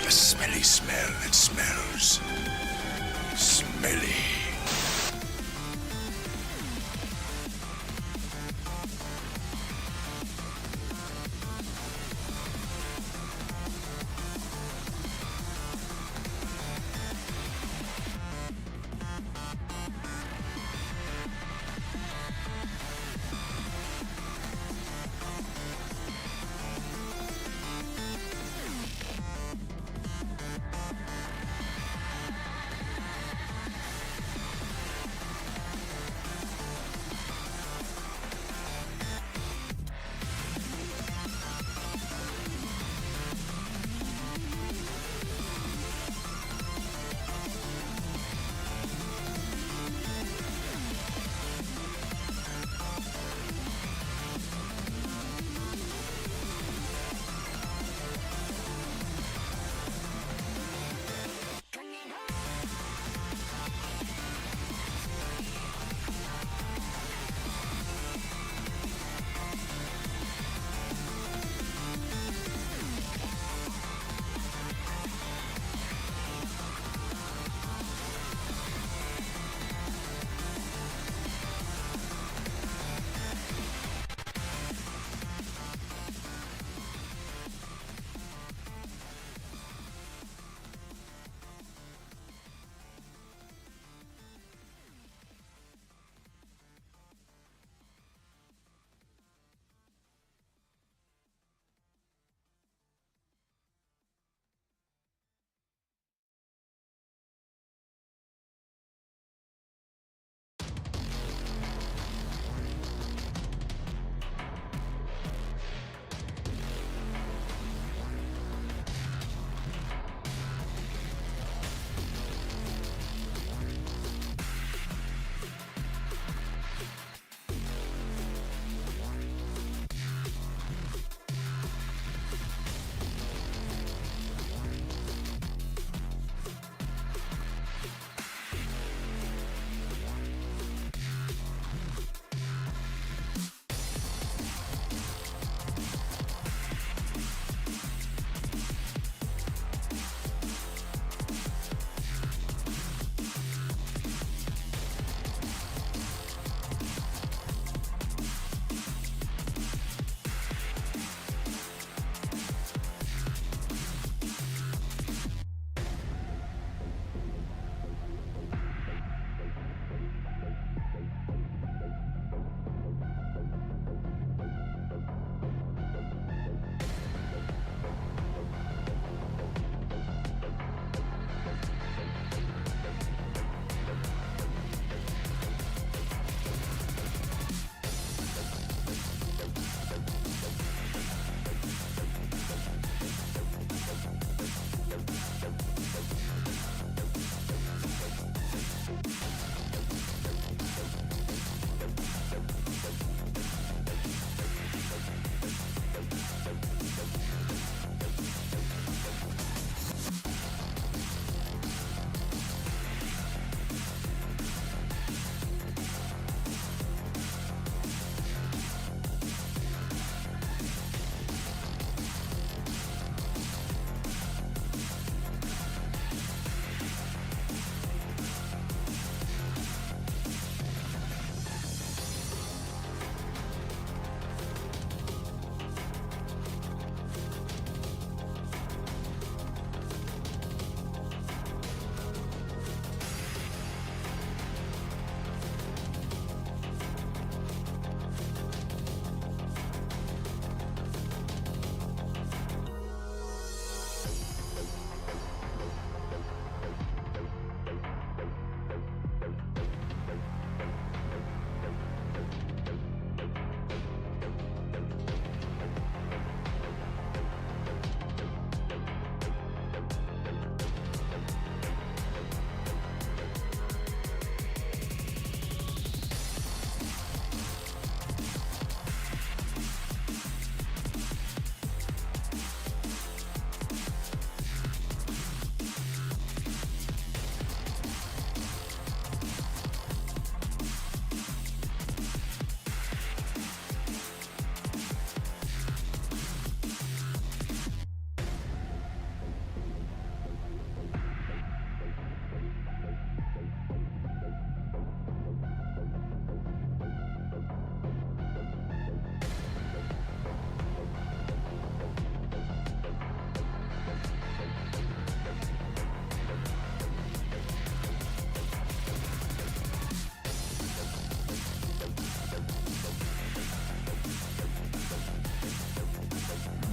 A smelly smell that smells smelly.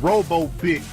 Robo bitch.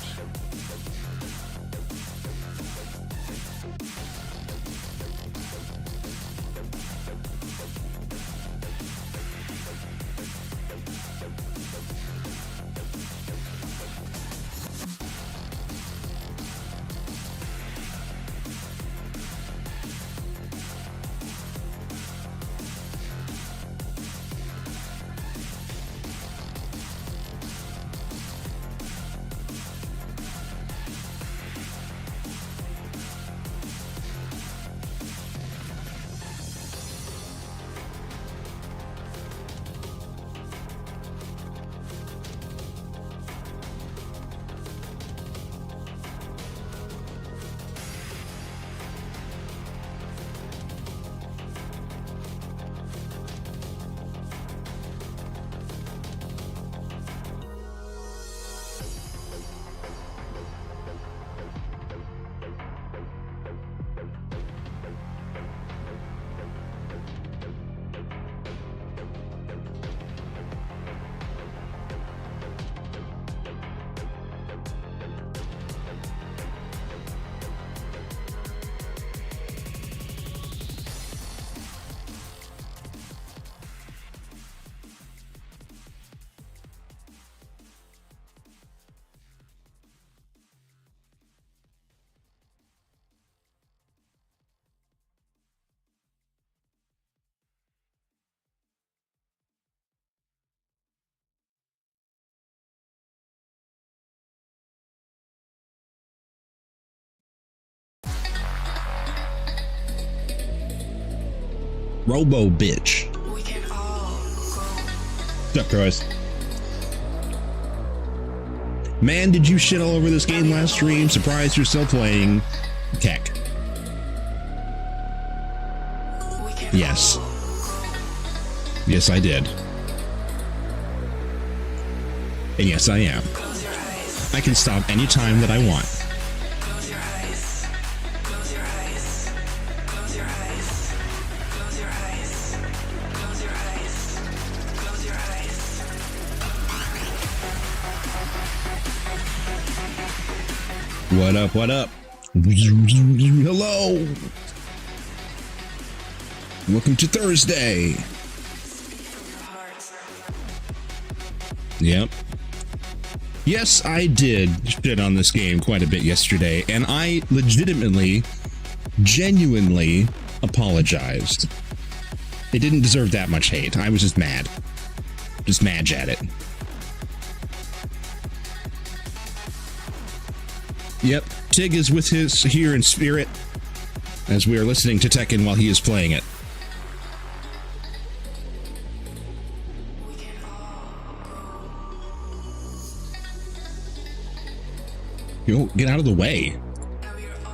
Robo bitch. What's up, Chris? Man, did you shit all over this game last stream? Surprised you're still playing. Tech. Yes. Yes, I did. And yes, I am. I can stop any time that I want. What up, what up? Hello! Welcome to Thursday! Yep. Yes, I did shit on this game quite a bit yesterday, and I legitimately, genuinely apologized. It didn't deserve that much hate. I was just mad. Just mad at it. Yep, Tig is with his here in spirit as we are listening to Tekken while he is playing it. Yo, get out of the way.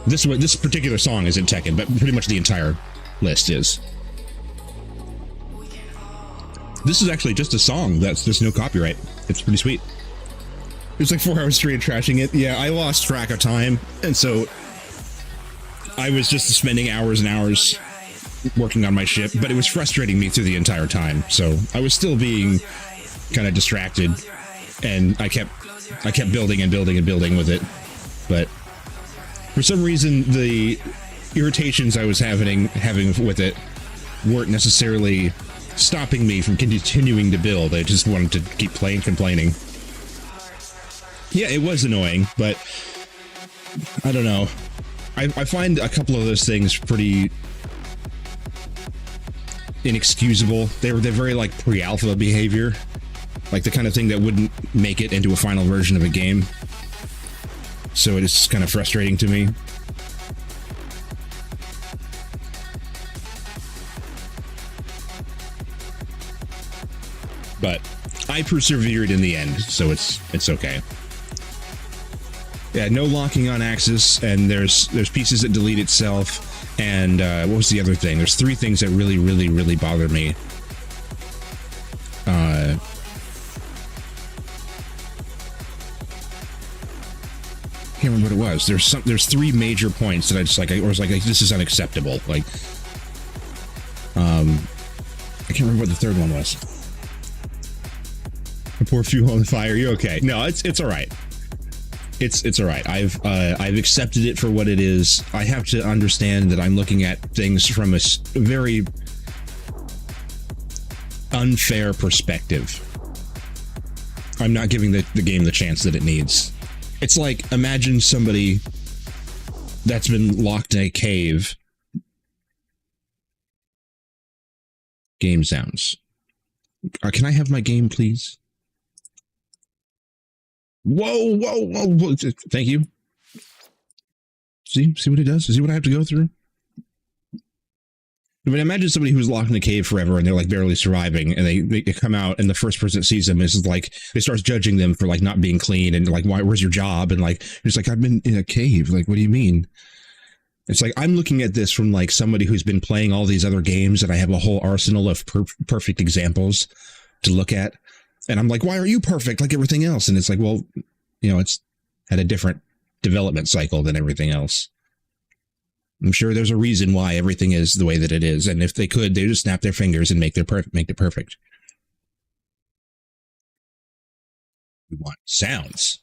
This particular song isn't Tekken, but pretty much the entire list is. This is actually just a song there's no copyright. It's pretty sweet. It was like 4 hours straight trashing it. Yeah, I lost track of time, and so I was just spending hours and hours working on my ship, but it was frustrating me through the entire time. So I was still being kind of distracted, and I kept building and building and building with it. But for some reason, the irritations I was having with it weren't necessarily stopping me from continuing to build. I just wanted to keep complaining. Yeah, it was annoying, but I don't know. I find a couple of those things pretty inexcusable. They're very like pre-alpha behavior, like the kind of thing that wouldn't make it into a final version of a game. So it is kind of frustrating to me. But I persevered in the end, so it's okay. Yeah, no locking on axis, and there's pieces that delete itself, and what was the other thing? There's 3 things that really, really, really bother me. Can't remember what it was. There's 3 major points that I just like. I was like, this is unacceptable. Like, I can't remember what the 3rd one was. I pour fuel on the fire. You're okay. No, it's all right. It's all right. I've accepted it for what it is. I have to understand that I'm looking at things from a very unfair perspective. I'm not giving the game the chance that it needs. It's like, imagine somebody that's been locked in a cave. Game sounds. Can I have my game, please? Whoa, whoa, whoa, whoa. Thank you. See what it does? See what I have to go through? I mean, imagine somebody who's locked in a cave forever and they're like barely surviving, and they come out and the first person that sees them is like, they starts judging them for like not being clean and like, where's your job? And like, it's like, I've been in a cave. Like, what do you mean? It's like, I'm looking at this from like somebody who's been playing all these other games and I have a whole arsenal of perfect examples to look at. And I'm like, why are you perfect like everything else? And it's like, well, you know, it's had a different development cycle than everything else. I'm sure there's a reason why everything is the way that it is. And if they could, they just snap their fingers and make it perfect. We want sounds.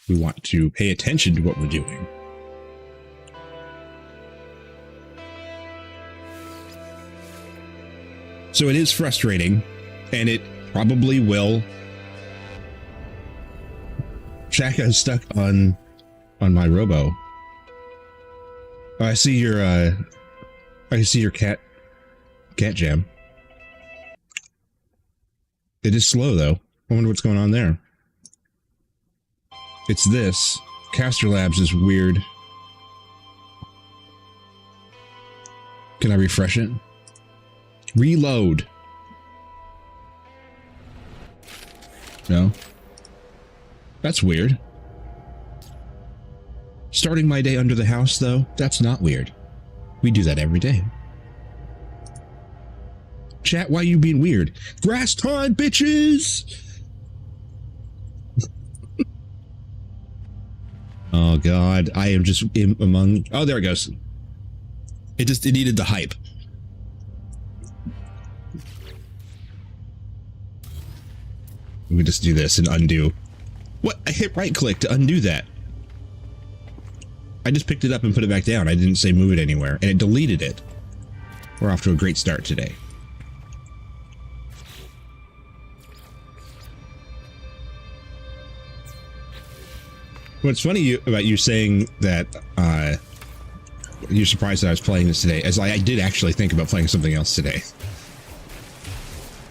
We want to pay attention to what we're doing. So it is frustrating, and it probably will. Shaka is stuck on my robo. Oh, I see your cat jam. It is slow though. I wonder what's going on there. It's this. Caster Labs is weird. Can I refresh it? Reload. No. That's weird. Starting my day under the house, though, that's not weird. We do that every day. Chat, why are you being weird? Grass time, bitches! Oh, God. I am just among... Oh, there it goes. It needed the hype. Let me just do this and undo. What? I hit right click to undo that. I just picked it up and put it back down. I didn't say move it anywhere, and it deleted it. We're off to a great start today. What's funny about you saying that you're surprised that I was playing this today, as I did actually think about playing something else today.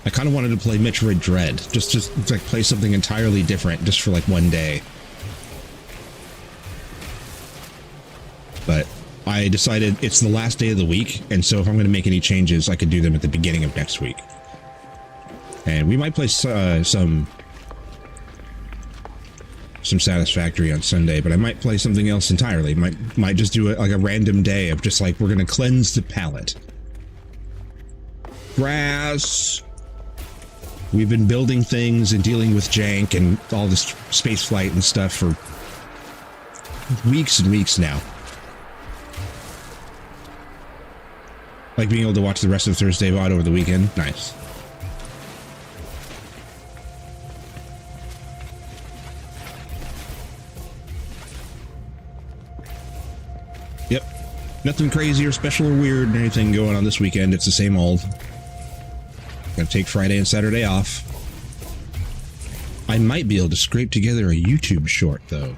I kind of wanted to play Metroid Dread, just like play something entirely different, just for like one day. But I decided it's the last day of the week, and so if I'm going to make any changes, I could do them at the beginning of next week. And we might play some Satisfactory on Sunday, but I might play something else entirely. Might just do it like a random day of just like, we're going to cleanse the palate. Grass. We've been building things and dealing with jank and all this space flight and stuff for weeks and weeks now. Like being able to watch the rest of Thursday VOD over the weekend. Nice. Yep. Nothing crazy or special or weird or anything going on this weekend. It's the same old. Gonna take Friday and Saturday off. I might be able to scrape together a YouTube short, though.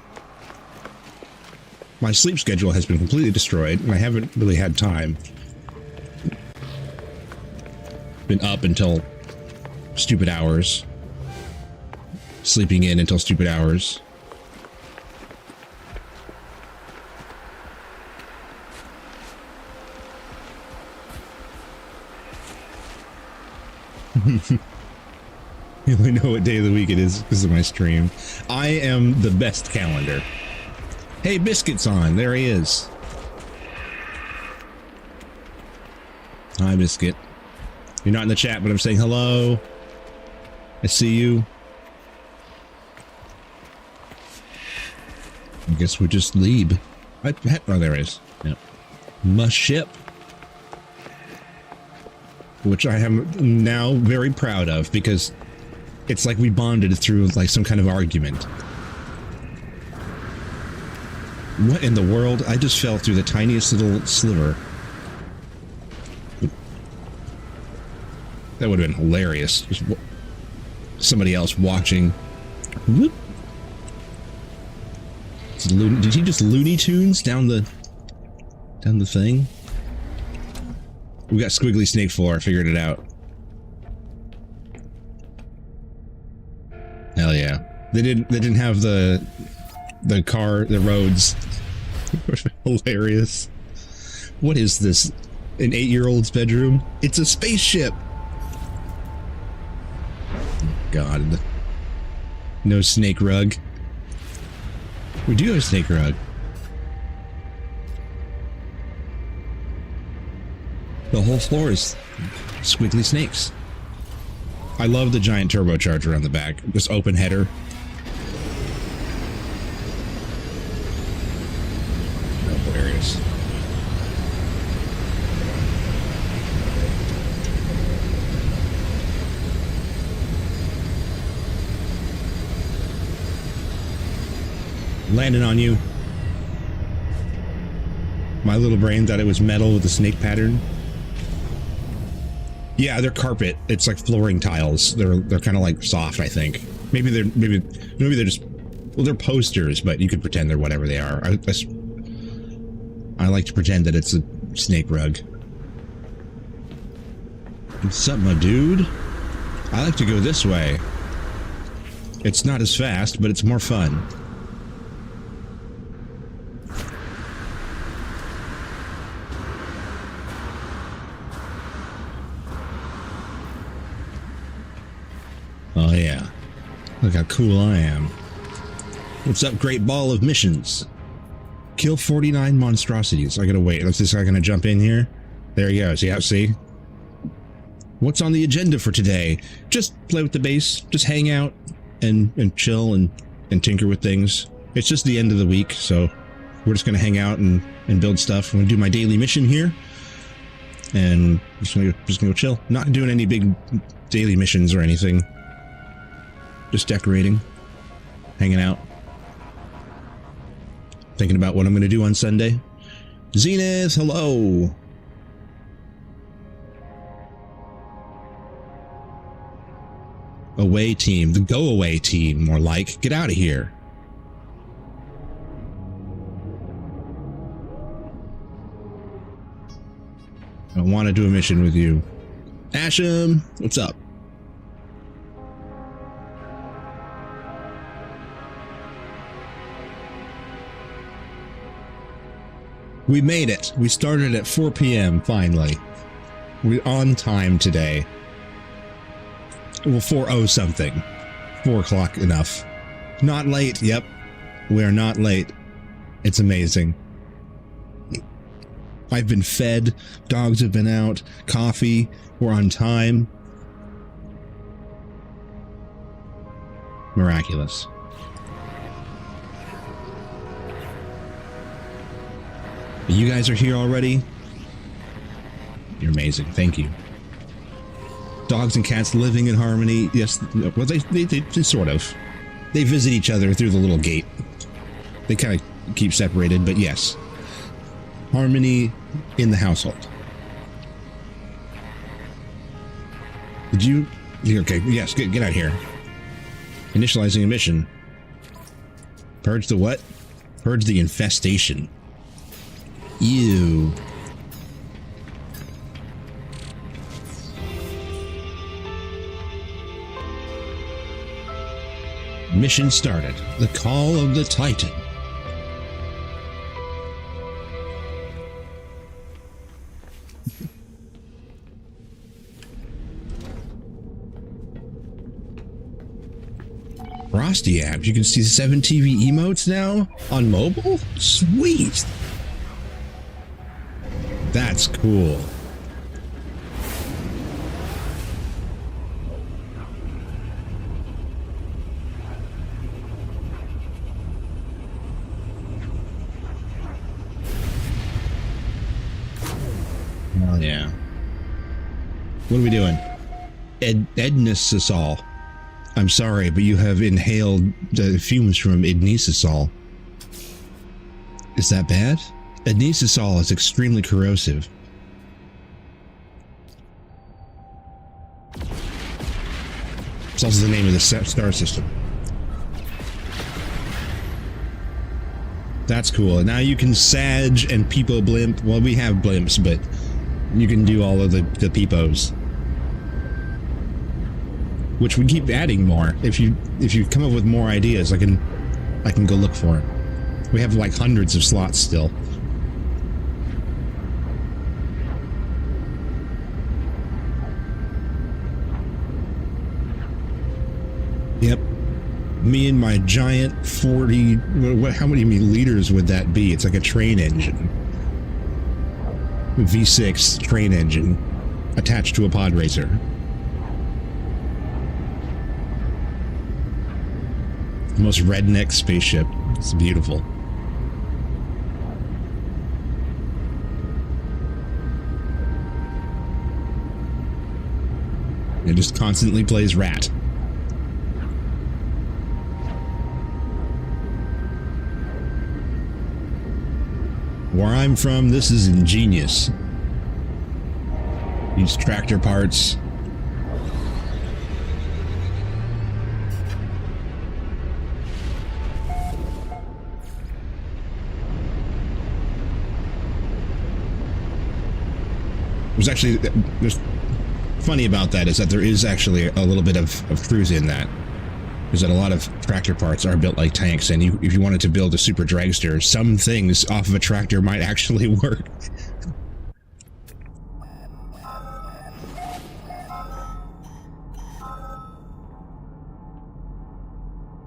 My sleep schedule has been completely destroyed, and I haven't really had time. Been up until stupid hours. Sleeping in until stupid hours. You only know what day of the week it is because of my stream. I am the best calendar. Hey, Biscuit's on. There he is. Hi, Biscuit. You're not in the chat, but I'm saying hello. I see you. I guess we'll just leave. Oh, there it is. Yep. My ship. Which I am now very proud of, because it's like we bonded through like some kind of argument. What in the world? I just fell through the tiniest little sliver. That would have been hilarious. Just somebody else watching. Whoop. Did he just Looney Tunes down the thing? We got squiggly snake floor. I figured it out. Hell yeah! They didn't have the roads. Hilarious. What is this? An 8-year-old's bedroom? It's a spaceship. God. No snake rug. We do have a snake rug. The whole floor is squiggly snakes. I love the giant turbocharger on the back. This open header. Hilarious. Landing on you. My little brain thought it was metal with a snake pattern. Yeah, they're carpet. It's like flooring tiles. They're kind of like soft, I think. Maybe they're just, well, they're posters, but you could pretend they're whatever they are. I like to pretend that it's a snake rug. What's up, my dude? I like to go this way. It's not as fast, but it's more fun. Oh yeah, look how cool I am. What's up, great ball of missions? Kill 49 monstrosities. I gotta wait. Is this guy gonna jump in here? There he goes. Yeah, see? What's on the agenda for today? Just play with the base, just hang out and chill and tinker with things. It's just the end of the week, so we're just gonna hang out and build stuff. I'm gonna do my daily mission here. And just gonna go chill. Not doing any big daily missions or anything. Just decorating, hanging out, thinking about what I'm going to do on Sunday. Zenith, hello. Away team, the go away team, more like. Get out of here. I want to do a mission with you. Asham, what's up? We made it. We started at 4 p.m. finally. We're on time today. Well, 4:00 something. 4 o'clock enough. Not late. Yep. We are not late. It's amazing. I've been fed. Dogs have been out. Coffee. We're on time. Miraculous. You guys are here already? You're amazing. Thank you. Dogs and cats living in harmony. Yes, well, they sort of. They visit each other through the little gate. They kind of keep separated, but yes. Harmony in the household. Did you... Okay, yes, get out of here. Initializing a mission. Purge the what? Purge the infestation. Ew. Mission started. The Call of the Titan. Frosty apps. You can see 7 TV emotes now on mobile? Sweet. That's cool. Oh yeah. What are we doing? Ednisisol. I'm sorry, but you have inhaled the fumes from idnisisol. Is that bad? Anisosol is extremely corrosive. It's also the name of the star system. That's cool. And now you can Sag and Peepo Blimp. Well, we have blimps, but you can do all of the Peepos. Which we keep adding more. If you come up with more ideas, I can go look for it. We have like hundreds of slots still. Yep. Me and my giant 40... how many liters would that be? It's like a train engine. V6 train engine attached to a pod racer. The most redneck spaceship. It's beautiful. It just constantly plays Rat. Where I'm from, this is ingenious. Use tractor parts. There's funny about that is that there is actually a little bit of truth in that. Is that a lot of tractor parts are built like tanks, and if you wanted to build a super dragster, some things off of a tractor might actually work.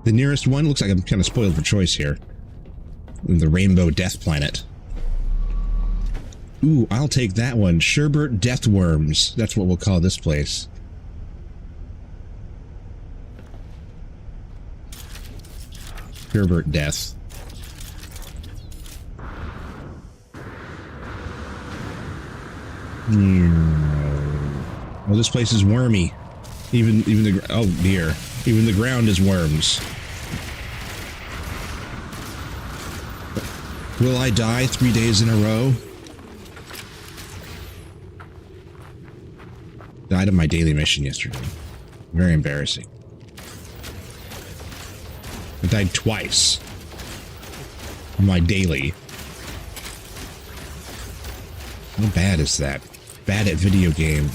The nearest one looks like I'm kind of spoiled for choice here. The Rainbow Death Planet. Ooh, I'll take that one. Sherbert Deathworms. That's what we'll call this place. Sherbert Death. Well, this place is wormy. Even the... oh, dear. Even the ground is worms. Will I die 3 days in a row? Died of my daily mission yesterday. Very embarrassing. I died twice. On my daily. How bad is that? Bad at video game.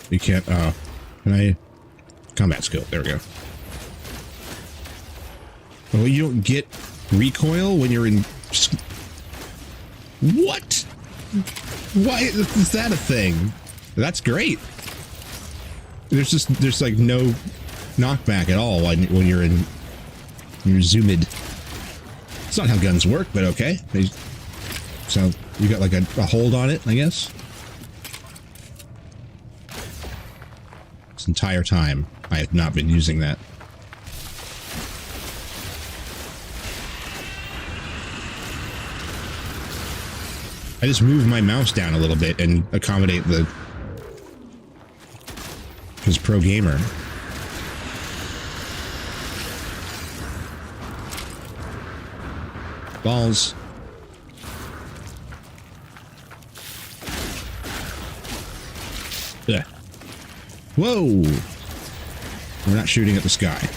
You can't, can I... combat skill, there we go. Oh, you don't get recoil when you're in... What? Why is that a thing? That's great. There's like no knockback at all when you're in... you're zoomed. It's not how guns work, but okay. So, you got like a hold on it, I guess? This entire time, I have not been using that. I just moved my mouse down a little bit and accommodate the... his pro gamer. Balls. Ugh. Whoa! We're not shooting at the sky.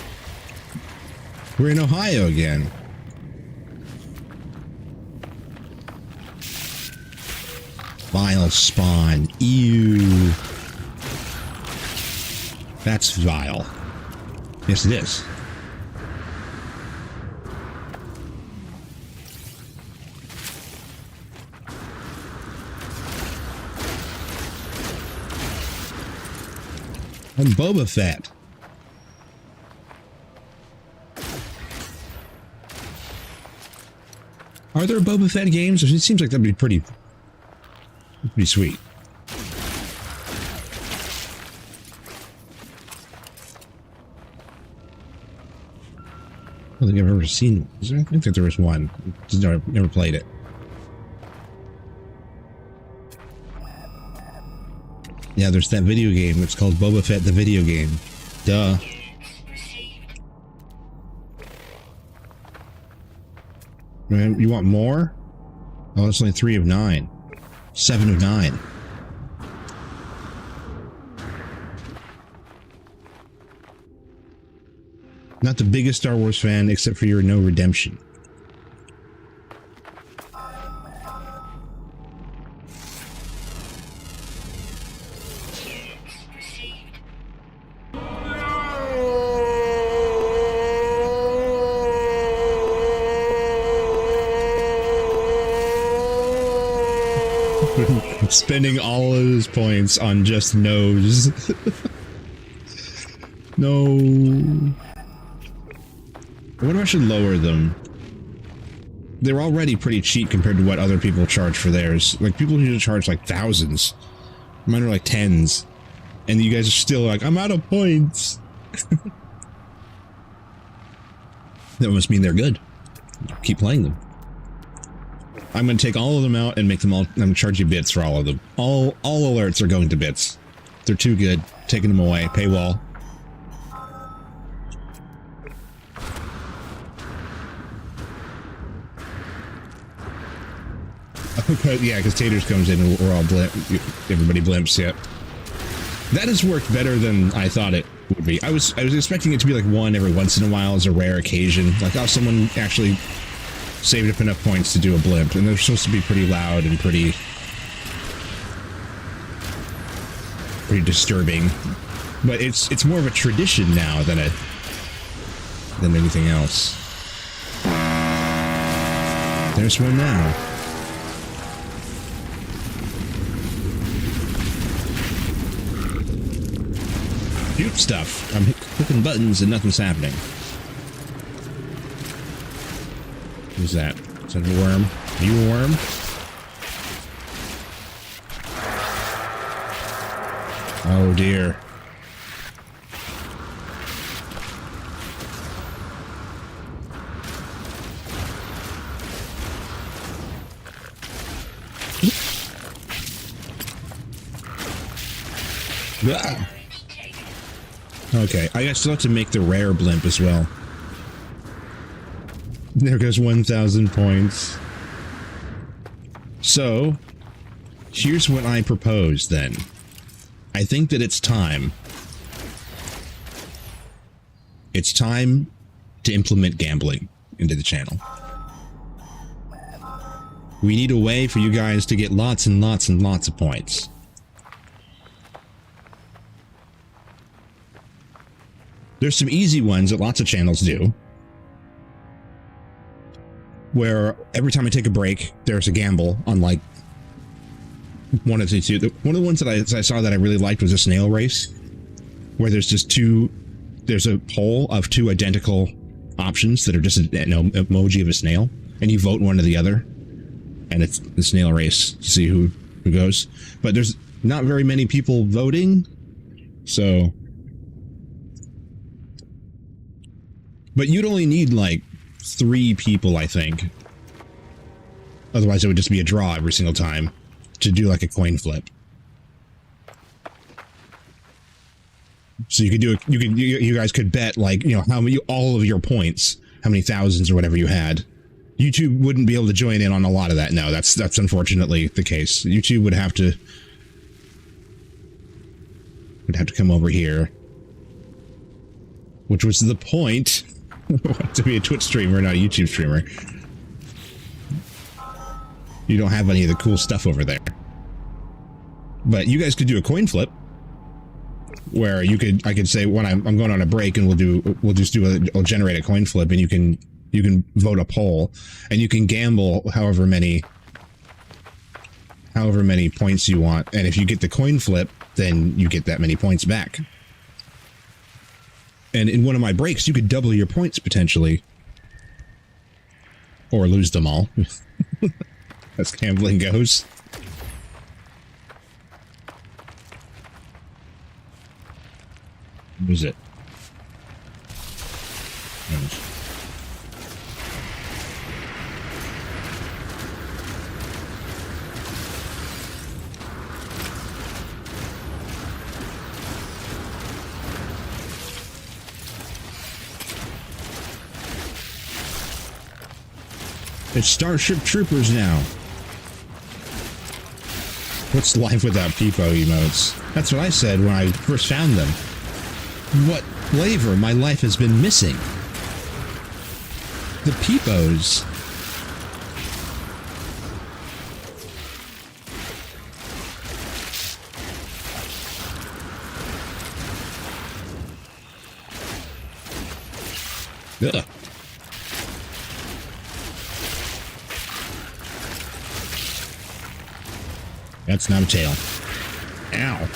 We're in Ohio again. Vile spawn. Ew. That's vile. Yes, it is. I'm Boba Fett. Are there Boba Fett games? It seems like that'd be pretty sweet. I don't think I've ever seen. I think that there was one. Just never played it. Yeah, there's that video game. It's called Boba Fett the video game. Duh. Man, you want more? Oh, it's only 3 of 9. 7 of 9. Not the biggest Star Wars fan, except for your no redemption. Spending all of his points on just no's. No. I wonder if I should lower them. They're already pretty cheap compared to what other people charge for theirs. Like, people usually charge like thousands. Mine are like tens. And you guys are still like, I'm out of points. That must mean they're good. Keep playing them. I'm going to take all of them out and make them all... I'm going to charge you bits for all of them. All alerts are going to bits. They're too good. Taking them away. Paywall. Yeah, because Taters comes in and we're all everybody blimps, yeah. That has worked better than I thought it would be. I was expecting it to be like one every once in a while as a rare occasion. Like, oh, someone actually saved up enough points to do a blimp, and they're supposed to be pretty loud and pretty disturbing. But it's more of a tradition now than anything else. There's one now. Shoot stuff. I'm clicking buttons and nothing's happening. Who's that? Is that a worm? Are you a worm? Oh dear. Okay, I still have to make the rare blimp as well. There goes 1,000 points. So, here's what I propose then. I think that it's time. It's time to implement gambling into the channel. We need a way for you guys to get lots and lots and lots of points. There's some easy ones that lots of channels do, where every time I take a break, there's a gamble on like one of the two. One of the ones that I saw that I really liked was a snail race, where there's just there's a poll of two identical options that are just an emoji of a snail, and you vote one or the other, and it's the snail race to see who goes. But there's not very many people voting, so... But you'd only need, like, 3 people, I think. Otherwise, it would just be a draw every single time to do, like, a coin flip. So you could do you guys could bet, like, you know, how many, all of your points, how many thousands or whatever you had. YouTube wouldn't be able to join in on a lot of that. No, that's unfortunately the case. YouTube would have to come over here. Which was the point. To be a Twitch streamer, not a YouTube streamer. You don't have any of the cool stuff over there. But you guys could do a coin flip, where I could say when I'm going on a break, and I'll generate a coin flip, and you can vote a poll, and you can gamble however many points you want, and if you get the coin flip, then you get that many points back. And in one of my breaks, you could double your points, potentially. Or lose them all. As gambling goes. What is it? It's Starship Troopers now. What's life without Peepo emotes? That's what I said when I first found them. What flavor my life has been missing? The Peepos. Ugh. That's not a tail. Ow.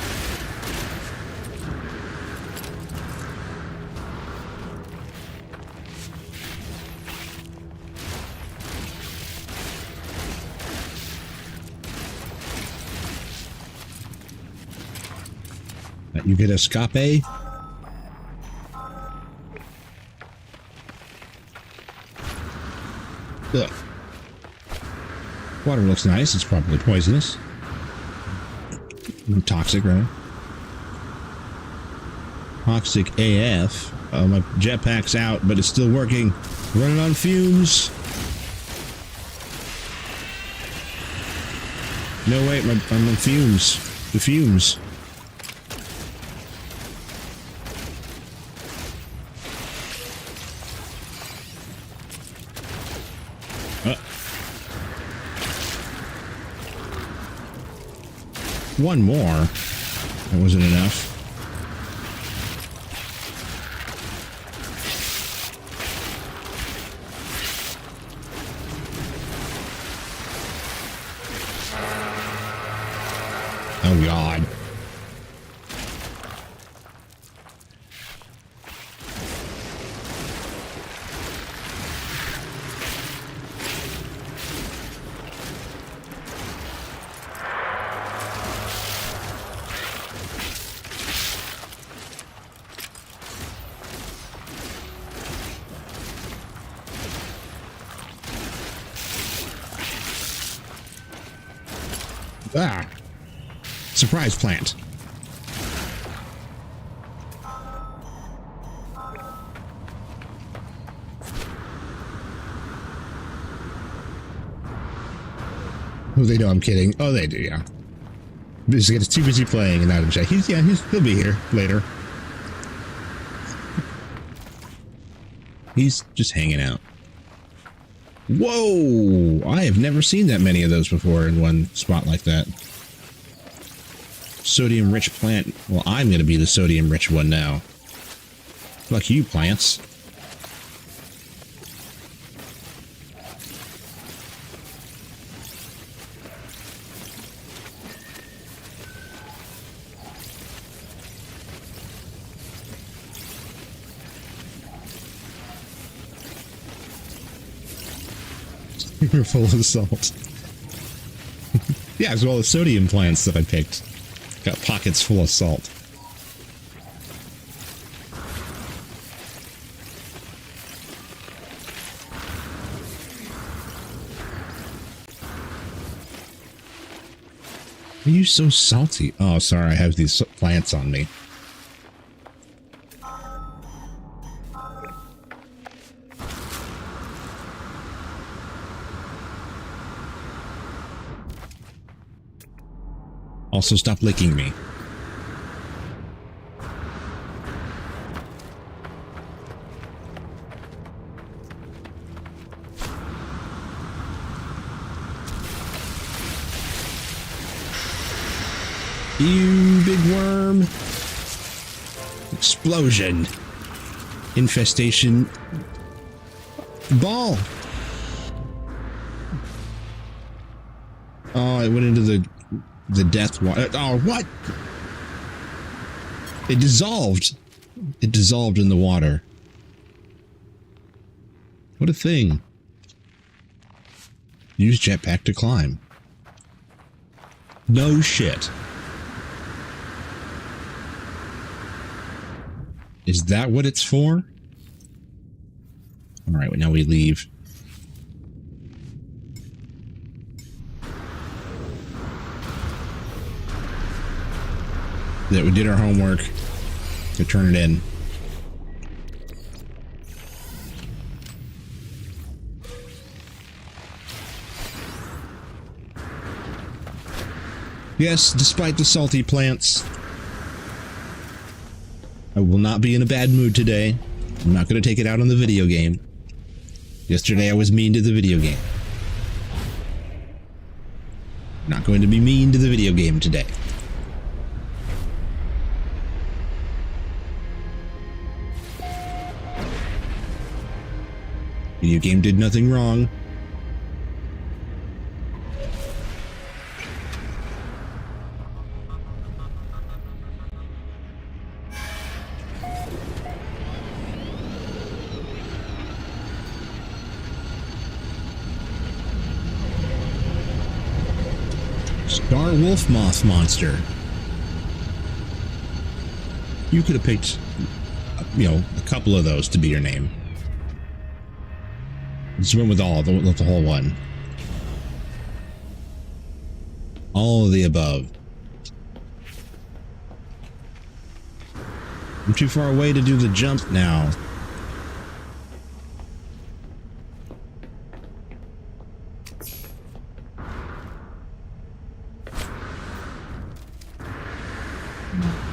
You get escape. Ugh. Water looks nice. It's probably poisonous. Toxic, right? Toxic AF. Oh, my jetpack's out, but it's still working. Running on fumes. No, wait, I'm on fumes. The fumes. One more. That wasn't enough. Oh, God. Ah. Surprise plant. Oh, they know I'm kidding. Oh, they do, yeah. Just gets too busy playing and not in chat. He'll be here later. He's just hanging out. Whoa! I have never seen that many of those before in one spot like that. Sodium-rich plant. Well, I'm going to be the sodium-rich one now. Lucky you, plants. You're full of salt. Yeah, as well as sodium plants that I picked. Got pockets full of salt. Why are you so salty? Oh, sorry, I have these plants on me. Also, stop licking me. You big worm. Explosion. Infestation. Ball. Oh, it went into the death water. Oh, what? It dissolved. It dissolved in the water. What a thing. Use jetpack to climb. No shit. Is that what it's for? Alright, well, now we leave. That we did our homework to turn it in. Yes, despite the salty plants, I will not be in a bad mood today. I'm not going to take it out on the video game. Yesterday I was mean to the video game. Not going to be mean to the video game today. Video game did nothing wrong. Star Wolf Moth Monster. You could have picked, a couple of those to be your name. Just went with the whole one. All of the above. I'm too far away to do the jump now.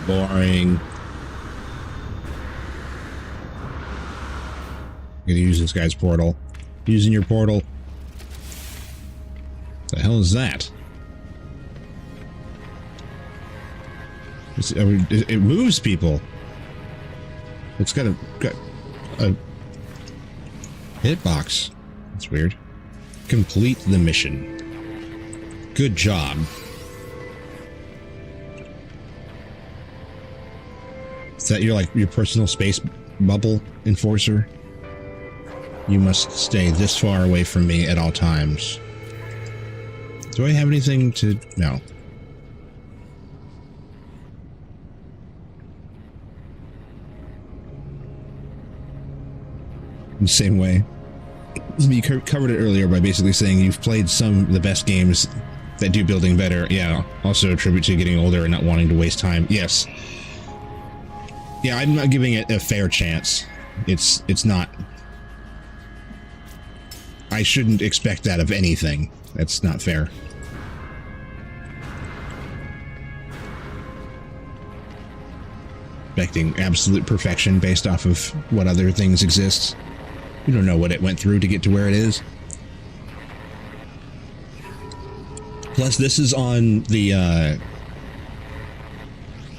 Boring. I'm gonna use this guy's portal. Using your portal. The hell is that? It moves people. It's got a hitbox. That's weird. Complete the mission. Good job. Is that your personal space bubble enforcer? You must stay this far away from me at all times. Do I have anything to... No. In the same way. You covered it earlier by basically saying you've played some of the best games that do building better. Yeah, also attribute to getting older and not wanting to waste time. Yes. Yeah, I'm not giving it a fair chance. It's not... I shouldn't expect that of anything. That's not fair. Expecting absolute perfection based off of what other things exist. You don't know what it went through to get to where it is. Plus, this is on the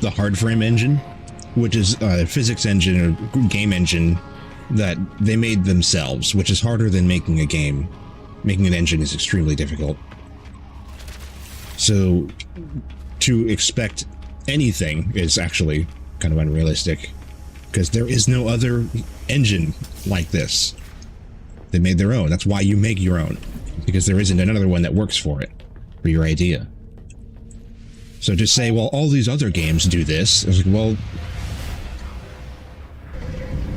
hard frame engine, which is a physics engine or game engine that they made themselves, which is harder than making a game. Making an engine is extremely difficult. So to expect anything is actually kind of unrealistic, because there is no other engine like this. They made their own. That's why you make your own, because there isn't another one that works for it, for your idea. So to say, well, all these other games do this, I was like, well,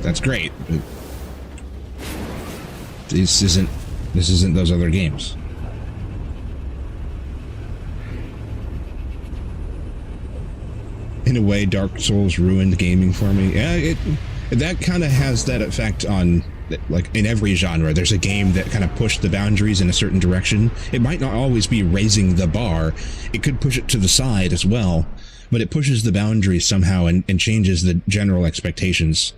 that's great, but this isn't those other games. In a way, Dark Souls ruined gaming for me. Yeah, that kind of has that effect on, like, in every genre. There's a game that kind of pushed the boundaries in a certain direction. It might not always be raising the bar. It could push it to the side as well, but it pushes the boundaries somehow and changes the general expectations.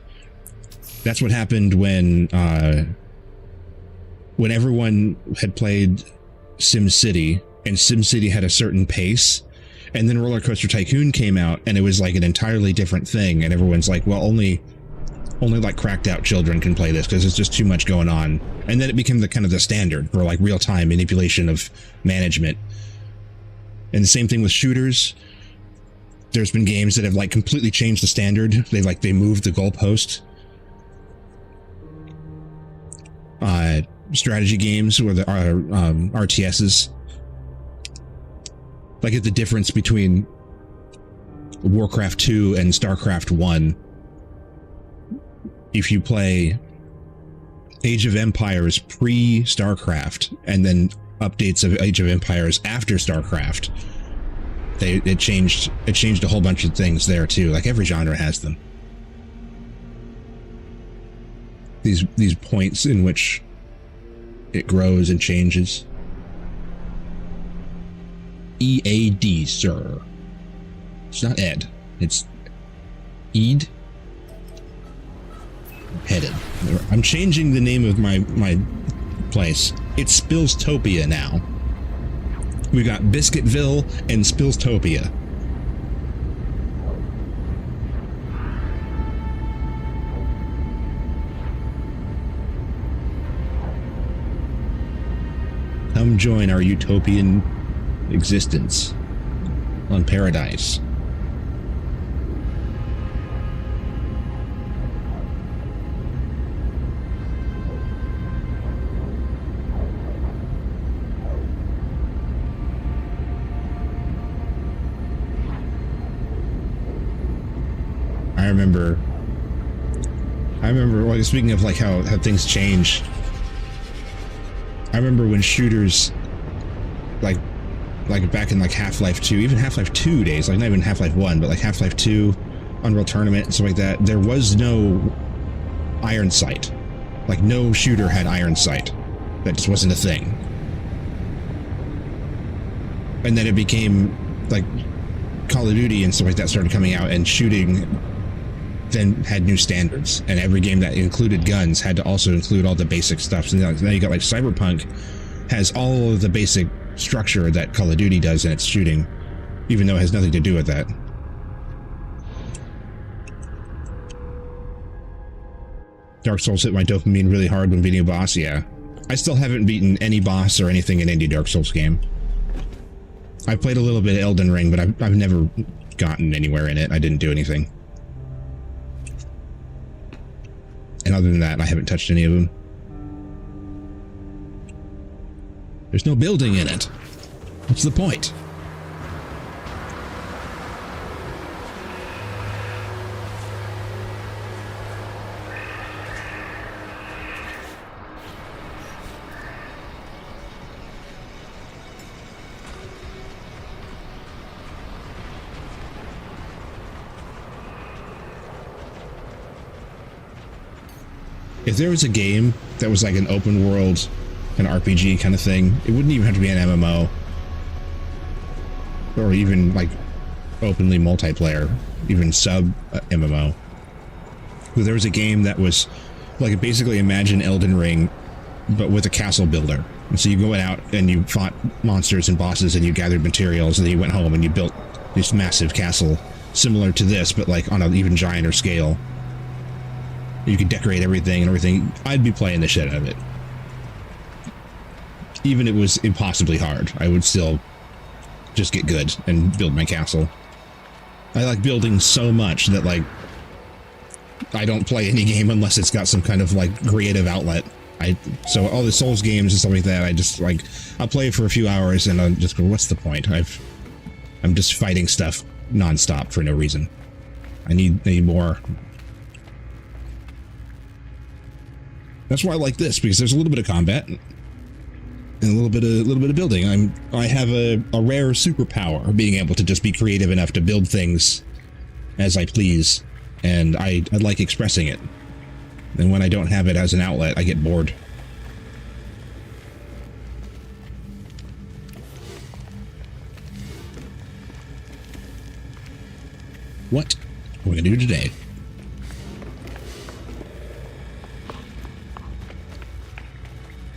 That's what happened when everyone had played SimCity, and SimCity had a certain pace, and then Roller Coaster Tycoon came out, and it was like an entirely different thing, and everyone's like, well, only like cracked out children can play this because there's just too much going on. And then it became the kind of the standard for like real-time manipulation of management. And the same thing with shooters. There's been games that have like completely changed the standard. They moved the goalpost. Strategy games or the RTSs. Like the difference between Warcraft 2 and StarCraft 1. If you play Age of Empires pre-StarCraft and then updates of Age of Empires after StarCraft, it changed a whole bunch of things there too. Like every genre has them. These points in which it grows and changes. E-A-D, sir. It's not Ed. It's Eid. Headed. I'm changing the name of my place. It's Spillstopia now. We got Biscuitville and Spillstopia. Come join our utopian existence on Paradise. I remember, like, speaking of like how things change. I remember when shooters, like back in like Half-Life 2, even Half-Life 2 days, like not even Half-Life 1, but like Half-Life 2, Unreal Tournament and stuff like that, there was no iron sight. Like no shooter had iron sight. That just wasn't a thing. And then it became like Call of Duty and stuff like that started coming out, and shooting then had new standards, and every game that included guns had to also include all the basic stuff. So now you got like Cyberpunk has all of the basic structure that Call of Duty does in its shooting, even though it has nothing to do with that. Dark Souls hit my dopamine really hard when beating a boss, yeah. I still haven't beaten any boss or anything in any Dark Souls game. I played a little bit of Elden Ring, but I've never gotten anywhere in it. I didn't do anything. And other than that, I haven't touched any of them. There's no building in it. What's the point? If there was a game that was like an open world, an RPG kind of thing, it wouldn't even have to be an MMO. Or even like openly multiplayer, even sub-MMO. If there was a game that was like, basically imagine Elden Ring, but with a castle builder. And so you went out and you fought monsters and bosses and you gathered materials, and then you went home and you built this massive castle similar to this, but like on an even gianter scale. You could decorate everything and everything. I'd be playing the shit out of it. Even if it was impossibly hard, I would still just get good and build my castle. I like building so much that, like, I don't play any game unless it's got some kind of, like, creative outlet. So all the Souls games and stuff like that, I just, like, I'll play for a few hours and I'll just go, what's the point? I'm just fighting stuff nonstop for no reason. I need more. That's why I like this, because there's a little bit of combat and a little bit of building. I have a rare superpower of being able to just be creative enough to build things as I please, and I like expressing it. And when I don't have it as an outlet, I get bored. What are we gonna do today?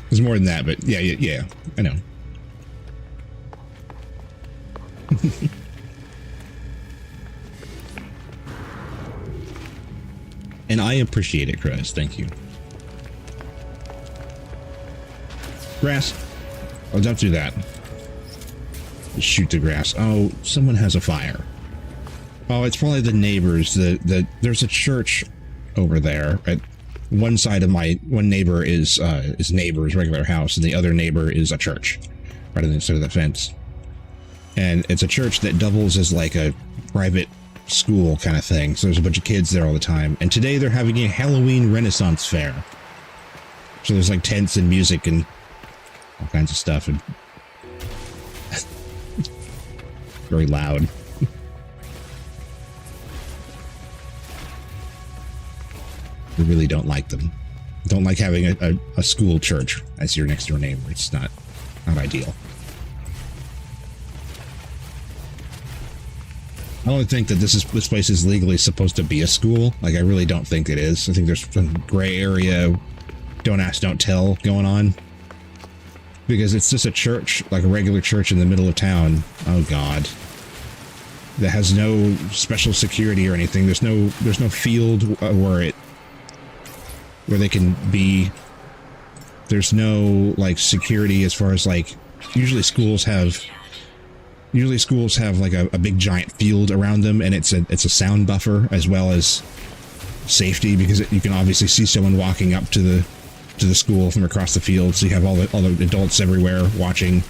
There's more than that, but yeah, I know. And I appreciate it, Chris. Thank you. Grass. Oh, don't do that. Just shoot the grass. Oh, someone has a fire. Oh, it's probably the neighbors. There's a church over there. At one side of one neighbor is neighbor's regular house, and the other neighbor is a church, right on the side of the fence. And it's a church that doubles as like a private school kind of thing. So there's a bunch of kids there all the time. And today they're having a Halloween Renaissance fair. So there's like tents and music and all kinds of stuff, and very loud. I really don't like them. Don't like having a school church as your next door neighbor. It's not ideal. I don't think that this place is legally supposed to be a school. Like, I really don't think it is. I think there's some gray area, don't ask, don't tell going on. Because it's just a church, like a regular church in the middle of town. Oh God. That has no special security or anything. There's no field where they can be. There's no like security as far as like usually schools have like a big giant field around them, and it's a sound buffer as well as safety, because you can obviously see someone walking up to the school from across the field, so you have all the adults everywhere watching,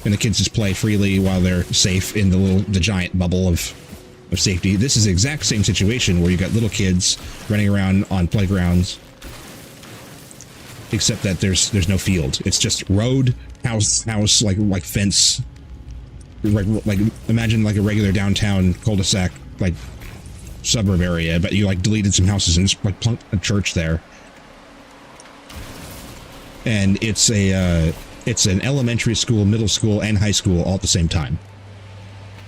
and the kids just play freely while they're safe in the giant bubble of safety. This is the exact same situation where you got little kids running around on playgrounds, except that there's no field. It's just road, house, like fence. Like imagine like a regular downtown cul-de-sac like suburb area, but you like deleted some houses and just like plunked a church there. And it's an elementary school, middle school, and high school all at the same time.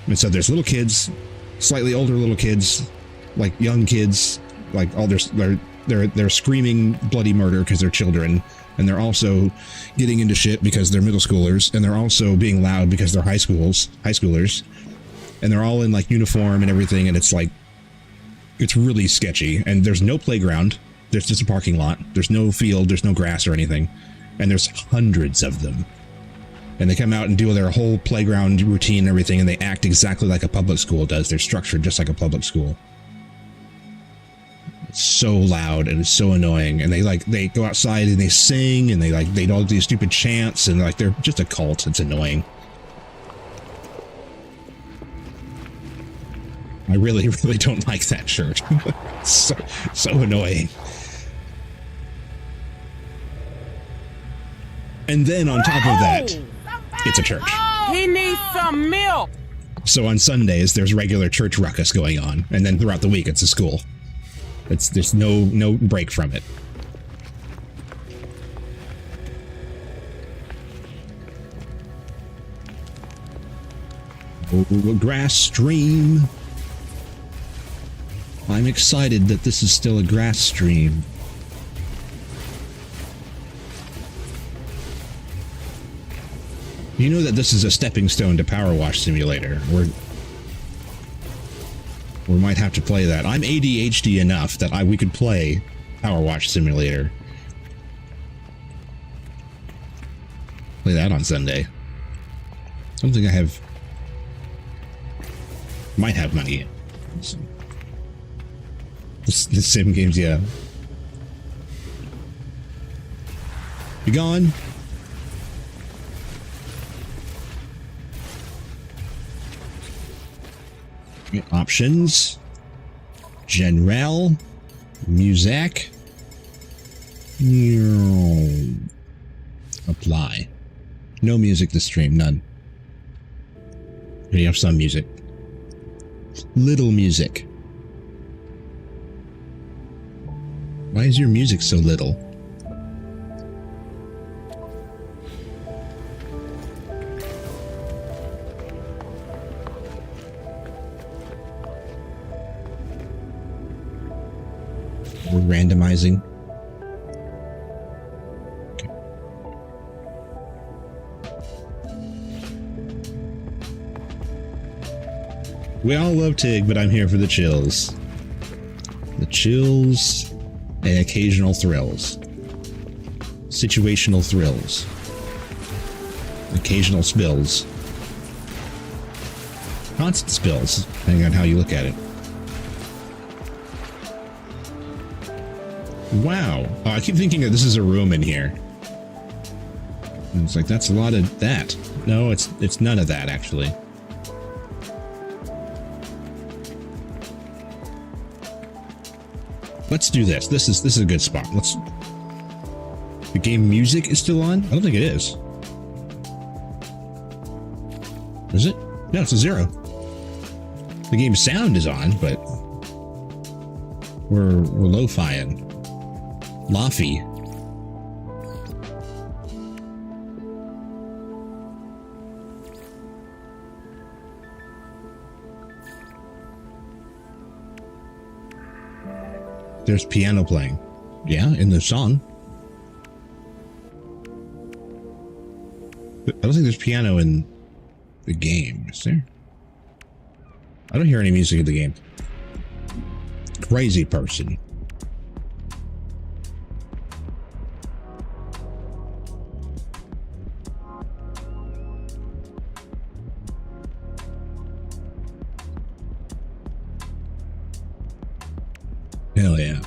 And so there's little kids, slightly older little kids, like young kids, like all they're screaming bloody murder because they're children, and they're also getting into shit because they're middle schoolers, and they're also being loud because they're high schoolers, and they're all in like uniform and everything, and it's like it's really sketchy. And there's no playground. There's just a parking lot. There's no field. There's no grass or anything. And there's hundreds of them. And they come out and do their whole playground routine and everything, and they act exactly like a public school does. They're structured just like a public school. It's so loud and it's so annoying. And they go outside and they sing, and they all do these stupid chants, and like they're just a cult. It's annoying. I really, really don't like that church. so annoying. And then on top of that, it's a church. He needs some milk. So on Sundays, there's regular church ruckus going on, and then throughout the week, it's a school. There's no break from it. Oh, grass stream. I'm excited that this is still a grass stream. You know that this is a stepping stone to Power Wash Simulator. We might have to play that. I'm ADHD enough that we could play Power Wash Simulator. Play that on Sunday. Something I might have money in. The sim games, yeah. Be gone. Options. General. Music. Apply. No music to stream, none. You have some music. Little music. Why is your music so little? We're randomizing. Okay. We all love Tig, but I'm here for the chills. The chills and occasional thrills. Situational thrills. Occasional spills. Constant spills, depending on how you look at it. Wow. Oh, I keep thinking that this is a room in here. And it's like, that's a lot of that. No, it's none of that, actually. Let's do this. This is a good spot. The game music is still on? I don't think it is. Is it? No, it's a 0. The game sound is on, but we're lo-fi-ing. Laffy. There's piano playing. Yeah, in the song. But I don't think there's piano in the game, is there? I don't hear any music in the game. Crazy person. Hell yeah.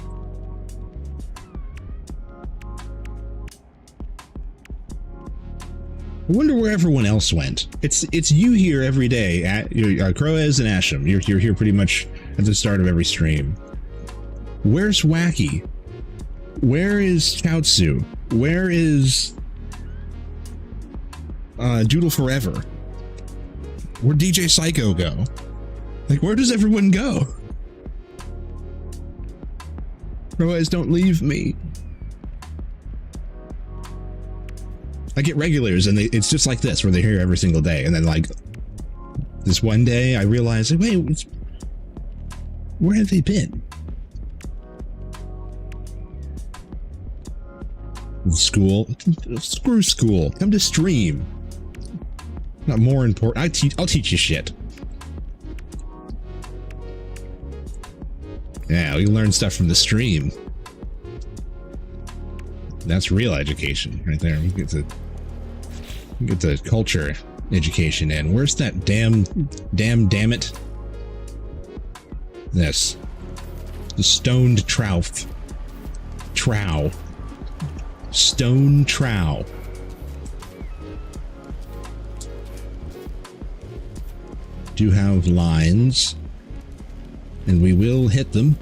I wonder where everyone else went. It's you here every day at Croaz and Asham. You're here pretty much at the start of every stream. Where's Wacky? Where is Chaozu? Where is Doodle Forever? Where'd DJ Psycho go? Like, where does everyone go? Croaz, don't leave me. I get regulars, and it's just like this, where they're here every single day, and then like this one day, I realize, like, wait, where have they been? School? Screw school. Come to stream. Not more important. I'll teach you shit. Yeah, we learn stuff from the stream. That's real education right there. We get the culture education in. Where's that damn it? This. The stoned trouth. Trow. Stone trow. Do have lines. And we will hit them.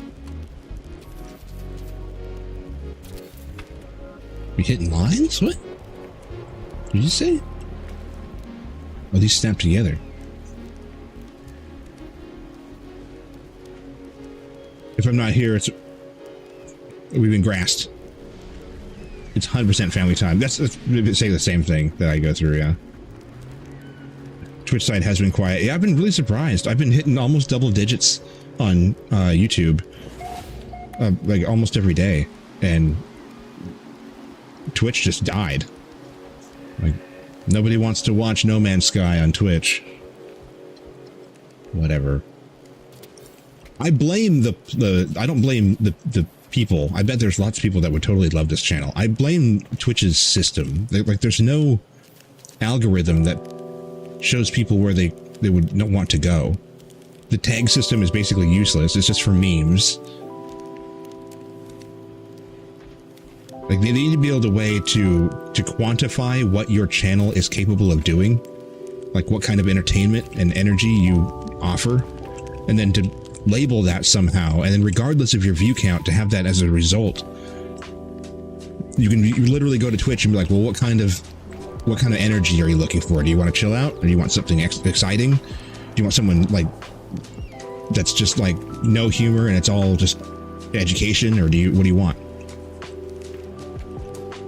We hitting lines? What? Did you say? Oh, these snap together. If I'm not here, we've been grassed. It's 100% family time. That's say the same thing that I go through, yeah. Twitch side has been quiet. Yeah, I've been really surprised. I've been hitting almost double digits on YouTube, like almost every day, and Twitch just died. Like, nobody wants to watch No Man's Sky on Twitch. Whatever. I blame I don't blame the people. I bet there's lots of people that would totally love this channel. I blame Twitch's system. Like, there's no algorithm that shows people where they would not want to go. The tag system is basically useless. It's just for memes. Like, they need to be able to way to quantify what your channel is capable of doing, like what kind of entertainment and energy you offer, and then to label that somehow, and then regardless of your view count, to have that as a result. You literally go to Twitch and be like, well, what kind of energy are you looking for? Do you want to chill out, or do you want something exciting? Do you want someone like that's just like no humor and it's all just education, or what do you want?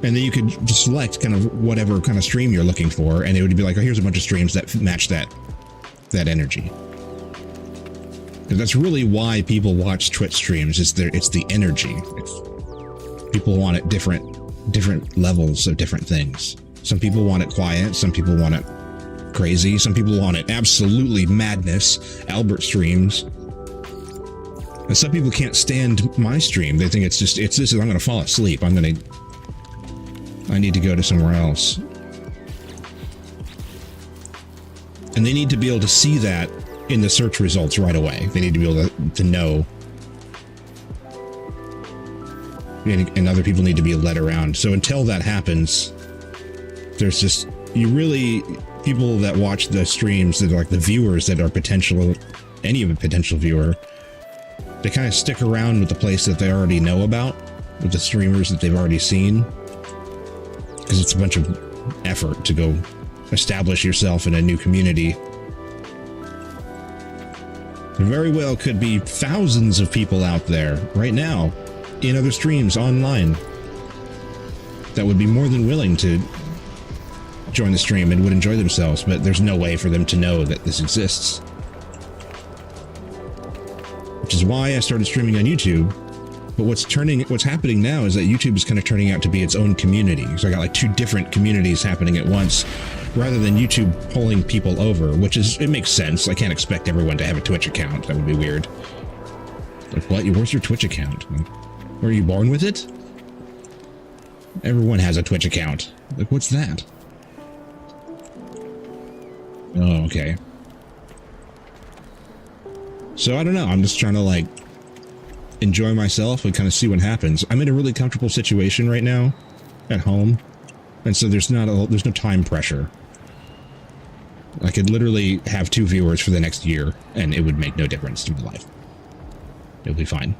And then you could just select kind of whatever kind of stream you're looking for, and it would be like, oh, here's a bunch of streams that match that energy. Because that's really why people watch Twitch streams. It's the energy. People want it different levels of different things. Some people want it quiet. Some people want it crazy. Some people want it absolutely madness. Albert streams. And some people can't stand my stream. They think it's this. I'm going to fall asleep. I need to go to somewhere else. And they need to be able to see that in the search results right away. They need to be able to know. And other people need to be led around. So until that happens, there's just, people that watch the streams, that are like the viewers that are any of a potential viewer, they kind of stick around with the place that they already know about, with the streamers that they've already seen. Because it's a bunch of effort to go establish yourself in a new community. There very well could be thousands of people out there right now in other streams online that would be more than willing to join the stream and would enjoy themselves, but there's no way for them to know that this exists. Which is why I started streaming on YouTube, But what's happening now is that YouTube is kind of turning out to be its own community. So I got like two different communities happening at once, rather than YouTube pulling people over, which it makes sense. I can't expect everyone to have a Twitch account. That would be weird. Like, what? Where's your Twitch account? Were you born with it? Everyone has a Twitch account. Like, what's that? Oh, okay. So I don't know. I'm just trying to like enjoy myself and kind of see what happens. I'm in a really comfortable situation right now at home, and so there's no time pressure. I could literally have 2 viewers for the next year, and it would make no difference to my life. It'll be fine.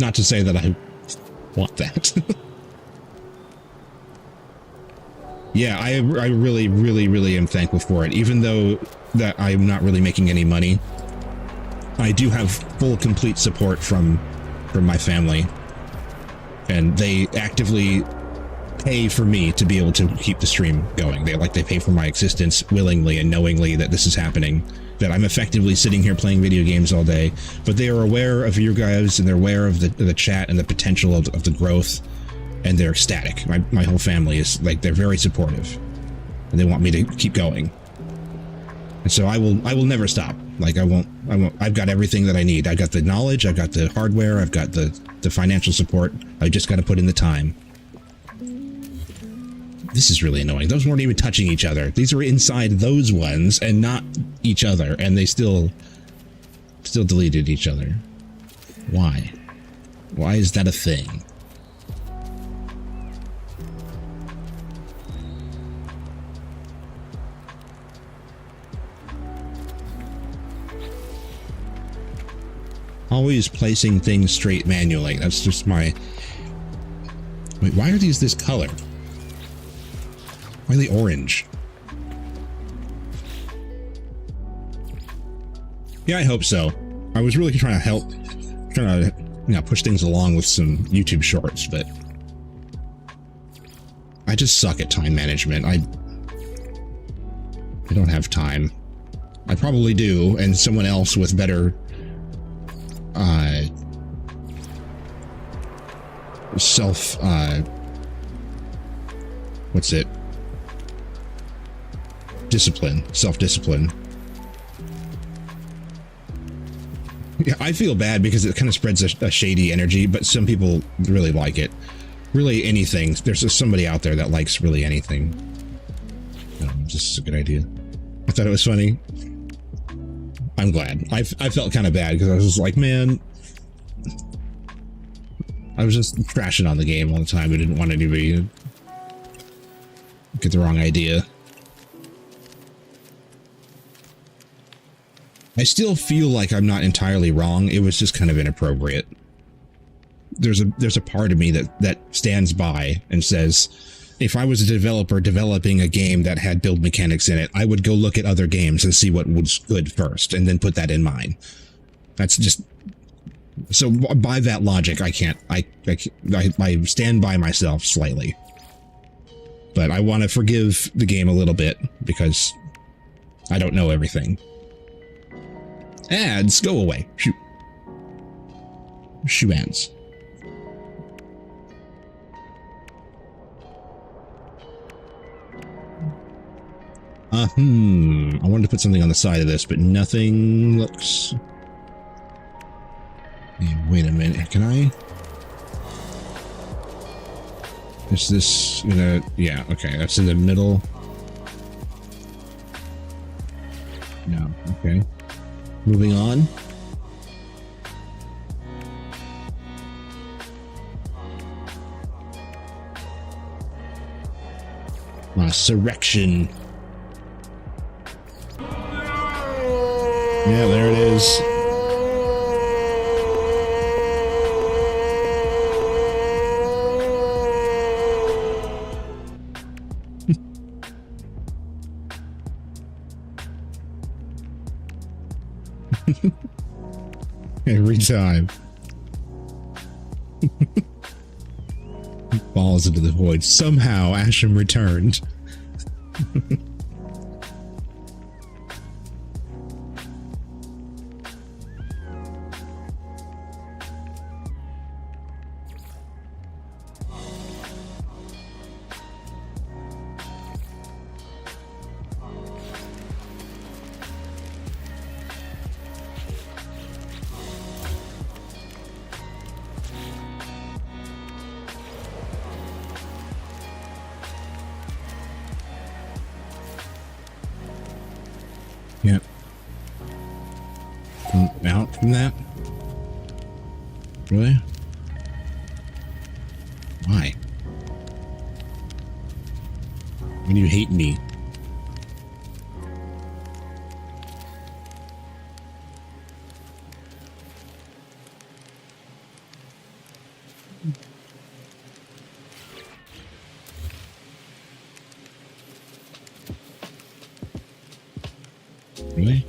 Not to say that I want that. Yeah, I really, really, really am thankful for it. Even though that I'm not really making any money, I do have full, complete support from my family, and they actively pay for me to be able to keep the stream going. They pay for my existence willingly and knowingly that this is happening, that I'm effectively sitting here playing video games all day. But they are aware of you guys, and they're aware of the chat and the potential of the growth. And they're ecstatic. My whole family is like, they're very supportive, and they want me to keep going. And so I will never stop. Like I won't. I've got everything that I need. I've got the knowledge. I've got the hardware. I've got the financial support. I just got to put in the time. This is really annoying. Those weren't even touching each other. These are inside those ones and not each other, and they still deleted each other. Why? Why is that a thing? Always placing things straight manually. That's just my... Wait, why are these this color? Why are they orange? Yeah, I hope so. I was really trying to push things along with some YouTube shorts, but I just suck at time management. I don't have time. I probably do, and someone else with better self-discipline. Yeah, I feel bad because it kind of spreads a shady energy, but some people really like it. Really anything. There's just somebody out there that likes really anything. This is a good idea. I thought it was funny. I'm glad. I felt kind of bad because I was just like, man, I was just trashing on the game all the time. I didn't want anybody to get the wrong idea. I still feel like I'm not entirely wrong. It was just kind of inappropriate. There's a part of me that stands by and says, if I was a developer developing a game that had build mechanics in it, I would go look at other games and see what was good first, and then put that in mine. That's just... So by that logic, I can't... I stand by myself slightly. But I want to forgive the game a little bit, because I don't know everything. Ads, go away. Shoot. Shoe ads. I wanted to put something on the side of this, but nothing looks... Hey, wait a minute, can I? Is this gonna... Yeah, okay, that's in the middle. No, okay. Moving on. Surrection. Yeah, there it is. Every time. Falls into the void. Somehow Asham returned. Yep. Come out from that? Really? Why? When you hate me? Really?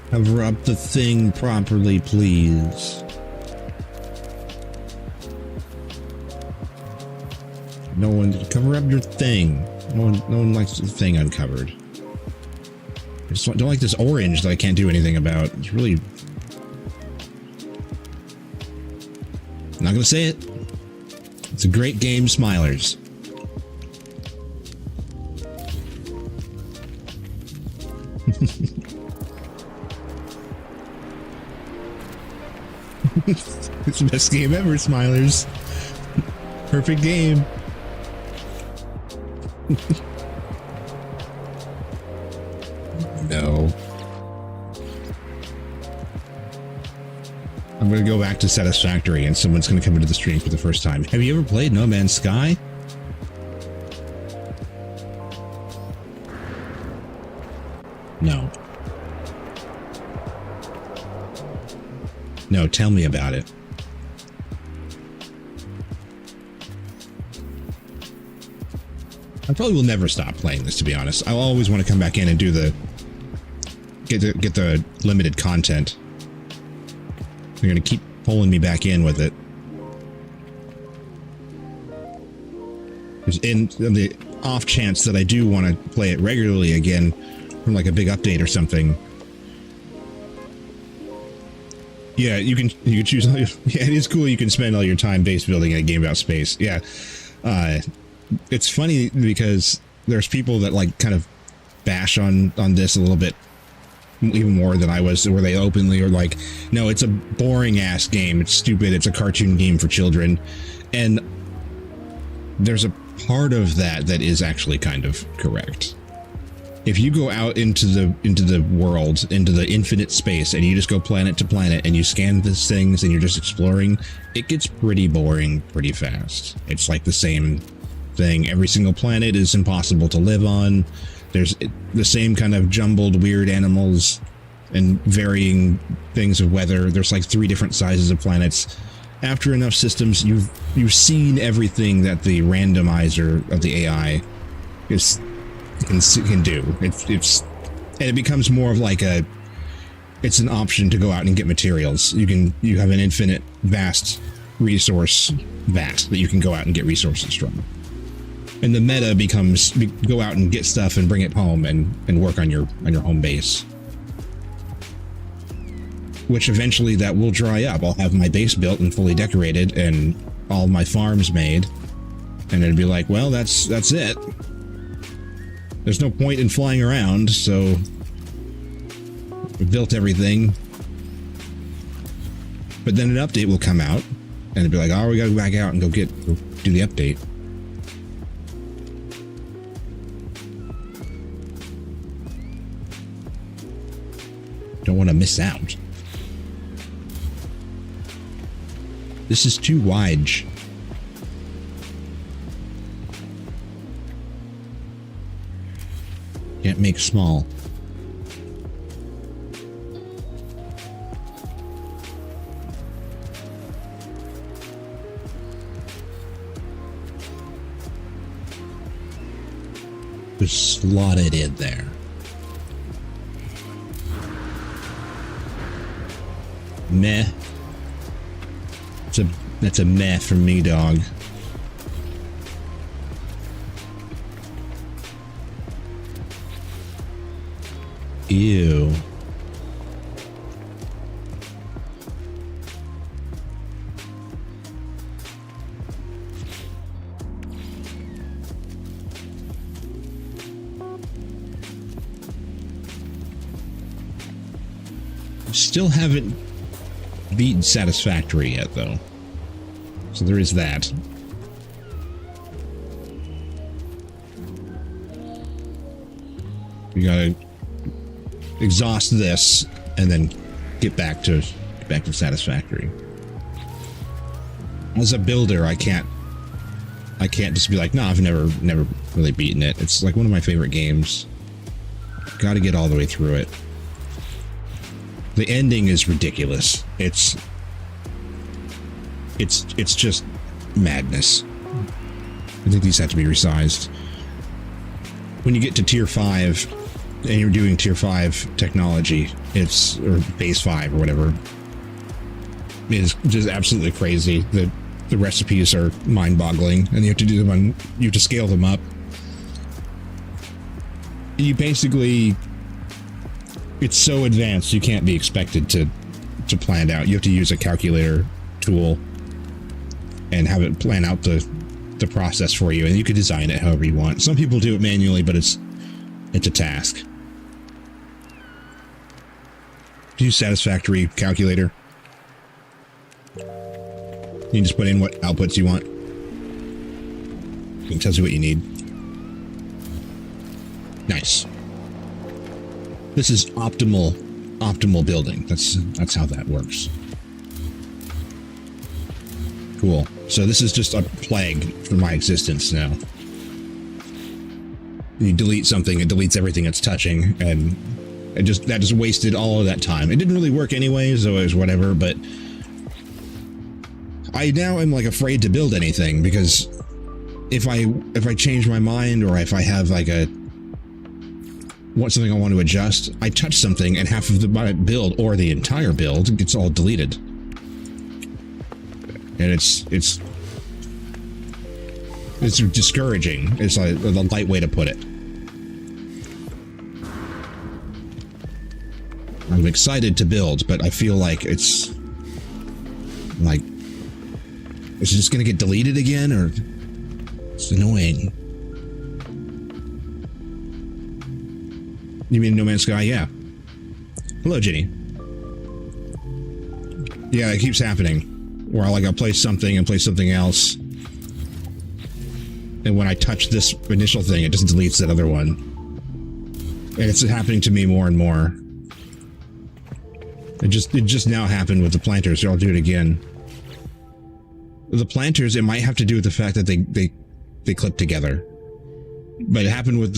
Cover up the thing properly, please. No one cover up your thing. No one likes the thing uncovered. I just don't like this orange that I can't do anything about. It's really. I'm not gonna say it. It's a great game, Smilers. It's the best game ever, Smilers. Perfect game. No. I'm going to go back to Satisfactory and someone's going to come into the stream for the first time. Have you ever played No Man's Sky? No. No, tell me about it. I probably will never stop playing this, to be honest. I'll always want to come back in and do the get the limited content. They're going to keep pulling me back in with it. In the off chance that I do want to play it regularly again from like a big update or something. Yeah, you can choose. Yeah, it is cool. You can spend all your time base building in a game about space. Yeah, it's funny because there's people that like kind of bash on this a little bit, even more than I was, where they openly are like, "No, it's a boring ass game. It's stupid. It's a cartoon game for children," and there's a part of that that is actually kind of correct. If you go out into the world, into the infinite space, and you just go planet to planet and you scan these things and you're just exploring, it gets pretty boring pretty fast. It's like the same thing. Every single planet is impossible to live on. There's the same kind of jumbled weird animals and varying things of weather. There's like 3 different sizes of planets. After enough systems, you've seen everything that the randomizer of the AI can do. It's and it becomes more of like it's an option to go out and get materials. You have an infinite vast resource that you can go out and get resources from. And the meta becomes go out and get stuff and bring it home and work on your home base. Which eventually that will dry up. I'll have my base built and fully decorated and all my farms made. And it'd be like, well, that's it. There's no point in flying around, so we built everything. But then an update will come out and it'd be like, oh, we gotta go back out and go do the update. Don't want to miss out. This is too wide. Can't make small. Just slot it in there. Meh. That's a meh from me, dog. Ew. Still haven't beaten Satisfactory yet, though. So there is that. We gotta exhaust this and then get back to Satisfactory. As a builder, I can't just be like, no, I've never really beaten it. It's like one of my favorite games. Got to get all the way through it. The ending is ridiculous. It's just madness. I think these have to be resized. When you get to tier 5 and you're doing tier 5 technology, or base 5 or whatever, it's just absolutely crazy. The recipes are mind-boggling, and you have to do them you have to scale them up. You basically, it's so advanced you can't be expected to plan it out. You have to use a calculator tool and have it plan out the process for you, and you can design it however you want. Some people do it manually, but it's a task. Do you Satisfactory calculator? You can just put in what outputs you want. It tells you what you need. Nice. This is optimal building. That's how that works. Cool. So this is just a plague for my existence now. You delete something, it deletes everything it's touching, and that just wasted all of that time. It didn't really work anyway, so it was whatever, but I now am like afraid to build anything, because if I change my mind, or if I have like something I want to adjust, I touch something and half of the build, or the entire build, gets all deleted. And it's discouraging. It's like the light way to put it. I'm excited to build, but I feel like it's just gonna get deleted again, or it's annoying. You mean No Man's Sky? Yeah. Hello, Ginny. Yeah, it keeps happening. Where I'll play something and play something else, and when I touch this initial thing, it just deletes that other one. And it's happening to me more and more. It just now happened with the planters, so I'll do it again. The planters, it might have to do with the fact that they clip together. But it happened with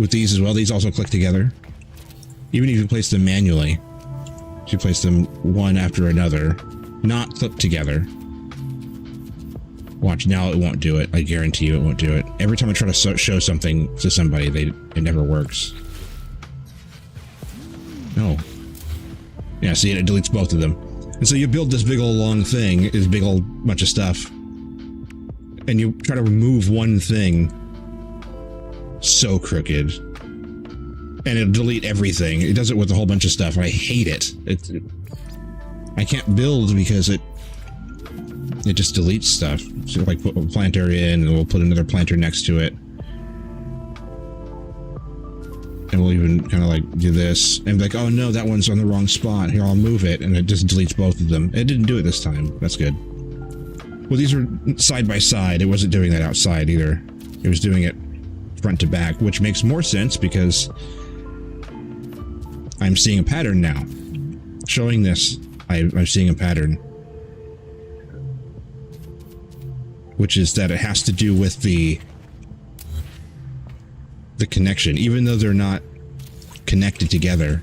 these as well. These also click together. Even if you place them manually. You place them one after another, not clipped together. Watch, now it won't do it. I guarantee you it won't do it. Every time I try to show something to somebody, it never works. No. Yeah, see, it deletes both of them. And so you build this big old long thing, this big old bunch of stuff, and you try to remove one thing. So crooked. And it'll delete everything. It does it with a whole bunch of stuff. I hate it. I can't build because it just deletes stuff. So like put a planter in, and we'll put another planter next to it. And we'll even kind of like do this. And be like, oh no, that one's on the wrong spot. Here, I'll move it. And it just deletes both of them. It didn't do it this time. That's good. Well, these were side by side. It wasn't doing that outside either. It was doing it front to back, which makes more sense because I'm seeing a pattern now. Showing this, I'm seeing a pattern. Which is that it has to do with the connection, even though they're not connected together.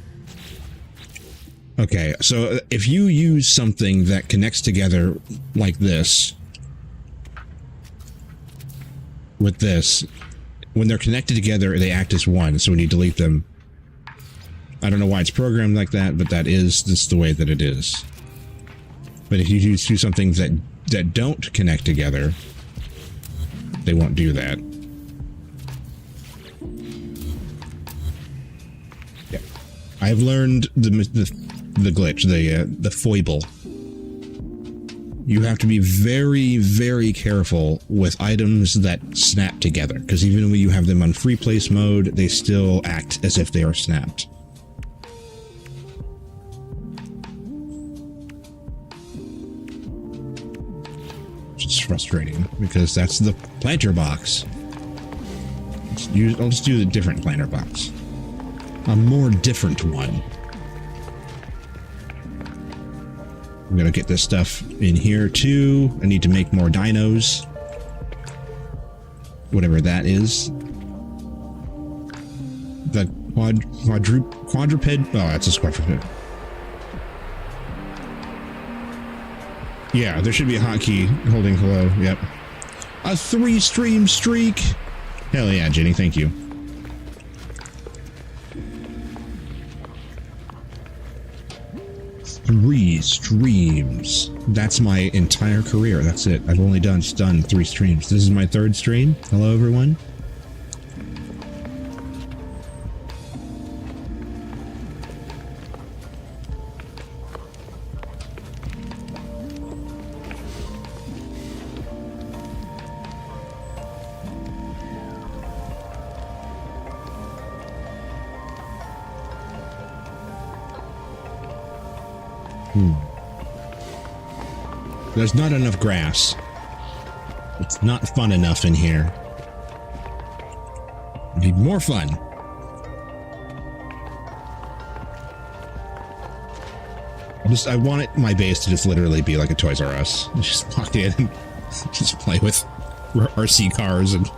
Okay, so if you use something that connects together like this, with this, when they're connected together, they act as one, so when you delete them, I don't know why it's programmed like that, but that is just the way that it is. But if you do something that don't connect together, they won't do that. Yeah, I've learned the glitch, the foible. You have to be very, very careful with items that snap together, because even when you have them on free place mode, they still act as if they are snapped. Which is frustrating, because that's the planter box. I'll just do the different planter box. A more different one. I'm gonna get this stuff in here too. I need to make more dinos. Whatever that is. The quadruped? Oh, that's a quadruped. Yeah, there should be a hotkey holding hello. Yep. A 3-stream streak! Hell yeah, Jenny, thank you. Three streams. That's my entire career. That's it. I've only done 3 streams. This is my 3rd stream. Hello, everyone. There's not enough grass. It's not fun enough in here. I need more fun. I want my base to just literally be like a Toys R Us. Just walk in and just play with RC cars and...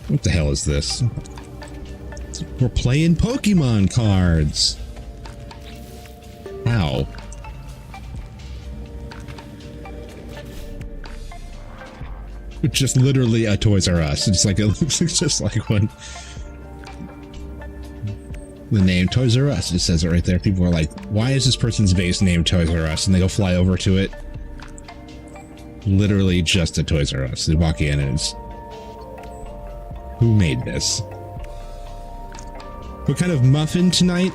What the hell is this? We're playing Pokemon cards. How? It's just literally a Toys R Us. It's like, it looks just like one. The name Toys R Us, it says it right there. People are like, why is this person's base named Toys R Us? And they go fly over to it. Literally just a Toys R Us. They walk in and it's... Who made this? What kind of muffin tonight?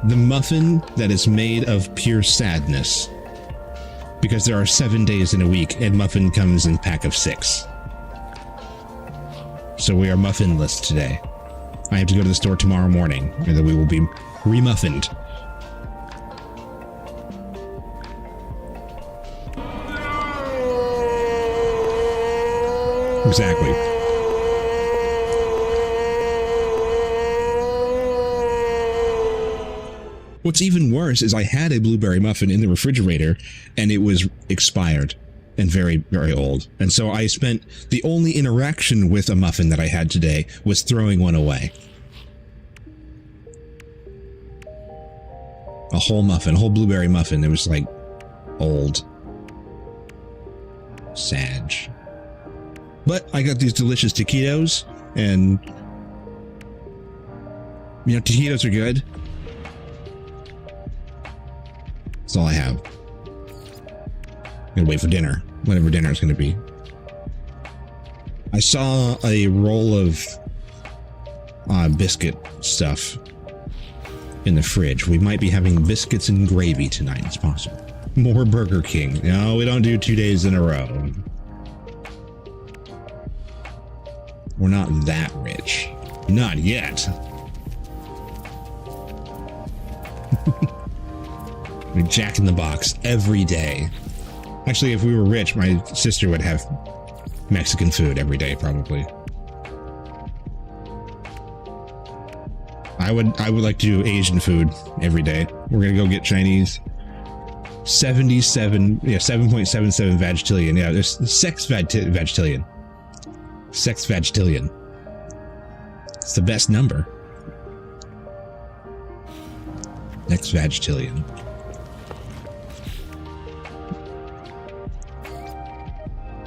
The muffin that is made of pure sadness. Because there are 7 days in a week, and muffin comes in a pack of 6. So we are muffinless today. I have to go to the store tomorrow morning, and then we will be remuffined. Exactly. What's even worse is I had a blueberry muffin in the refrigerator and it was expired and very, very old. And so I spent the only interaction with a muffin that I had today was throwing one away. A whole muffin, a whole blueberry muffin. It was like old. Sad. But I got these delicious taquitos and, you know, taquitos are good. That's all I have. I'm gonna wait for dinner, whatever dinner is gonna be. I saw a roll of biscuit stuff in the fridge. We might be having biscuits and gravy tonight. It's possible. More Burger King. No, we don't do 2 days in a row. We're not that rich. Not yet. We're Jack in the Box every day. Actually, if we were rich, my sister would have Mexican food every day, probably. I would like to do Asian food every day. We're gonna go get Chinese. 7.77 vegetarian. Yeah, there's vegetarian. Sex vegetarian. It's the best number. Next vegetarian.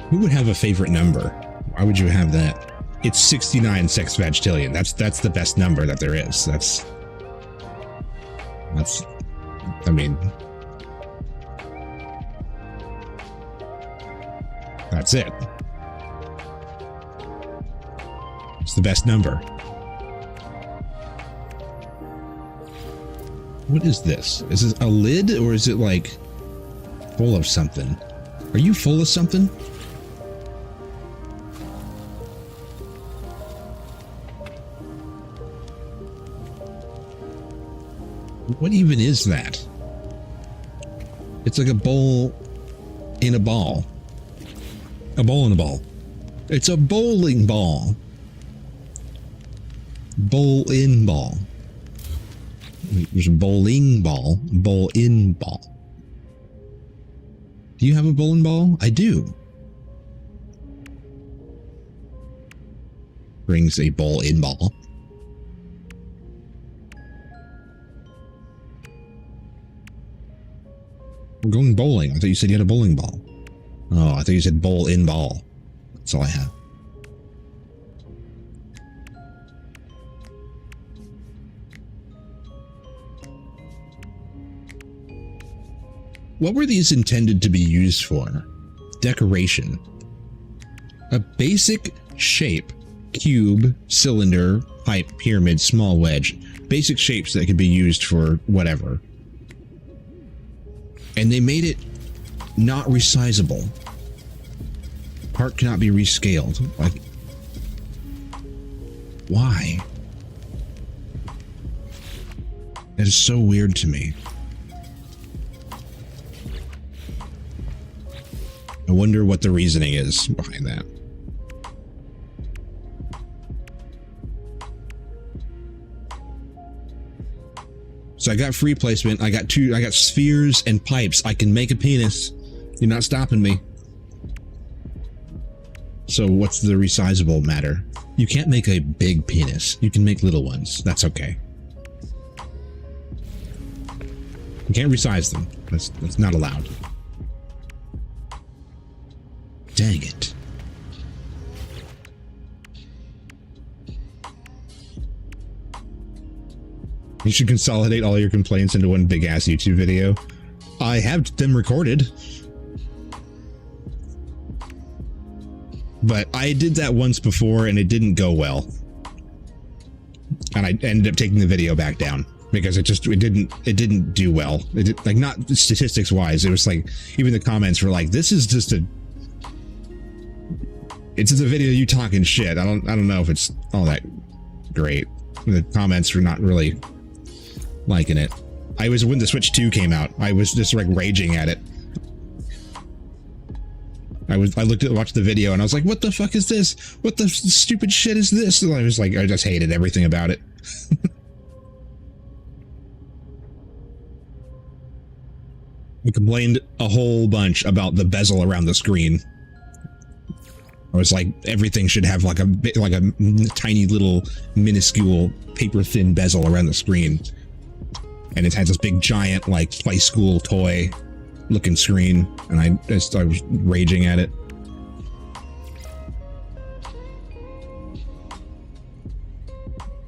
Who would have a favorite number? Why would you have that? It's 69 sextillion. That's the best number that there is. That's I mean, that's it. It's the best number. What is this? Is this a lid or is it like full of something? Are you full of something? What even is that? It's like a bowl in a ball. A bowl in a ball. It's a bowling ball. Bowl in ball. There's a bowling ball. Bowl in ball. Do you have a bowling ball? I do. Brings a bowl in ball. We're going bowling. I thought you said you had a bowling ball. Oh, I thought you said bowl in ball. That's all I have. What were these intended to be used for? Decoration. A basic shape. Cube, cylinder, pipe, pyramid, small wedge. Basic shapes that could be used for whatever. And they made it not resizable. Part cannot be rescaled. Like, why? That is so weird to me. I wonder what the reasoning is behind that. So I got free placement. I got spheres and pipes. I can make a penis. You're not stopping me. So what's the resizable matter? You can't make a big penis. You can make little ones. That's okay. You can't resize them. That's not allowed. Dang it. You should consolidate all your complaints into one big ass YouTube video. I have them recorded. But I did that once before and it didn't go well. And I ended up taking the video back down because it didn't do well. Like, not statistics wise. It was like, even the comments were like, this is just it's just a video of you talking shit. I don't know if it's all that great. The comments were not really liking it. When the Switch 2 came out, I was just like raging at it. I watched the video and I was like, what the fuck is this? What the stupid shit is this? And I was like, I just hated everything about it. I complained a whole bunch about the bezel around the screen. I was like, everything should have like a tiny little minuscule paper thin bezel around the screen. And it had this big giant like play school toy looking screen, and I was raging at it.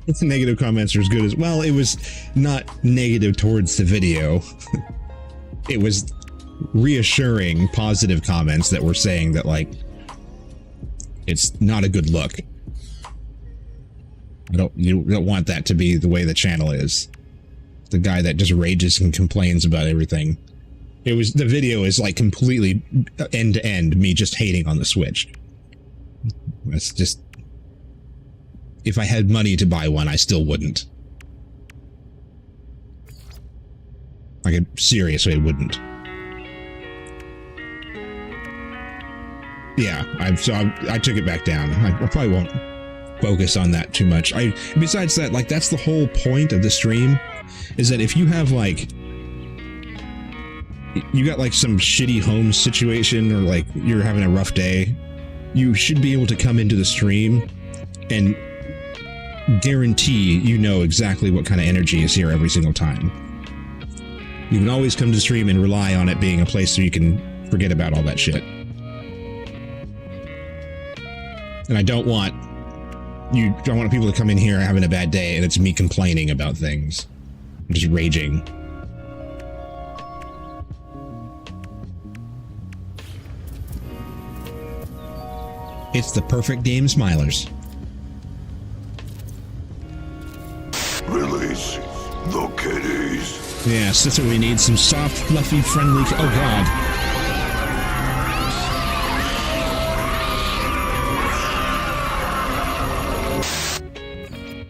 The negative comments are as good as, well, it was not negative towards the video. It was reassuring positive comments that were saying that, like, it's not a good look. You don't want that to be the way the channel is. The guy that just rages and complains about everything. The video is like completely end to end me just hating on the Switch. That's just, if I had money to buy one, I still wouldn't. Like, seriously, I wouldn't. Yeah, I took it back down. I probably won't focus on that too much. Besides that, like, that's the whole point of the stream, is that if you have like, you got like some shitty home situation, or like you're having a rough day, you should be able to come into the stream and guarantee you know exactly what kind of energy is here every single time. You can always come to the stream and rely on it being a place where you can forget about all that shit. And I don't want I want people to come in here having a bad day, and it's me complaining about things. I'm just raging. It's the perfect game, Smilers. Release the kitties. Yes, that's what we need. Some soft, fluffy, friendly... Oh, God.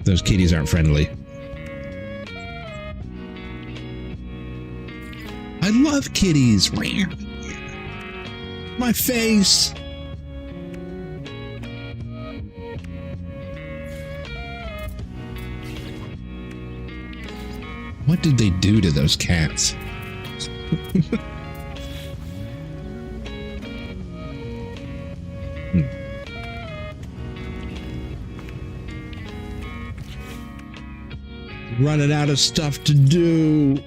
Those kitties aren't friendly. I love kitties. My face. What did they do to those cats? Running out of stuff to do.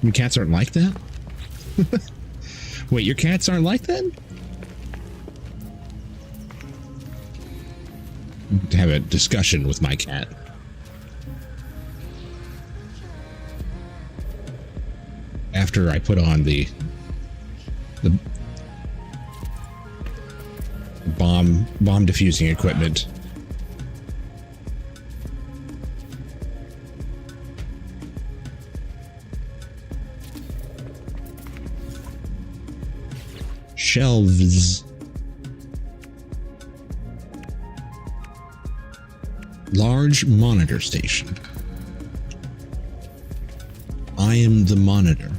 Your cats aren't like that? Wait, your cats aren't like that? To have a discussion with my cat. After I put on the bomb defusing equipment. Shelves. Large monitor station. I am the monitor.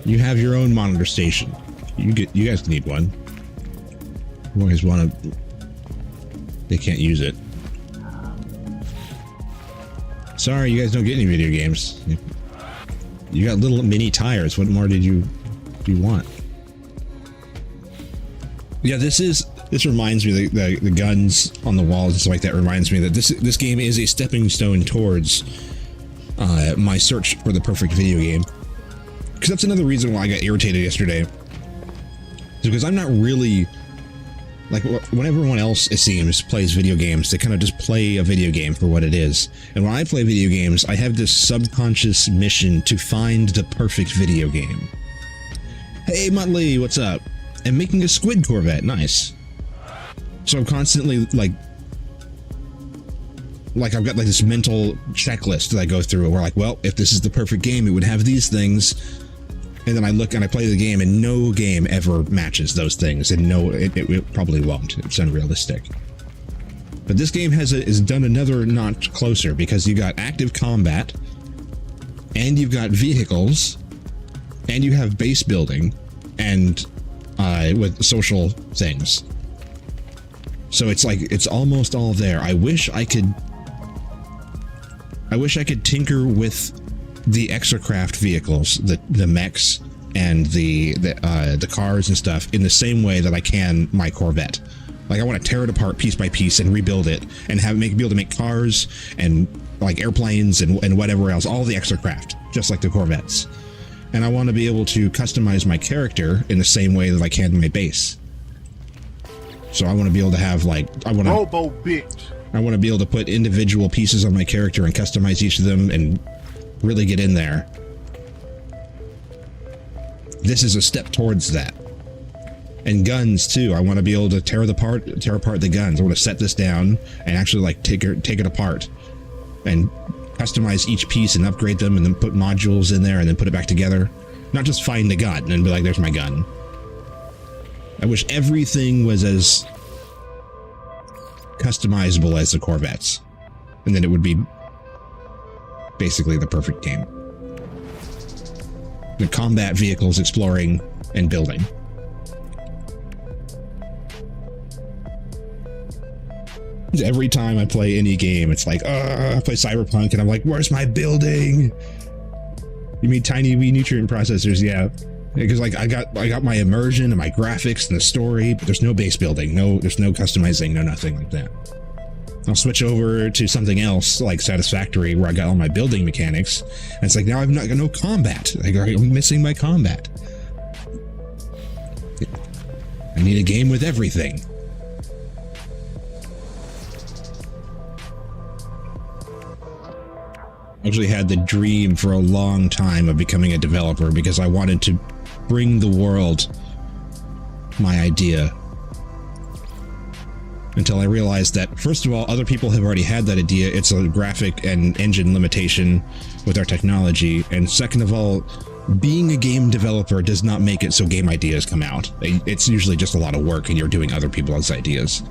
You have your own monitor station. You guys need one. You always want to. They can't use it. Sorry, you guys don't get any video games. You got little mini tires. What more did you want? Yeah, this reminds me, the guns on the walls and stuff like that reminds me that this game is a stepping stone towards my search for the perfect video game. Because that's another reason why I got irritated yesterday. It's because I'm not really, like, when everyone else, it seems, plays video games, they kind of just play a video game for what it is. And when I play video games, I have this subconscious mission to find the perfect video game. Hey, Muttley, what's up? And making a squid Corvette, nice. So I'm constantly like I've got like this mental checklist that I go through where, like, well, if this is the perfect game, it would have these things. And then I look and I play the game, and no game ever matches those things. And no, it probably won't. It's unrealistic. But this game has done another notch closer, because you got active combat, and you've got vehicles, and you have base building, and with social things. So it's like, it's almost all there. I wish I could tinker with the exocraft vehicles, the mechs and the cars and stuff in the same way that I can my Corvette. Like, I want to tear it apart piece by piece and rebuild it and be able to make cars and like airplanes and whatever else, all the exocraft, just like the Corvettes. And I want to be able to customize my character in the same way that I can my base. So I want to be able to have, like, I want to be able to put individual pieces on my character and customize each of them and really get in there. This is a step towards that. And guns too. I want to be able to tear apart the guns. I want to set this down and actually like take it apart and customize each piece and upgrade them and then put modules in there and then put it back together. Not just find the gun and be like, there's my gun. I wish everything was as customizable as the Corvettes. And then it would be basically the perfect game. The combat vehicles, exploring and building. Every time I play any game, it's like, I play Cyberpunk and I'm like, where's my building? You mean tiny wee nutrient processors? Yeah. Because like I got my immersion and my graphics and the story, but there's no base building, there's no customizing, no nothing like that. I'll switch over to something else like Satisfactory where I got all my building mechanics, and it's like now I've not got no combat. Like, I'm missing my combat. need a game with everything. I actually had the dream for a long time of becoming a developer because I wanted to bring the world my idea. Until I realized that, first of all, other people have already had that idea. It's a graphic and engine limitation with our technology. And second of all, being a game developer does not make it so game ideas come out. It's usually just a lot of work and you're doing other people's ideas.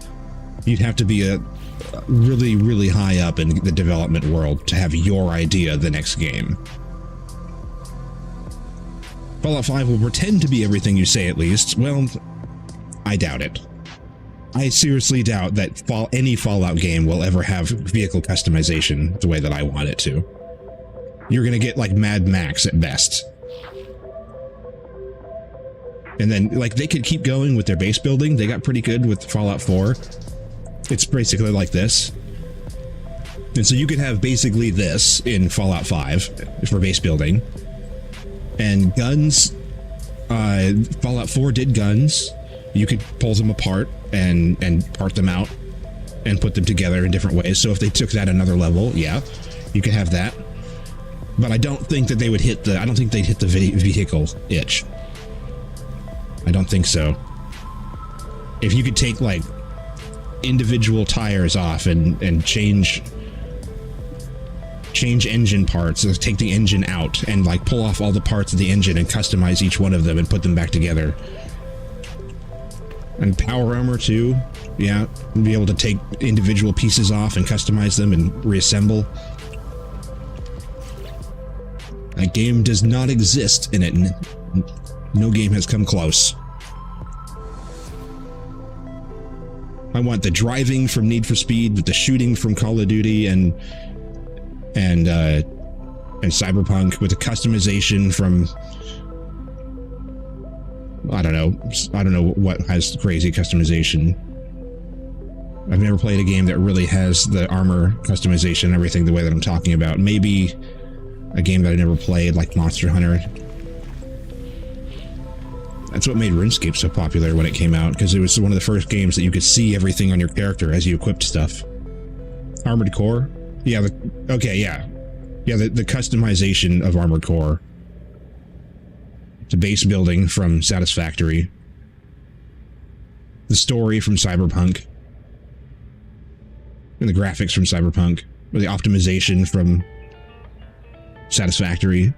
You'd have to be a really, really high up in the development world to have your idea the next game. Fallout 5 will pretend to be everything you say, at least. Well, I doubt it. I seriously doubt that any Fallout game will ever have vehicle customization the way that I want it to. You're gonna get like Mad Max at best. And then, like, they could keep going with their base building. They got pretty good with Fallout 4. It's basically like this. And so you could have basically this in Fallout 5 for base building. And guns, Fallout 4 did guns. You could pull them apart and part them out and put them together in different ways. So if they took that another level, yeah, you could have that. But I don't think that they would hit I don't think they'd hit the vehicle itch. I don't think so. If you could take like individual tires off and change engine parts, so take the engine out and like pull off all the parts of the engine and customize each one of them and put them back together. And power armor too. Yeah, be able to take individual pieces off and customize them and reassemble. That game does not exist in it. No game has come close. I want the driving from Need for Speed with the shooting from Call of Duty and Cyberpunk with the customization from I don't know what has crazy customization. I've never played a game that really has the armor customization and everything the way that I'm talking about. Maybe a game that I never played, like Monster Hunter. That's what made RuneScape so popular when it came out, because it was one of the first games that you could see everything on your character as you equipped stuff. Armored Core? Yeah, the customization of Armored Core. The base building from Satisfactory. The story from Cyberpunk. And the graphics from Cyberpunk. Or the optimization from Satisfactory.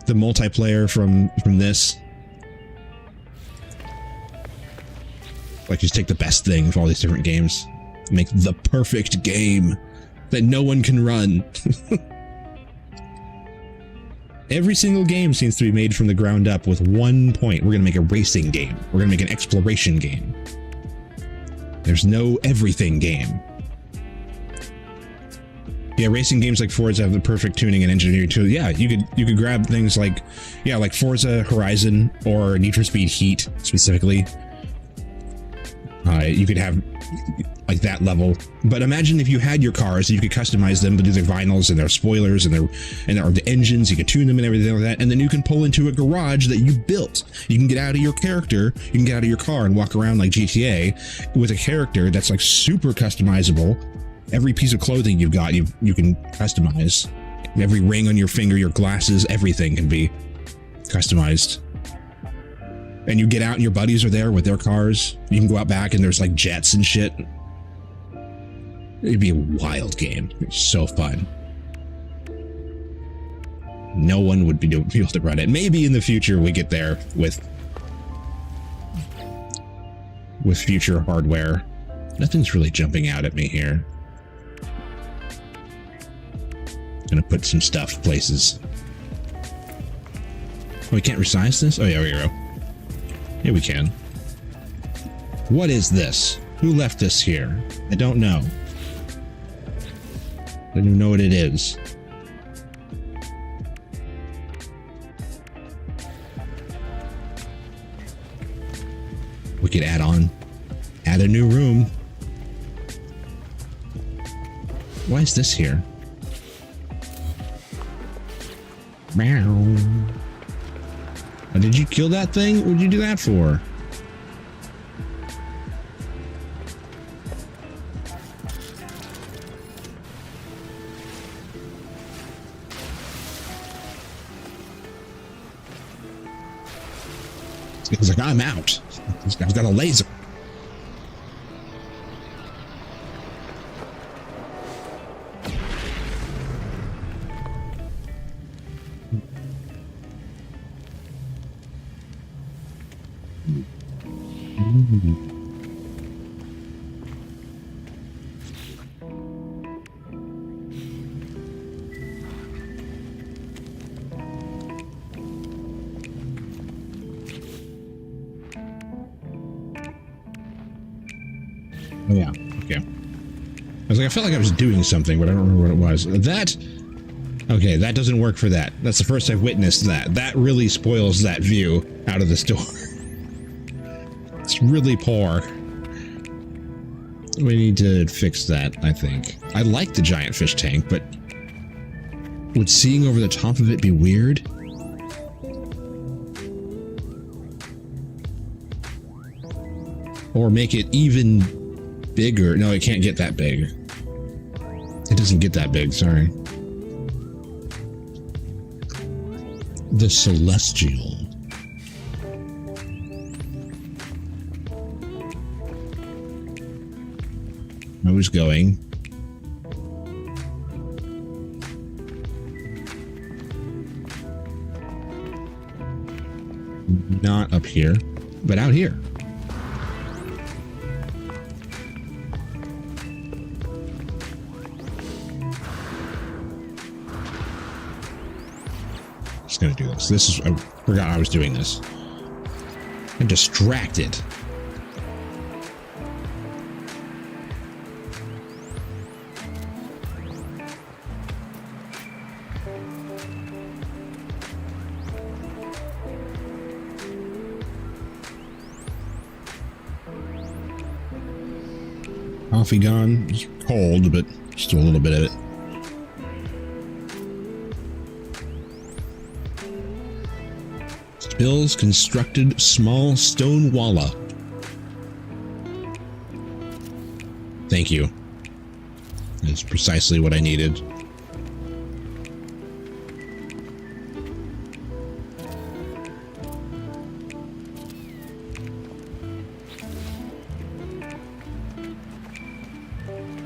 The multiplayer from this. Like, just take the best thing from all these different games. Make the perfect game that no one can run. Every single game seems to be made from the ground up with one point. We're going to make a racing game. We're going to make an exploration game. There's no everything game. Yeah, racing games like Forza have the perfect tuning and engineering too. Yeah, you could grab things like, yeah, like Forza Horizon or Need for Speed Heat specifically. You could have like that level, but imagine if you had your cars and you could customize them, but do their vinyls and their spoilers and the engines. You could tune them and everything like that, and then you can pull into a garage that you built. You can get out of your character, you can get out of your car and walk around like GTA with a character that's like super customizable. Every piece of clothing you've got, you can customize. Every ring on your finger, your glasses, everything can be customized. And you get out and your buddies are there with their cars. You can go out back and there's like jets and shit. It'd be a wild game. It's so fun. No one would be able to run it. Maybe in the future we get there with future hardware. Nothing's really jumping out at me here. Gonna put some stuff places. Oh, we can't resize this? Oh yeah, here we go. Yeah, we can. What is this? Who left this here? I don't know. I don't even know what it is. We could add a new room. Why is this here? Meow. Oh, did you kill that thing? What did you do that for? He's like, I'm out. I've got a laser. Oh, yeah. Okay. I was like, I felt like I was doing something, but I don't remember what it was. That... Okay, that doesn't work for that. That's the first I've witnessed that. That really spoils that view out of this door. It's really poor. We need to fix that, I think. I like the giant fish tank, but would seeing over the top of it be weird? Or make it even bigger? No, it can't get that big. It doesn't get that big, sorry. The Celestial. I was going. Not up here, but out here. Just gonna do this. This is, I forgot I was doing this. I'm distracted. Coffee gone. It's cold, but still a little bit of it. Bill's constructed small stone walla. Thank you. That's precisely what I needed.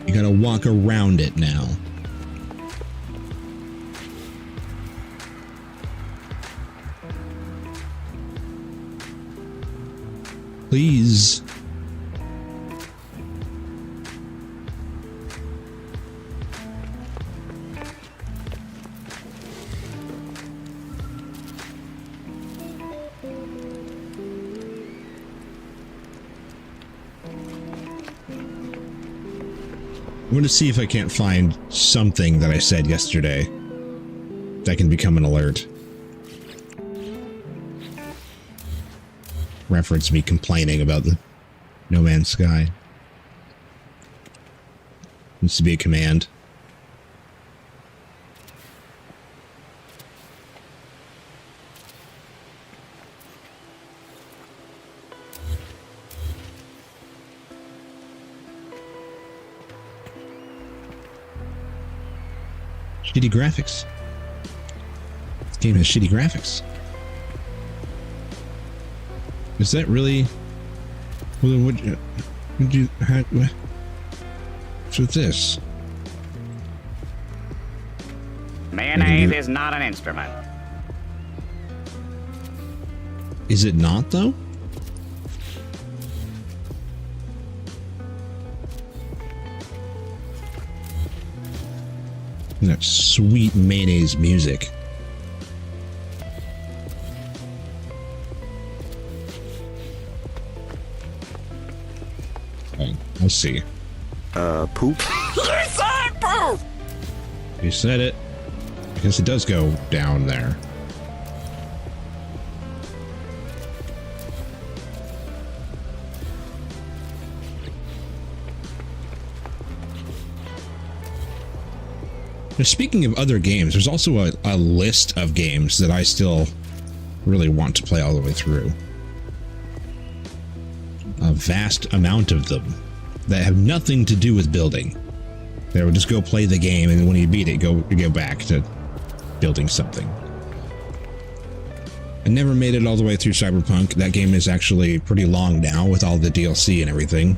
You gotta walk around it now. Please. I'm going to see if I can't find something that I said yesterday that can become an alert. Reference me complaining about the No Man's Sky. Needs to be a command. Shitty graphics. This game has shitty graphics. Is that really? Well, then what would you? What's with this? Mayonnaise is not an instrument. Is it not, though? That sweet mayonnaise music. Okay, let's see. Poop? You said poop! You said it. I guess it does go down there. Now, speaking of other games, there's also a list of games that I still really want to play all the way through. A vast amount of them that have nothing to do with building. They would just go play the game, and when you beat it, go back to building something. I never made it all the way through Cyberpunk. That game is actually pretty long now with all the DLC and everything.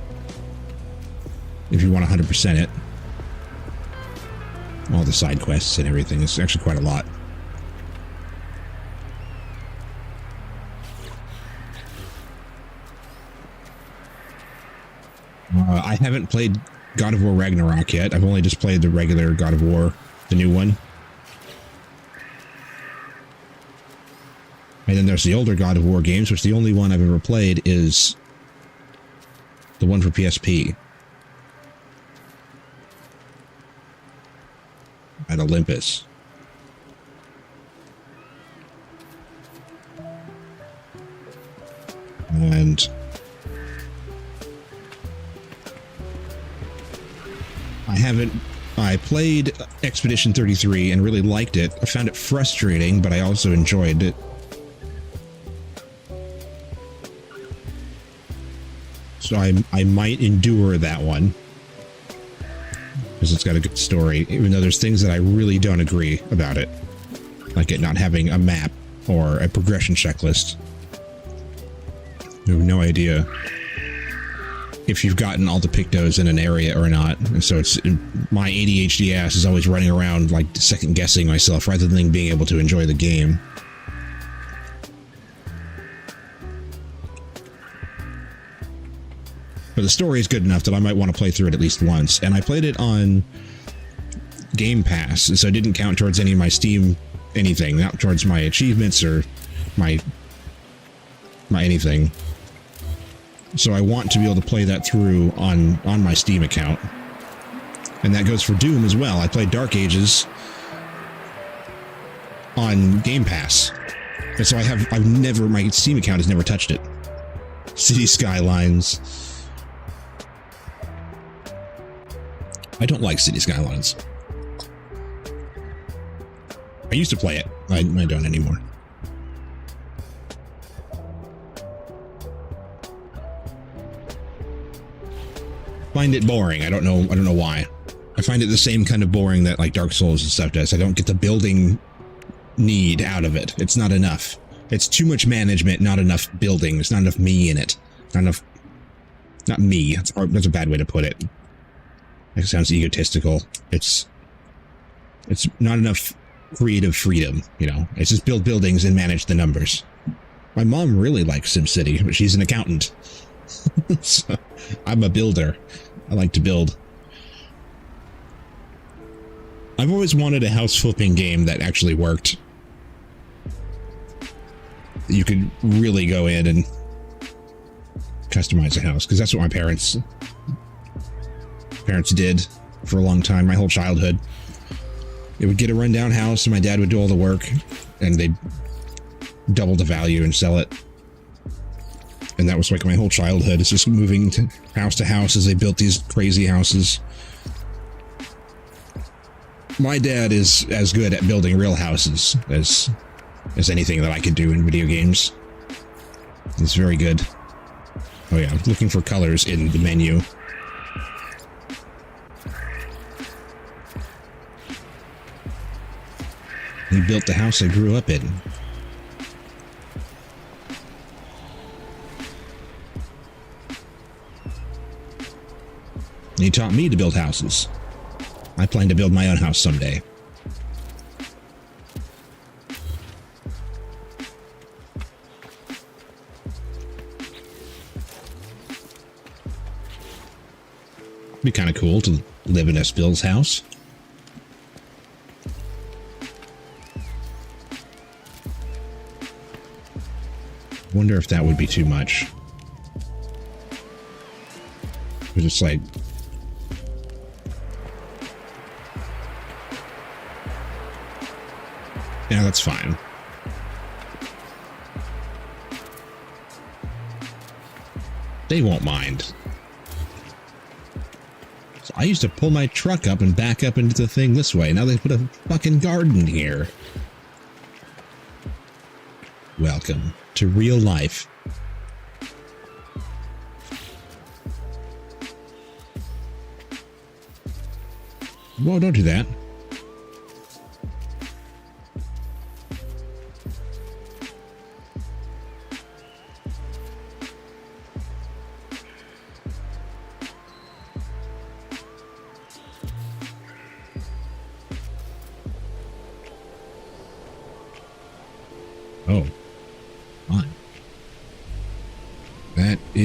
If you want to 100% it. All the side quests and everything. It's actually quite a lot. I haven't played God of War Ragnarok yet. I've only just played the regular God of War, the new one. And then there's the older God of War games, which the only one I've ever played is the one for PSP. At Olympus. And I played Expedition 33 and really liked it. I found it frustrating, but I also enjoyed it. So I might endure that one. Because it's got a good story, even though there's things that I really don't agree about it. Like it not having a map or a progression checklist. I have no idea if you've gotten all the pictos in an area or not. And so it's my ADHD ass is always running around like second guessing myself rather than being able to enjoy the game. But the story is good enough that I might want to play through it at least once. And I played it on Game Pass, so it didn't count towards any of my Steam anything, not towards my achievements or my anything. So I want to be able to play that through on my Steam account. And that goes for Doom as well. I played Dark Ages on Game Pass. And so my Steam account has never touched it. City Skylines. I don't like City Skylines. I used to play it. I don't anymore. Find it boring. I don't know why. I find it the same kind of boring that like Dark Souls and stuff does. I don't get the building need out of it. It's not enough. It's too much management, not enough building. There's not enough me in it. Not me. That's a bad way to put it. It sounds egotistical. It's not enough creative freedom, you know. It's just build buildings and manage the numbers. My mom really likes SimCity, but she's an accountant. So I'm a builder. I like to build. I've always wanted a house flipping game that actually worked. You could really go in and customize a house, because that's what my parents did for a long time, my whole childhood. They would get a rundown house and my dad would do all the work and they'd double the value and sell it. And that was like my whole childhood. It's just moving to house as they built these crazy houses. My dad is as good at building real houses as anything that I could do in video games. He's very good. Oh yeah, I'm looking for colors in the menu. He built the house I grew up in. And he taught me to build houses. I plan to build my own house someday. It'd be kind of cool to live in S. Bill's house. Wonder if that would be too much. It's just like, yeah, that's fine. They won't mind. So I used to pull my truck up and back up into the thing this way. Now they put a fucking garden here. Welcome to real life. Whoa, don't do that.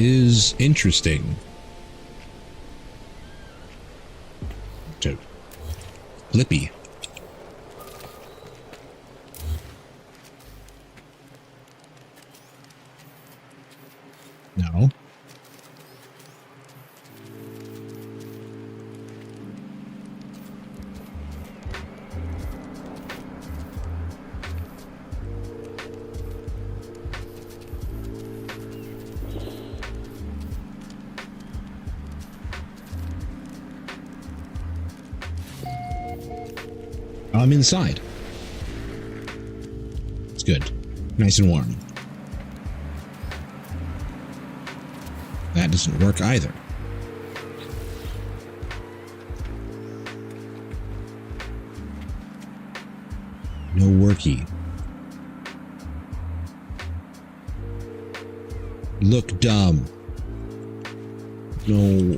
is interesting. So, Flippy. No. I'm inside. It's good. Nice and warm. That doesn't work either. No worky. Look dumb. No.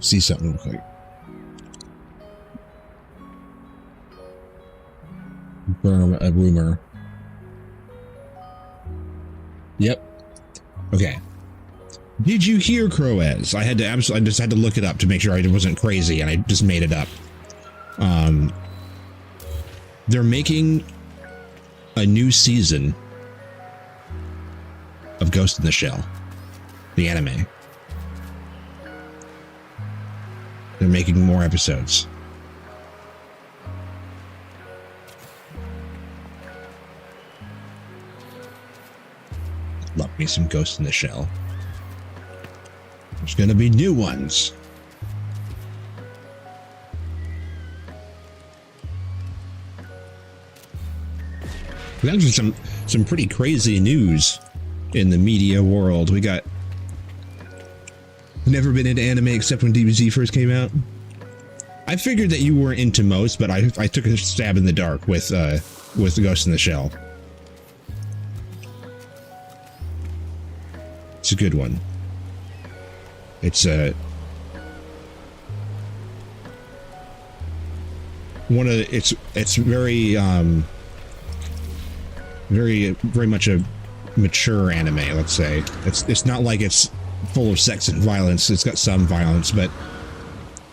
See something real quick. Confirm a rumor. Yep. Okay. Did you hear, Croaz? I just had to look it up to make sure I wasn't crazy, and I just made it up. They're making a new season of Ghost in the Shell, the anime. They're making more episodes. Love me some Ghost in the Shell. There's gonna be new ones. There's some pretty crazy news in the media world. We got never been into anime except when DBZ first came out. I figured that you weren't into most, but I took a stab in the dark with the Ghost in the Shell. It's a good one. It's it's very very much a mature anime, let's say. It's not like it's full of sex and violence. It's got some violence, but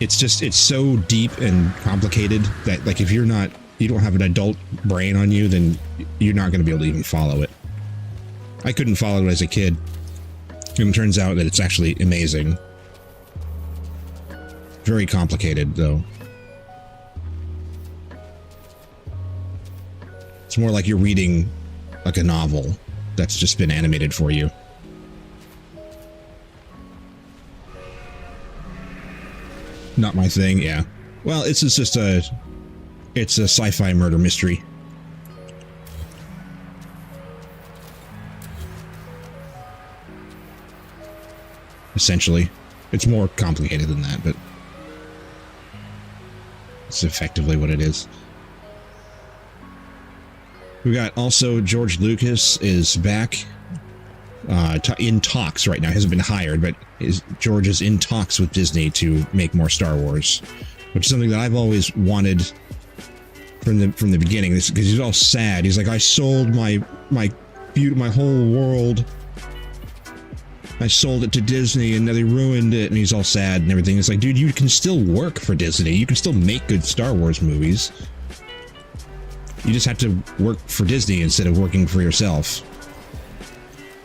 it's so deep and complicated that, like, if you don't have an adult brain on you, then you're not going to be able to even follow it. I couldn't follow it as a kid, and it turns out that it's actually amazing. Very complicated, though. It's more like you're reading like a novel that's just been animated for you. Not my thing, yeah. Well, it's a sci-fi murder mystery. Essentially. It's more complicated than that, but it's effectively what it is. We got also George Lucas is back in talks right now. He hasn't been hired, but George is in talks with Disney to make more Star Wars, which is something that I've always wanted from the beginning. Because he's all sad. He's like, I sold my whole world. I sold it to Disney and they ruined it, and he's all sad and everything. It's like, dude, you can still work for Disney. You can still make good Star Wars movies. You just have to work for Disney instead of working for yourself.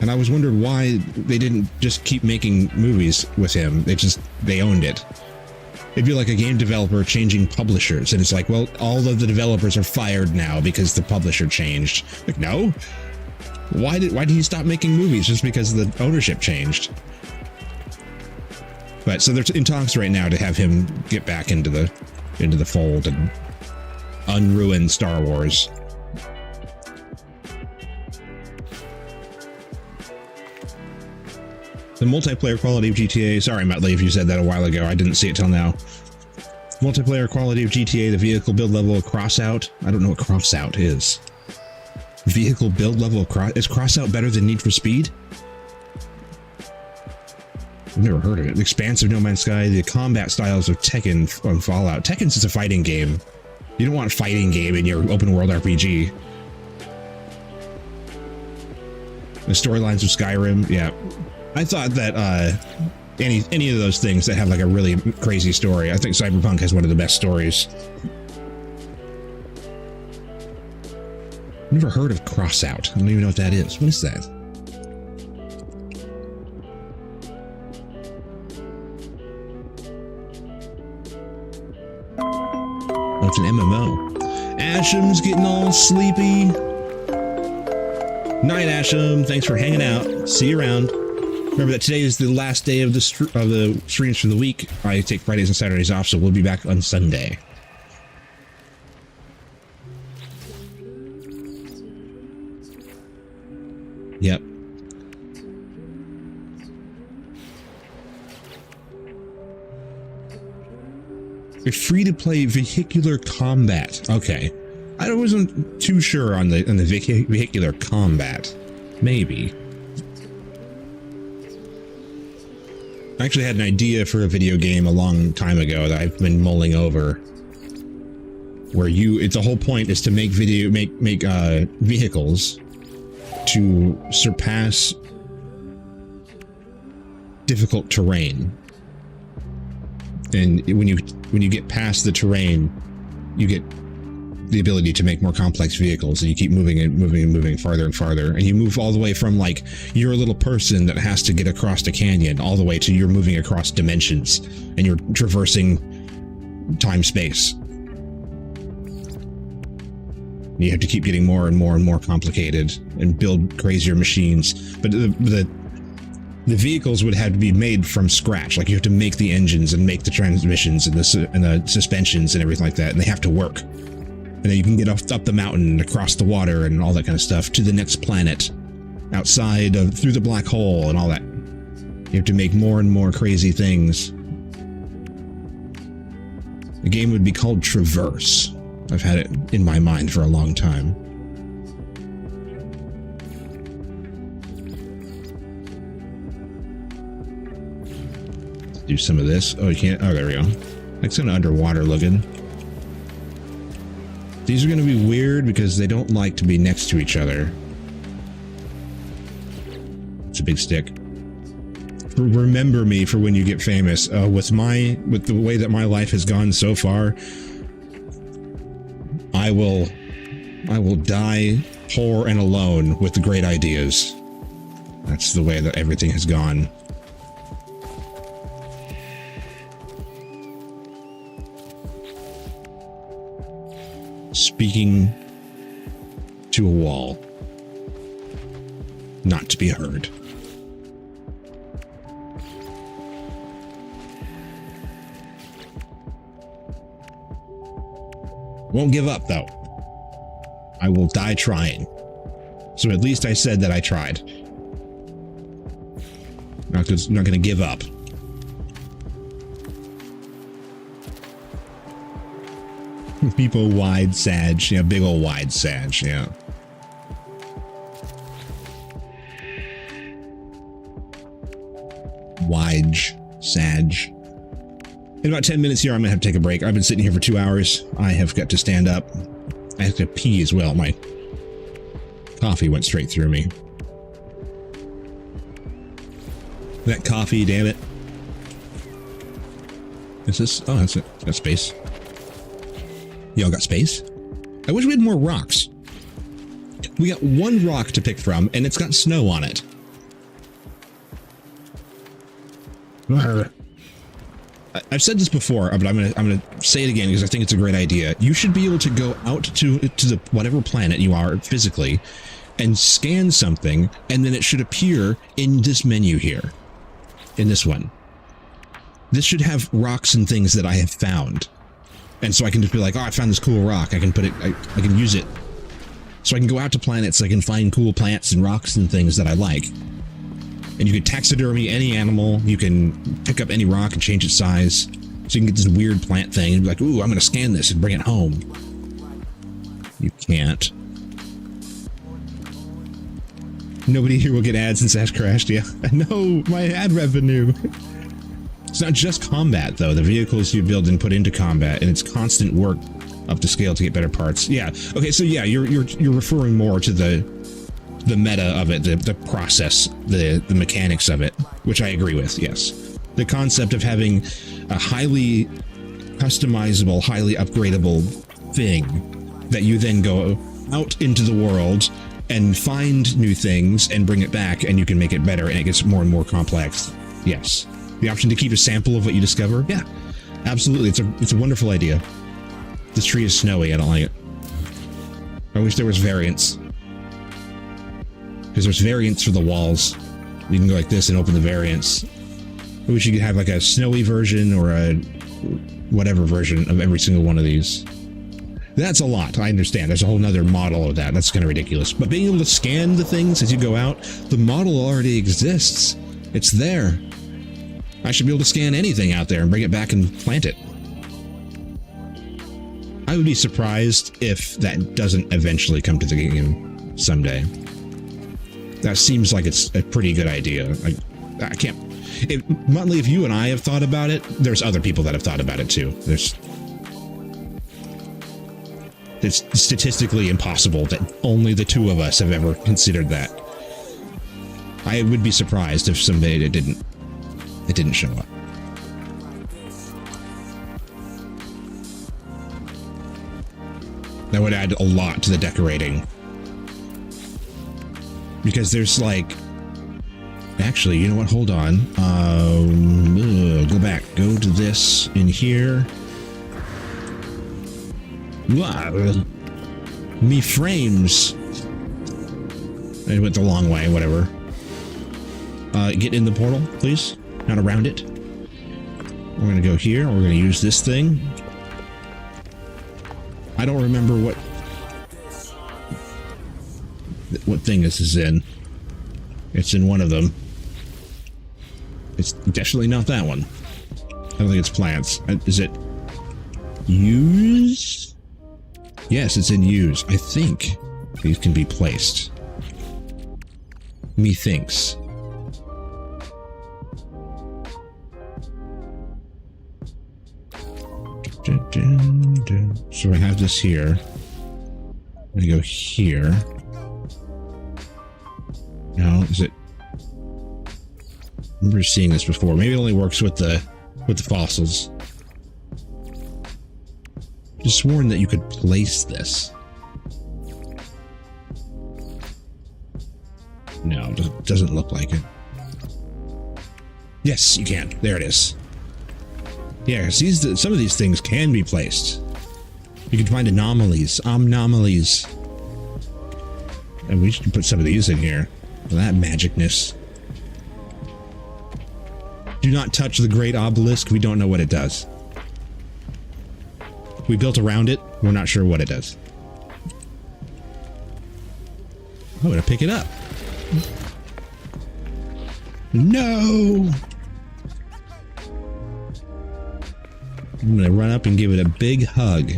And I was wondering why they didn't just keep making movies with him. They owned it. It'd be like a game developer changing publishers, and it's like, well, all of the developers are fired now because the publisher changed. Like, no. Why did he stop making movies just because the ownership changed? But so they're in talks right now to have him get back into the fold and unruin Star Wars. The multiplayer quality of GTA, sorry Matt Lee if you said that a while ago, I didn't see it till now. Multiplayer quality of GTA, the vehicle build level of crossout. I don't know what crossout is. Vehicle build level of is crossout better than Need for Speed? I've never heard of it. The expansive No Man's Sky, the combat styles of Tekken on Fallout. Tekken's just a fighting game. You don't want a fighting game in your open world RPG. The storylines of Skyrim, yeah. I thought that any of those things that have like a really crazy story, I think Cyberpunk has one of the best stories. Never heard of crossout. I don't even know what that is. What is that? Oh, it's an MMO. Asham's getting all sleepy. Night, Asham. Thanks for hanging out. See you around. Remember that today is the last day of the streams for the week. I take Fridays and Saturdays off, so we'll be back on Sunday. Yep. You're free to play vehicular combat. Okay. I wasn't too sure on the vehicular combat. Maybe. I actually had an idea for a video game a long time ago that I've been mulling over. Where the whole point is to make vehicles to surpass difficult terrain. And when you get past the terrain, you get the ability to make more complex vehicles, and you keep moving and moving farther and farther, and you move all the way from like you're a little person that has to get across a canyon all the way to you're moving across dimensions and you're traversing time-space. You have to keep getting more and more and more complicated and build crazier machines, but the vehicles would have to be made from scratch. Like you have to make the engines and make the transmissions and the suspensions and everything like that, and they have to work. And then you can get up the mountain and across the water and all that kind of stuff to the next planet, outside of through the black hole and all that. You have to make more and more crazy things. The game would be called Traverse. I've had it in my mind for a long time. Let's do some of this. Oh, you can't. Oh, there we go. That's kind of underwater looking. These are going to be weird because they don't like to be next to each other. It's a big stick. Remember me for when you get famous. With the way that my life has gone so far, I will die poor and alone with the great ideas. That's the way that everything has gone. Speaking to a wall, not to be heard. Won't give up, though. I will die trying. So at least I said that I tried. Not going to give up. People wide sag, yeah, big old wide sag, yeah. Wide sag. In about 10 minutes here, I'm gonna have to take a break. I've been sitting here for 2 hours. I have got to stand up. I have to pee as well. My coffee went straight through me. That coffee, damn it. Is this? Oh, that's it. Got space. Y'all got space? I wish we had more rocks. We got one rock to pick from, and it's got snow on it. I've said this before, but I'm gonna say it again because I think it's a great idea. You should be able to go out to the whatever planet you are physically and scan something, and then it should appear in this menu here, in this one. This should have rocks and things that I have found, and so I can just be like, oh, I found this cool rock. I can put it. I can use it, so I can go out to planets. I can find cool plants and rocks and things that I like. And you can taxidermy any animal. You can pick up any rock and change its size. So you can get this weird plant thing and be like, ooh, I'm going to scan this and bring it home. You can't. Nobody here will get ads since Ash crashed. Yeah, no, my ad revenue. It's not just combat, though. The vehicles you build and put into combat, and it's constant work up to scale to get better parts. Yeah. Okay, so yeah, you're referring more to the meta of it, the process, the mechanics of it, which I agree with, yes. The concept of having a highly customizable, highly upgradable thing that you then go out into the world and find new things and bring it back, and you can make it better, and it gets more and more complex. Yes. The option to keep a sample of what you discover? Yeah, absolutely. It's a wonderful idea. This tree is snowy. I don't like it. I wish there was variants. Because there's variants for the walls. You can go like this and open the variants. I wish you could have like a snowy version or a whatever version of every single one of these. That's a lot, I understand. There's a whole nother model of that. That's kind of ridiculous. But being able to scan the things as you go out, the model already exists. It's there. I should be able to scan anything out there and bring it back and plant it. I would be surprised if that doesn't eventually come to the game someday. That seems like it's a pretty good idea. I can't... Muttley, if you and I have thought about it, there's other people that have thought about it too. It's statistically impossible that only the two of us have ever considered that. I would be surprised if someday it didn't show up. That would add a lot to the decorating. Because there's like... Actually, you know what? Hold on. Go back. Go to this in here. Wow. Me frames. I went the long way, whatever. Get in the portal, please. Not around it. We're going to go here. We're going to use this thing. I don't remember what thing this is in. It's in one of them. It's definitely not that one. I don't think it's plants. Is it use? Yes, it's in use. I think these can be placed. Methinks. So I have this here. I'm gonna go here. No, is it? I remember seeing this before. Maybe it only works with the fossils. Just sworn that you could place this. No, it doesn't look like it. Yes, you can. There it is. Yeah, some of these things can be placed. You can find anomalies. And we should put some of these in here. For that magicness. Do not touch the great obelisk. We don't know what it does. We built around it. We're not sure what it does. I'm gonna pick it up. No! I'm gonna run up and give it a big hug.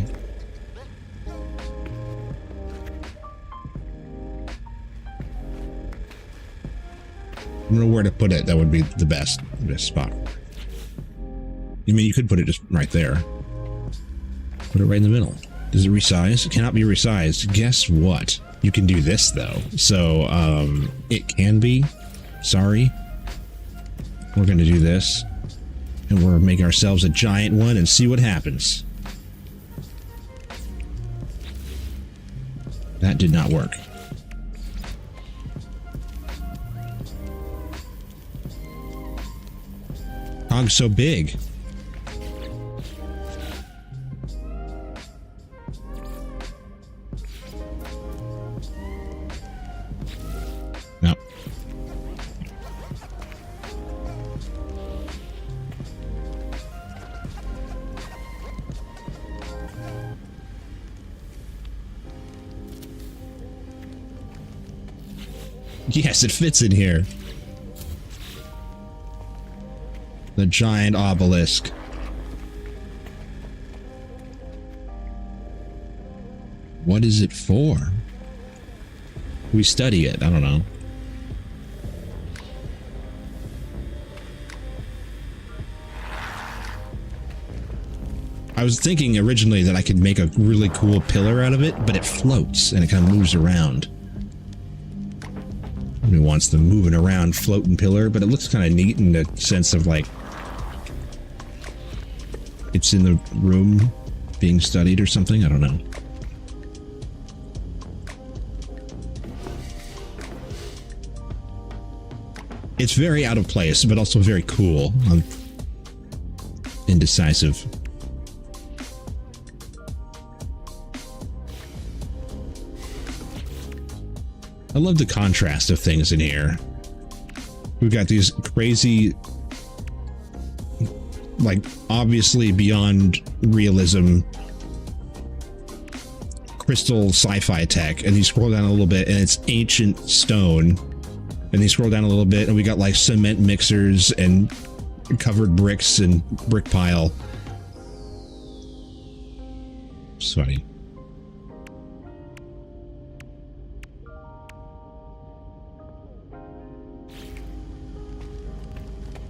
I don't know where to put it. That would be the best spot. I mean, you could put it just right there. Put it right in the middle. Does it resize? It cannot be resized. Guess what? You can do this, though. So, it can be. Sorry. We're going to do this. And we're going to make ourselves a giant one and see what happens. That did not work. Hog's so big. Yes, it fits in here. The giant obelisk. What is it for? We study it. I don't know. I was thinking originally that I could make a really cool pillar out of it, but it floats and it kind of moves around. Who wants the moving around floating pillar, but it looks kind of neat in the sense of like it's in the room being studied or something. I don't know. It's very out of place, but also very cool. I'm indecisive. I love the contrast of things in here. We've got these crazy, like, obviously beyond realism, crystal sci-fi tech, and you scroll down a little bit and it's ancient stone, and you scroll down a little bit and we got like cement mixers and covered bricks and brick pile. It's funny.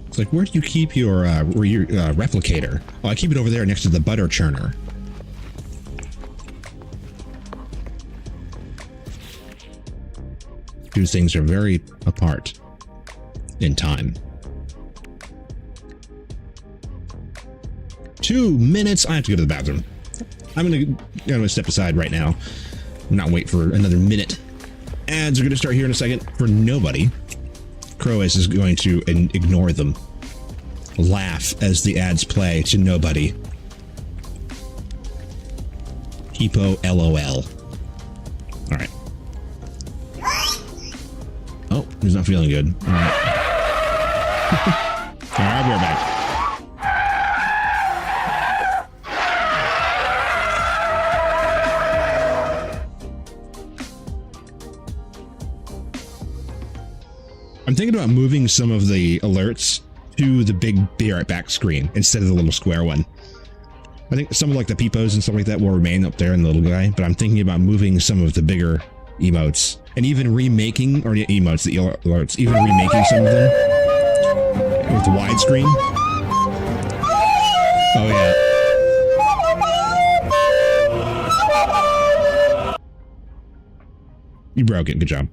It's like, where do you keep your replicator? Oh, I keep it over there next to the butter churner. Two things are very apart in time. 2 minutes. I have to go to the bathroom. I'm gonna step aside right now. I'm not wait for another minute. Ads are gonna start here in a second for nobody. Croas is going to ignore them. Laugh as the ads play to nobody. Hippo LOL. Alright. Oh, he's not feeling good. Alright. Alright, I'll be right back. I'm thinking about moving some of the alerts to the big be right back screen instead of the little square one. I think some of like the peepos and stuff like that will remain up there in the little guy, but I'm thinking about moving some of the bigger emotes and even remaking, or the emotes, the alerts, even remaking some of them with widescreen. Oh yeah. You broke it. Good job.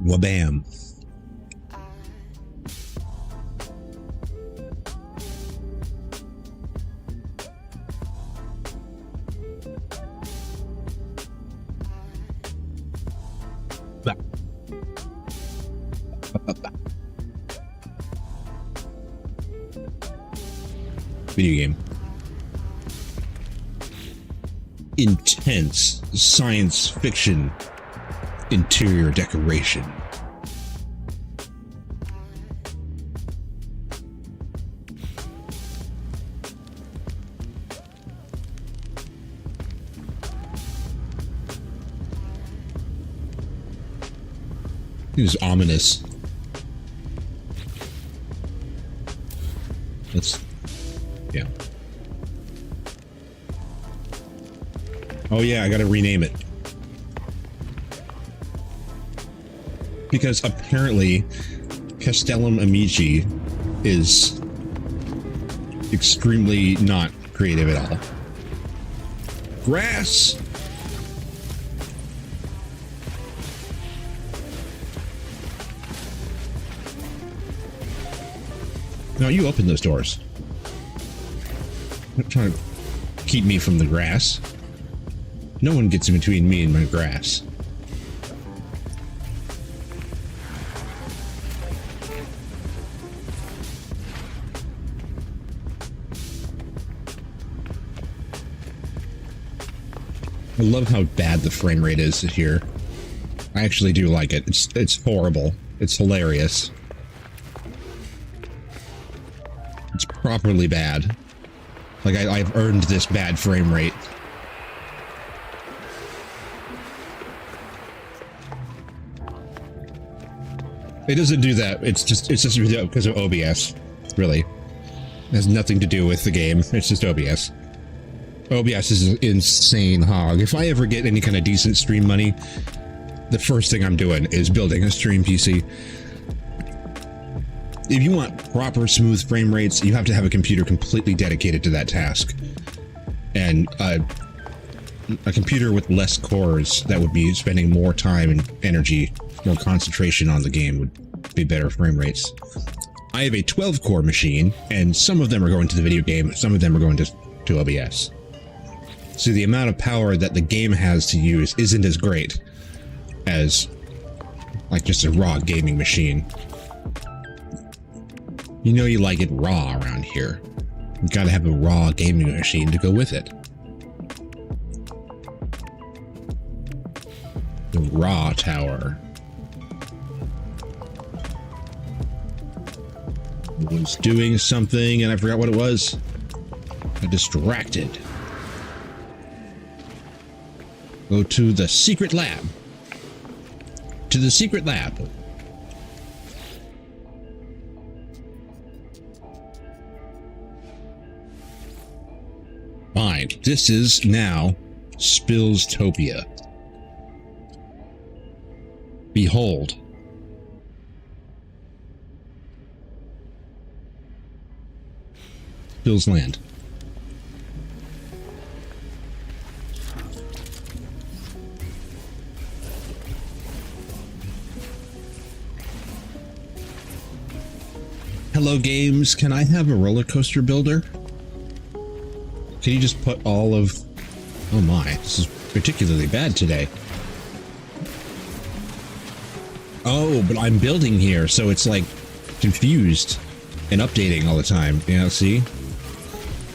Wabam. Video game. Intense science fiction interior decoration. It was ominous. Yeah. Oh yeah, I gotta rename it. Because apparently Castellum Amici is extremely not creative at all. Grass! No, you open those doors. Don't try to keep me from the grass. No one gets in between me and my grass. I love how bad the frame rate is here. I actually do like it. It's horrible. It's hilarious. It's properly bad. Like I've earned this bad frame rate. It doesn't do that. It's just because of OBS. Really. It has nothing to do with the game. It's just OBS. OBS is an insane hog. If I ever get any kind of decent stream money, the first thing I'm doing is building a stream PC. If you want proper smooth frame rates, you have to have a computer completely dedicated to that task. And a computer with less cores that would be spending more time and energy, more concentration on the game would be better frame rates. I have a 12-core machine, and some of them are going to the video game, some of them are going to OBS. So the amount of power that the game has to use isn't as great as like just a raw gaming machine. You know you like it raw around here. You gotta have a raw gaming machine to go with it. The raw tower. It was doing something and I forgot what it was. I distracted. Go to the secret lab. To the secret lab. Fine. This is now Spillstopia. Behold. Spill's land. Hello games, can I have a roller coaster builder? Can you just put all of... Oh my, this is particularly bad today. Oh, but I'm building here, so it's like confused and updating all the time. Yeah, see?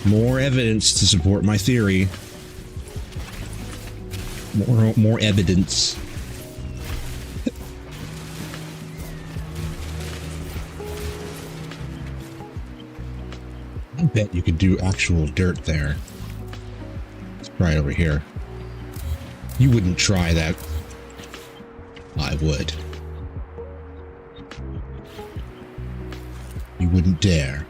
More evidence to support my theory. More evidence. I bet you could do actual dirt there. Let's try it over here. You wouldn't try that. I would. You wouldn't dare.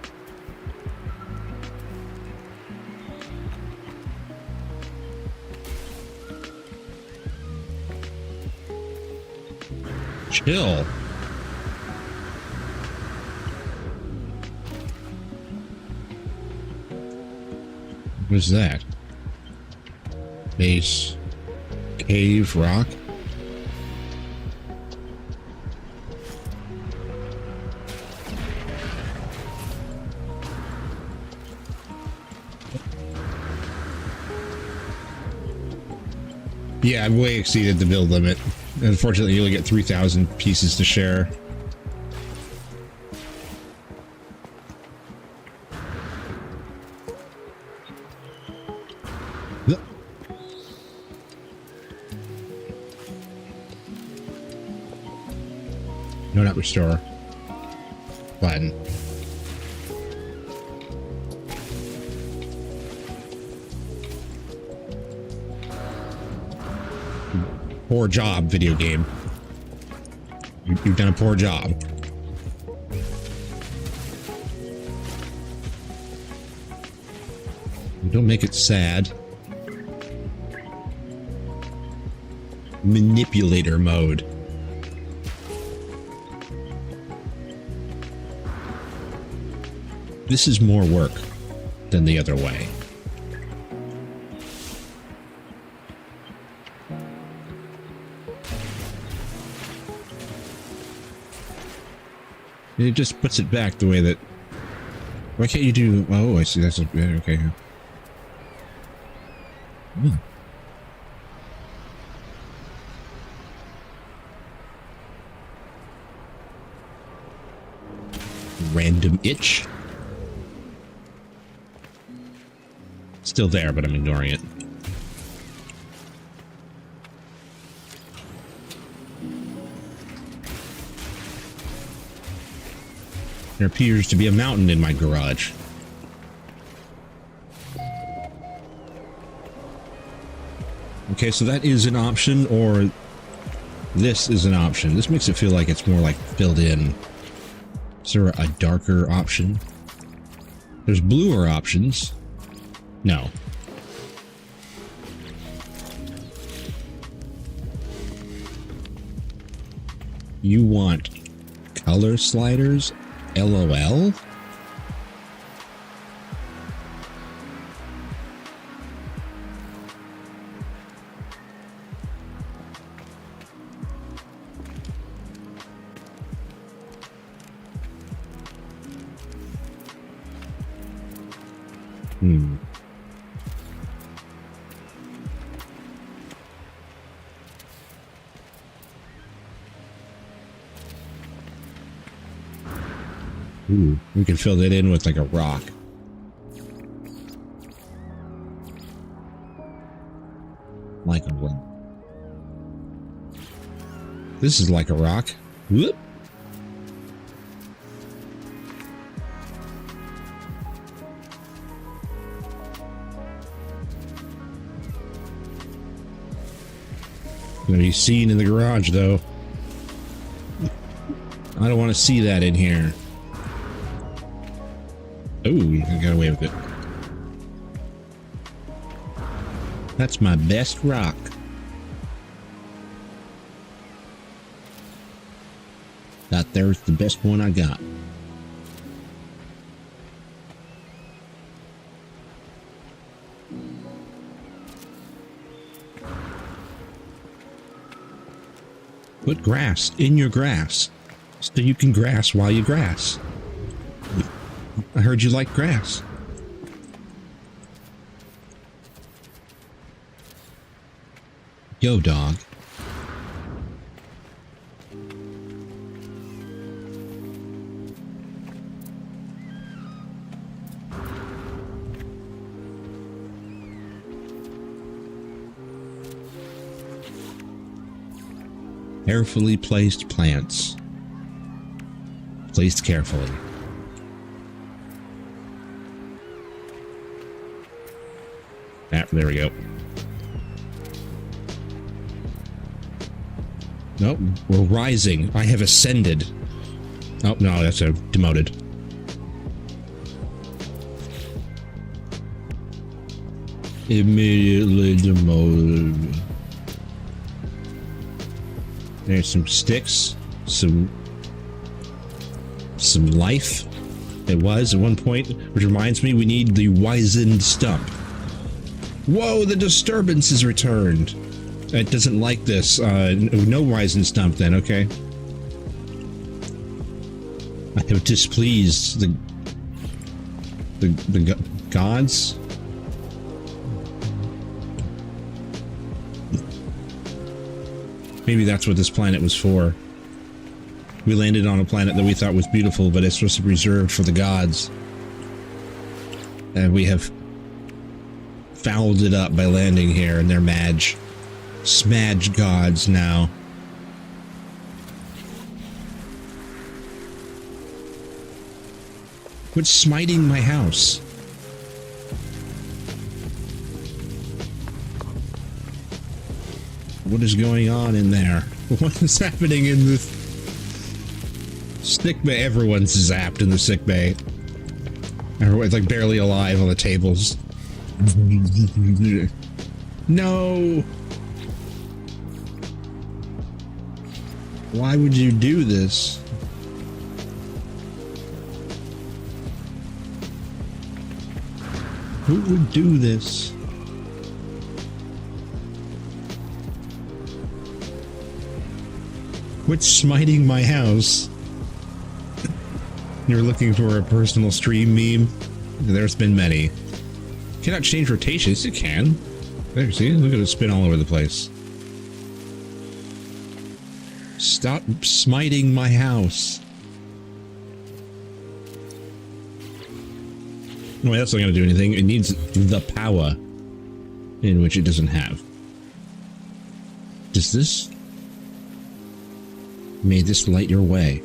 Chill. What's that? Base. Cave rock. Yeah, I've way exceeded the build limit. Unfortunately, you only get 3,000 pieces to share. No, not restore. Button. Poor job, video game. You've done a poor job. Don't make it sad. Manipulator mode. This is more work than the other way. It just puts it back the way that... Why can't you do... Oh, I see. That's okay. Hmm. Random itch. Still there, but I'm ignoring it. There appears to be a mountain in my garage. Okay, so that is an option, or this is an option. This makes it feel like it's more like filled in. Is there a darker option? There's bluer options. No. You want color sliders? LOL? Ooh, we can fill that in with like a rock. Like a rock. This is like a rock. Whoop. Gonna be seen in the garage though. I don't want to see that in here. Oh, I got away with it. That's my best rock. That there's the best one I got. Put grass in your grass so you can grass while you grass. I heard you like grass. Yo, dog. Carefully placed plants. Placed carefully. Ah, there we go. Nope, we're rising. I have ascended. Oh, no, that's a demoted. Immediately demoted. There's some sticks, some life. It was at one point, which reminds me we need the wizened stump. Whoa, the disturbance is returned. It doesn't like this. No wizened stump then, okay. I have displeased the gods. Maybe that's what this planet was for. We landed on a planet that we thought was beautiful, but it's supposed to be reserved for the gods. And we have fouled it up by landing here, and they're smudge gods now. Quit smiting my house. What is going on in there? What is happening in the sick bay? Everyone's zapped in the sick bay. Everyone's like barely alive on the tables. No! Why would you do this? Who would do this? Quit smiting my house. You're looking for a personal stream meme? There's been many. Cannot change rotation. Yes, it can. There, see? Look at it spin all over the place. Stop smiting my house. No, that's not going to do anything. It needs the power, in which it doesn't have. Does this? May this light your way.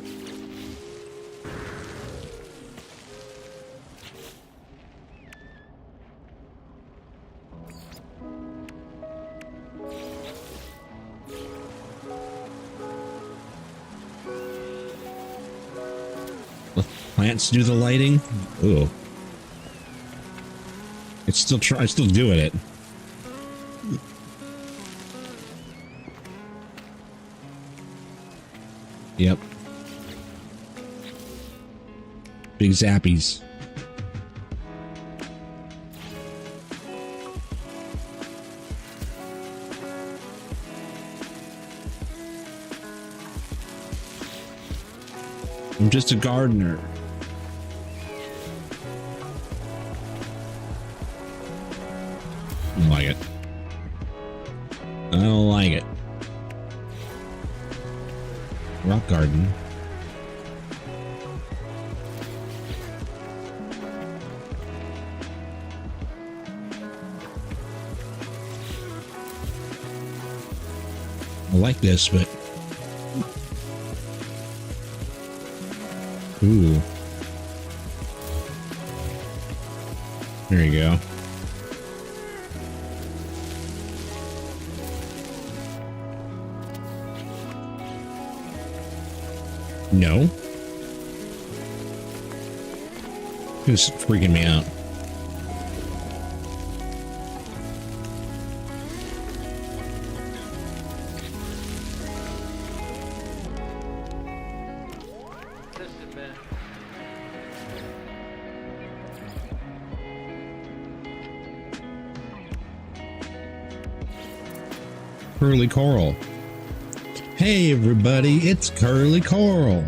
Let plants do the lighting? Ooh. It's still I'm still doing it. Yep. Big zappies. I'm just a gardener. I don't like it. I don't like it. Rock garden. I like this, but... Ooh. There you go. No. This is freaking me out. Curly Coral. Hey everybody, it's Curly Coral.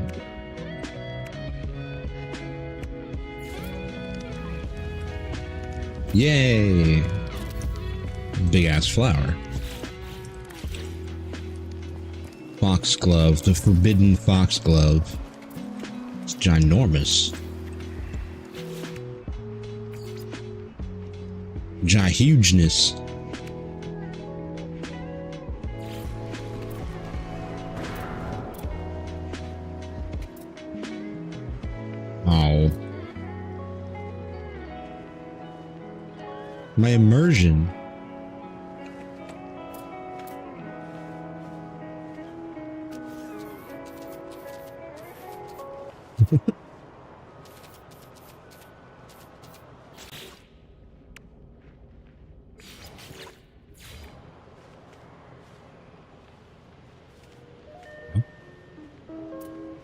Yay! Big ass flower. Foxglove, the forbidden foxglove. It's ginormous. Hugeness. Oh. My immersion.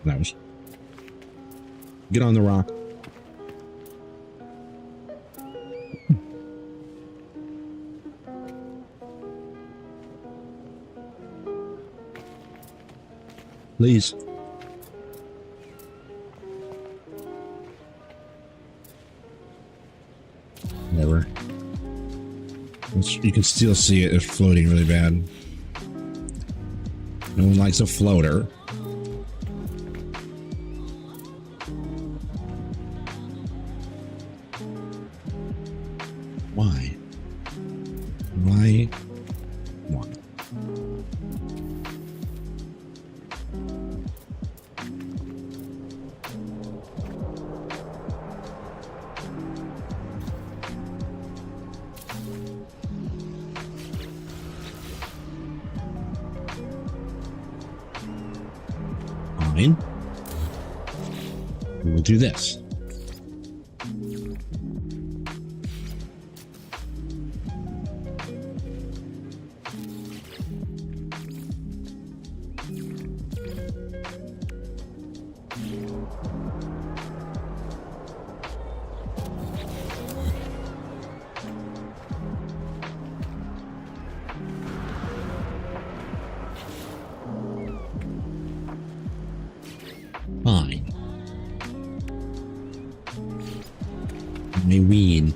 That was. Get on the rock. Please. Never. You can still see it. It's floating really bad. No one likes a floater. Why? Why? Why? Fine. We will do this. Fine. I ween.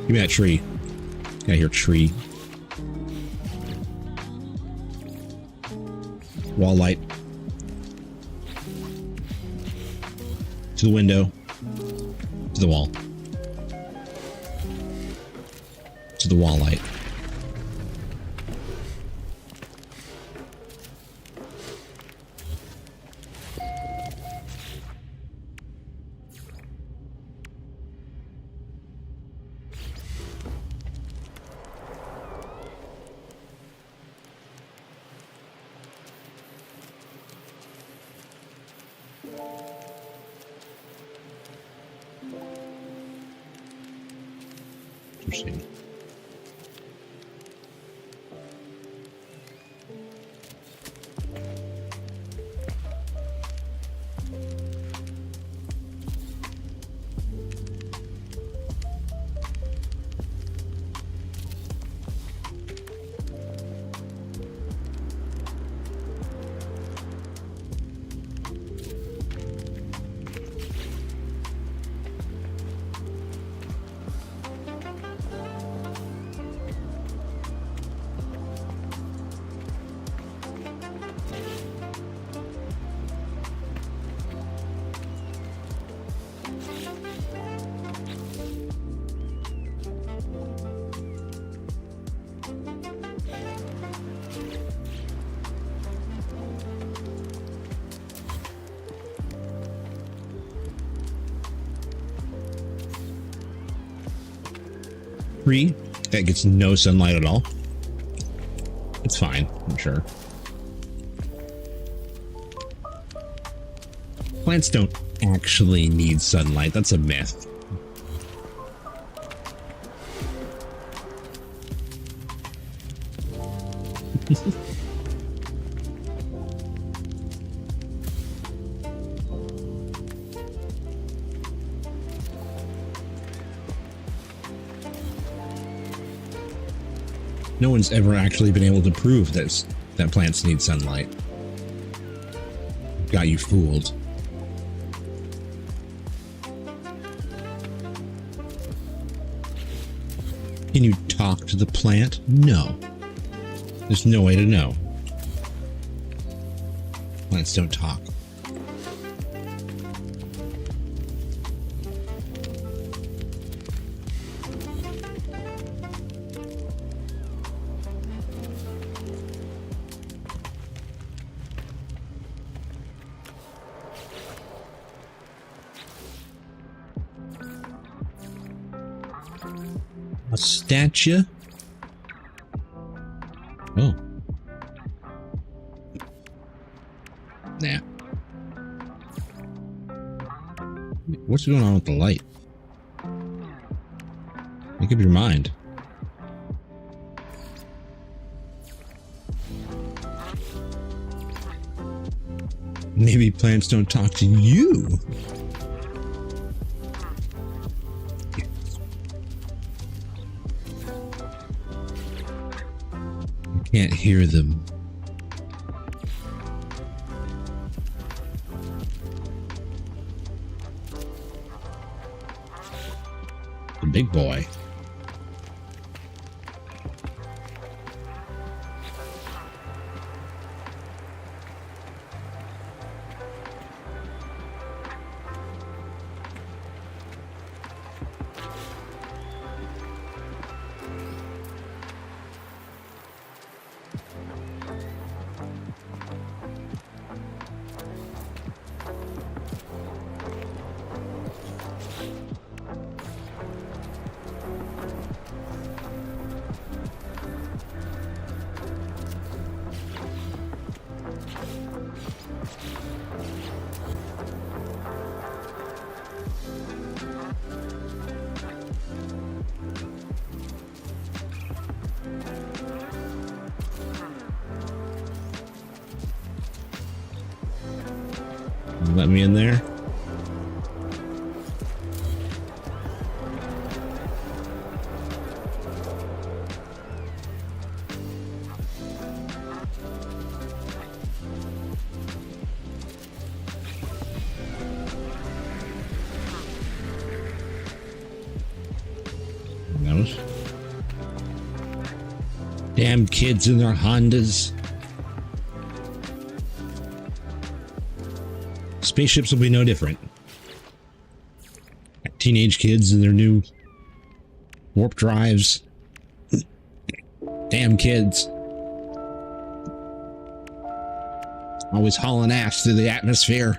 Give me that tree. Got here, tree. Wall light. To the window. To the wall. To the wall light. Interesting. Tree that gets no sunlight at all. It's fine, I'm sure. Plants don't actually need sunlight. That's a myth. No one's ever actually been able to prove that plants need sunlight. Got you fooled. Can you talk to the plant? No. There's no way to know. Plants don't talk. A statue? Oh. Nah. What's going on with the light? Make up your mind. Maybe plants don't talk to you. Can't hear them. The big boy. Let me in there. Those damn kids in their Hondas. Spaceships will be no different. Teenage kids in their new warp drives. Damn kids. Always hauling ass through the atmosphere.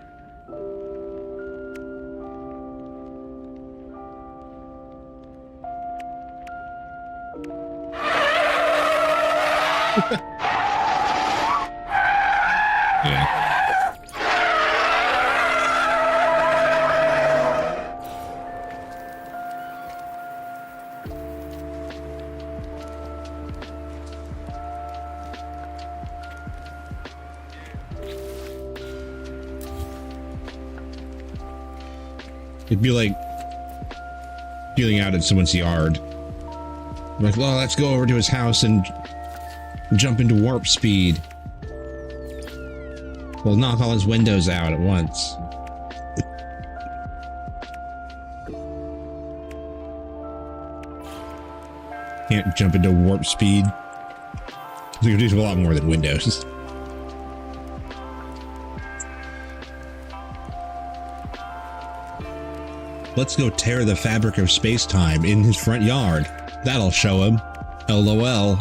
Yeah. It'd be like feeling out at someone's yard. Like, well, let's go over to his house and jump into warp speed. We'll knock all his windows out at once. Can't jump into warp speed. You can do a lot more than windows. Let's go tear the fabric of space-time in his front yard. That'll show him. LOL.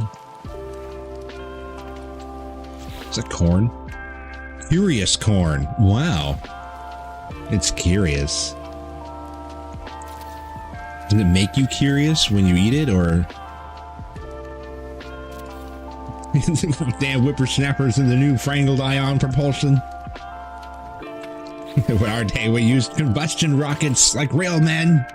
Is that corn? Curious corn. Wow. It's curious. Does it make you curious when you eat it, or... Damn whippersnappers in the new frangled ion propulsion. In our day, we used combustion rockets like real men.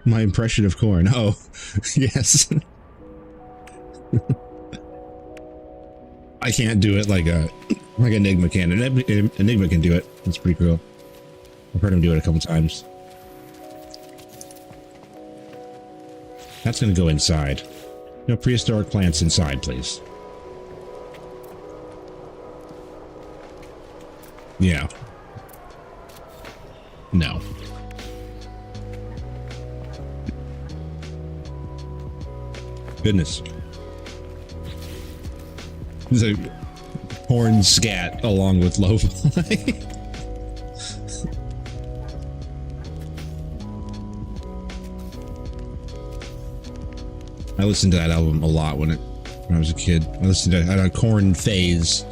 My impression of corn. Oh, yes. I can't do it like Enigma can. Enigma can do it. It's pretty cool. I've heard him do it a couple times. That's going to go inside. No prehistoric plants inside, please. Yeah. No. Goodness. There's a horn scat along with lo-fi. I listened to that album a lot when I was a kid. I listened to I had a Korn phase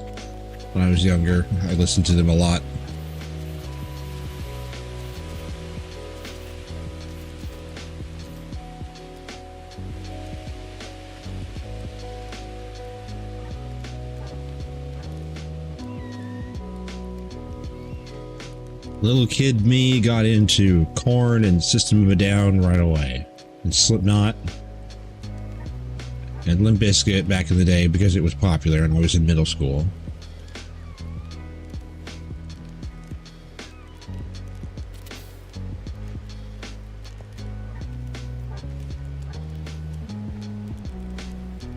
when I was younger. I listened to them a lot. Little kid me got into Korn and System of a Down right away, and Slipknot and Limp Bizkit back in the day because it was popular and I was in middle school.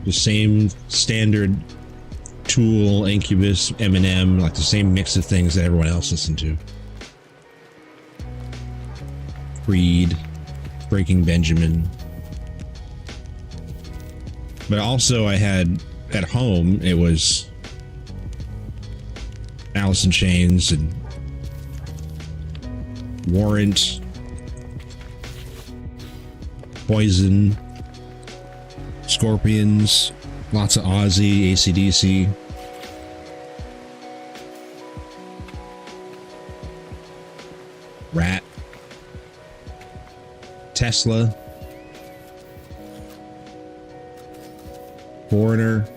The same standard Tool, Incubus, Eminem, like the same mix of things that everyone else listened to. Creed, Breaking Benjamin. But also I had, at home, it was Alice in Chains and Warrant, Poison, Scorpions, lots of Ozzy, AC/DC. Rat. Tesla. Foreigner.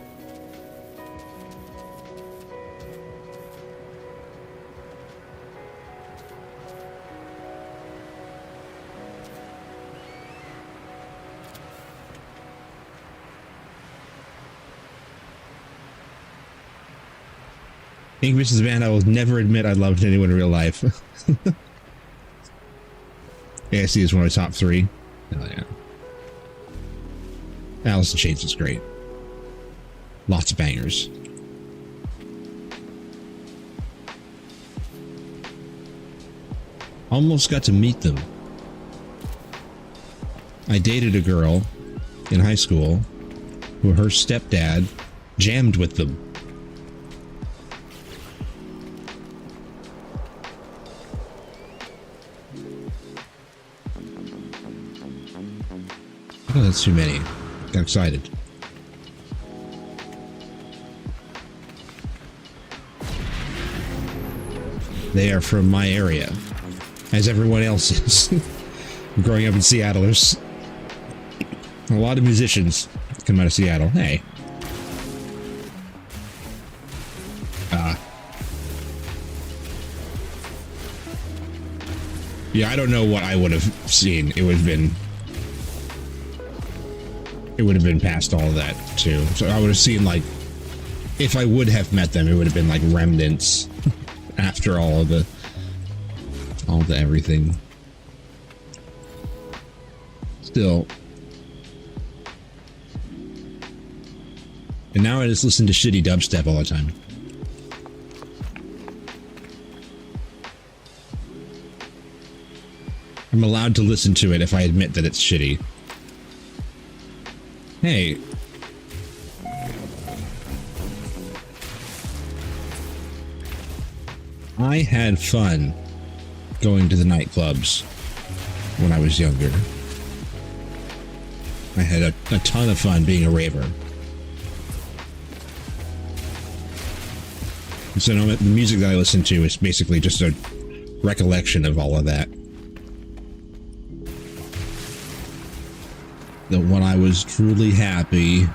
Incubus is a band I will never admit I loved anyone in real life. ASC is one of my top 3. Hell yeah. Alice in Chains is great. Lots of bangers. Almost got to meet them. I dated a girl in high school who her stepdad jammed with them. Oh, that's too many. Got excited. They are from my area, as everyone else is. Growing up in Seattle, there's a lot of musicians come out of Seattle. Hey. Yeah, I don't know what I would have seen. It would have been past all of that too. So I would have seen, like, if I would have met them, it would have been like remnants after all the everything. Still. And now I just listen to shitty dubstep all the time. I'm allowed to listen to it if I admit that it's shitty. Hey. I had fun going to the nightclubs when I was younger. I had a ton of fun being a raver. So the music that I listen to is basically just a recollection of all of that. That when I was truly happy,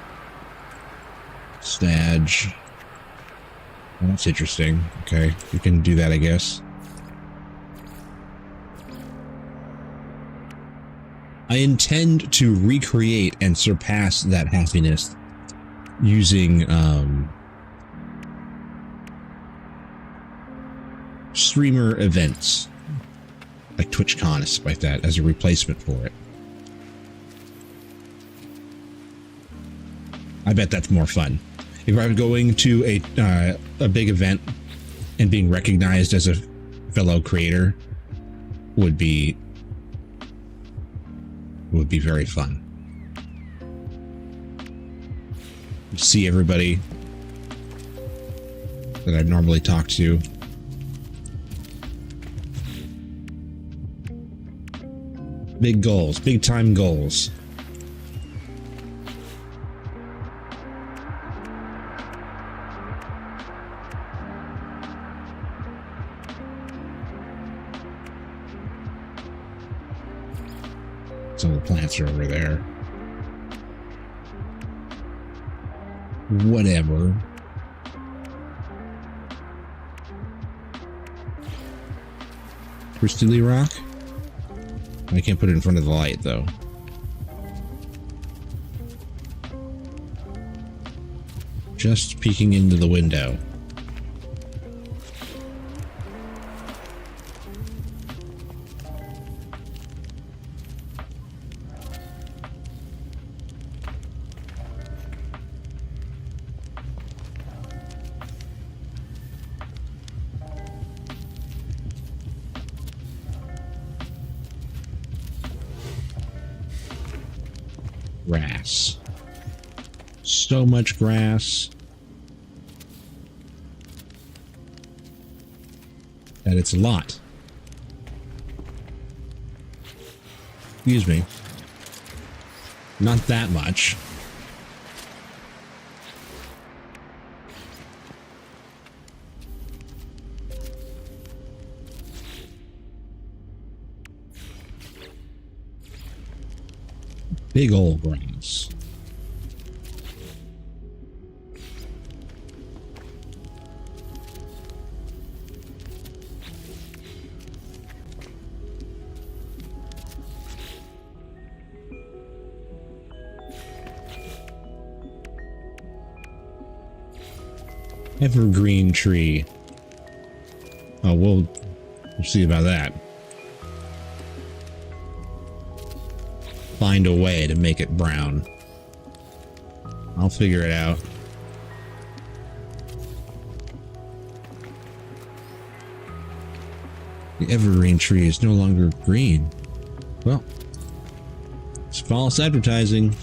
Stadge. Well, that's interesting. Okay, you can do that, I guess. I intend to recreate and surpass that happiness using streamer events like TwitchCon and stuff like that as a replacement for it. I bet that's more fun. If I was going to a big event and being recognized as a fellow creator would be very fun. See everybody that I normally talk to. Big goals, big time goals. Some of the plants are over there. Whatever. Crystally rock? I can't put it in front of the light, though. Just peeking into the window. Grass. So much grass that it's a lot. Excuse me. Not that much. Big old grass. Evergreen tree. Oh, we'll see about that. Find a way to make it brown. I'll figure it out. The evergreen tree is no longer green. Well, it's false advertising.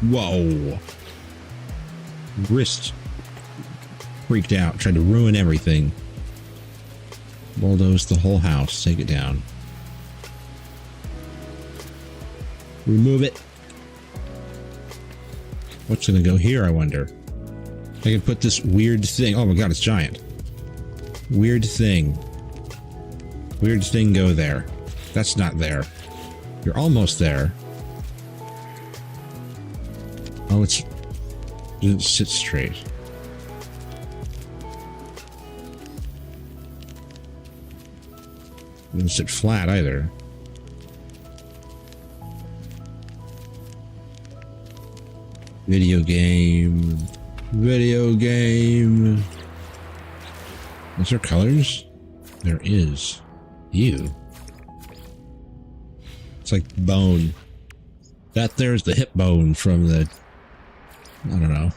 Whoa. Wrist freaked out, tried to ruin everything. Bulldoze the whole house, take it down. Remove it. What's gonna go here, I wonder? I can put this weird thing. Oh my god, it's giant. Weird thing. Weird thing go there. That's not there. You're almost there. Oh, it didn't sit straight. Didn't sit flat either. Video game. Video game. Is there colors? There is. Ew. It's like bone. That there's the hip bone from the... I don't know.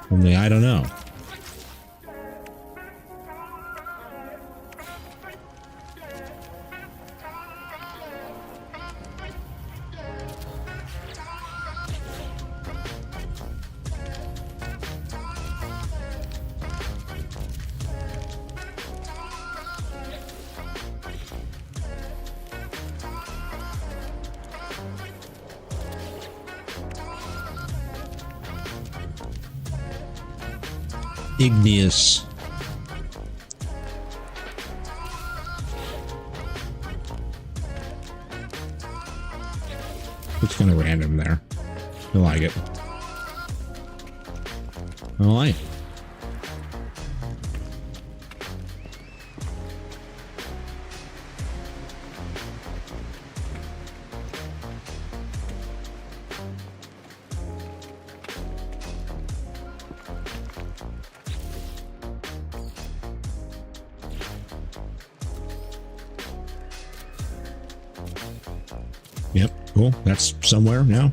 From the I don't know. Igneous. It's kind of random there. I like it. I like it. Yep, cool. That's somewhere now.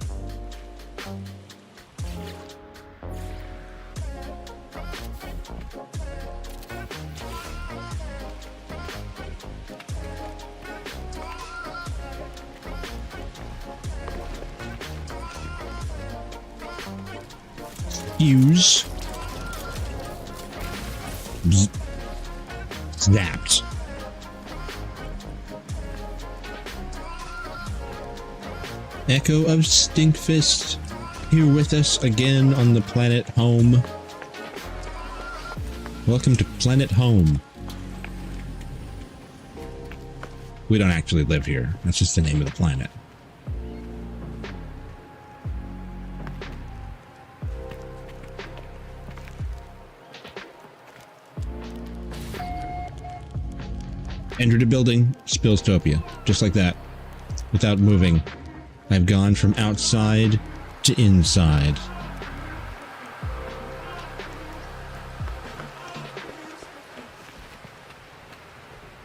Fuse. Zapped. Echo of Stinkfist here with us again on the planet home. Welcome to Planet Home. We don't actually live here. That's just the name of the planet. Entered a building, Spillstopia. Just like that. Without moving. I've gone from outside to inside.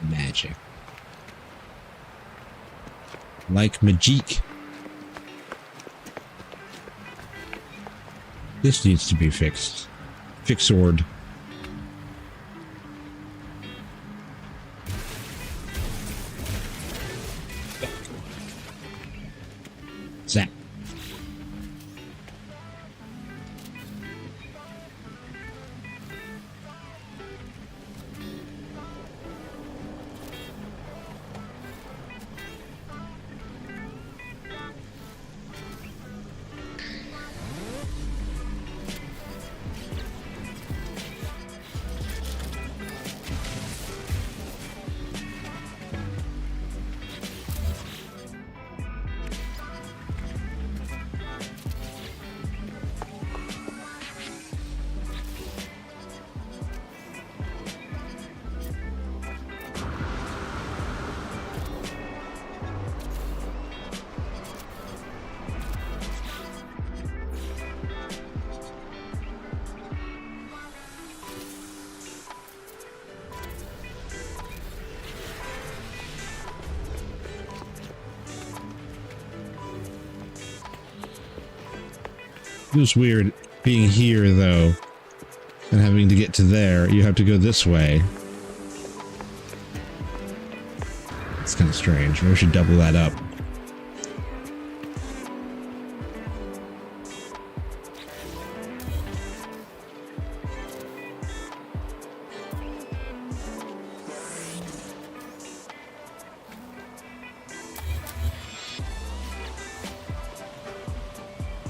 Magic. Like magique. This needs to be fixed. Fixord. Zap. Feels weird being here, though, and having to get to there. You have to go this way. It's kind of strange. Maybe we should double that up.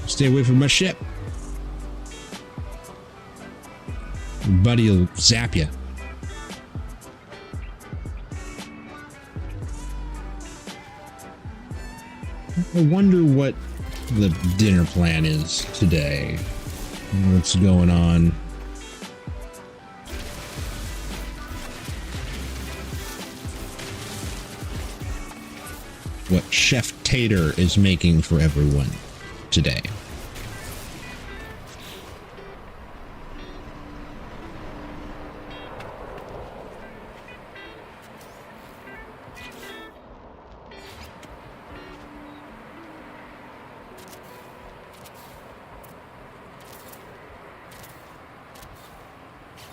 Stay away from my ship. Your buddy will zap you. I wonder what the dinner plan is today. What's going on? What Chef Tater is making for everyone today.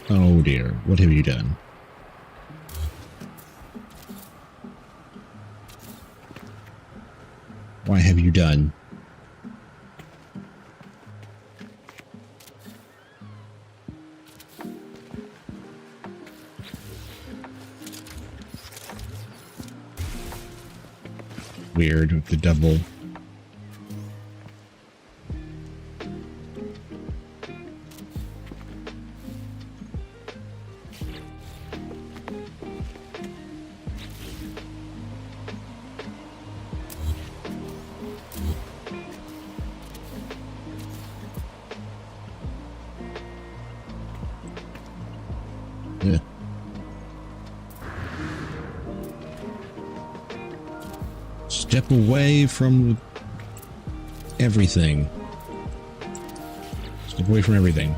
Oh dear, what have you done? Why have you done? Weird with the double. Yeah. Step away from everything. Step away from everything.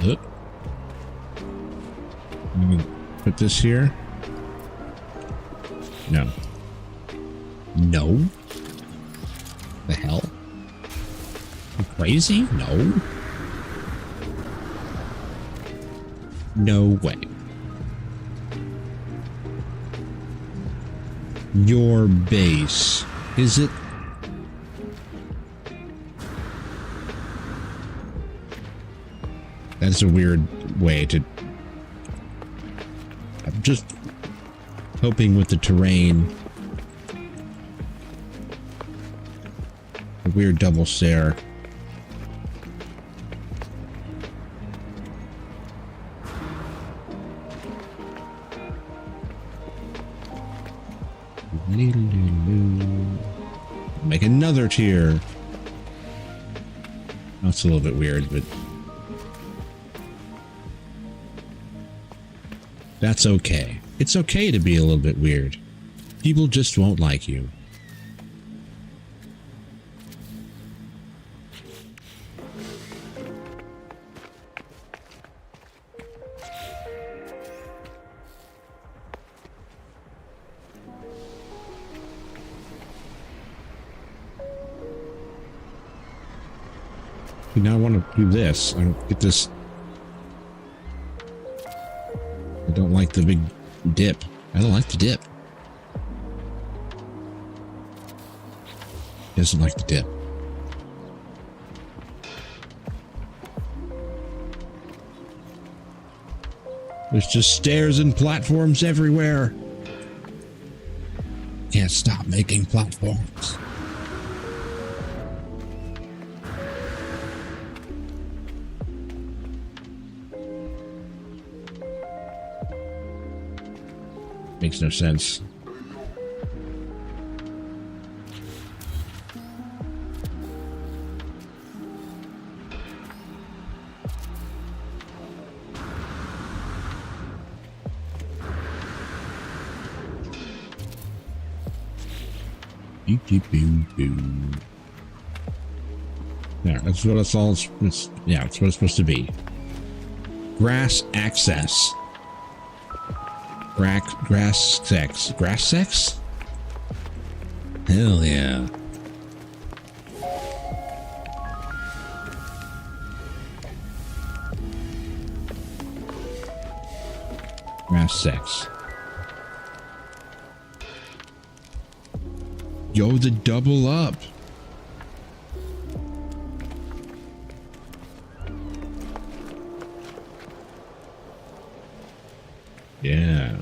Yeah. Put this here. No. No. The hell? You crazy? No. No way. Your base. Is it? That's a weird way to... I'm just hoping with the terrain. A weird double stare. Make another tier. That's a little bit weird, but that's okay. It's okay to be a little bit weird. People just won't like you. Now I want to do this. I don't get this. I don't like the big dip. I don't like the dip. Doesn't like the dip. There's just stairs and platforms everywhere. Can't stop making platforms. Makes no sense. Yeah, that's what it's all. Yeah, that's what it's supposed to be. Grass access. Grass sex. Grass sex? Hell yeah. Grass sex. Yo, the double up. Yeah.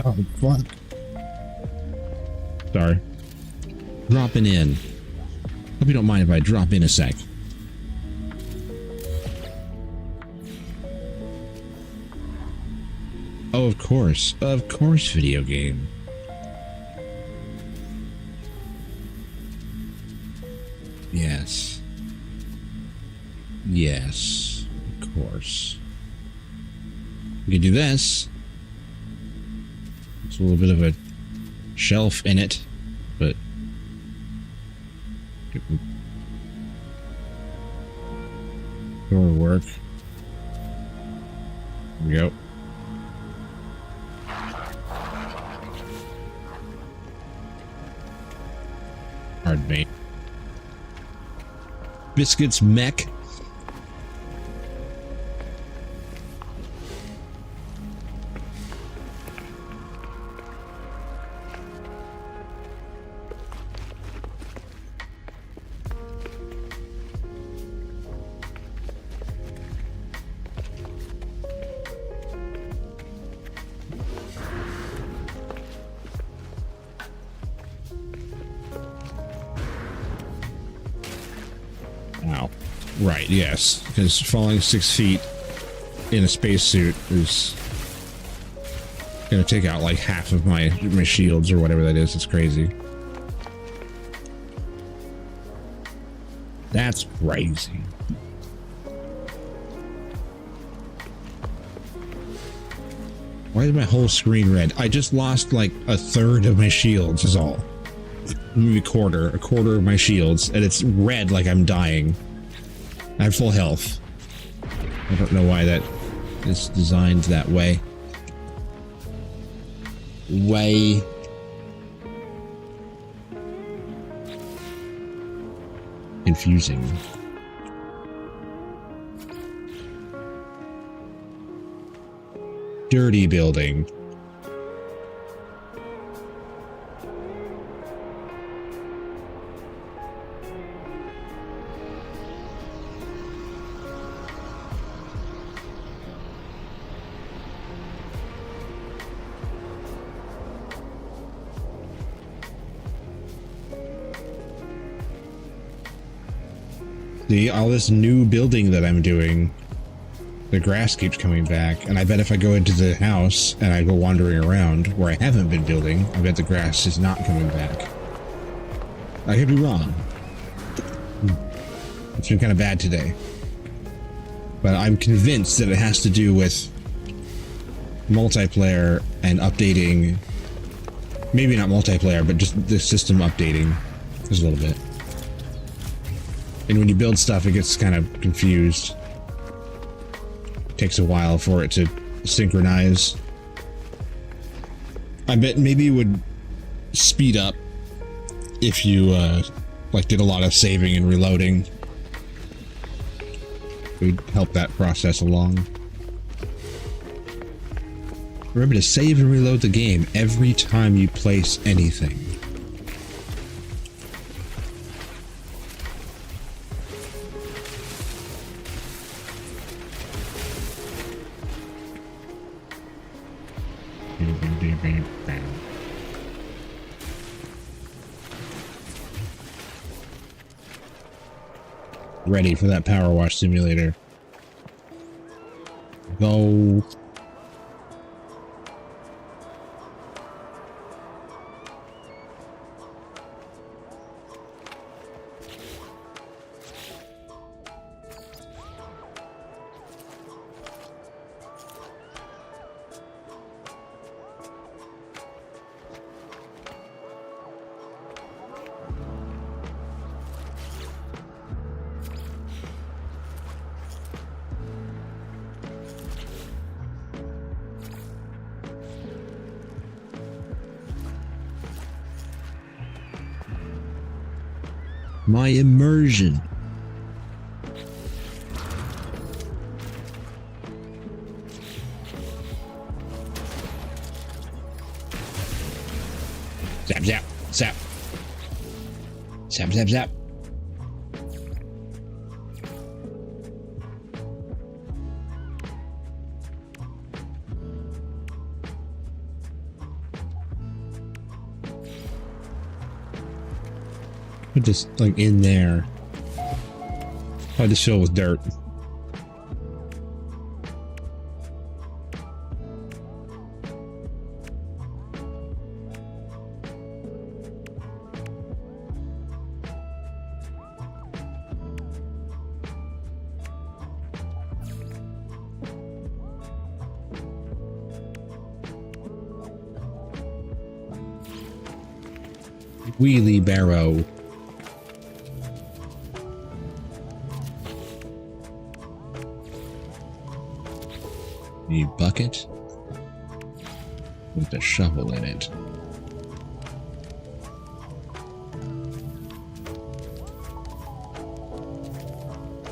Oh, fuck. Sorry. Dropping in. Hope you don't mind if I drop in a sec. Oh, of course. Of course, video game. Yes. Yes. Of course. We can do this. It's a little bit of a shelf in it, but it will work. Here we go. Pardon me. Biscuits mech. Ow. Right, yes. Because falling 6 feet in a spacesuit is gonna take out like half of my shields or whatever that is. It's crazy. That's crazy. Why is my whole screen red? I just lost like a third of my shields is all. Maybe a quarter of my shields, and it's red like I'm dying. I have full health. I don't know why that is designed that way. Confusing. Dirty building. See, all this new building that I'm doing, the grass keeps coming back, and I bet if I go into the house and I go wandering around where I haven't been building, I bet the grass is not coming back. I could be wrong. It's been kind of bad today. But I'm convinced that it has to do with multiplayer and updating. Maybe not multiplayer, but just the system updating just a little bit. And when you build stuff, it gets kind of confused. It takes a while for it to synchronize. I bet maybe it would speed up if you like did a lot of saving and reloading. It would help that process along. Remember to save and reload the game every time you place anything. Ready for that power wash simulator. Go. My immersion. Zap, zap, zap. Zap, zap, zap. Put this like in there. I just fill with dirt. Wheelie barrow. Need bucket with a shovel in it.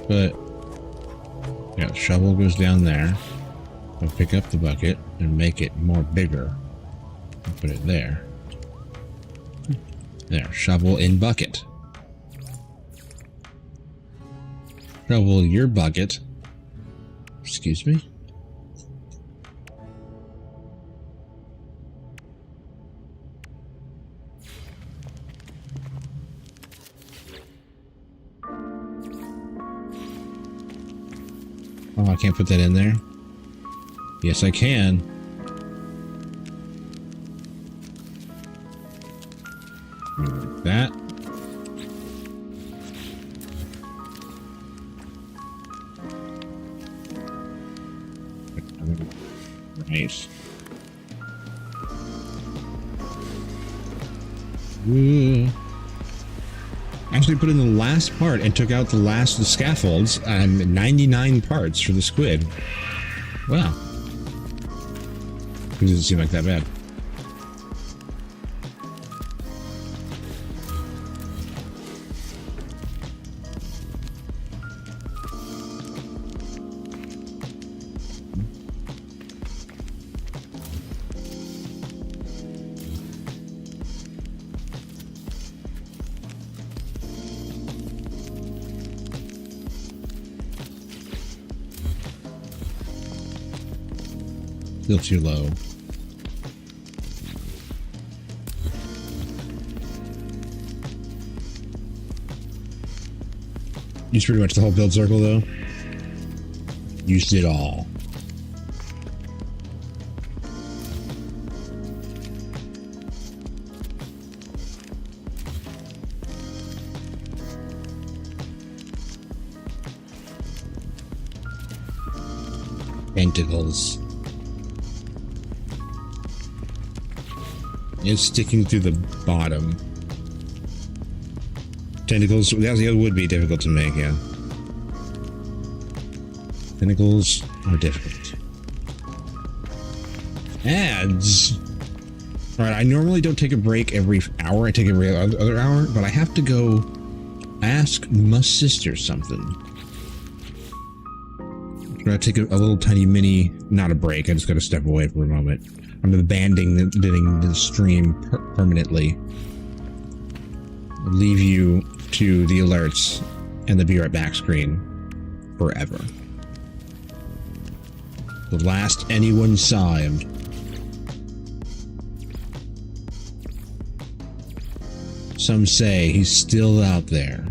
But yeah, the shovel goes down there. I'll pick up the bucket and make it more bigger. I'll put it there. There, shovel in bucket. Shovel your bucket. Excuse me? Oh, I can't put that in there? Yes, I can. Like that. Nice. Ooh. Actually put in the last part and took out the last of the scaffolds. 99 parts for the squid. Wow. It doesn't seem like that bad. Still too low. Used pretty much the whole build circle though. Used it all. Tentacles. It's sticking through the bottom. Tentacles, that would be difficult to make, yeah. Tentacles are difficult. Ads! Alright, I normally don't take a break every hour, I take it every other hour, but I have to go ask my sister something. I'm gonna take a little tiny mini, not a break, I just gotta step away for a moment. I'm abandoning the stream permanently. I'll leave you to the alerts and the be right back screen forever. The last anyone saw him. Some say he's still out there.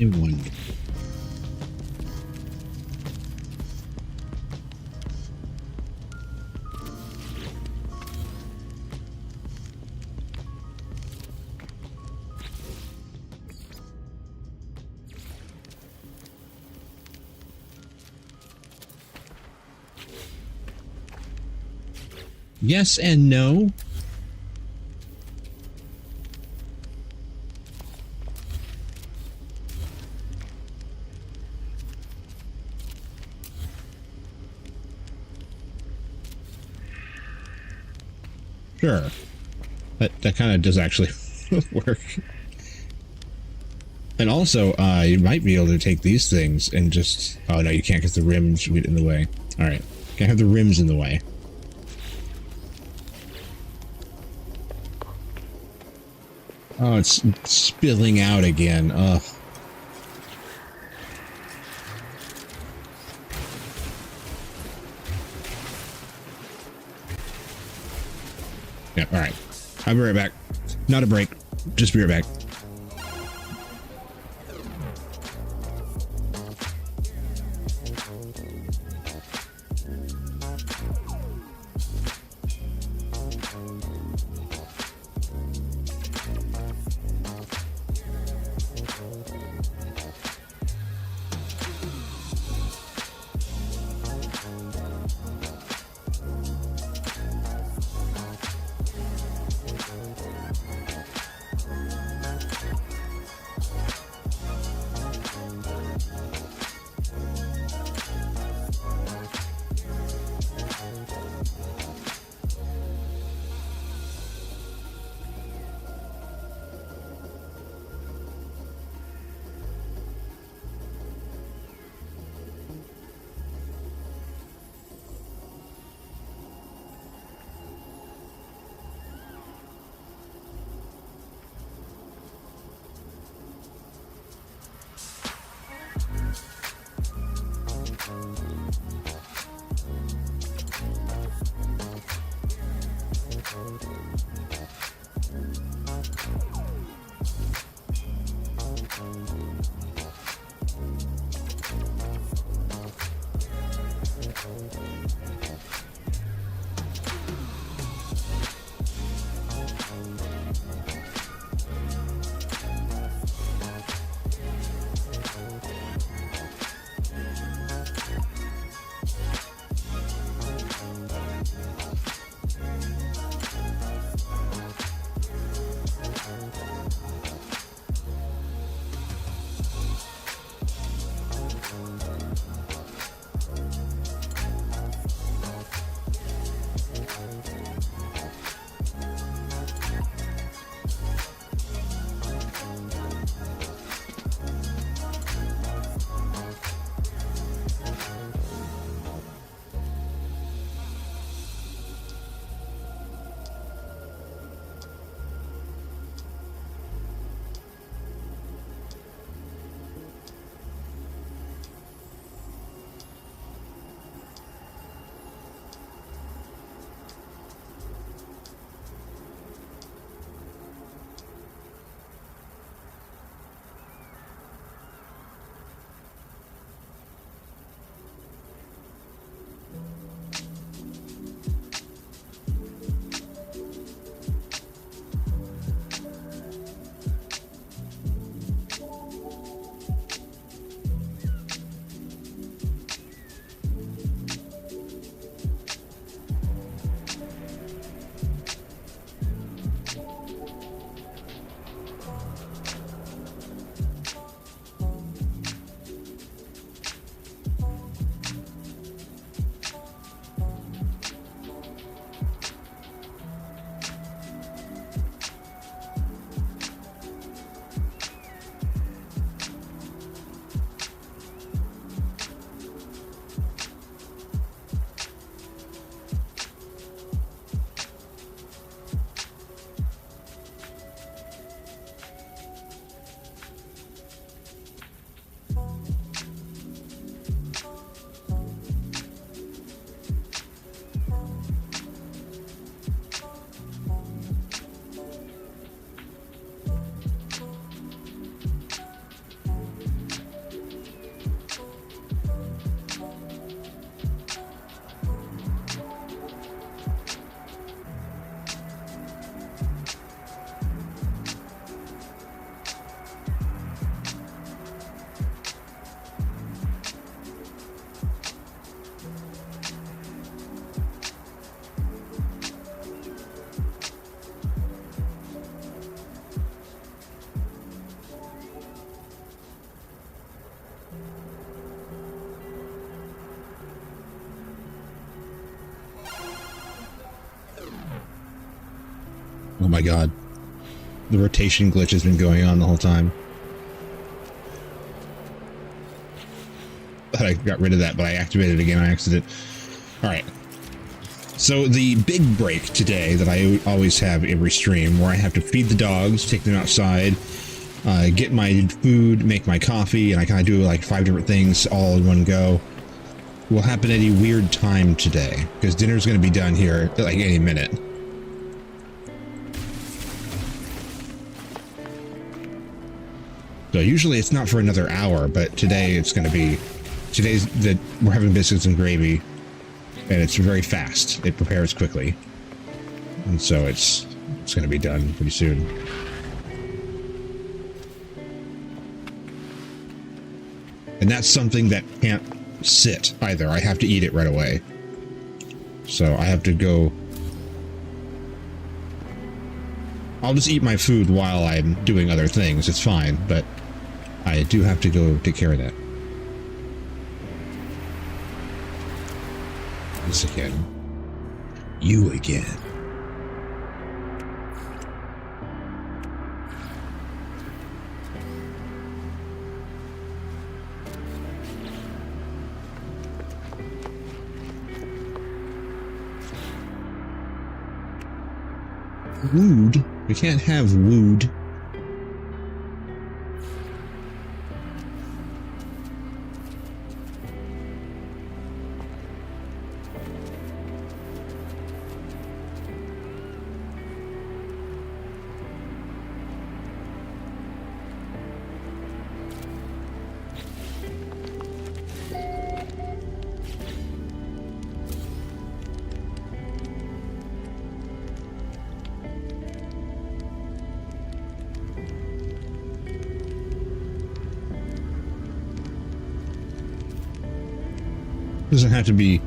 I wonder. Yes and no. Sure. That kind of does actually work. And also, you might be able to take these things and just... Oh, no, you can't because the rims get in the way. All right. Can't have the rims in the way. Oh, it's spilling out again. Ugh. Yeah, all right. I'll be right back. Not a break. Just be right back. Oh my god. The rotation glitch has been going on the whole time. I got rid of that, but I activated it again on accident. Alright. So the big break today that I always have every stream, where I have to feed the dogs, take them outside, get my food, make my coffee, and I kind of do like 5 different things all in one go, will happen at a weird time today, because dinner's going to be done here like any minute. So usually it's not for another hour, but today it's going to be, we're having biscuits and gravy, and it's very fast. It prepares quickly. And so it's going to be done pretty soon. And that's something that can't sit either. I have to eat it right away. So I have to go. I'll just eat my food while I'm doing other things. It's fine, but I do have to go take care of that. This again. You again. Wooed? We can't have wooed. Doesn't have to be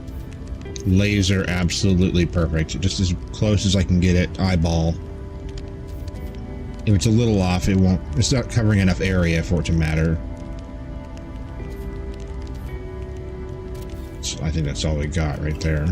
laser absolutely perfect, just as close as I can get it, eyeball. If it's a little off, it won't, it's not covering enough area for it to matter. So I think that's all we got right there.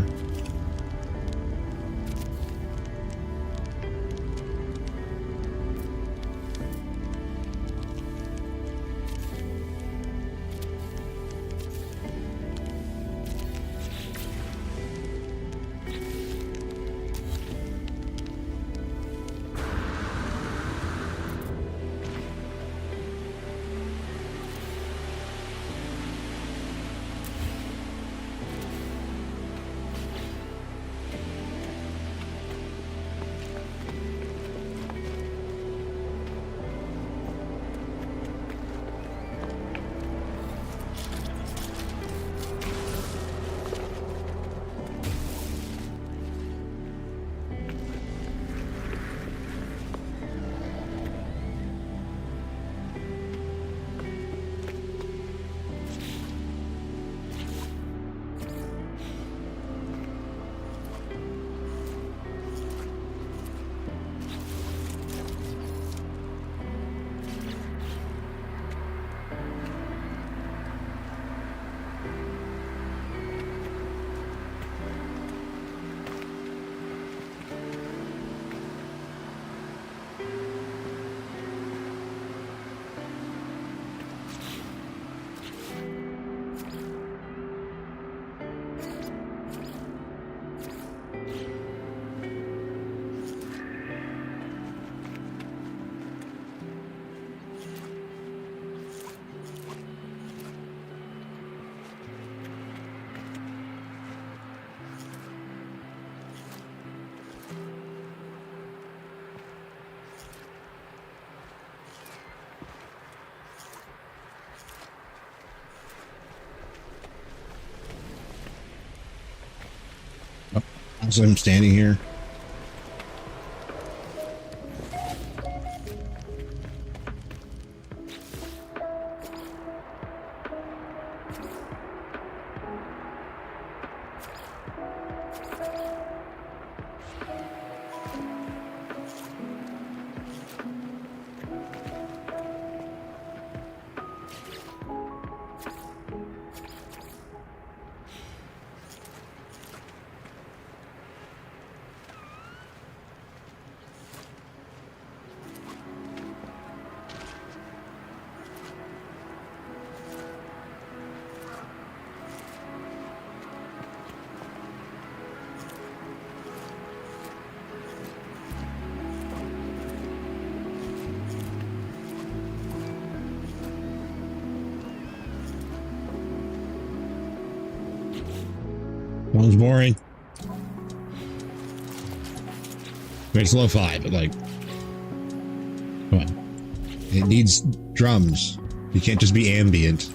As I'm standing here. was boring. It's lo-fi, but like, come on. It needs drums. You can't just be ambient.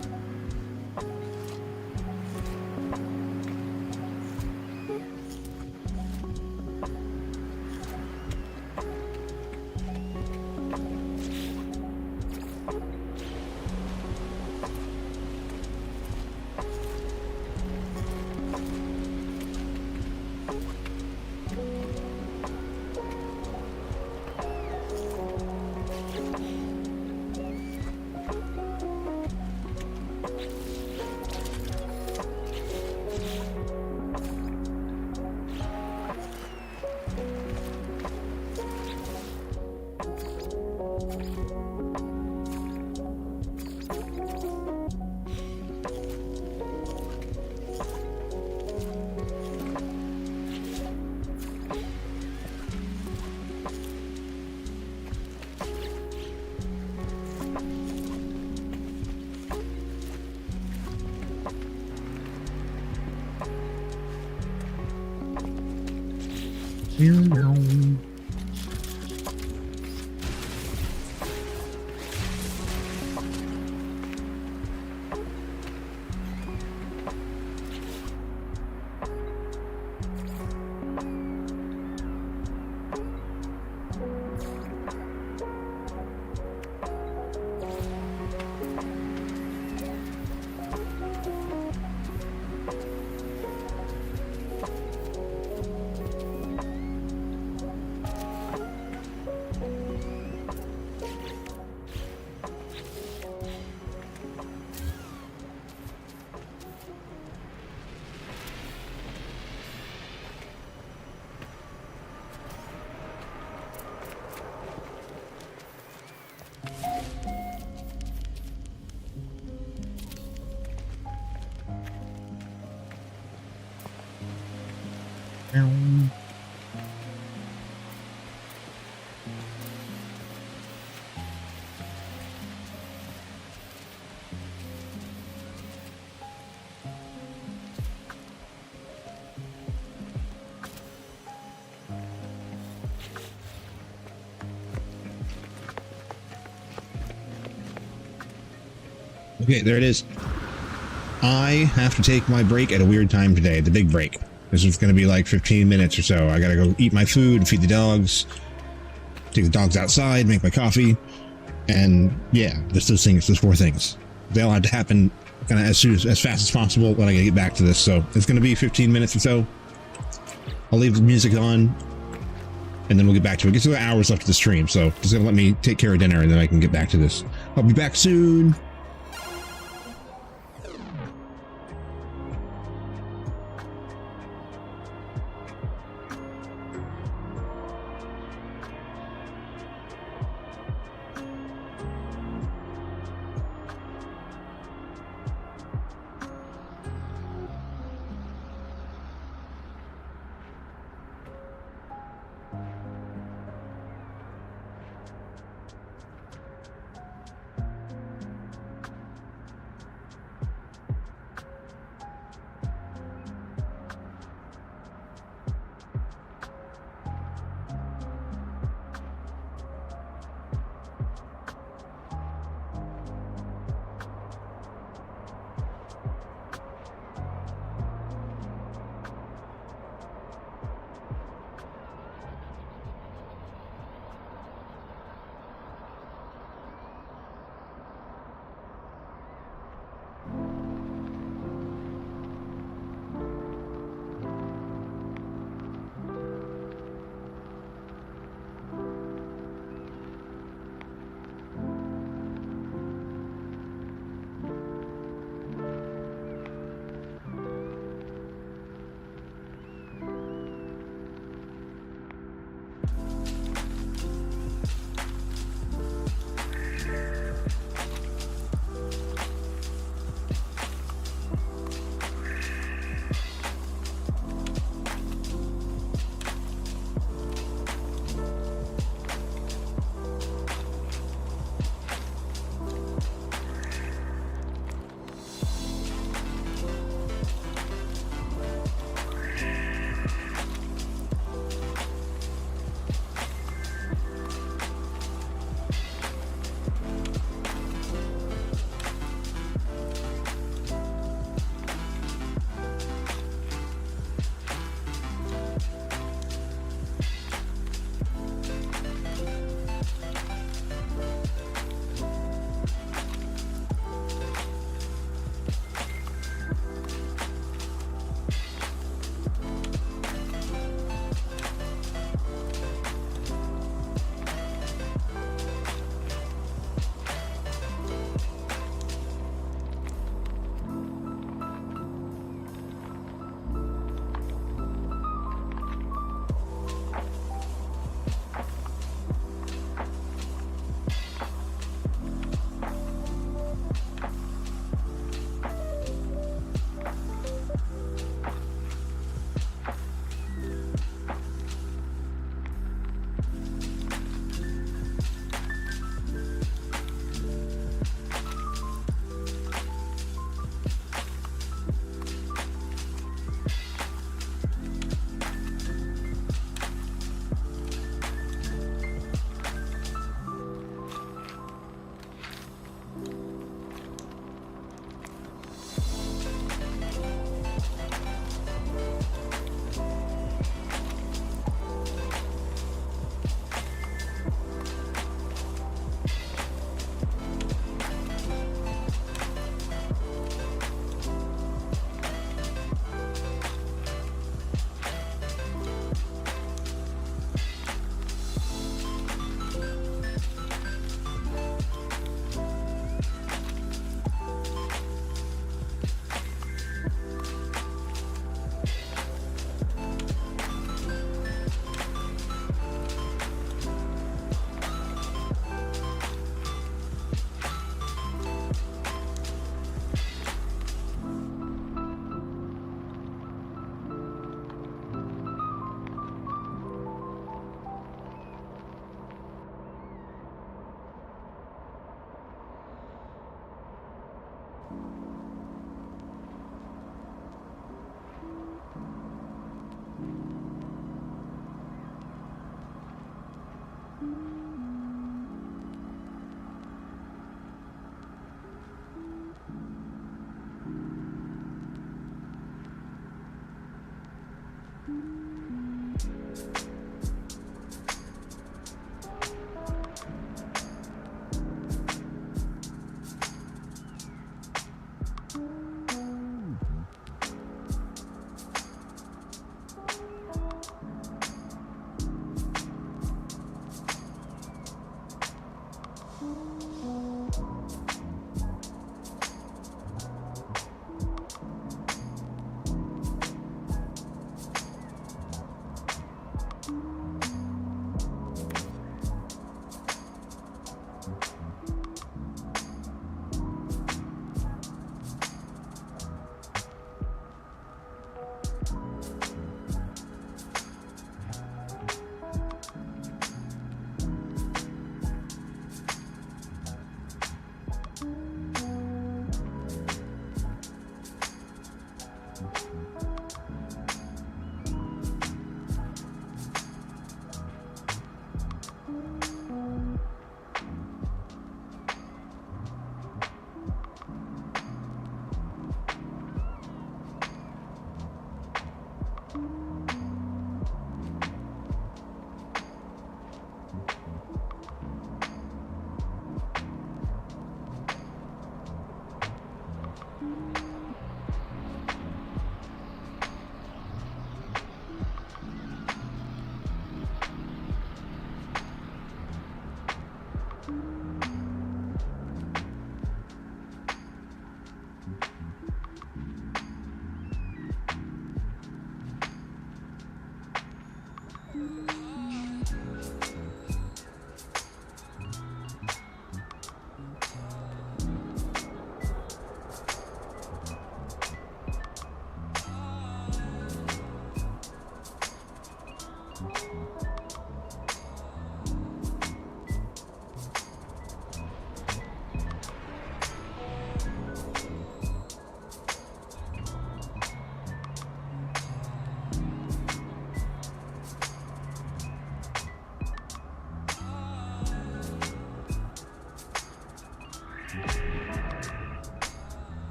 Okay, there it is. I have to take my break at a weird time today, the big break. This is going to be like 15 minutes or so. I got to go eat my food, feed the dogs, take the dogs outside, make my coffee. And yeah, just those things, those four things. They all have to happen kind of as fast as possible when I get back to this. So it's going to be 15 minutes or so. I'll leave the music on and then we'll get back to it. It's 2 hours left of the stream. So just going to let me take care of dinner and then I can get back to this. I'll be back soon.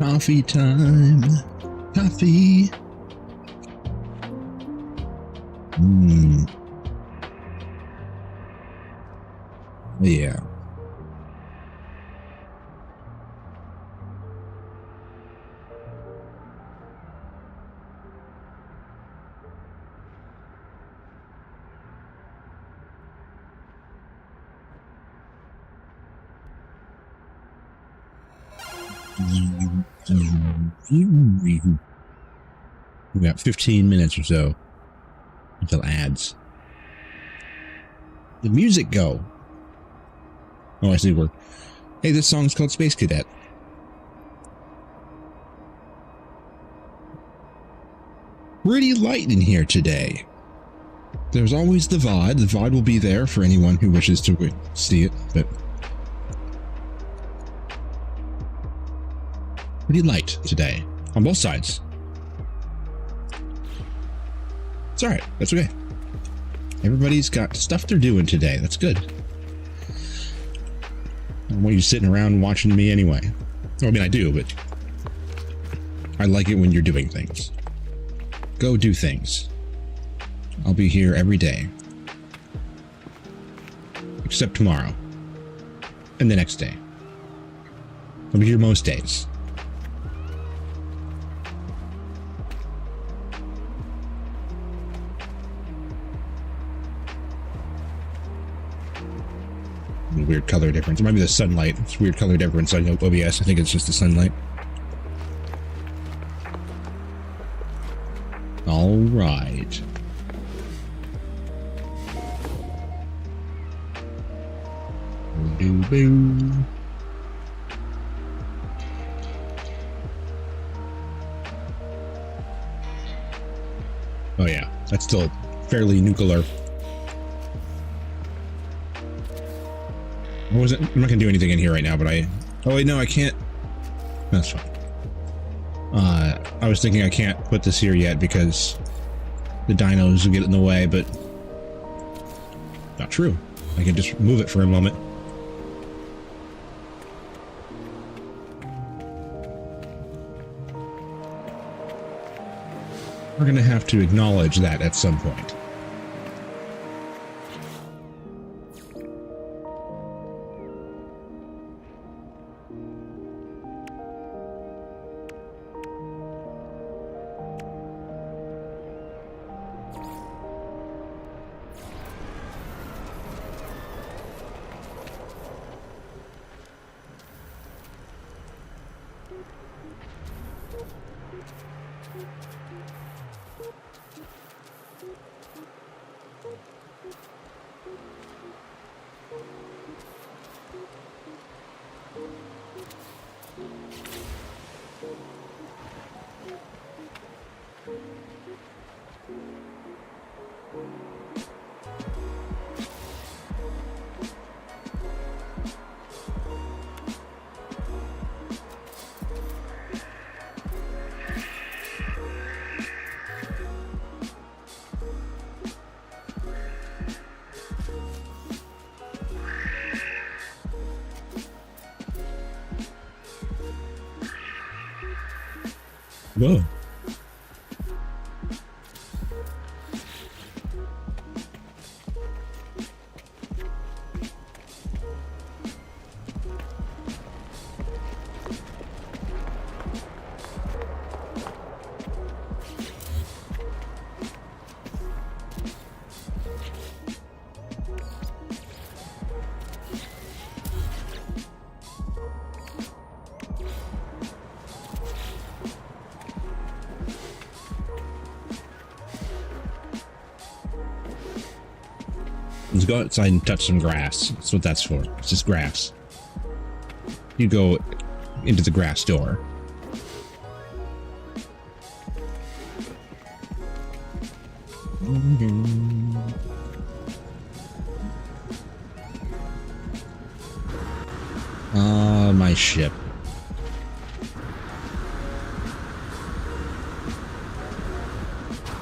Coffee time. Coffee. Yeah. We got 15 minutes or so until ads. The music go. Oh, I see where. Hey, this song's called Space Cadet. Pretty light in here today. There's always the VOD. The VOD will be there for anyone who wishes to see it, but pretty light today on both sides. It's all right. That's okay. Everybody's got stuff they're doing today. That's good. I don't want you sitting around watching me anyway. Well, I mean, I do, but I like it when you're doing things. Go do things. I'll be here every day. Except tomorrow. And the next day. I'll be here most days. Weird color difference. It might be the sunlight. It's weird color difference on OBS. I think it's just the sunlight. All right. Boo. Oh yeah, that's still fairly nuclear. I'm not gonna do anything in here right now, but oh wait, no, I can't. That's fine. I was thinking I can't put this here yet because the dinos will get in the way, but not true. I can just move it for a moment. We're gonna have to acknowledge that at some point. Whoa. Let's go outside and touch some grass. That's what that's for. It's just grass. You go into the grass door. My ship.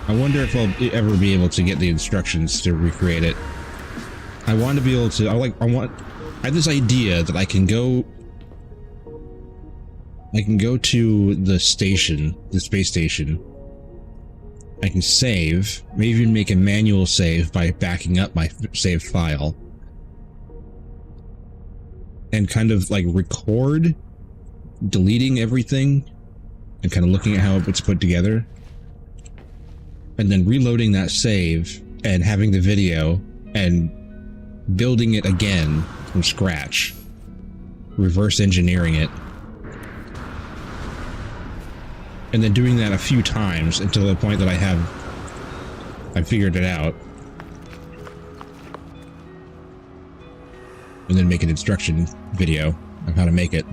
I wonder if I'll ever be able to get the instructions to recreate it. I want to be able to, I have this idea that I can go I can go to the station, the space station. I can save, maybe even make a manual save by backing up my save file. And kind of like record deleting everything and kind of looking at how it's put together. And then reloading that save and having the video and building it again from scratch. Reverse engineering it. And then doing that a few times until the point that I figured it out. And then make an instruction video of how to make it.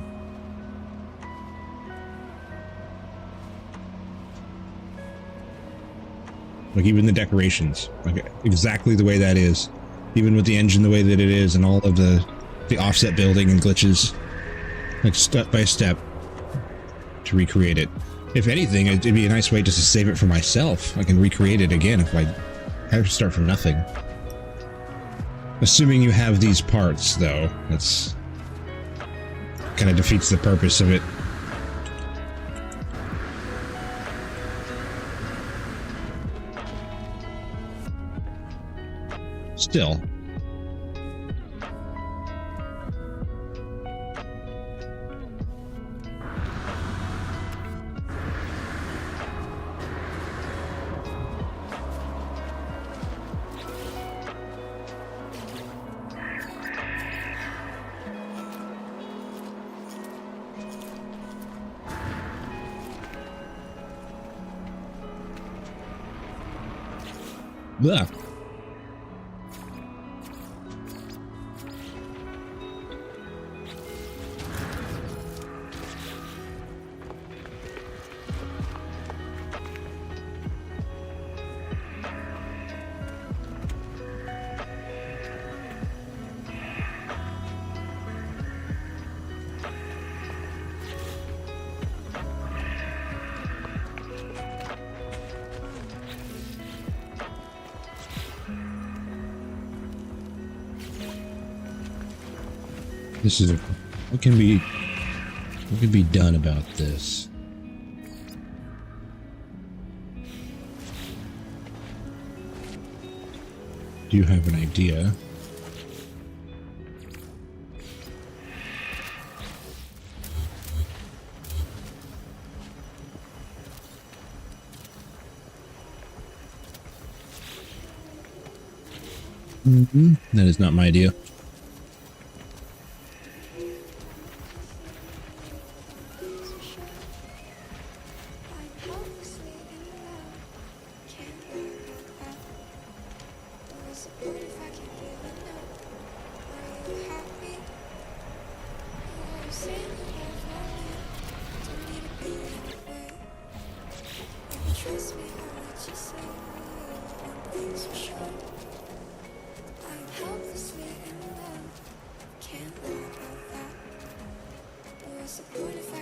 Like even the decorations, like exactly the way that is. Even with the engine the way that it is and all of the offset building and glitches. Like step by step to recreate it. If anything, it'd be a nice way just to save it for myself. I can recreate it again if I have to start from nothing. Assuming you have these parts, though, that's kind of defeats the purpose of it. Still. Blah. This is what can be done about this? Do you have an idea? That is not my idea.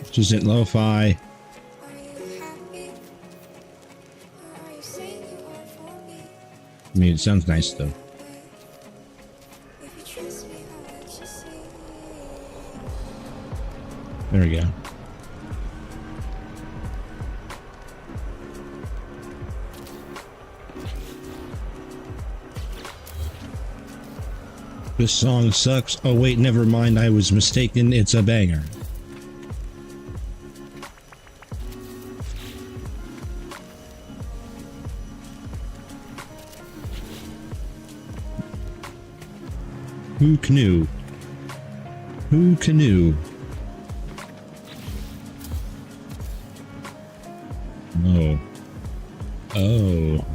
Just hit lo-fi. I mean, it sounds nice though. There we go. This song sucks. Oh wait, never mind. I was mistaken. It's a banger. Who knew? Who knew? Oh. Oh.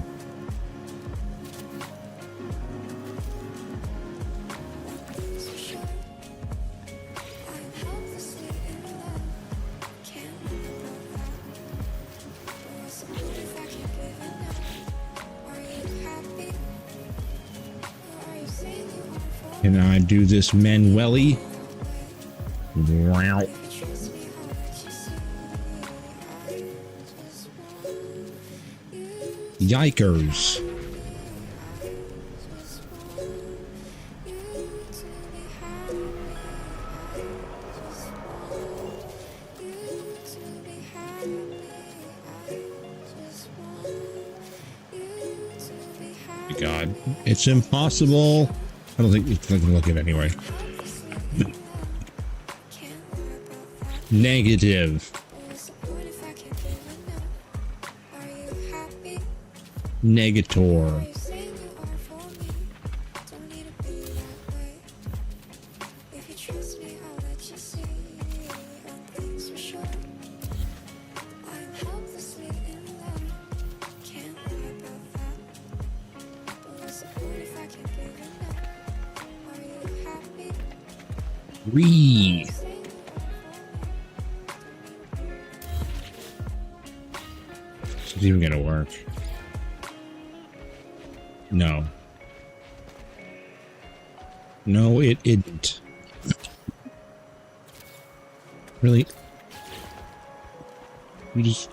Can I do this manually? Wow. Yikers. God. It's impossible. I don't think it's going to look at it anyway. Negative. Negator. Re. Is it even gonna work? No. No, it isn't. Really? You just...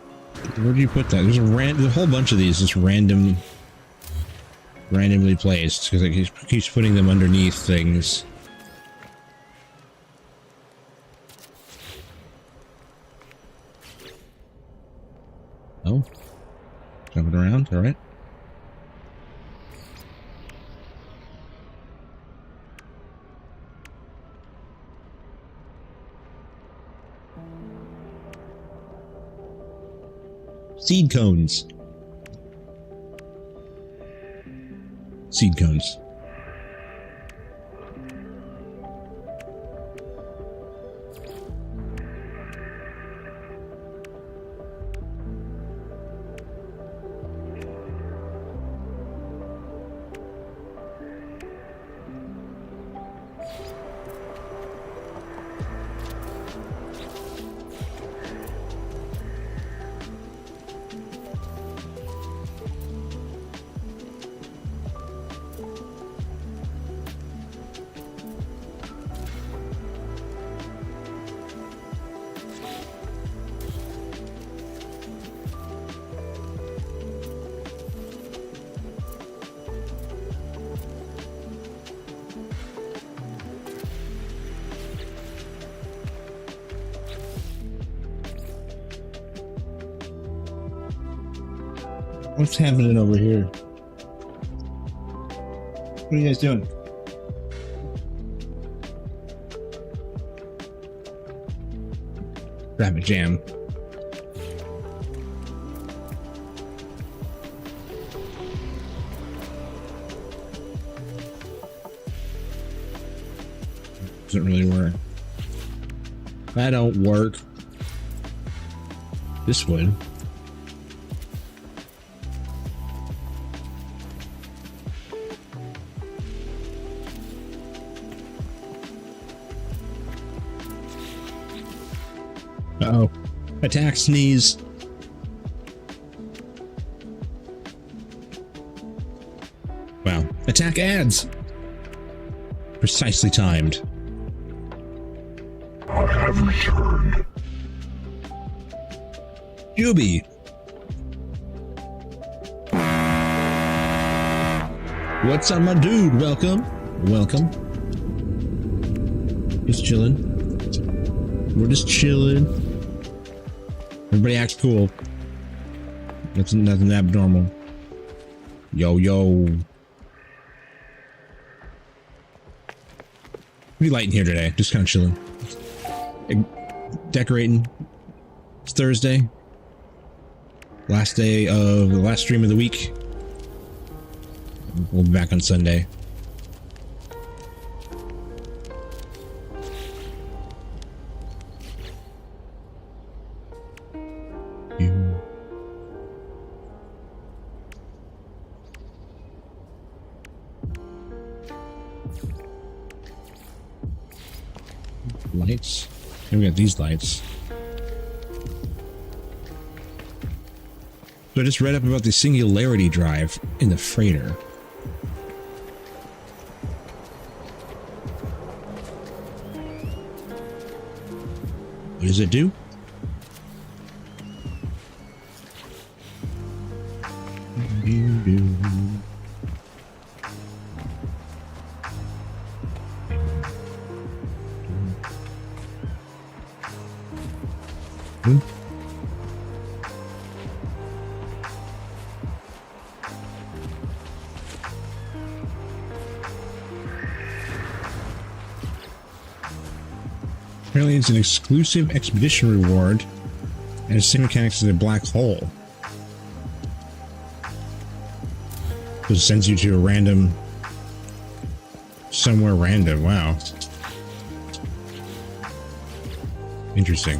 Where do you put that? There's a whole bunch of these just randomly placed because it keeps putting them underneath things. Oh, jumping around. All right. Seed cones. Seed cones. What's happening over here? What are you guys doing? Traffic jam. Doesn't really work. That don't work. This would. Uh-oh. Attack sneeze. Wow. Attack ads. Precisely timed. I have returned. Juby. What's up, my dude? Welcome. Welcome. Just chilling. We're just chilling. Everybody acts cool. Nothing abnormal. Yo, yo. We light in here today. Just kind of chilling. Decorating. It's Thursday. Last day of the last stream of the week. We'll be back on Sunday. Lights. And we got these lights. So I just read up about the singularity drive in the freighter. What does it do? Apparently it's an exclusive expedition reward and the same mechanics as a black hole. So it sends you to a random... somewhere random. Wow. Interesting.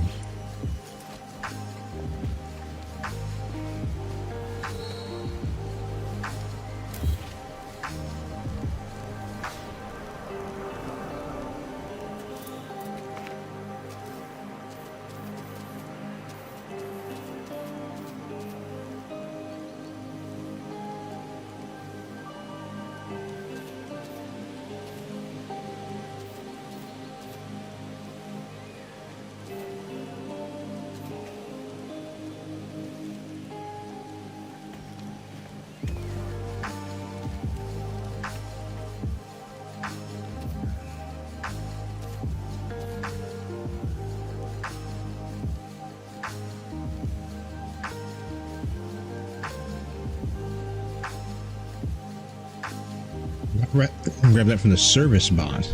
Grab that from the service bot.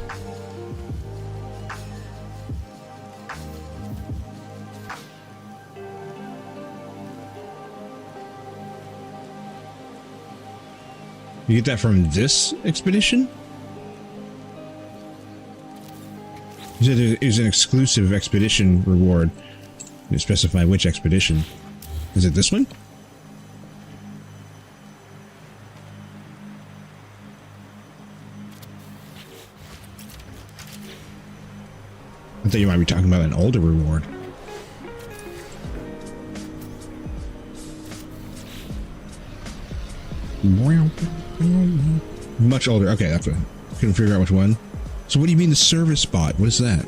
You get that from this expedition? You said it is an exclusive expedition reward. You specify which expedition. Is it this one? I thought you might be talking about an older reward. Much older. Okay, that's what I couldn't figure out which one. So what do you mean the service bot? What is that?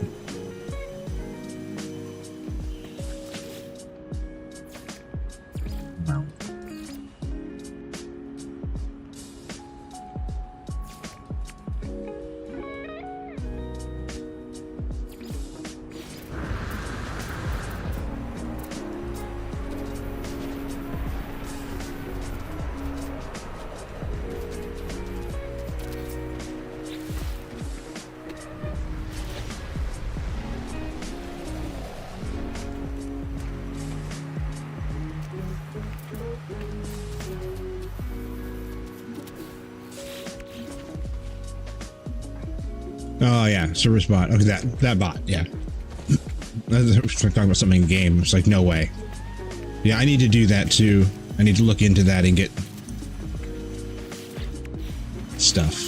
Oh yeah, service bot. Okay, that bot. Yeah, I was talking about something in game. It's like no way. Yeah, I need to do that too. I need to look into that and get stuff.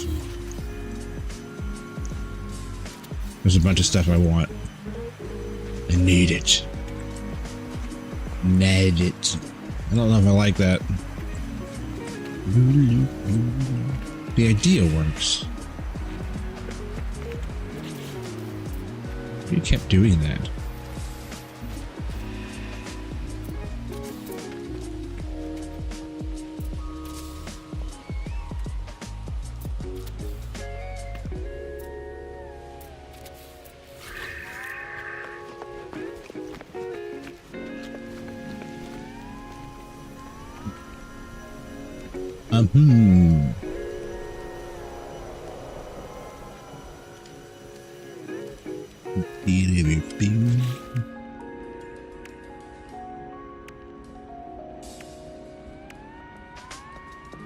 There's a bunch of stuff I want. I need it. Need it. I don't know if I like that. The idea works. You kept doing that.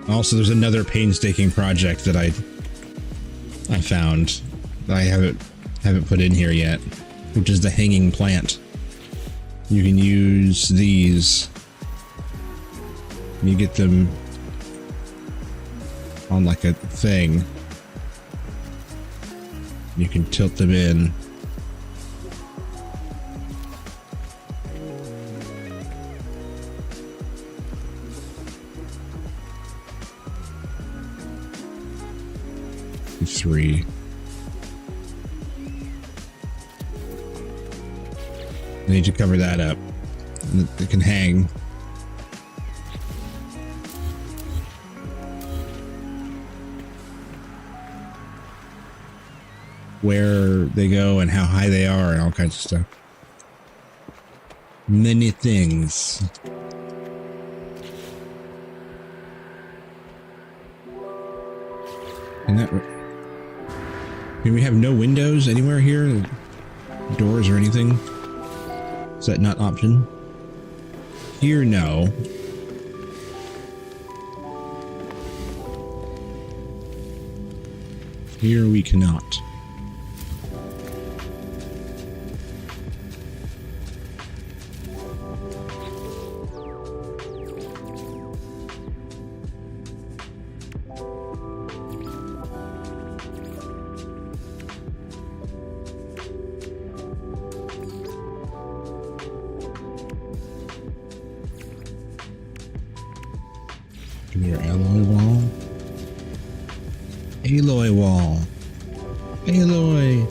Also, there's another painstaking project that I found that I haven't put in here yet, which is the hanging plant. You can use these. You get them on like a thing. You can tilt them in. Three. I need to cover that up. It can hang. Where they go and how high they are and all kinds of stuff. Many things. And that... Can we have no windows anywhere here? Doors or anything? Is that not option? Here, no. Here we cannot. Give me your alloy wall. Alloy wall. Alloy.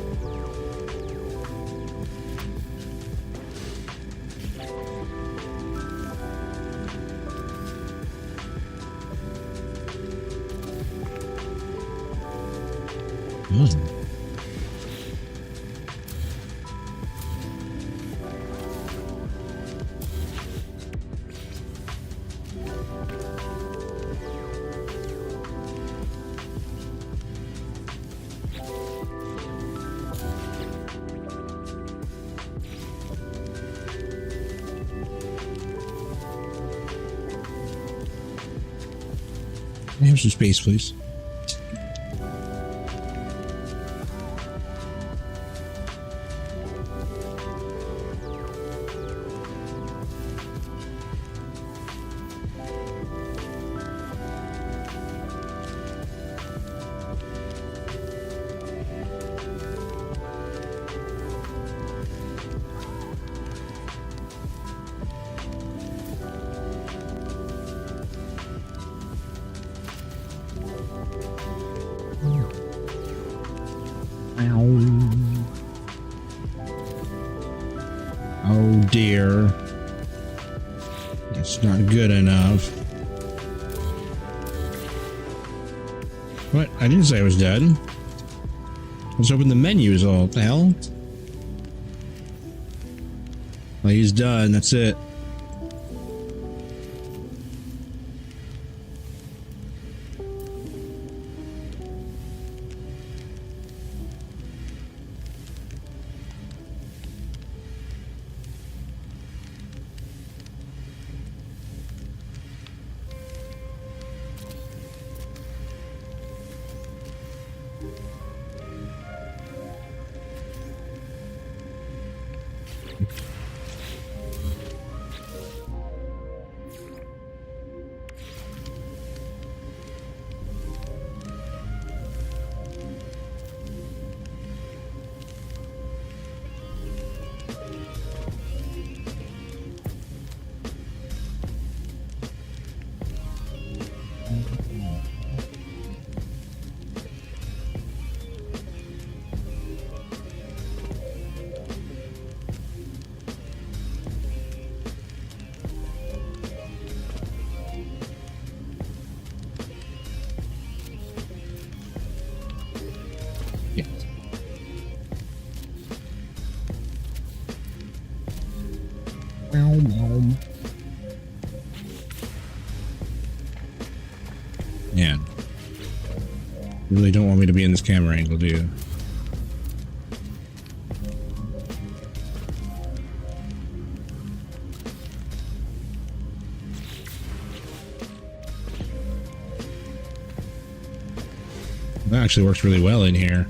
Can I have some space, please? Oh dear. That's not good enough. What? I didn't say I was dead. Let's open the menus. All. What the hell? Well, he's done. That's it. Yeah. Yeah. You really don't want me to be in this camera angle, do you? That actually works really well in here.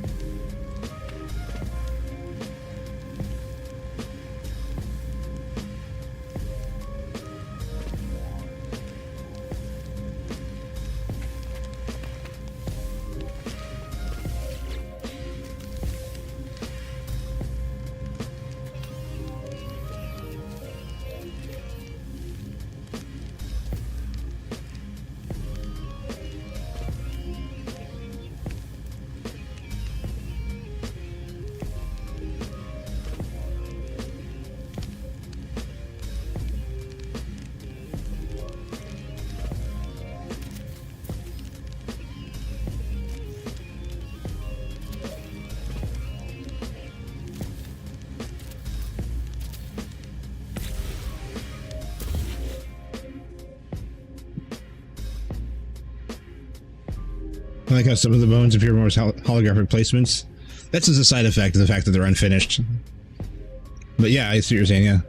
I like how some of the bones appear more as holographic placements. That's just a side effect of the fact that they're unfinished. But yeah, I see what you're saying, yeah.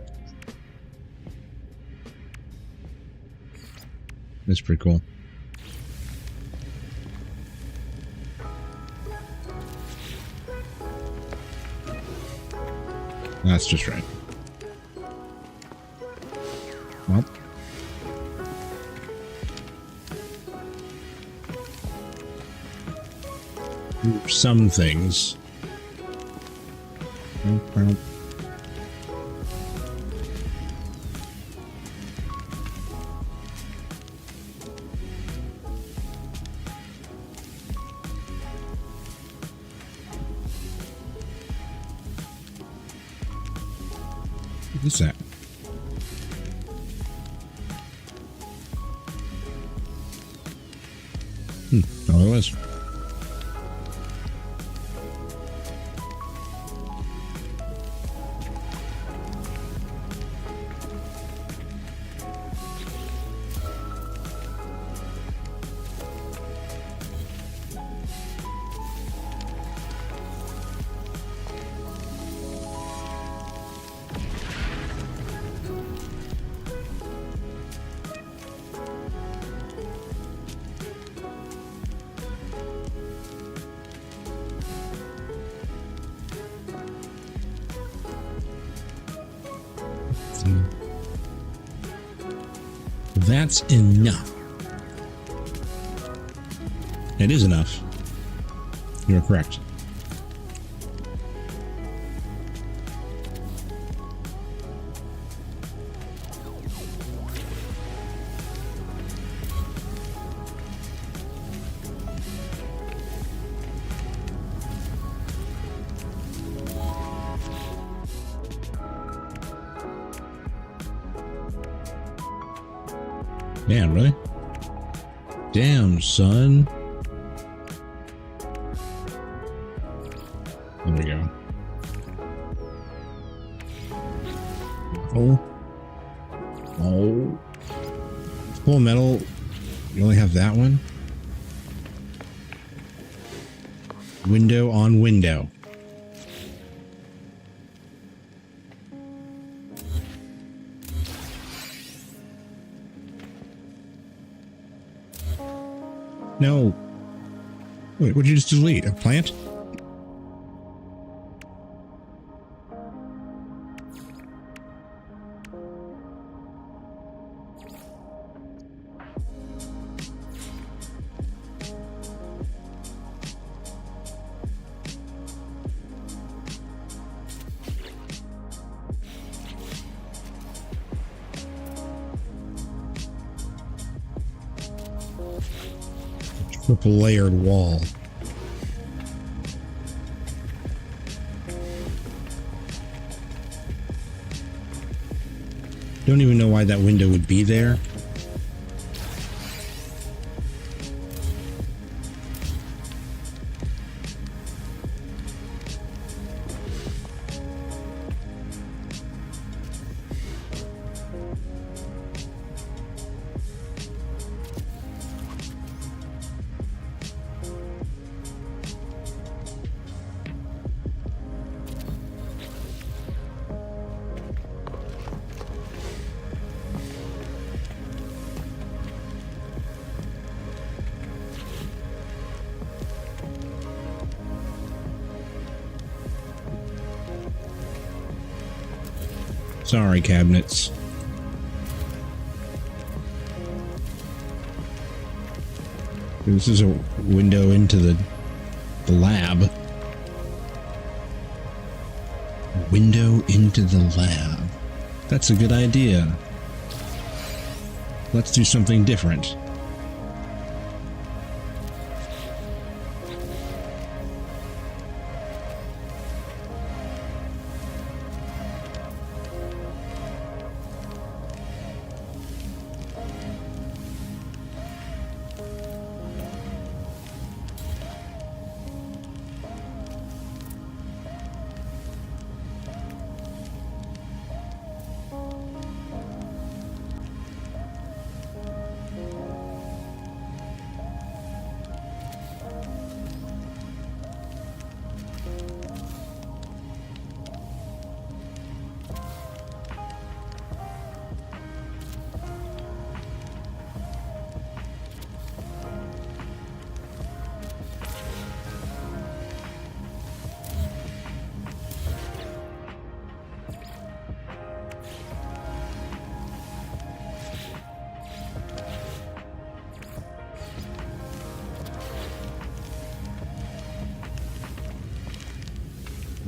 That's pretty cool. That's just right. Well. Some things. What's that? Oh, it was. That's enough. It is enough. You're correct. Man, really? Damn, son. There we go. Oh. Oh. Full metal. You only have that one? Window on window. No. Wait, what'd you just delete? A plant? Triple layered wall. Don't even know why that window would be there. Sorry, cabinets. This is a window into the lab. Window into the lab. That's a good idea. Let's do something different.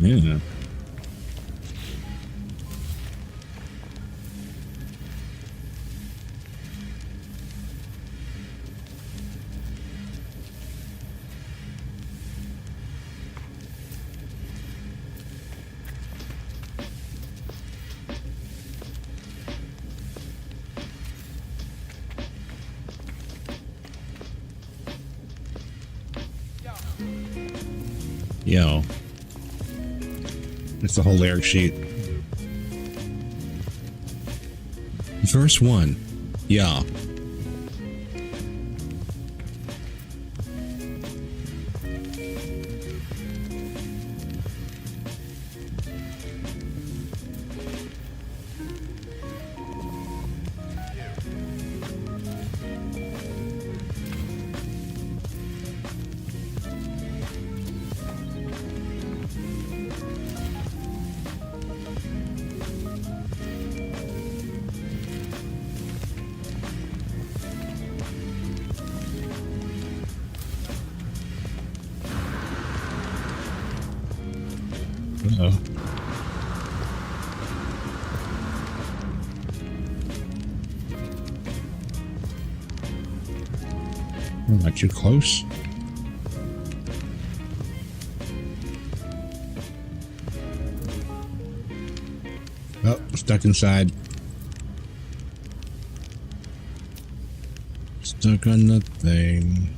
Yeah. Yo. It's the whole lyric sheet. Verse 1. Yeah. Uh-oh. Not too close. Oh, stuck inside. Stuck on the thing.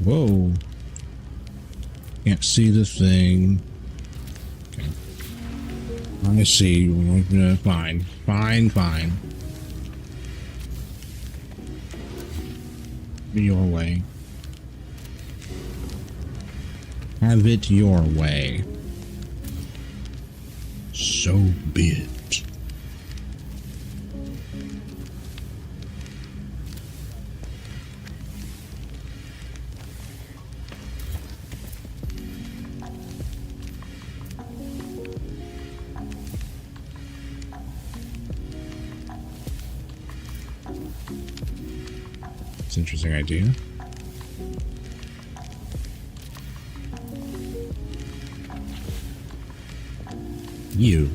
Whoa. Can't see the thing. Okay. I see. Fine. Fine. Your way. Have it your way. So be it. It's an interesting idea. You.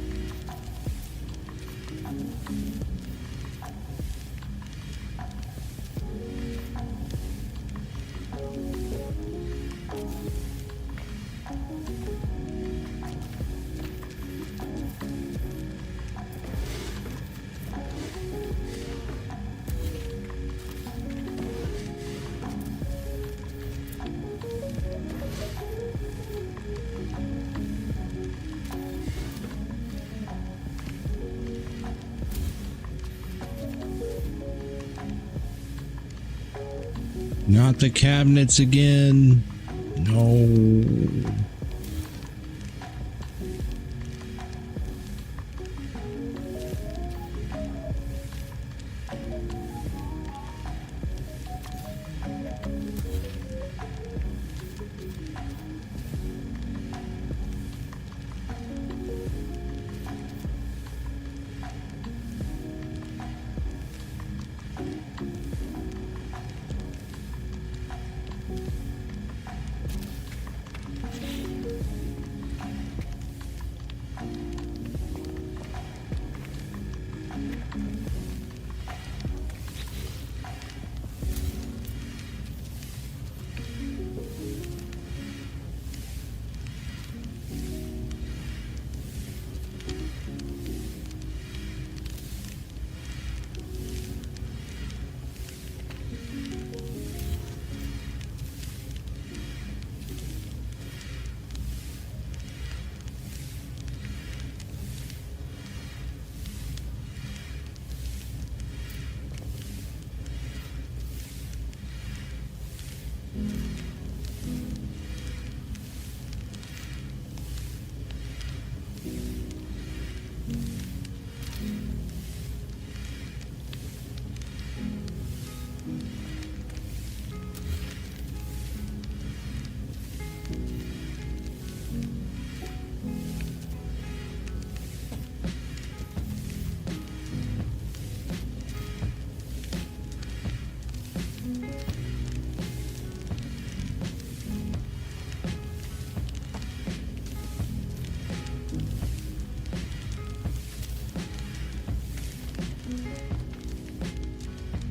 Not the cabinets again. No.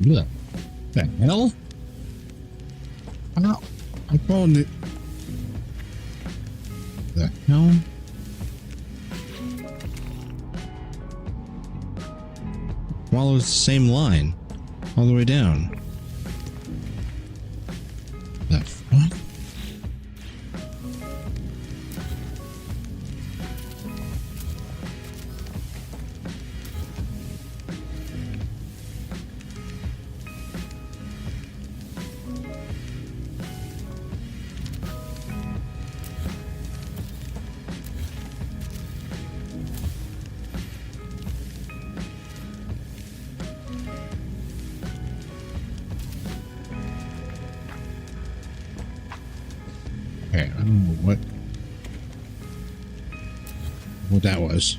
Ugh. The hell? Ow. I found it. The hell? Follows the same line all the way down. The fuck? Okay, I don't know what that was.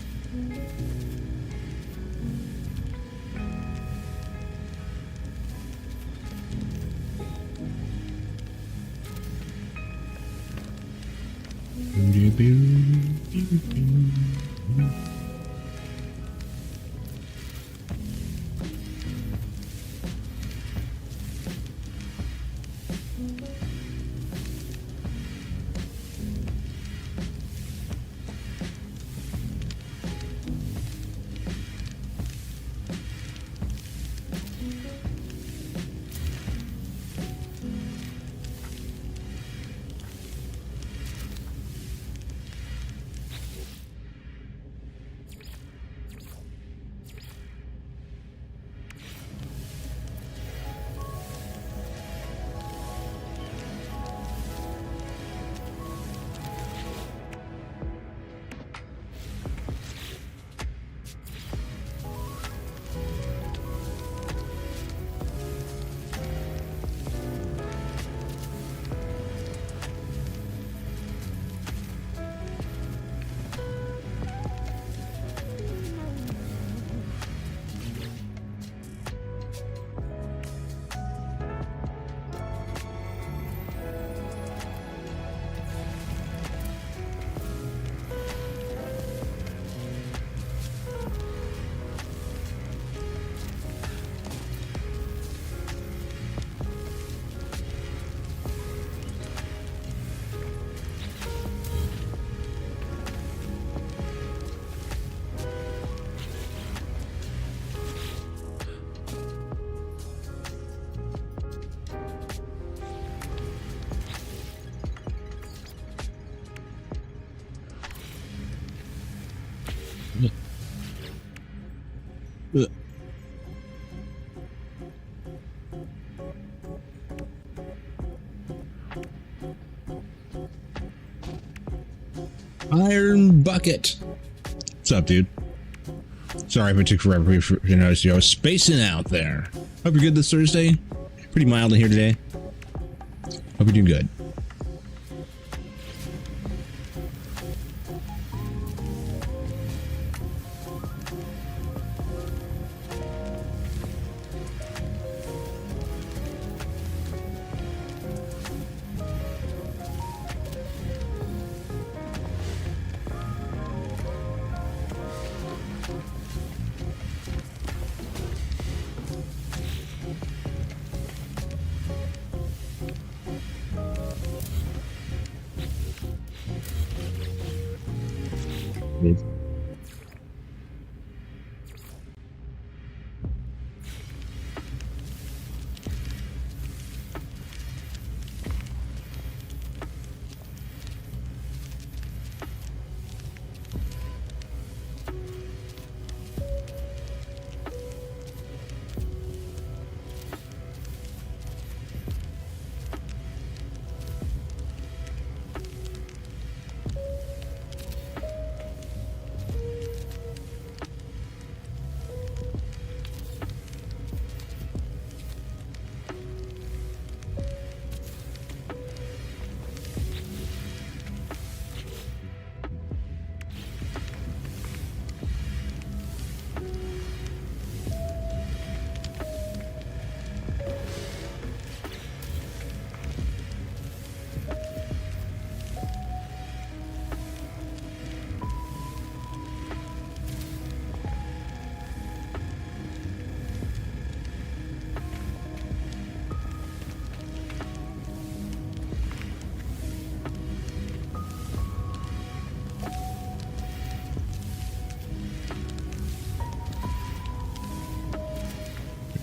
Iron Bucket. What's up, dude? Sorry if it took forever for you to notice you. I was spacing out there. Hope you're good this Thursday. Pretty mild in here today. Hope you're doing good.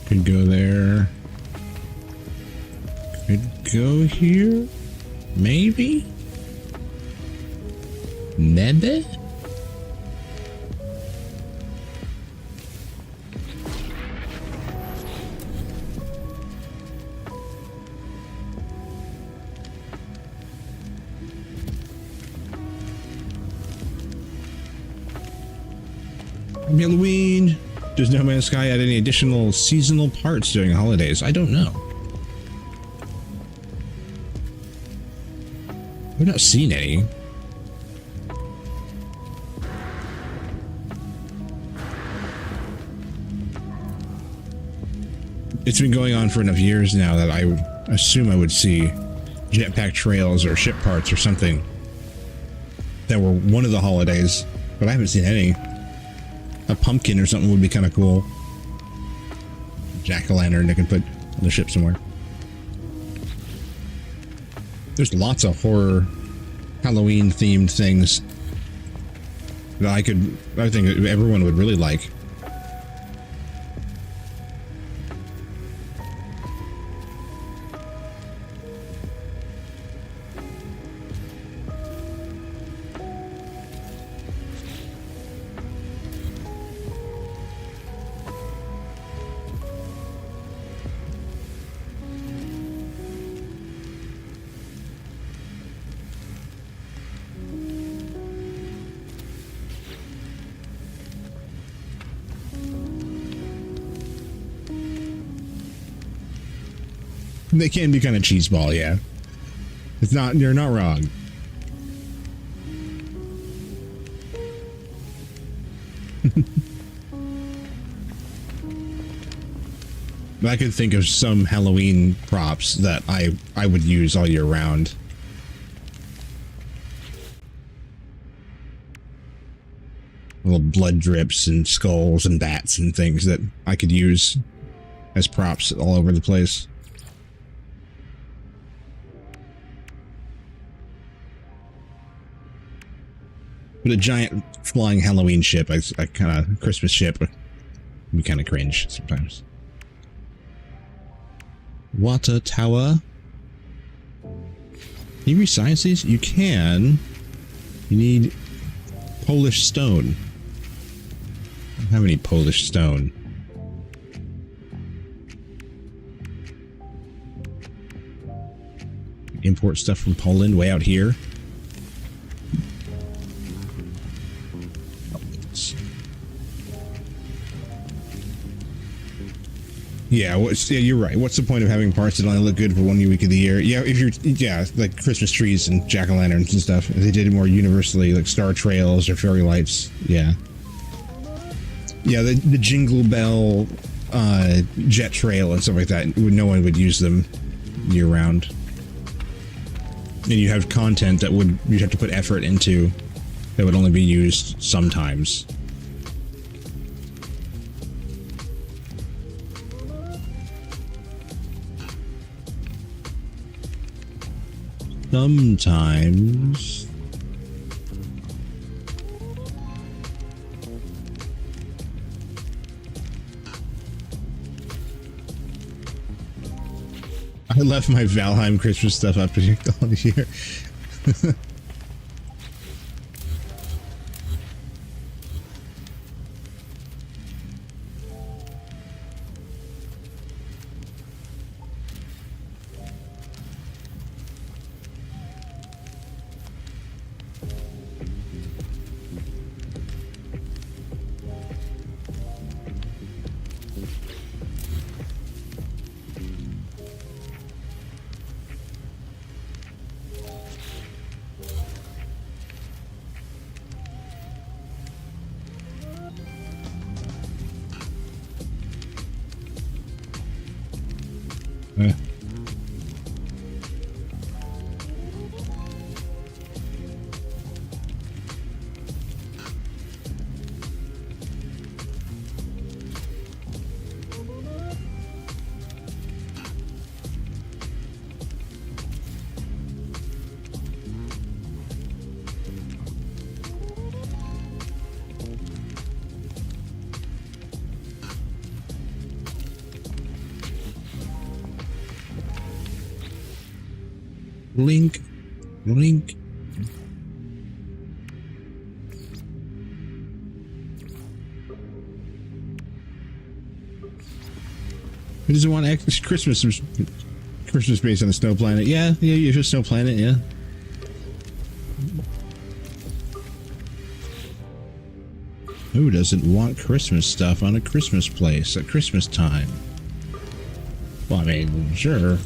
Could go there. Could go here? Maybe? Maybe? Halloween. Does No Man's Sky add any additional seasonal parts during holidays? I don't know. I've not seen any. It's been going on for enough years now that I would assume I would see jetpack trails or ship parts or something that were one of the holidays, but I haven't seen any. A pumpkin or something would be kind of cool. Jack-o'-lantern they can put on the ship somewhere. There's lots of horror Halloween themed things that I think everyone would really like. They can be kind of cheeseball, yeah. It's not, you're not wrong. But I could think of some Halloween props that I would use all year round. Little blood drips and skulls and bats and things that I could use as props all over the place. But a giant flying Halloween ship, a kind of Christmas ship, would be kind of cringe sometimes. Water tower. Can you rescience these? You can. You need Polish stone. I don't have any Polish stone. Import stuff from Poland way out here. Yeah, yeah, you're right. What's the point of having parts that only look good for 1 week of the year? Yeah, if you're, yeah, like Christmas trees and jack-o'-lanterns and stuff. If they did it more universally, like star trails or fairy lights, yeah. Yeah, the Jingle Bell jet trail and stuff like that, no one would use them year-round. And you have content that you'd have to put effort into that would only be used sometimes. Sometimes. I left my Valheim Christmas stuff up all year. Link. Link. Who doesn't want Christmas? Christmas based on the snow planet. Yeah, you're just snow planet, yeah. Who doesn't want Christmas stuff on a Christmas place at Christmas time? Well, I mean, sure.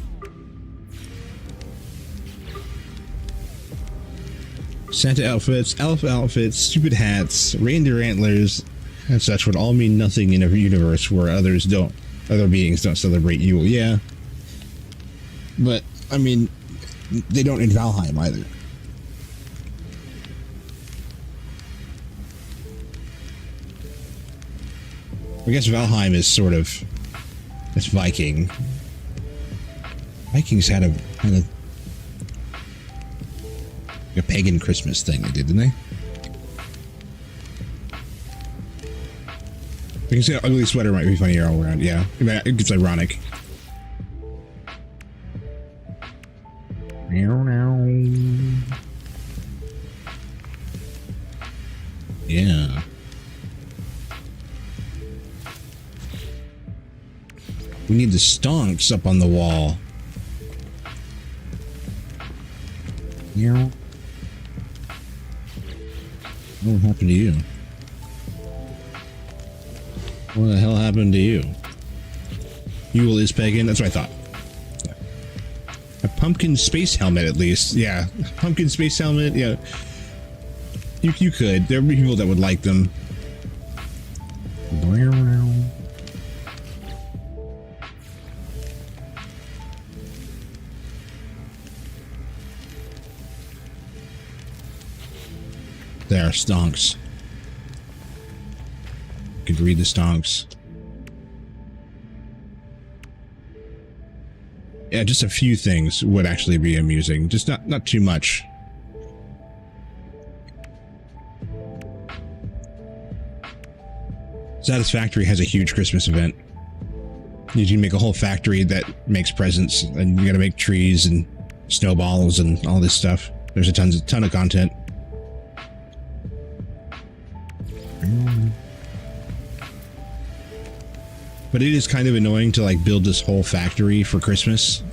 Santa outfits, elf outfits, stupid hats, reindeer antlers, and such would all mean nothing in a universe where other beings don't celebrate Yule. Yeah. But, I mean, they don't in Valheim either. I guess Valheim is sort of... it's Viking. Vikings had a pagan Christmas thing they did, didn't they? I can say an ugly sweater might be funnier all around. Yeah, it's ironic. Yeah. We need the stonks up on the wall. Yeah. What happened to you? What the hell happened to you? Yule is pagan? That's what I thought. Yeah. A pumpkin space helmet, at least. Yeah. Pumpkin space helmet, yeah. You could. There would be people that would like them. There, stonks. You could read the stonks. Yeah, just a few things would actually be amusing. Just not too much. Satisfactory has a huge Christmas event. You can make a whole factory that makes presents, and you gotta make trees and snowballs and all this stuff. There's a ton of content. But it is kind of annoying to like build this whole factory for Christmas,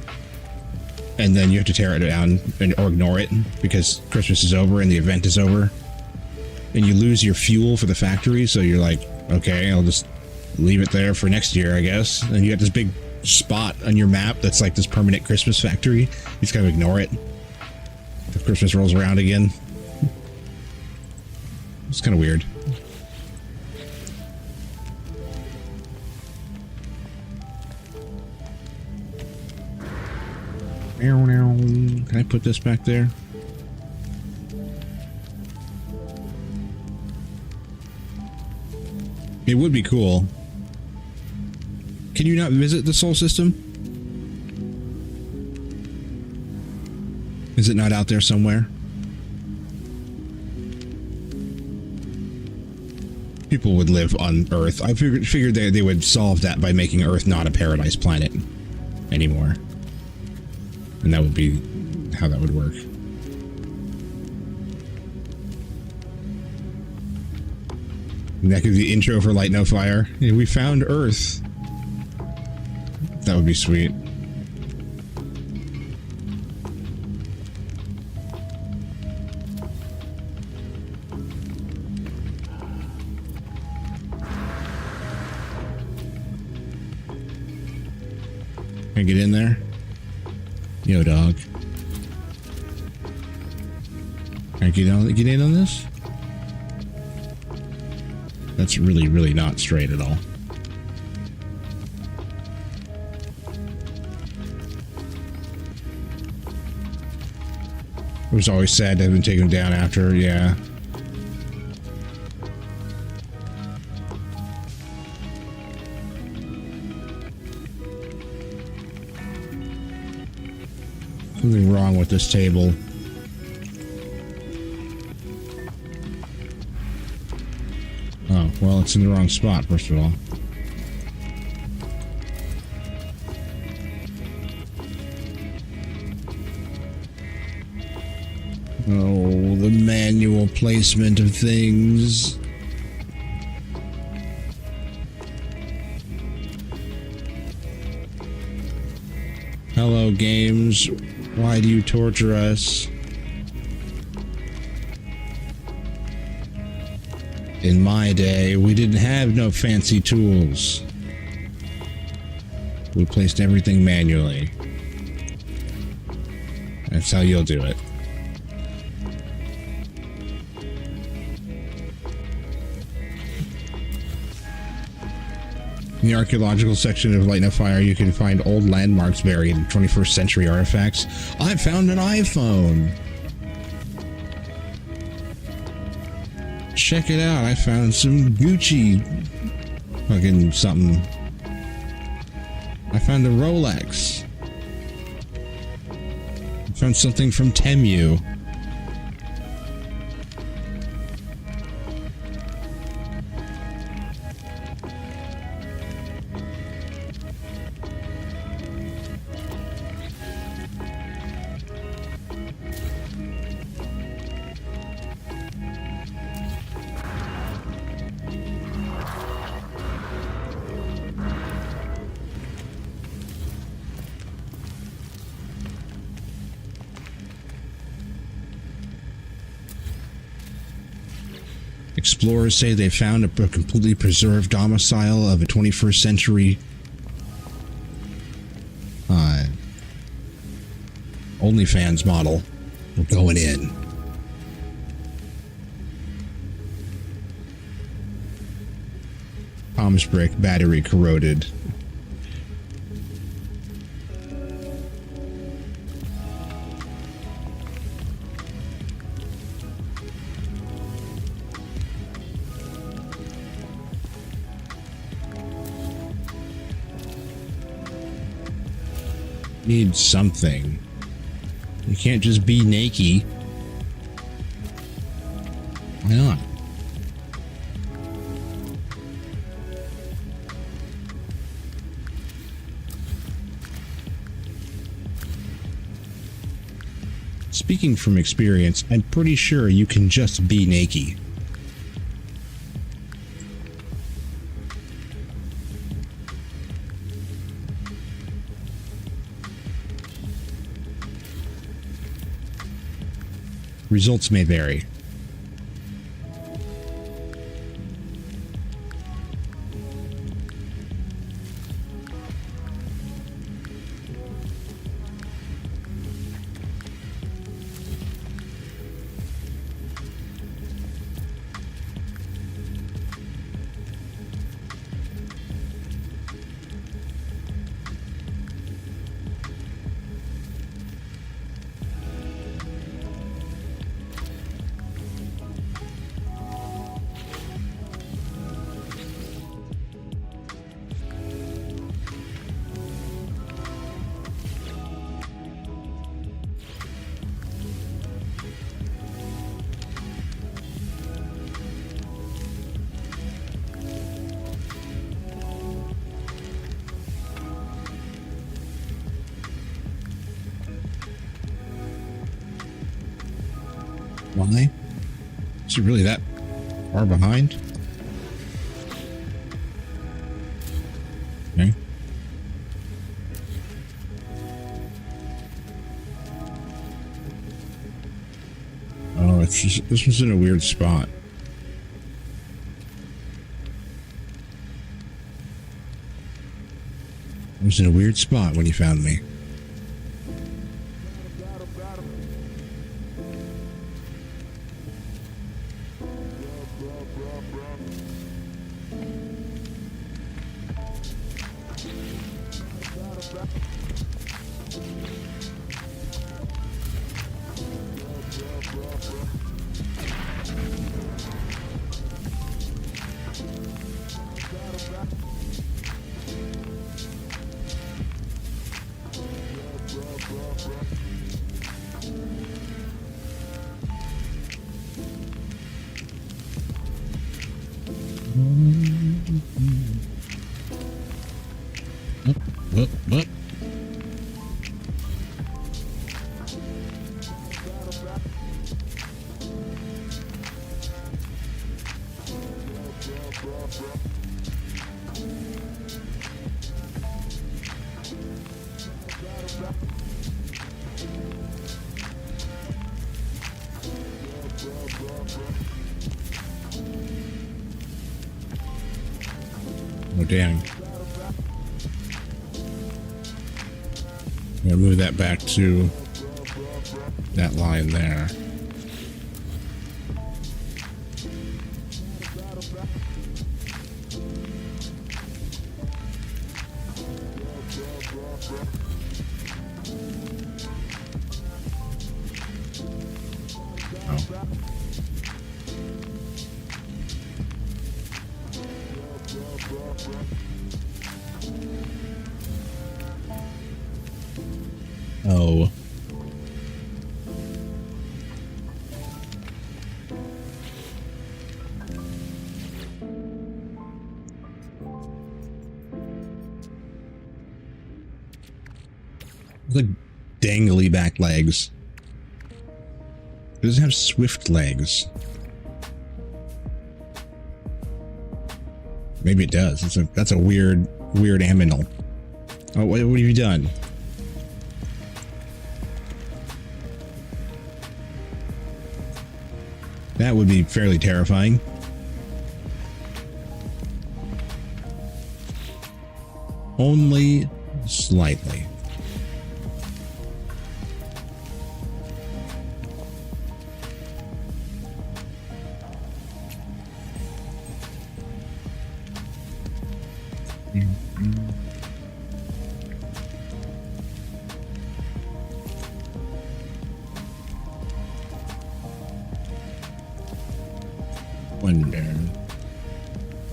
and then you have to tear it down or ignore it because Christmas is over and the event is over, and you lose your fuel for the factory. So you're like, okay, I'll just leave it there for next year, I guess. And you got this big spot on your map that's like this permanent Christmas factory. You just kind of ignore it if Christmas rolls around again. It's kind of weird. Can I put this back there? It would be cool. Can you not visit the Sol system? Is it not out there somewhere? People would live on Earth. I figured they would solve that by making Earth not a paradise planet anymore. And that would be how that would work. And that could be the intro for Light No Fire. Yeah, we found Earth. That would be sweet. Can I get in there? Yo, dog. Can I get in on this? That's really not straight at all. It was always sad to have been taken down after, yeah. Something wrong with this table. Oh, well, it's in the wrong spot, first of all. Oh, the manual placement of things. Hello, games. Why do you torture us? In my day, we didn't have no fancy tools. We placed everything manually. That's how you'll do it. In the archaeological section of Light No Fire, you can find old landmarks buried in 21st century artifacts. I found an iPhone! Check it out, I found some Gucci fucking something. I found a Rolex. I found something from Temu. Explorers say they found a completely preserved domicile of a 21st century OnlyFans model. We're going in. Palms brick, battery corroded. Need something. You can't just be naked. Why not? Speaking from experience, I'm pretty sure you can just be naked. Results may vary. Why? Is it really that far behind? Okay. Oh, it's just, this was in a weird spot. I was in a weird spot when you found me. What? Oh, dang. I'm gonna move that back to that line there. Oh. The dangly back legs. It doesn't have swift legs. Maybe it does. That's a weird aminal. Oh, what have you done? That would be fairly terrifying. Only slightly.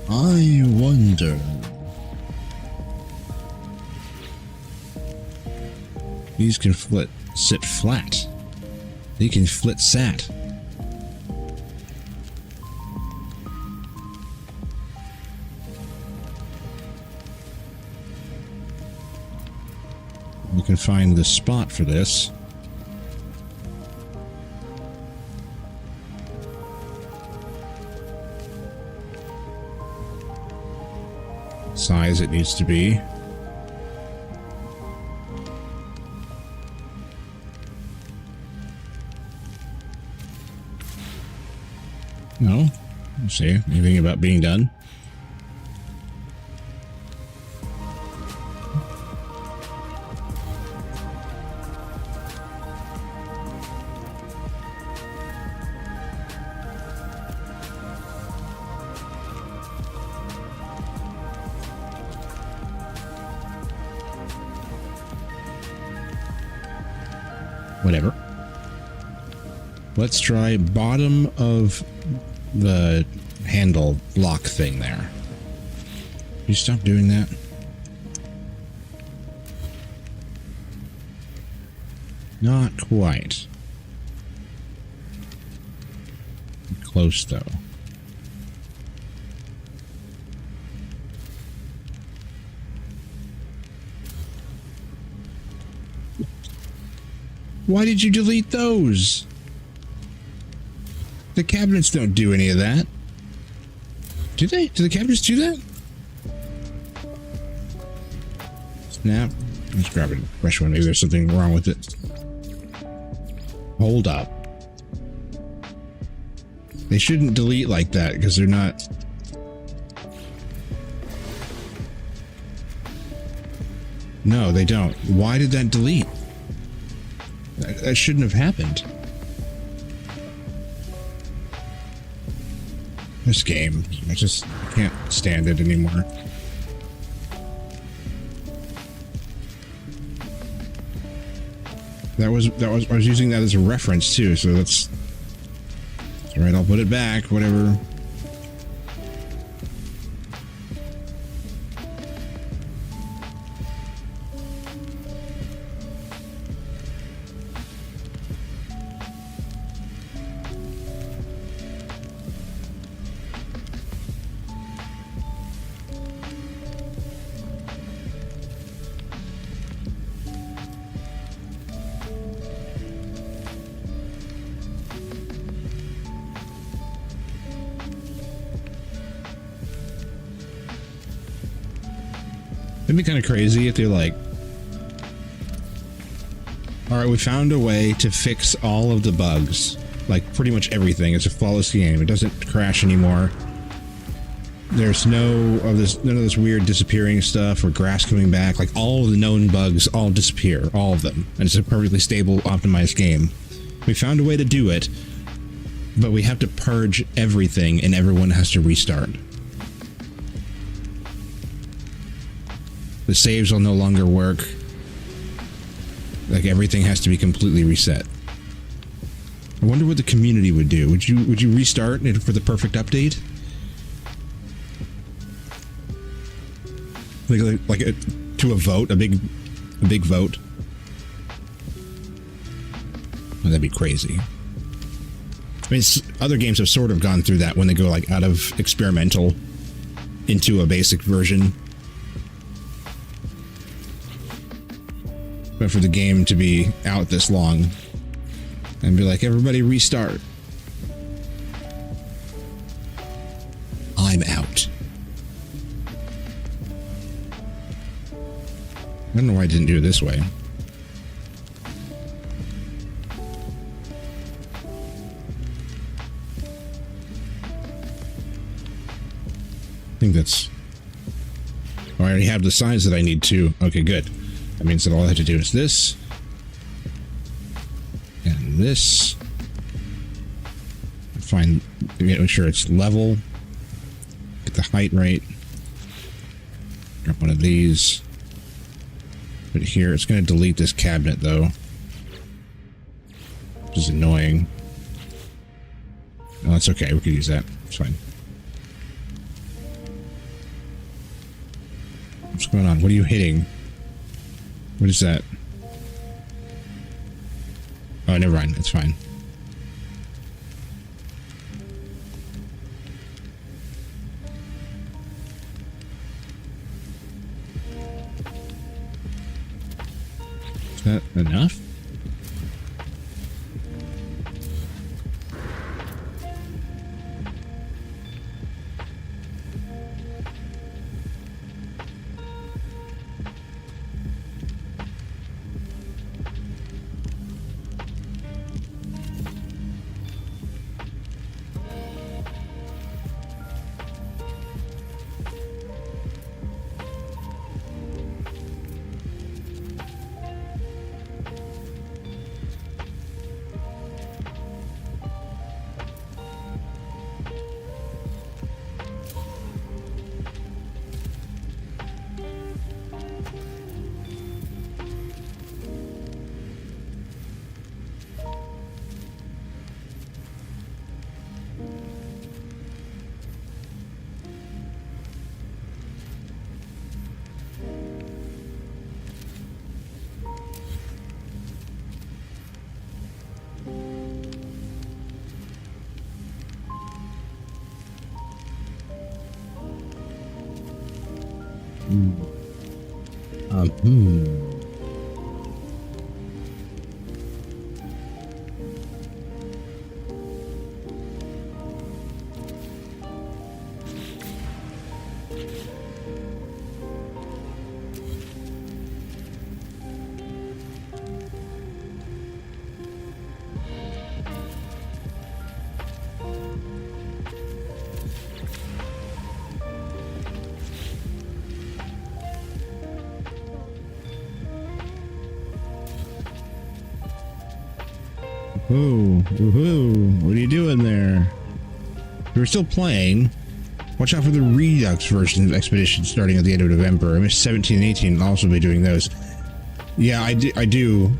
I wonder. These can sit flat. They can flit sat. We can find the spot for this. Size it needs to be. No? Let's see. Anything about being done? Whatever. Let's try bottom of the handle lock thing there. Can you stop doing that? Not quite. Close though. Why did you delete those? The cabinets don't do any of that. Do they? Do the cabinets do that? Snap. Let's grab a fresh one. Maybe there's something wrong with it. Hold up. They shouldn't delete like that because they're not... No, they don't. Why did that delete? That shouldn't have happened. This game, I just can't stand it anymore. I was using that as a reference too, so that's all right. I'll put it back, whatever. It'd be kind of crazy if they're like, all right, we found a way to fix all of the bugs. Like, pretty much everything. It's a flawless game. It doesn't crash anymore. There's none of this weird disappearing stuff or grass coming back. Like, all of the known bugs all disappear, all of them. And it's a perfectly stable, optimized game. We found a way to do it, but we have to purge everything and everyone has to restart. The saves will no longer work. Like, everything has to be completely reset. I wonder what the community would do. Would you restart it for the perfect update? Like to a vote, a big vote. Well, that'd be crazy. I mean, other games have sort of gone through that when they go like out of experimental into a basic version. But for the game to be out this long and be like, everybody restart. I'm out. I don't know why I didn't do it this way. I think that's... Oh, I already have the size that I need to. Okay, good. That means that all I have to do is this. And this. Make sure it's level. Get the height right. Drop one of these. Put it here. It's going to delete this cabinet, though. Which is annoying. Oh, that's okay. We can use that. It's fine. What's going on? What are you hitting? What is that? Oh, never mind. It's fine. Is that enough? Whoa, woohoo, what are you doing there? We're still playing. Watch out for the Redux version of Expedition starting at the end of November. I missed 17 and 18, I'll also be doing those. Yeah, I do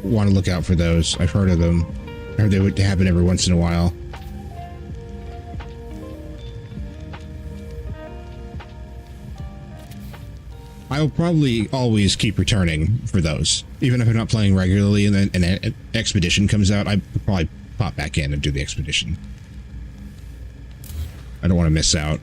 want to look out for those. I've heard of them. I heard they would happen every once in a while. I will probably always keep returning for those. Even if I'm not playing regularly and then an Expedition comes out, I probably pop back in and do the Expedition. I don't want to miss out.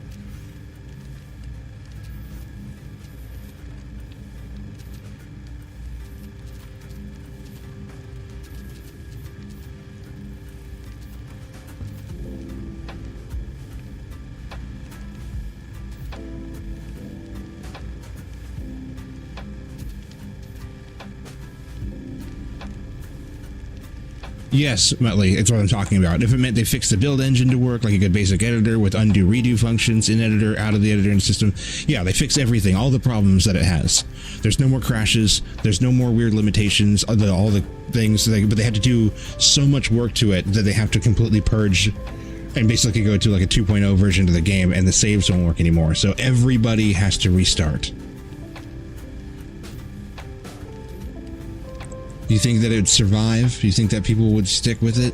Yes, Muttley, it's what I'm talking about. If it meant they fixed the build engine to work like a good basic editor with undo redo functions in editor, out of the editor in the system, yeah, they fix everything, all the problems that it has. There's no more crashes, there's no more weird limitations, all the things, but they had to do so much work to it that they have to completely purge and basically go to like a 2.0 version of the game, and the saves don't work anymore. So everybody has to restart. Do you think that it would survive? Do you think that people would stick with it?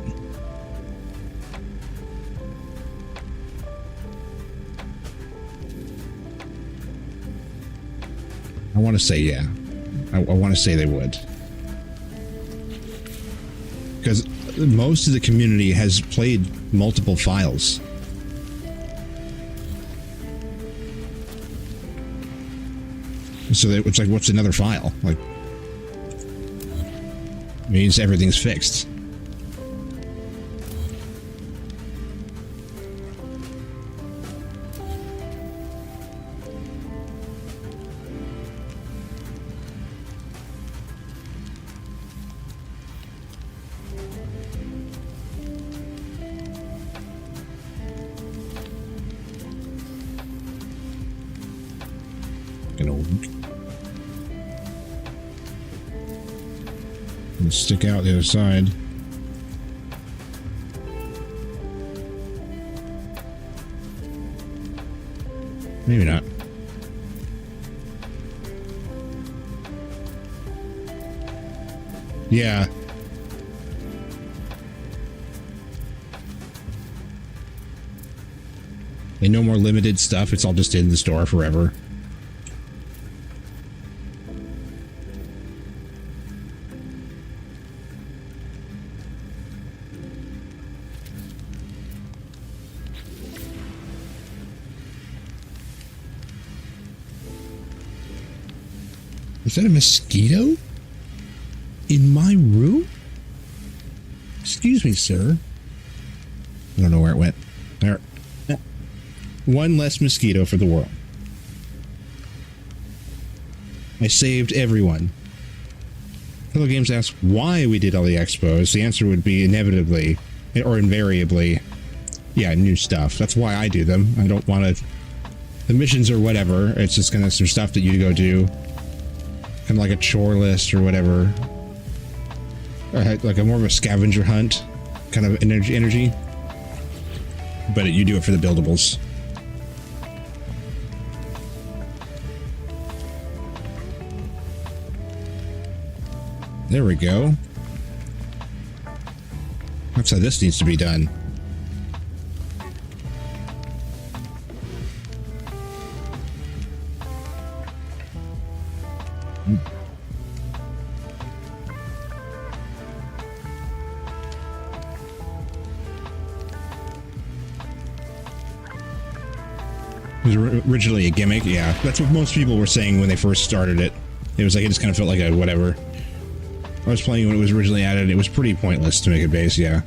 I want to say yeah. I want to say they would. Because most of the community has played multiple files. So it's like, what's another file? Like, means everything's fixed. Stick out the other side. Maybe not. Yeah. And no more limited stuff. It's all just in the store forever. Is that a mosquito? In my room? Excuse me, sir. I don't know where it went. There. One less mosquito for the world. I saved everyone. Hello Games asks why we did all the expos. The answer would be inevitably, or invariably, yeah, new stuff. That's why I do them. I don't want to... The missions or whatever, it's just kind of some stuff that you go do. Kind of like a chore list or whatever. Like a more of a scavenger hunt kind of energy. But you do it for the buildables. There we go. That's how this needs to be done. It was originally a gimmick, yeah. That's what most people were saying when they first started it. It was like, it just kind of felt like a whatever. I was playing when it was originally added. It was pretty pointless to make a base, yeah.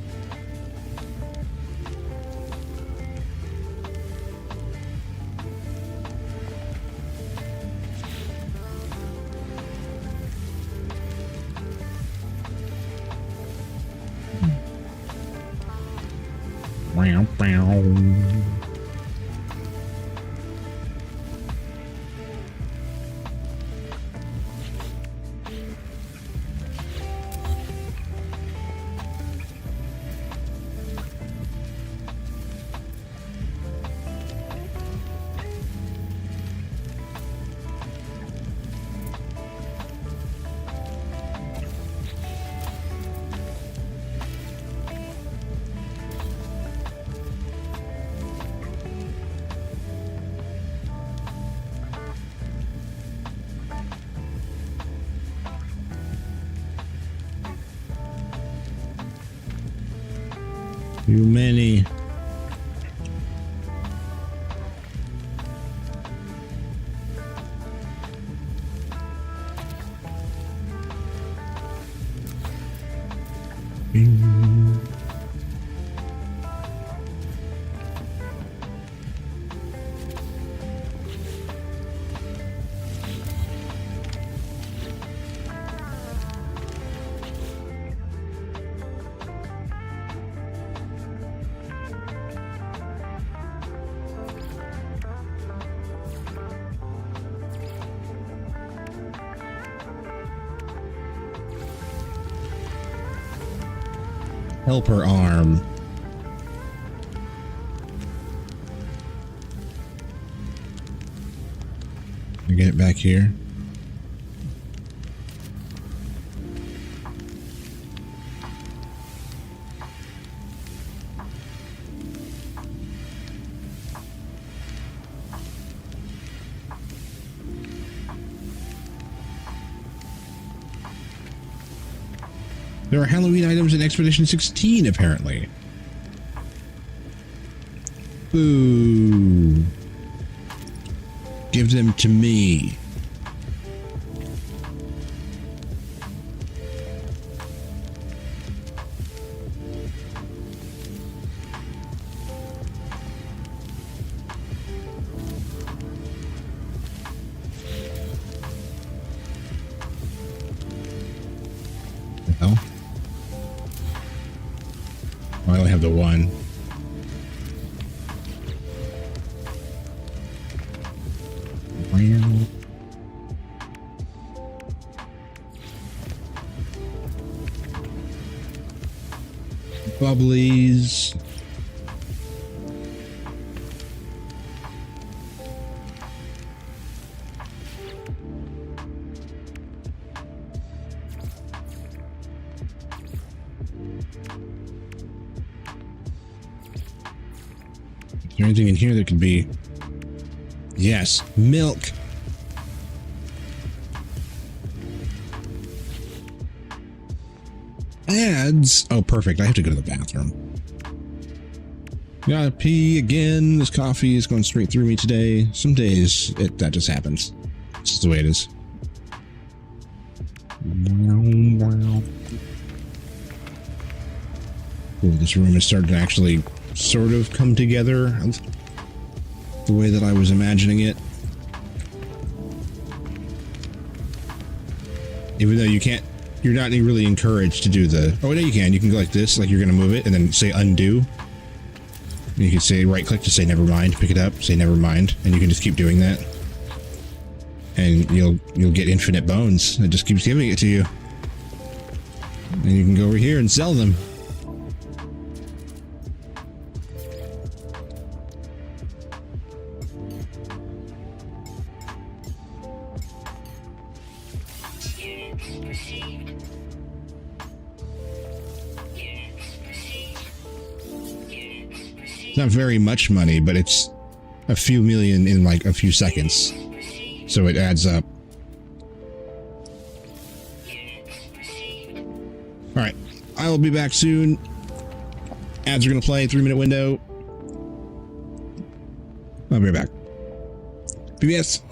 Too many. Helper arm. I get it back here. There are Halloween items in Expedition 16, apparently. Boo. Give them to me. The hell? I only have the one. Bubblies. Is there anything in here that could be? Yes, milk. Ads. Oh, perfect. I have to go to the bathroom. Gotta pee again. This coffee is going straight through me today. Some days that just happens. It's just the way it is. Cool, this room is starting to actually sort of come together the way that I was imagining it. Even though you can't, you're not really encouraged to do the, oh no you can go like this, like you're gonna move it and then say undo. And you can say right click to say never mind, pick it up, say never mind, and you can just keep doing that. And you'll get infinite bones. It just keeps giving it to you. And you can go over here and sell them. Not very much money, but it's a few million in like a few seconds, so it adds up. All right, I will be back soon. Ads are gonna play, 3-minute window. I'll be right back. PBS.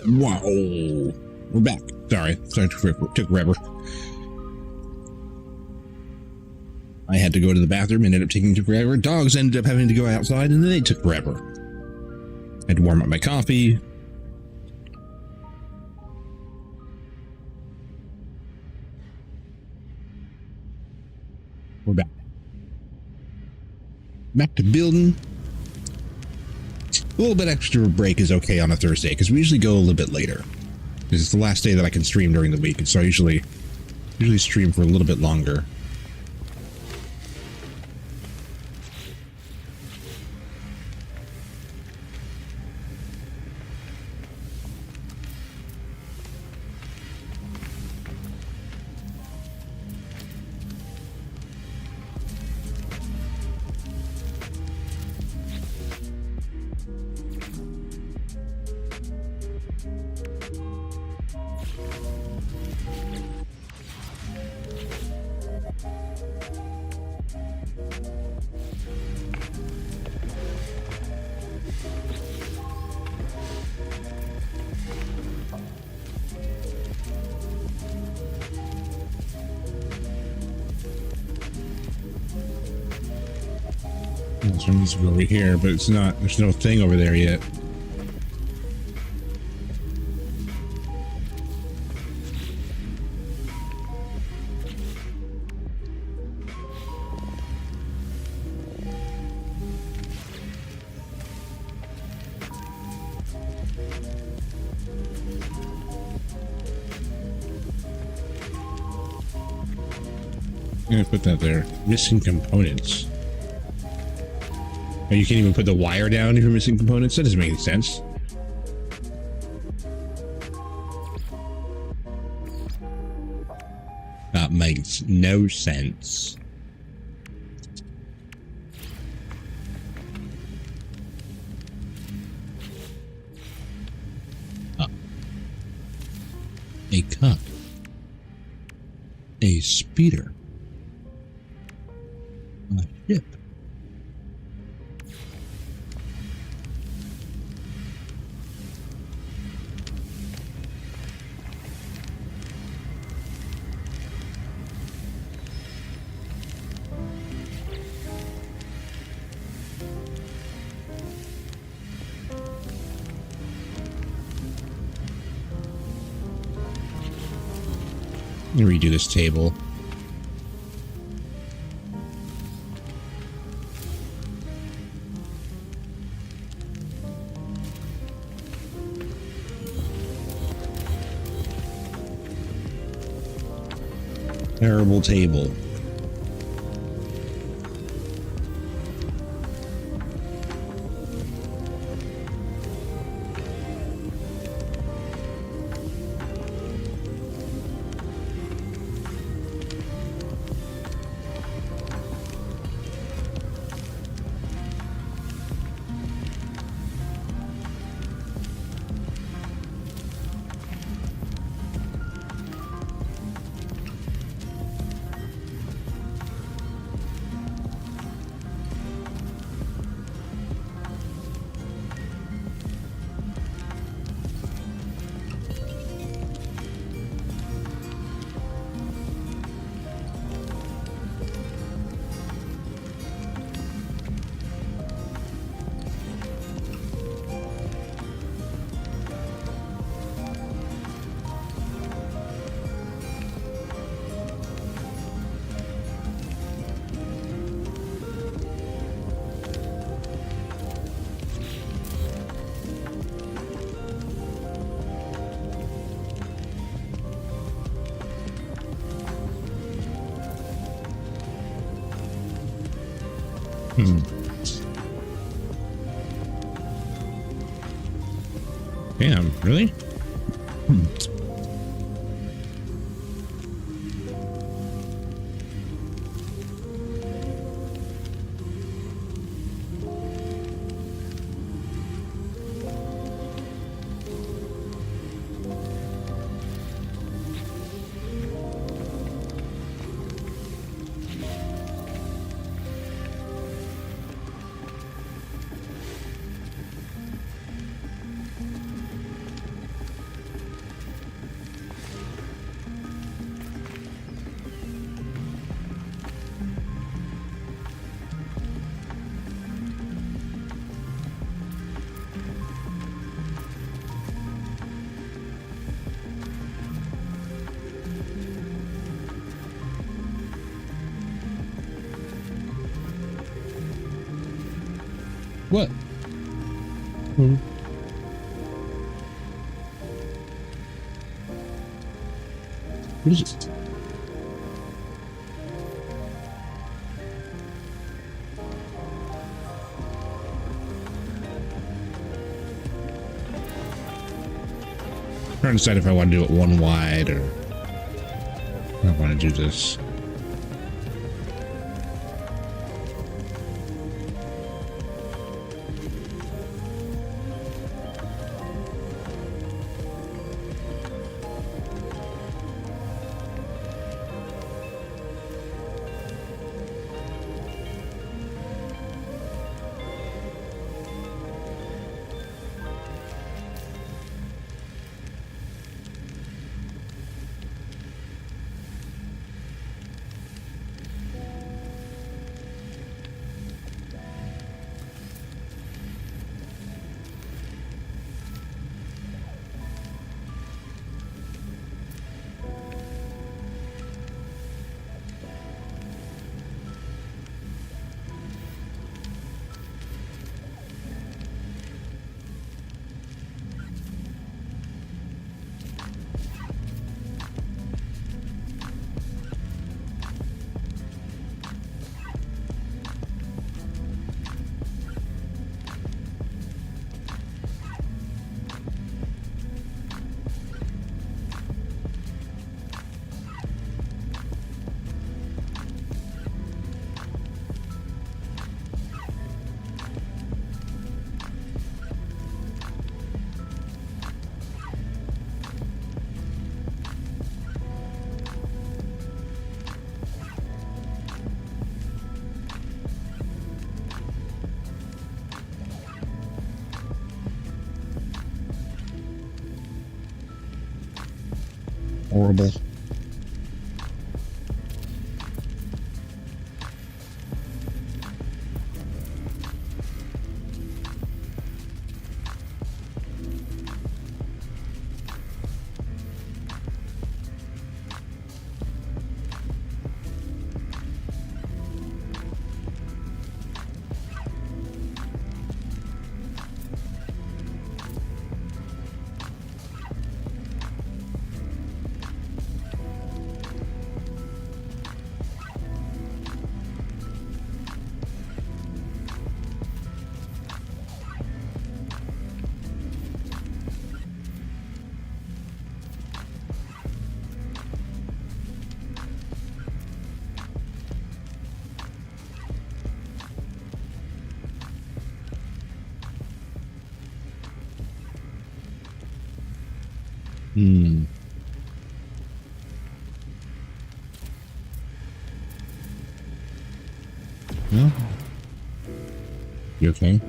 Wow. We're back. Sorry, took forever. I had to go to the bathroom, ended up taking forever. Dogs ended up having to go outside, and then they took forever. I had to warm up my coffee. We're back. Back to building. A little bit extra break is okay on a Thursday, because we usually go a little bit later. Because it's the last day that I can stream during the week, and so I usually stream for a little bit longer. This one needs to go over here, but it's not. There's no thing over there yet. I'm gonna put that there. Missing components. Oh, you can't even put the wire down if you're missing components? That doesn't make any sense. That makes no sense. A cup. A speeder. A ship. Let me redo this table. Terrible table. Damn, really? What? Hmm. What is it? Trying to decide if I want to do it one wide or I want to do this. Horrible. Hmm. No. You okay?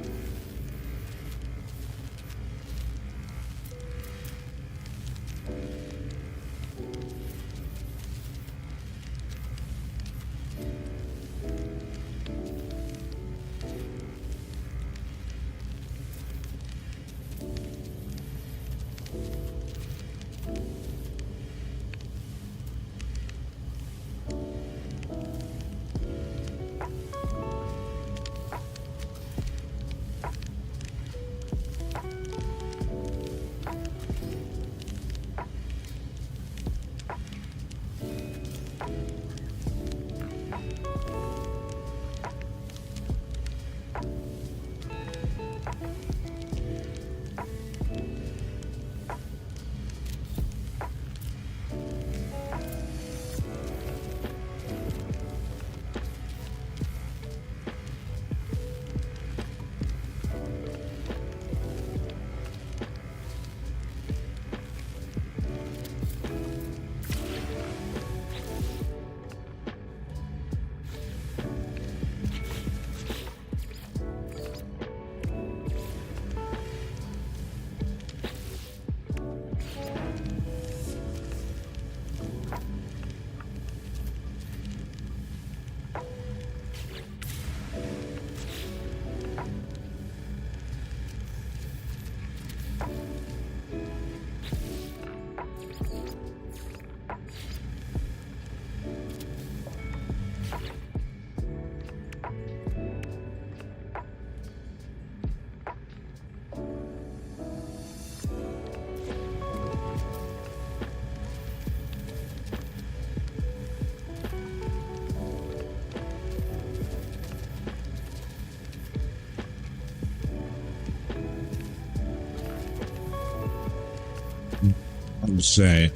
to say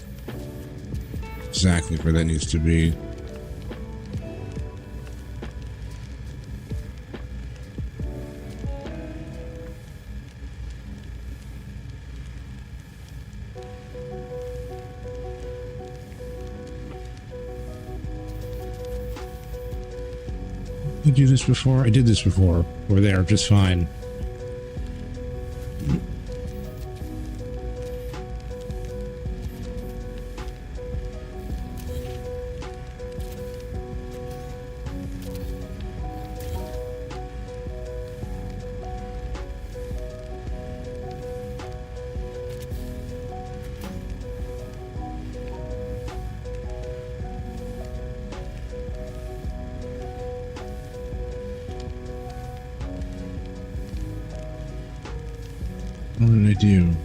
exactly where that needs to be. Did I do this before? I did this before. We're there just fine. What did I do?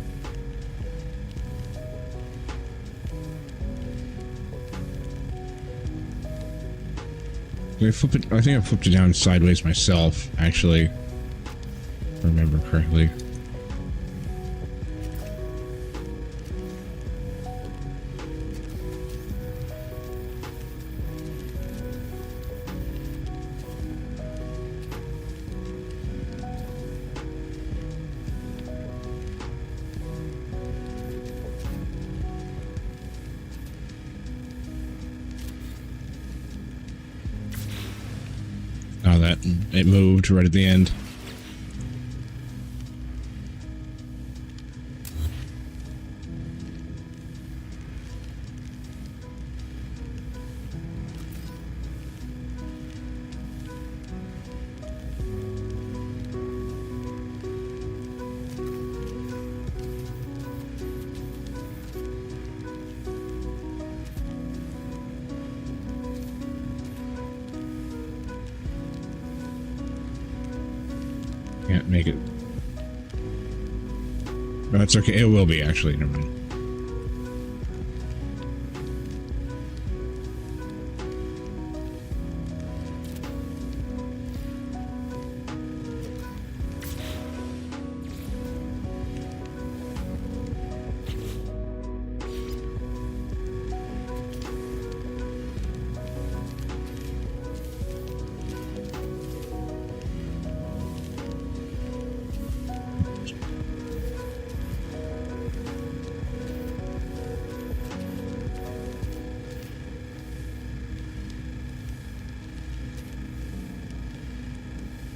Did I flip it? I think I flipped it down sideways myself, actually. If I remember correctly. Oh, that it moved right at the end. Can't make it. No, it's okay. It will be, actually. Never mind.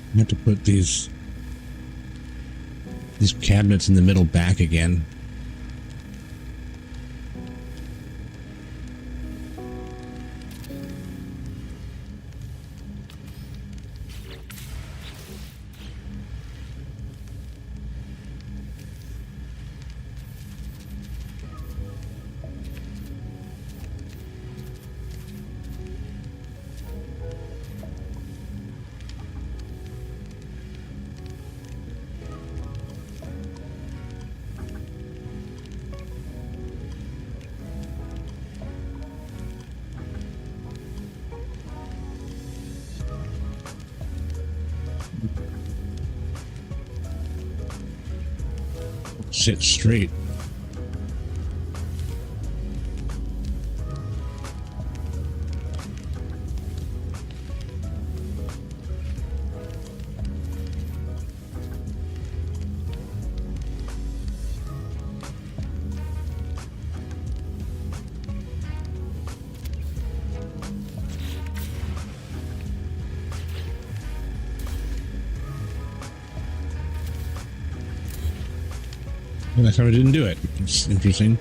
I have to put these cabinets in the middle back again. Sit straight. Well, that's how I didn't do it. It's interesting.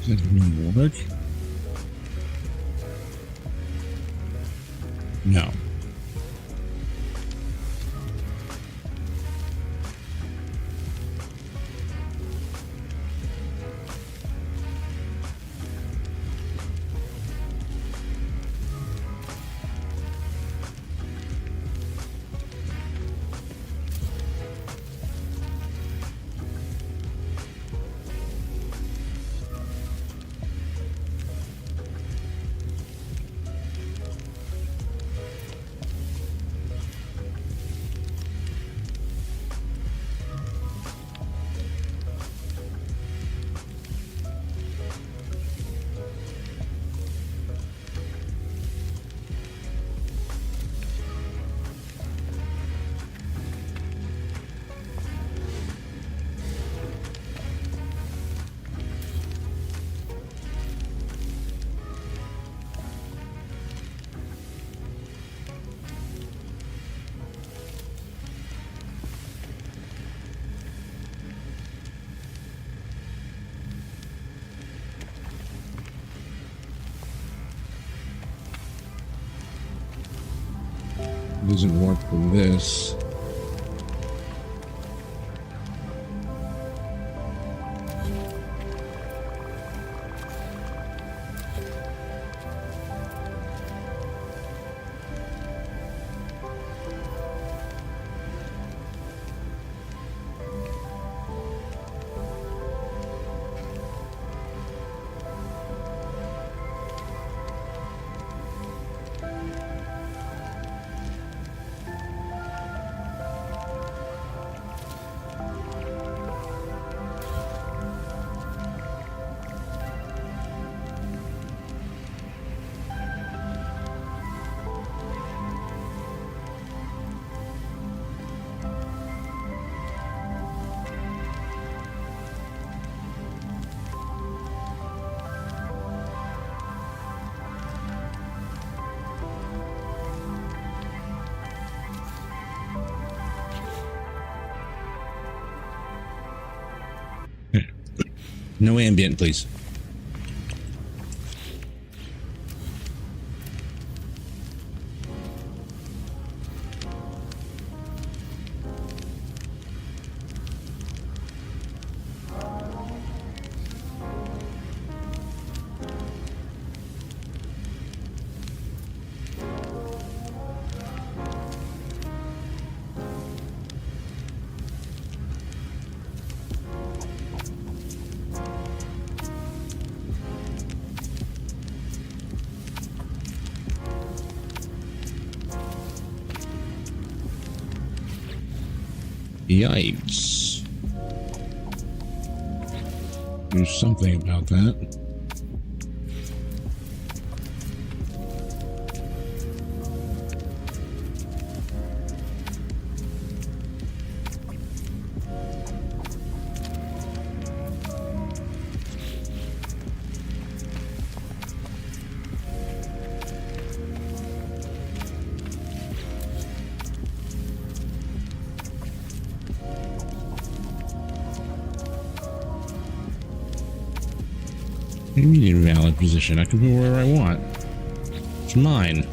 That didn't work. No. Doesn't work for this. No ambient, please. Yikes. Do something about that. What do you mean invalid position? I can put wherever I want. It's mine.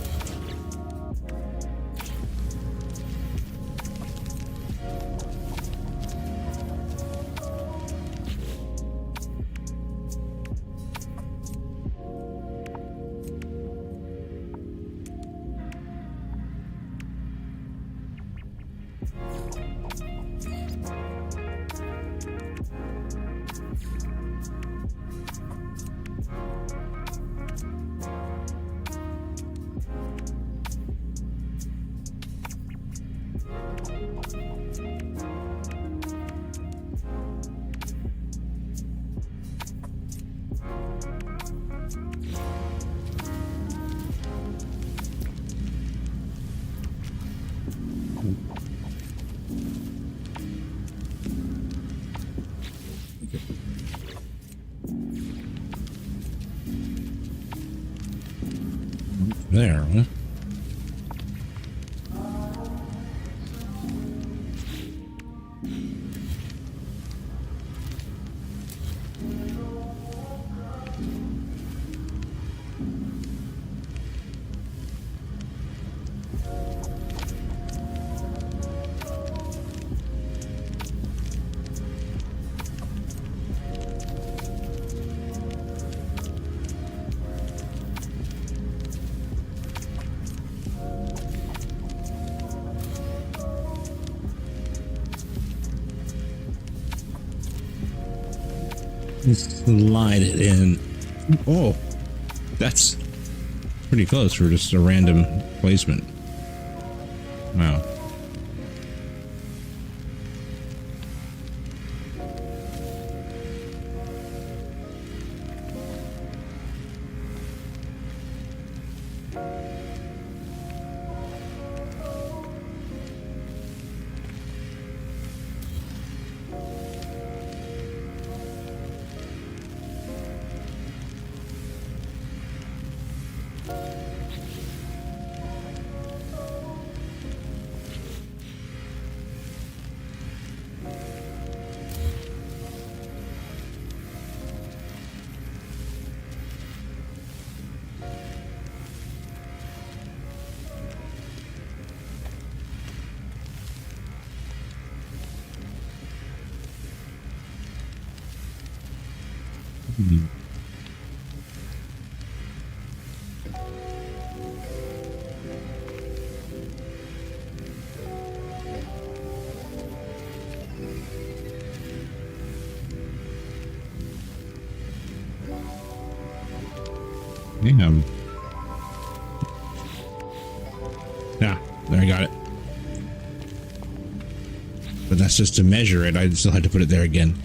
There, huh? Slide it in. Oh, that's pretty close for just a random placement. Wow. Damn. Yeah, there I got it. But that's just to measure it. I still had to put it there again.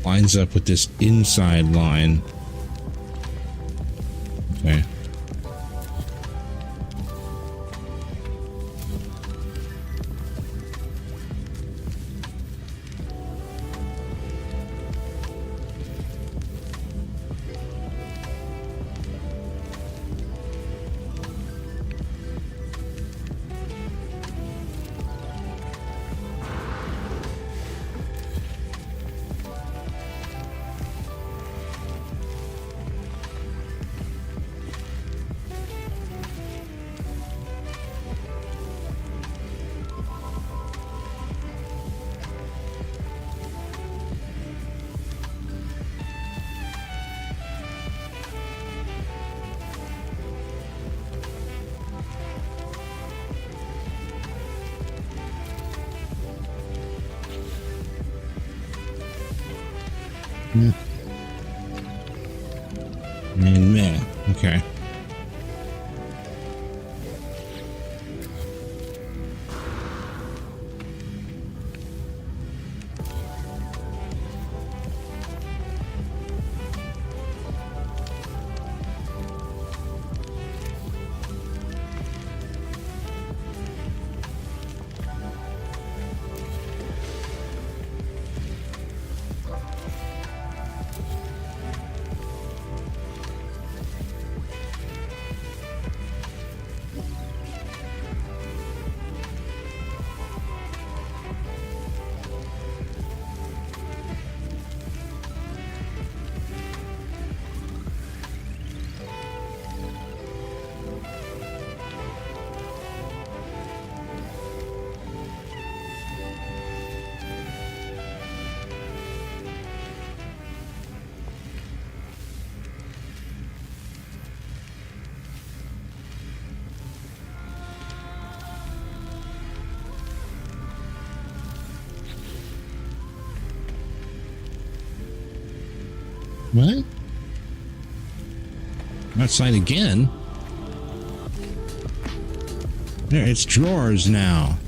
Lines up with this inside line. Okay. And man, okay. What? Outside again? There, it's drawers now.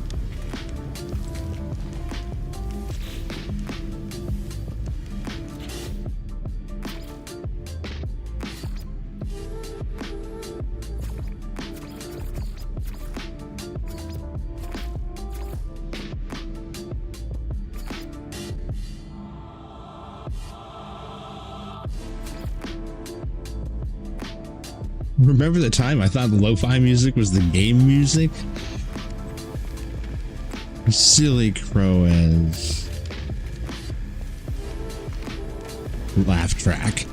Remember the time I thought the lo-fi music was the game music? Silly Crow-as laugh track.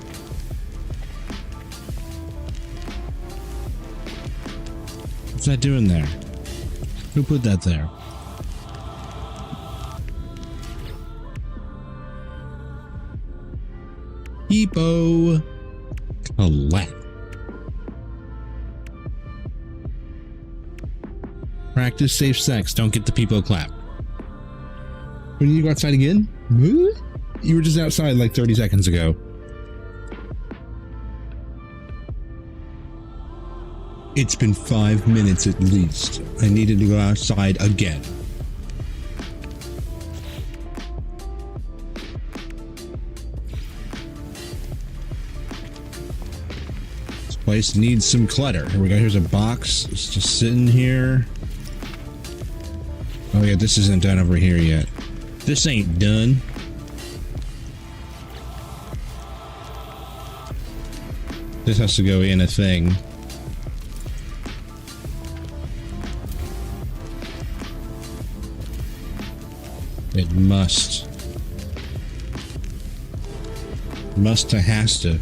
What's that doing there? Who put that there? Hippo collect. Practice safe sex. Don't get the people clap. When you go outside again? What? You were just outside like 30 seconds ago. It's been 5 minutes at least. I needed to go outside again. This place needs some clutter. Here we go. Here's a box. It's just sitting here. Oh yeah, this isn't done over here yet. This ain't done. This has to go in a thing. It must. Must to has to.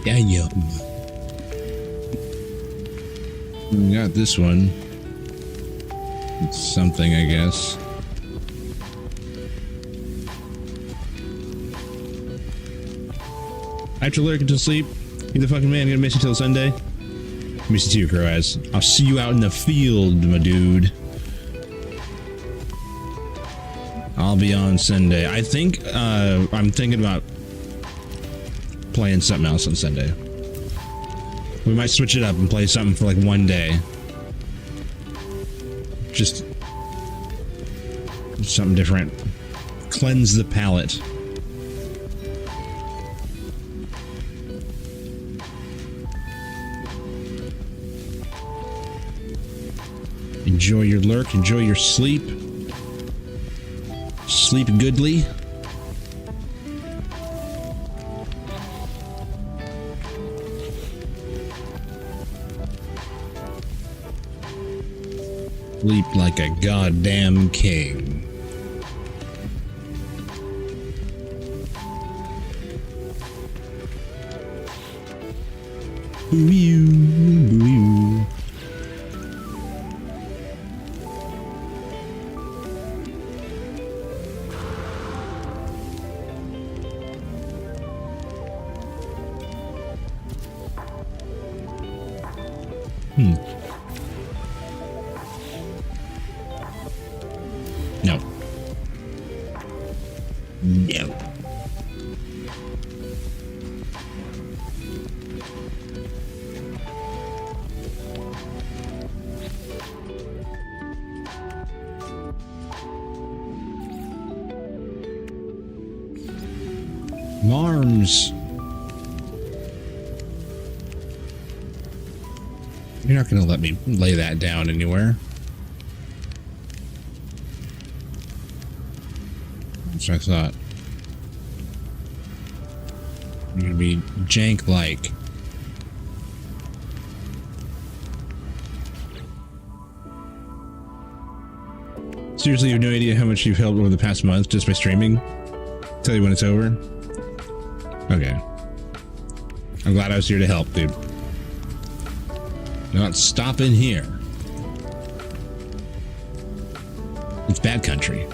Damn. We got this one. It's something, I guess. After lurking to sleep, you the fucking man, gonna miss you till Sunday. Miss you too, Croaz. I'll see you out in the field, my dude. I'll be on Sunday. I think I'm thinking about playing something else on Sunday. We might switch it up and play something for like one day. Just something different. Cleanse the palate. Enjoy your lurk, enjoy your sleep. Sleep goodly. Sleep like a goddamn king. Boo-you, boo-you. No. No. Marms. You're not going to let me lay that down anywhere. That's what I thought. You're going to be jank-like. Seriously, you have no idea how much you've helped over the past month just by streaming? Tell you when it's over? Okay. I'm glad I was here to help, dude. Not stopping here. It's bad country.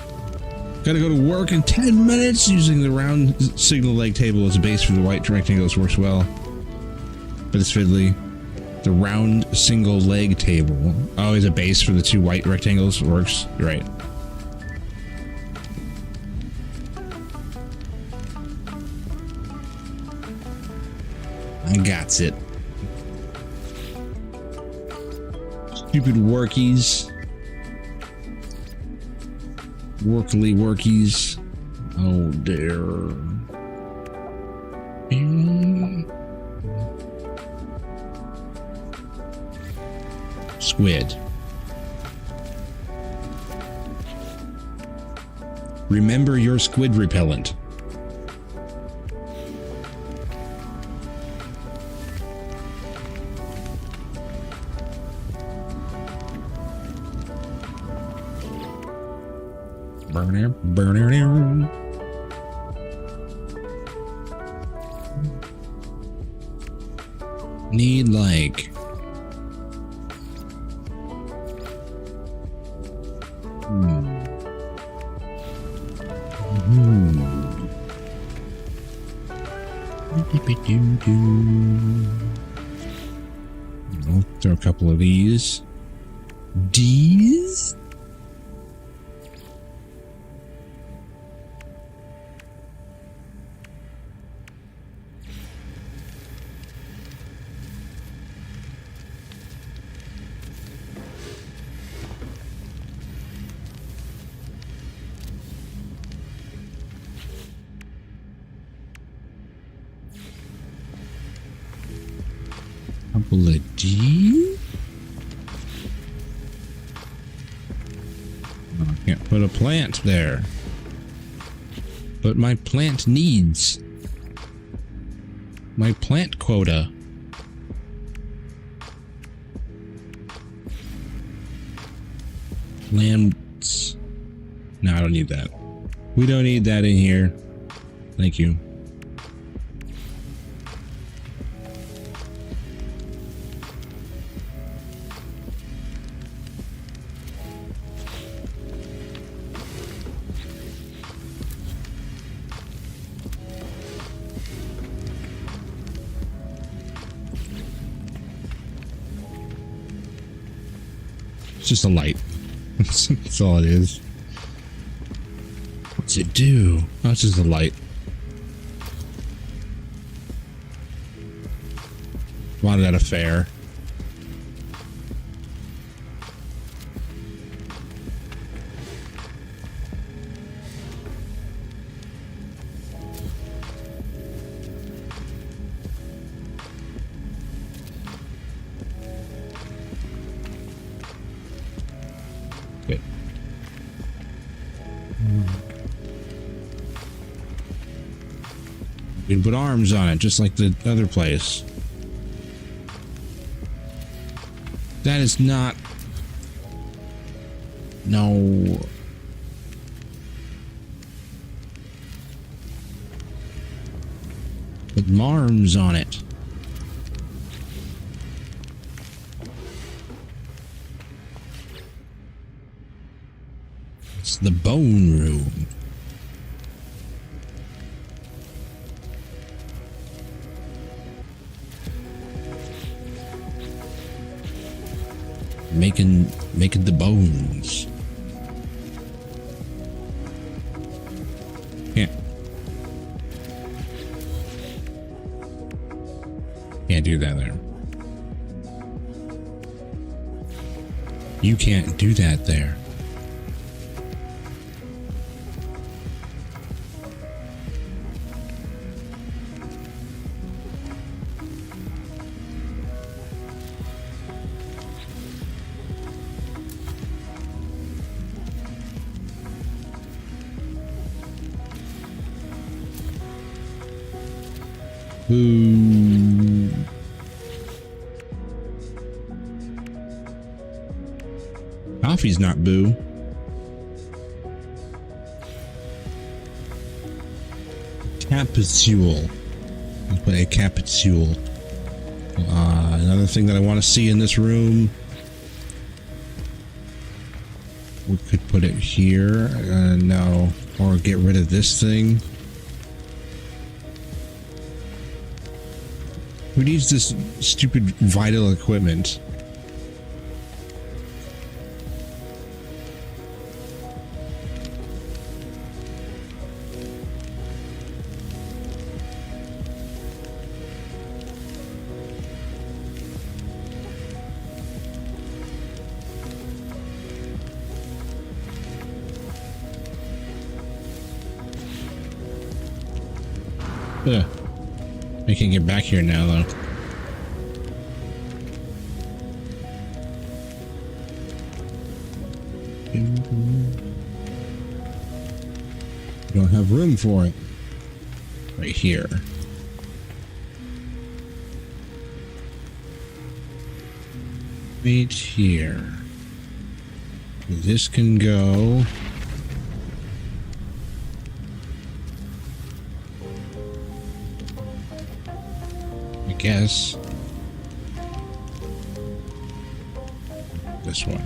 Gotta go to work in 10 minutes using the round signal leg table as a base for the white rectangles works well. But it's fiddly. The round single leg table. Oh, as a base for the two white rectangles works. You're right. I got it. Stupid workies. Workly workies. Oh dear. Squid. Remember your squid repellent. Burn. Need like I'll throw a couple of these. D's? Couple of D. Oh, I can't put a plant there. But my plant needs my plant quota. Plants. No, I don't need that. We don't need that in here. Thank you. It's just a light. That's all it is. What's it do? Oh, it's just a light. Bought it at a fair. Good. You can put arms on it, just like the other place. That is not... No. Put arms on it. It's the bone room. Making the bones. Can't do that there. You can't do that there. Boo. Coffee's not boo. Capsule. Let's put a capsule. Another thing that I want to see in this room. We could put it here. No. Or get rid of this thing. Who needs this stupid vital equipment? Ugh. I can't get back here now, though. We don't have room for it. Right here. Right here. This can go. I guess. This one.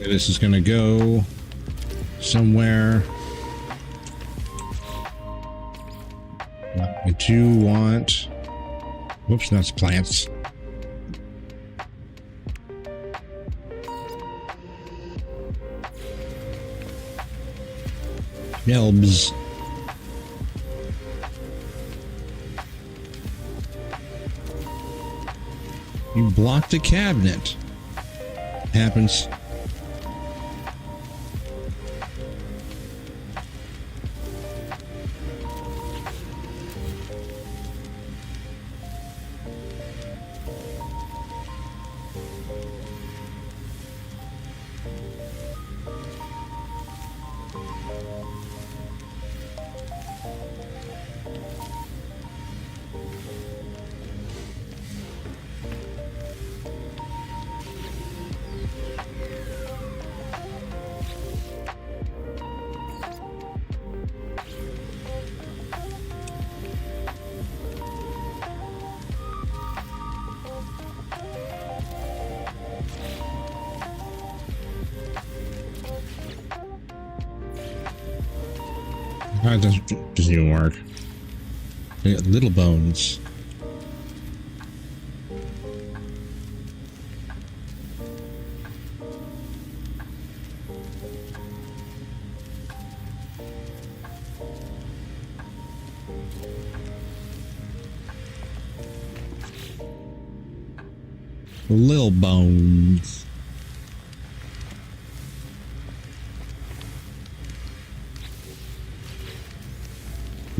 This is going to go somewhere. I do want... Whoops, that's plants. Shelves. You blocked the cabinet. Happens. That doesn't even work. They got little bones. Little bones.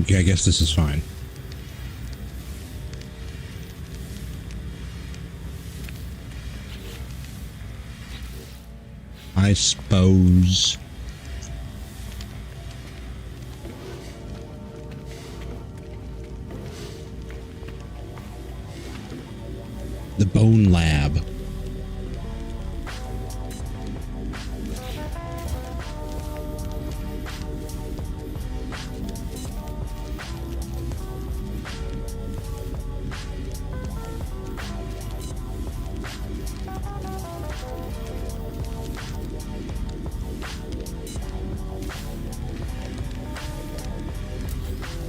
Okay, I guess this is fine. I suppose. The Bone Lab.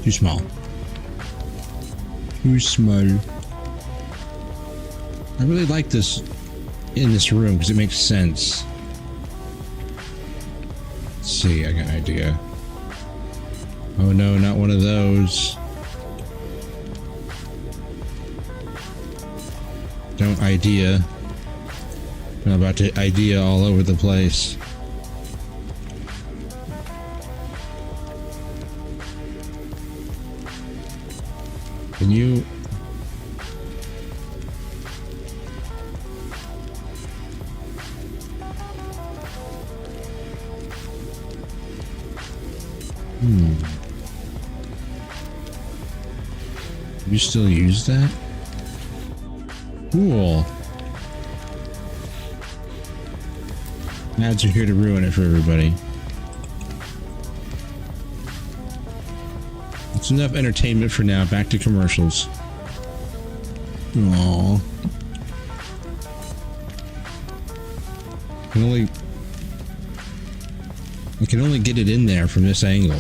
Too small. Too small. I really like this in this room because it makes sense. Let's see, I got an idea. Oh no, not one of those. Don't idea. I'm about to idea all over the place. Can you... You still use that? Cool. Ads are here to ruin it for everybody. It's enough entertainment for now. Back to commercials. Aww. I can only get it in there from this angle.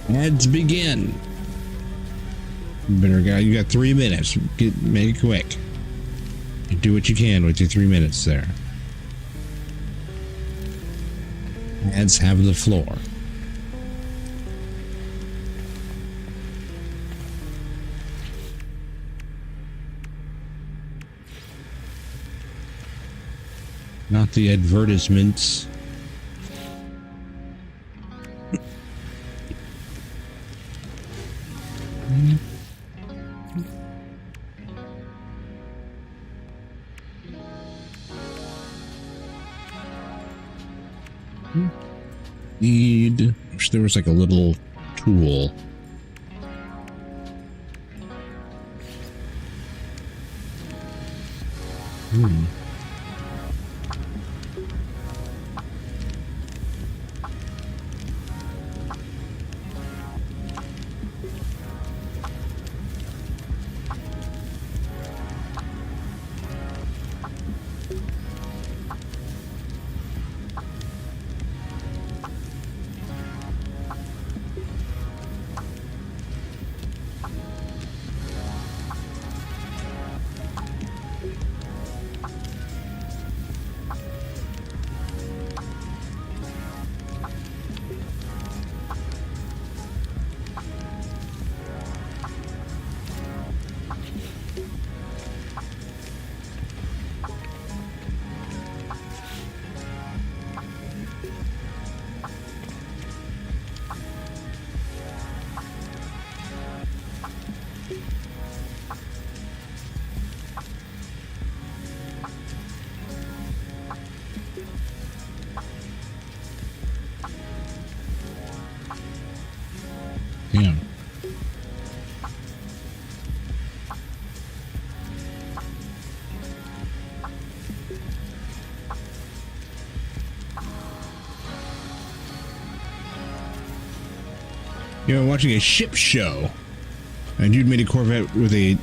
Ads begin. Better guy, you got 3 minutes. Make it quick. You do what you can with your 3 minutes there. Ads have the floor. Not the advertisements. Wish there was like a little tool. Yeah. You know, watching a ship show. A dude made a Corvette with a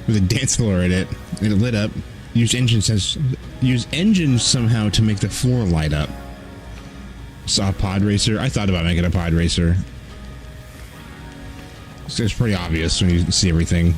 dance floor in it, and it lit up. Used engines somehow to make the floor light up. Saw a pod racer. I thought about making a pod racer. It's pretty obvious when you see everything.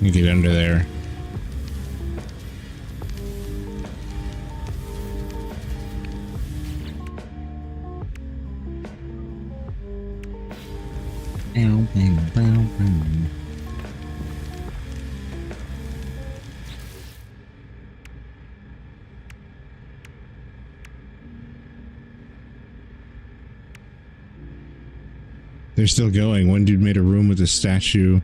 You get under there. They're still going. One dude made a room with a statue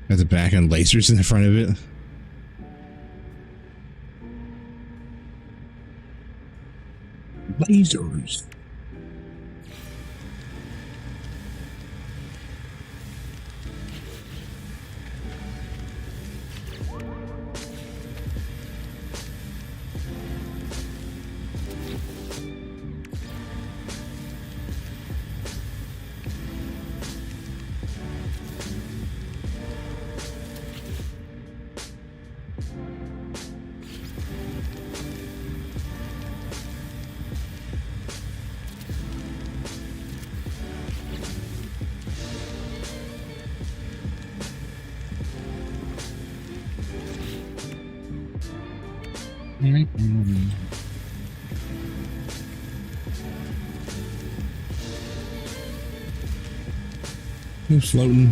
at the back and lasers in the front of it. Lasers. Who's floating?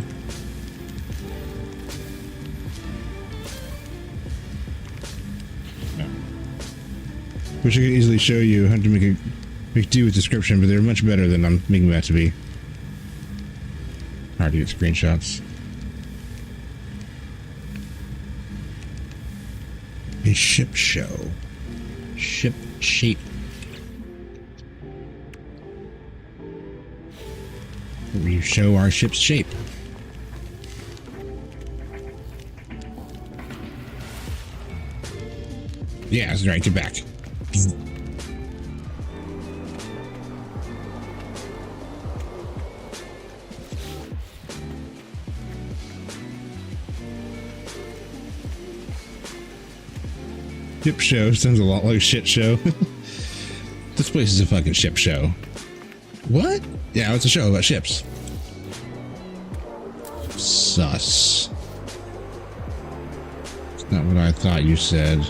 Wish I could easily show you how to make do with description, but they're much better than I'm making that to be. Hard to get screenshots. A ship show. Ship shape. We show our ship's shape. Yeah, that's right. Get back. Ship show sounds a lot like shit show. This place is a fucking ship show. What? Yeah, it's a show about ships. Sus. It's not what I thought you said.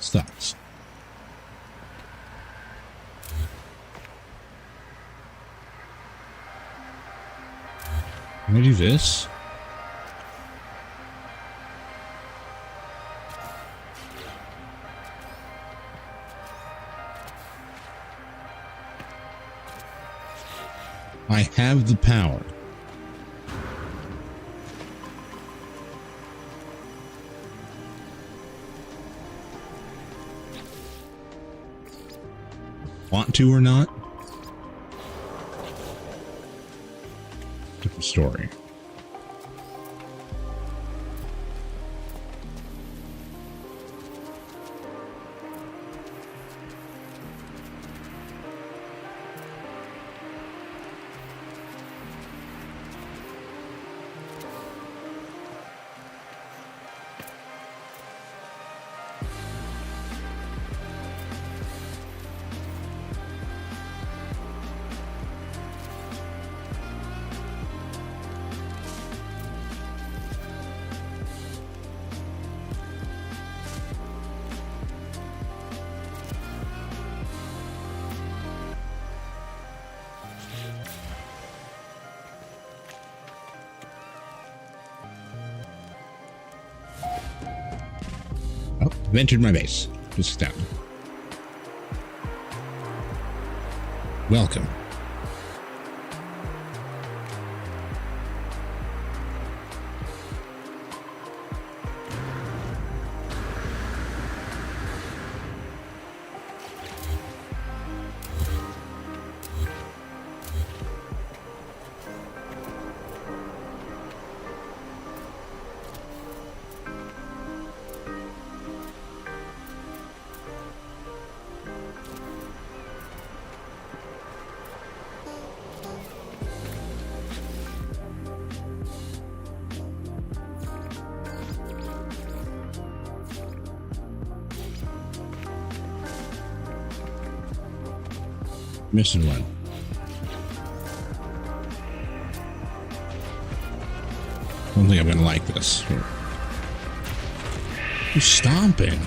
Stops. Can I do this? I have the power. Want to or not? Different story. Oh, I've entered my base. Just down. Welcome. Mission one. I don't think I'm gonna like this. Who's stomping?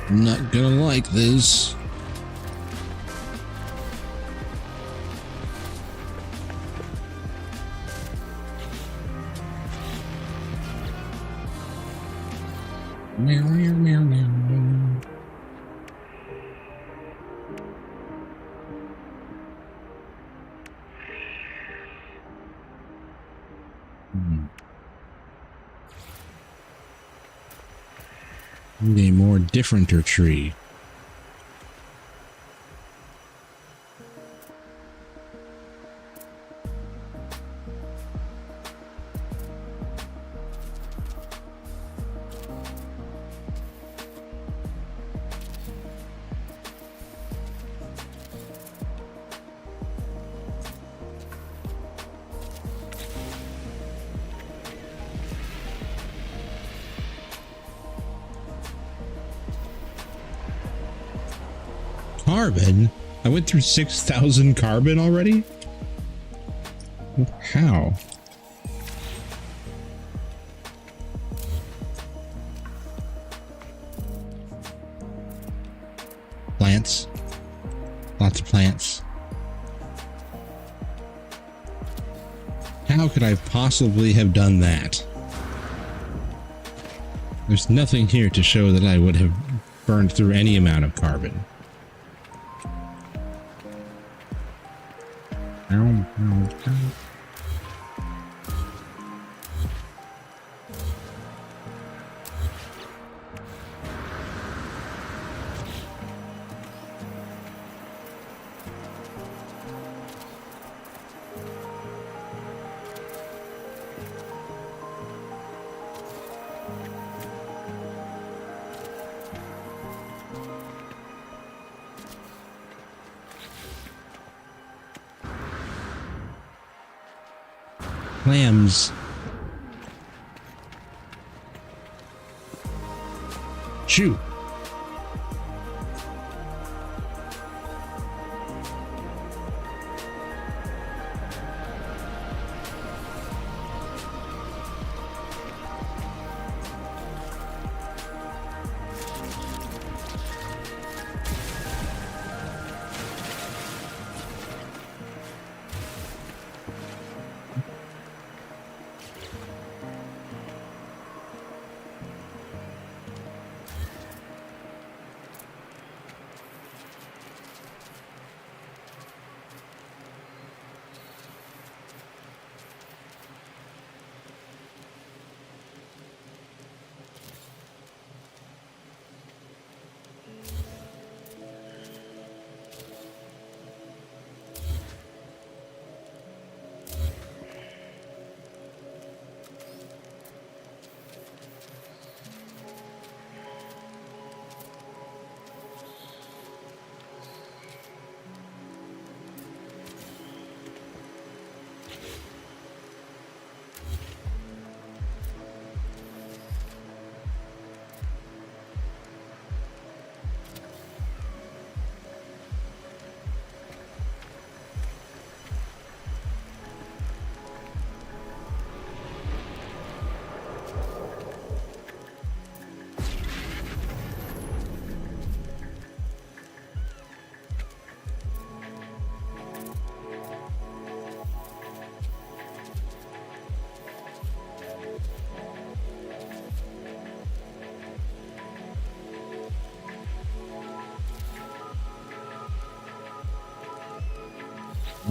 I'm not gonna like this. Meow, meow, meow, meow. Need a more differenter tree. Carbon? I went through 6,000 carbon already? How? Plants. Lots of plants. How could I possibly have done that? There's nothing here to show that I would have burned through any amount of carbon. Clams. Shoo.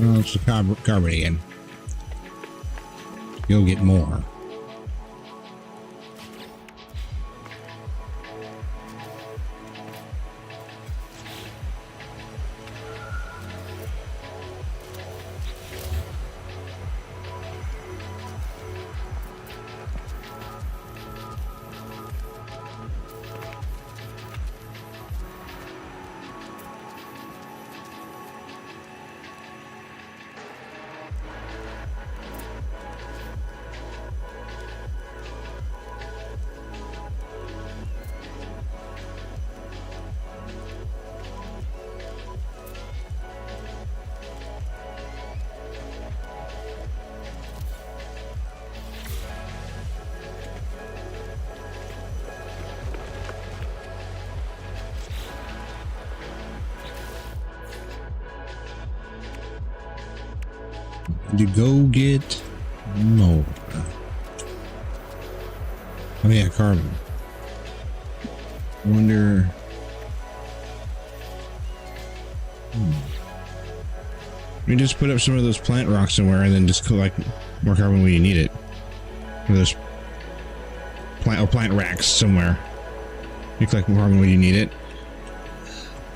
Oh, it's the carbon again. You'll get more. To go get more. Oh yeah, carbon. Wonder. We just put up some of those plant rocks somewhere and then just collect more carbon when you need it. Or those plant racks somewhere. You collect more carbon when you need it.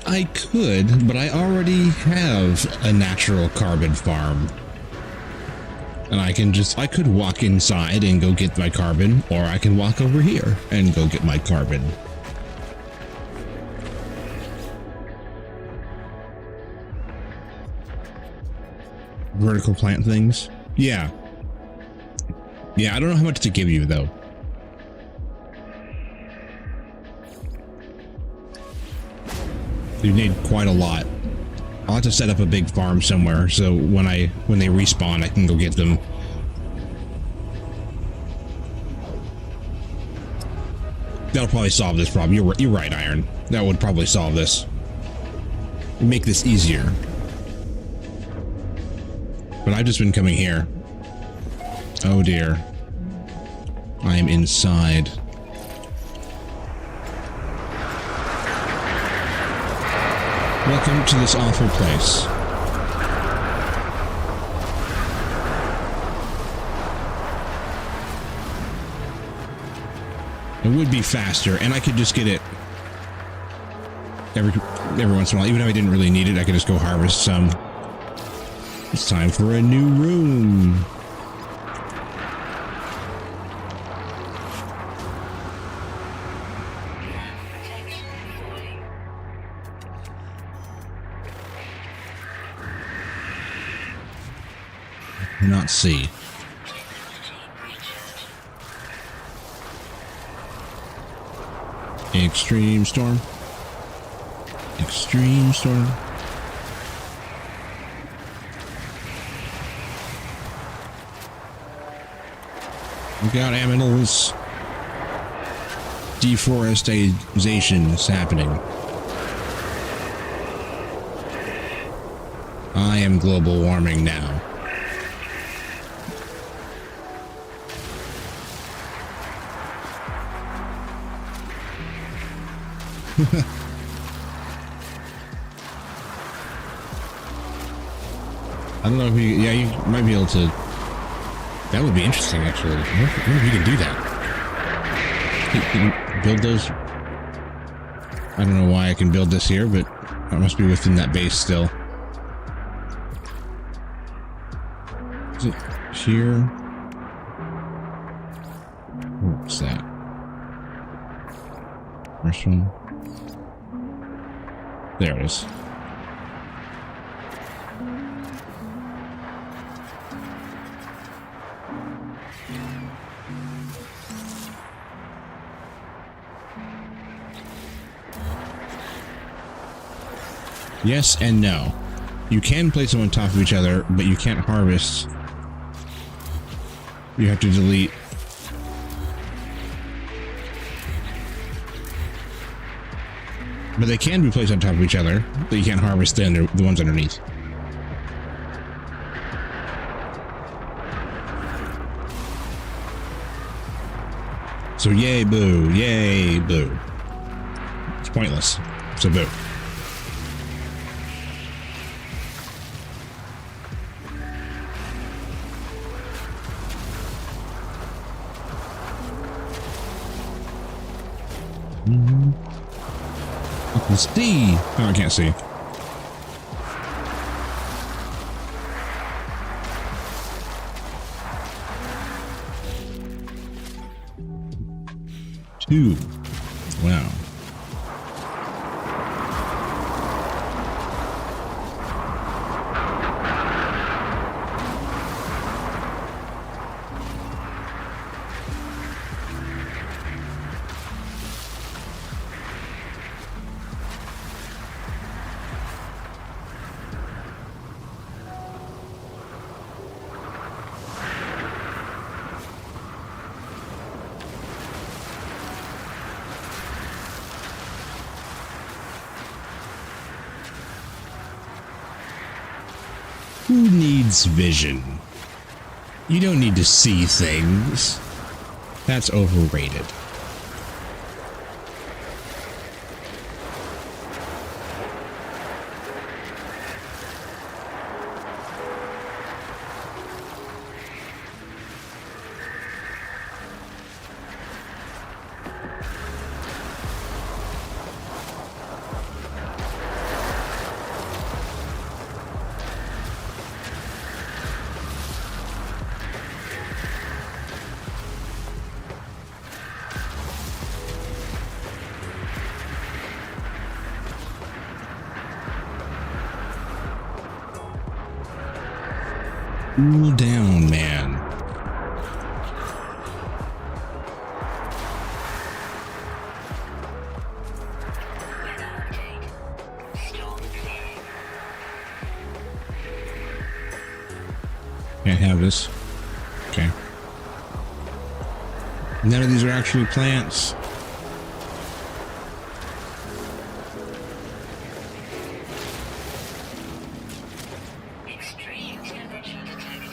I could, but I already have a natural carbon farm. And I could walk inside and go get my carbon, or I can walk over here and go get my carbon. Vertical plant things? Yeah. Yeah, I don't know how much to give you, though. You need quite a lot. I'll have to set up a big farm somewhere, so when they respawn, I can go get them. That'll probably solve this problem. You're right, Iron. That would probably solve this. Make this easier. But I've just been coming here. Oh dear. I am inside. Welcome to this awful place. It would be faster, and I could just get it every once in a while. Even if I didn't really need it, I could just go harvest some. It's time for a new room. Not see. Extreme storm. Extreme storm. Look out, aminals. Deforestation is happening. I am global warming now. I don't know if you... Yeah, you might be able to... That would be interesting, actually. I wonder if you can do that. You can build those... I don't know why I can build this here, but I must be within that base still. Is it here? What's that? First one. There it is. Yes and no. You can place them on top of each other, but you can't harvest. You have to delete. But they can be placed on top of each other, but you can't harvest the ones underneath. So yay, boo. Yay, boo. It's pointless. So boo. See. Oh, I can't see. Two. Wow. Who needs vision? You don't need to see things. That's overrated. Cool down, man. Can't have this. Okay. None of these are actually plants. Extreme temperature detected.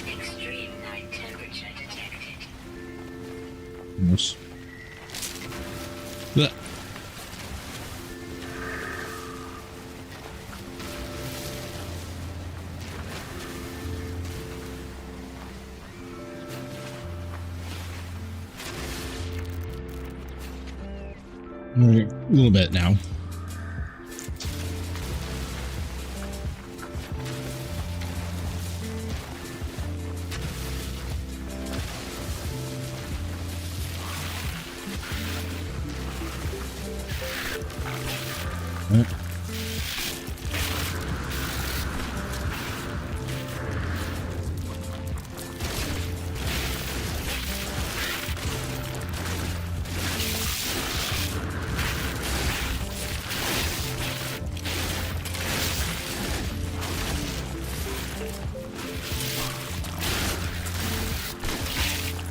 Extreme night temperature detected. Yes. Blech. A little bit now.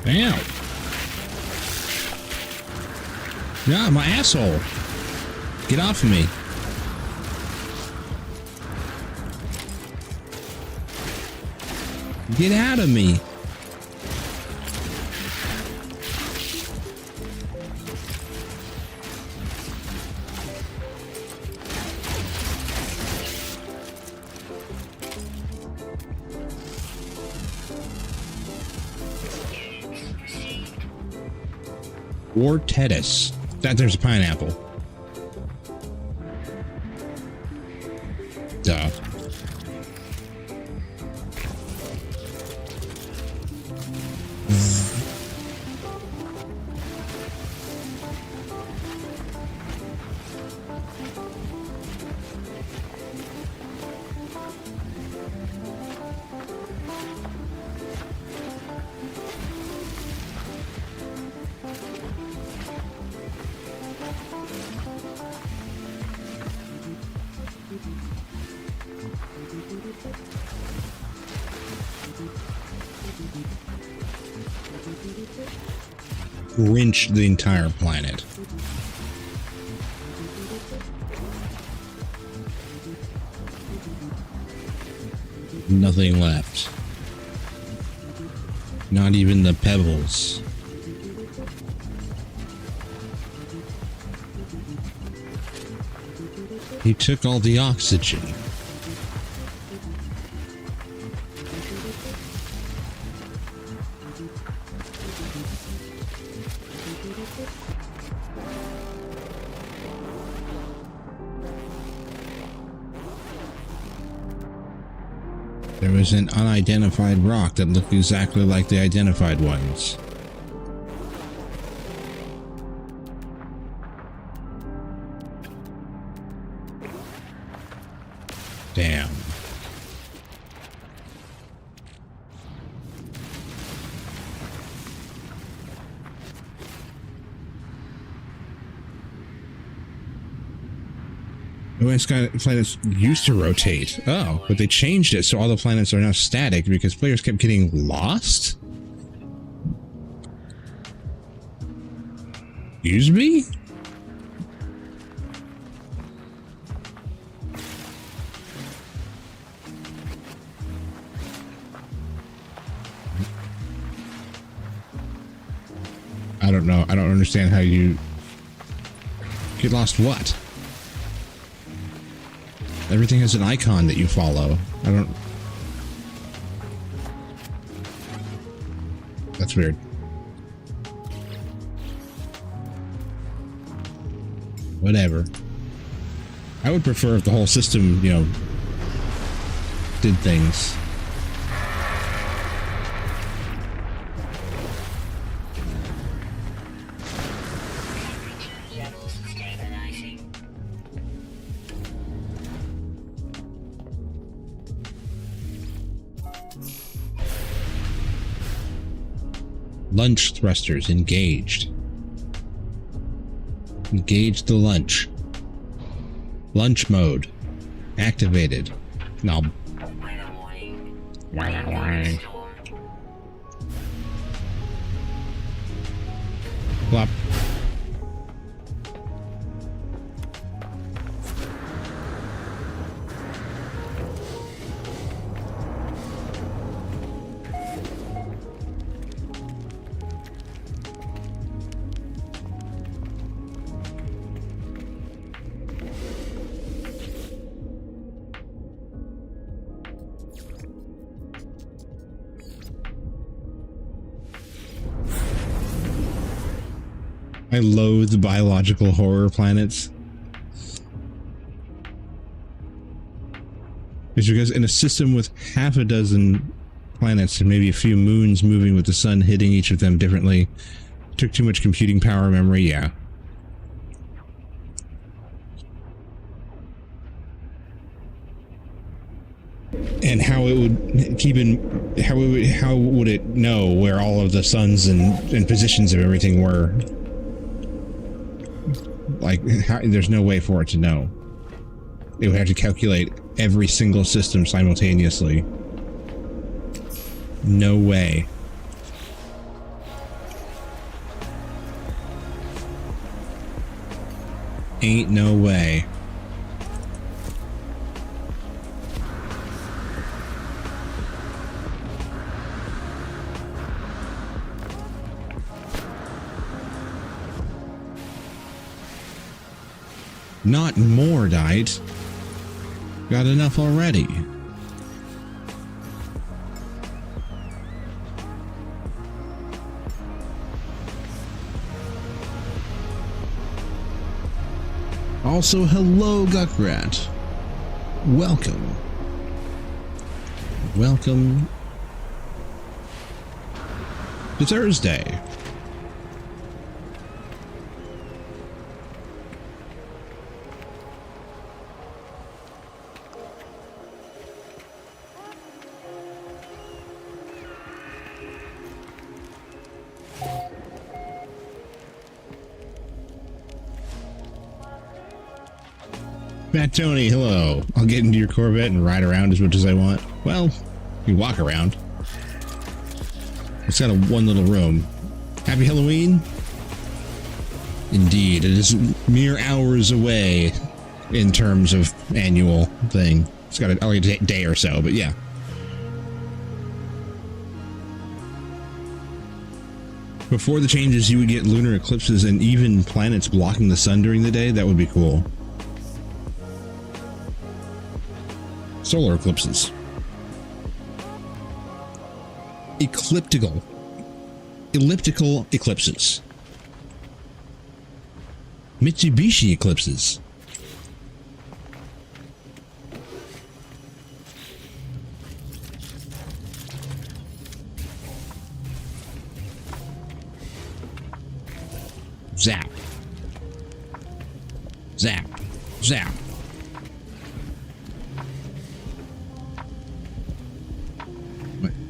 Damn. Yeah, my asshole. Get off of me. Get out of me. Or Tedis. That there's a pineapple. Duh. Wrench the entire planet. Nothing left. Not even the pebbles. He took all the oxygen. There was an unidentified rock that looked exactly like the identified ones. Damn. Oh, it's got planets used to rotate. Oh, but they changed it so all the planets are now static because players kept getting lost? Excuse me? I don't know. I don't understand how you get lost. What? Everything has an icon that you follow. I don't... That's weird. Whatever. I would prefer if the whole system, you know, did things. Levels stabilizing. Lunch thrusters engaged. Engage the lunch. Lunch mode activated. No. Weather warning. Weather warning. Storm. Plop. I loathe biological horror planets. It's because in a system with half a dozen planets and maybe a few moons moving with the sun hitting each of them differently, took too much computing power memory, yeah. And how it would keep in, how would it know where all of the suns and positions of everything were? Like, there's no way for it to know. It would have to calculate every single system simultaneously. No way. Ain't no way. Not more died. Got enough already. Also, hello, Guckrat. Welcome. Welcome to Thursday. Matt Tony, hello. I'll get into your Corvette and ride around as much as I want. Well, you walk around. It's got one little room. Happy Halloween? Indeed, it is mere hours away in terms of annual thing. It's got only a day or so, but yeah. Before the changes, you would get lunar eclipses and even planets blocking the sun during the day. That would be cool. Solar eclipses. Elliptical eclipses. Mitsubishi eclipses. Zap. Zap. Zap.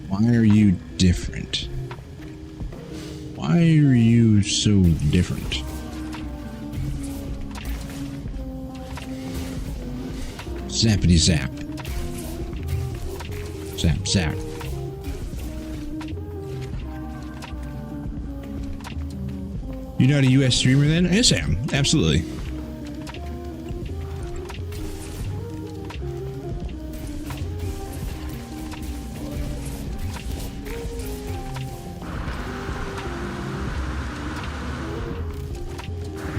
Why are you different? Why are you so different? Zappity zap. Zap, zap. You're not a US streamer then? Yes, I am. Absolutely.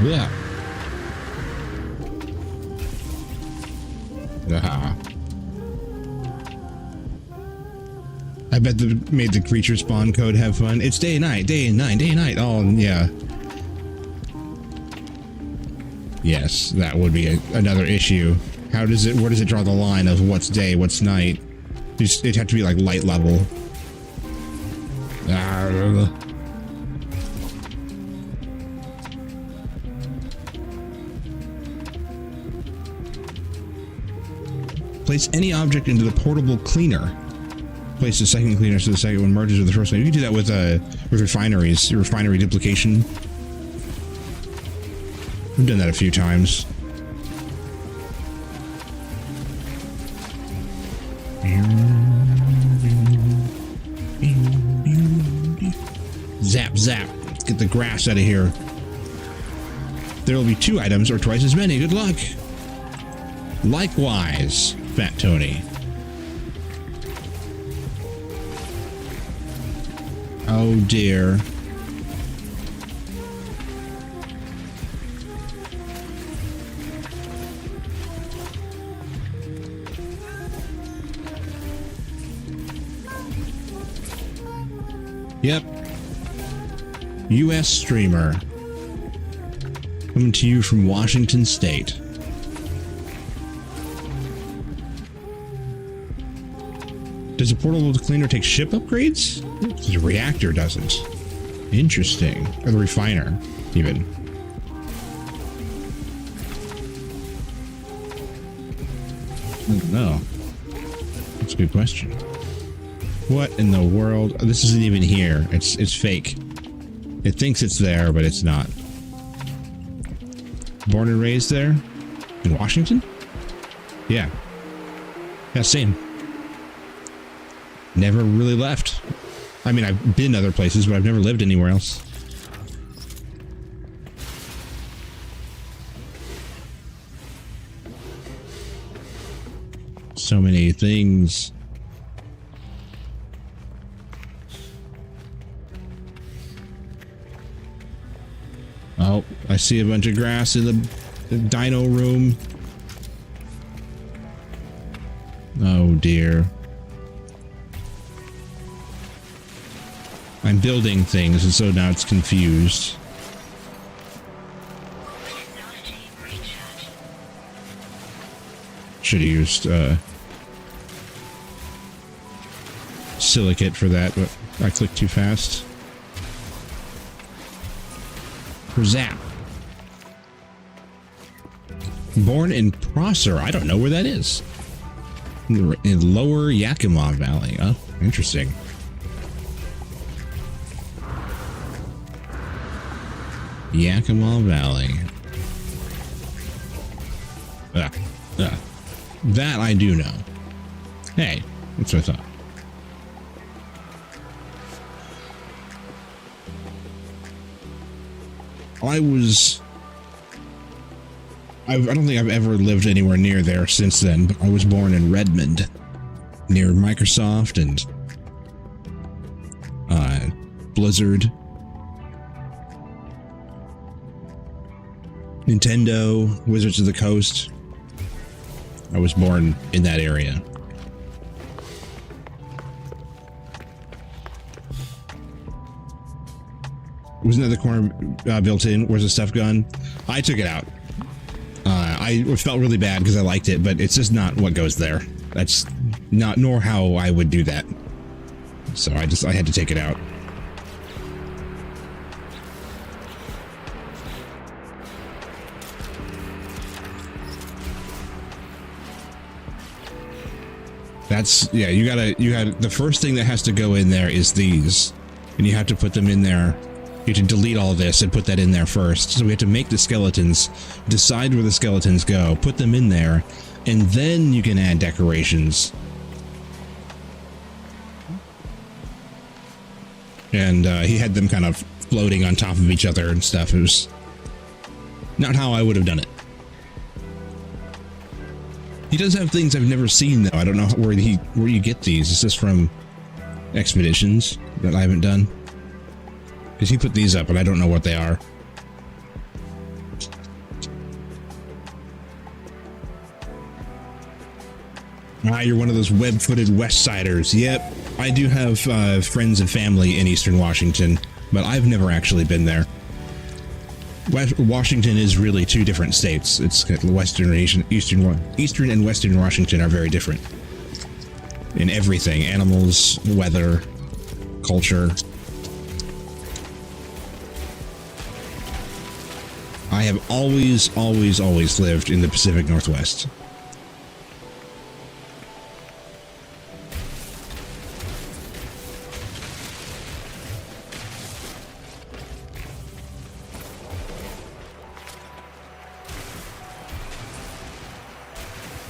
Yeah. I bet they made the creature spawn code have fun. It's day and night, day and night, day and night. Oh, yeah. Yes, that would be another issue. Where does it draw the line of what's day, what's night? It'd have to be like light level. Place any object into the portable cleaner. Place the second cleaner so the second one merges with the first one. You can do that with refineries, refinery duplication. I've done that a few times. Zap, zap. Get the grass out of here. There will be 2 items or twice as many. Good luck. Likewise, Fat Tony. Oh dear. Yep. U.S. streamer. Coming to you from Washington State. Does a portable cleaner take ship upgrades? The reactor doesn't. Interesting. Or the refiner, even. I don't know. That's a good question. What in the world? This isn't even here. It's fake. It thinks it's there, but it's not. Born and raised there? In Washington? Yeah. Yeah, same. Never really left. I mean, I've been other places, but I've never lived anywhere else. So many things. Oh, I see a bunch of grass in the dino room. Oh dear. I'm building things, and so now it's confused. Should have used silicate for that, but I clicked too fast. Zap. Born in Prosser. I don't know where that is. In Lower Yakima Valley. Oh, interesting. Yakima Valley. That I do know. Hey, that's what I thought. I don't think I've ever lived anywhere near there since then, but I was born in Redmond, near Microsoft and Blizzard, Nintendo, Wizards of the Coast. I was born in that area. Wasn't that the corner built in? Where's the stuff gun? I took it out. I felt really bad because I liked it, but it's just not what goes there. That's not, nor how I would do that. So I had to take it out. That's, yeah, you gotta, the first thing that has to go in there is these. And you have to put them in there. You have to delete all this and put that in there first. So we have to make the skeletons, decide where the skeletons go, put them in there, and then you can add decorations. And he had them kind of floating on top of each other and stuff. It was not how I would have done it. He does have things I've never seen, though. I don't know where you get these. Is this from expeditions that I haven't done? Because he put these up, and I don't know what they are. Ah, you're one of those web-footed West Siders. Yep, I do have friends and family in Eastern Washington, but I've never actually been there. Washington is really two different states. It's Eastern and Western Washington are very different in everything: animals, weather, culture. I have always lived in the Pacific Northwest.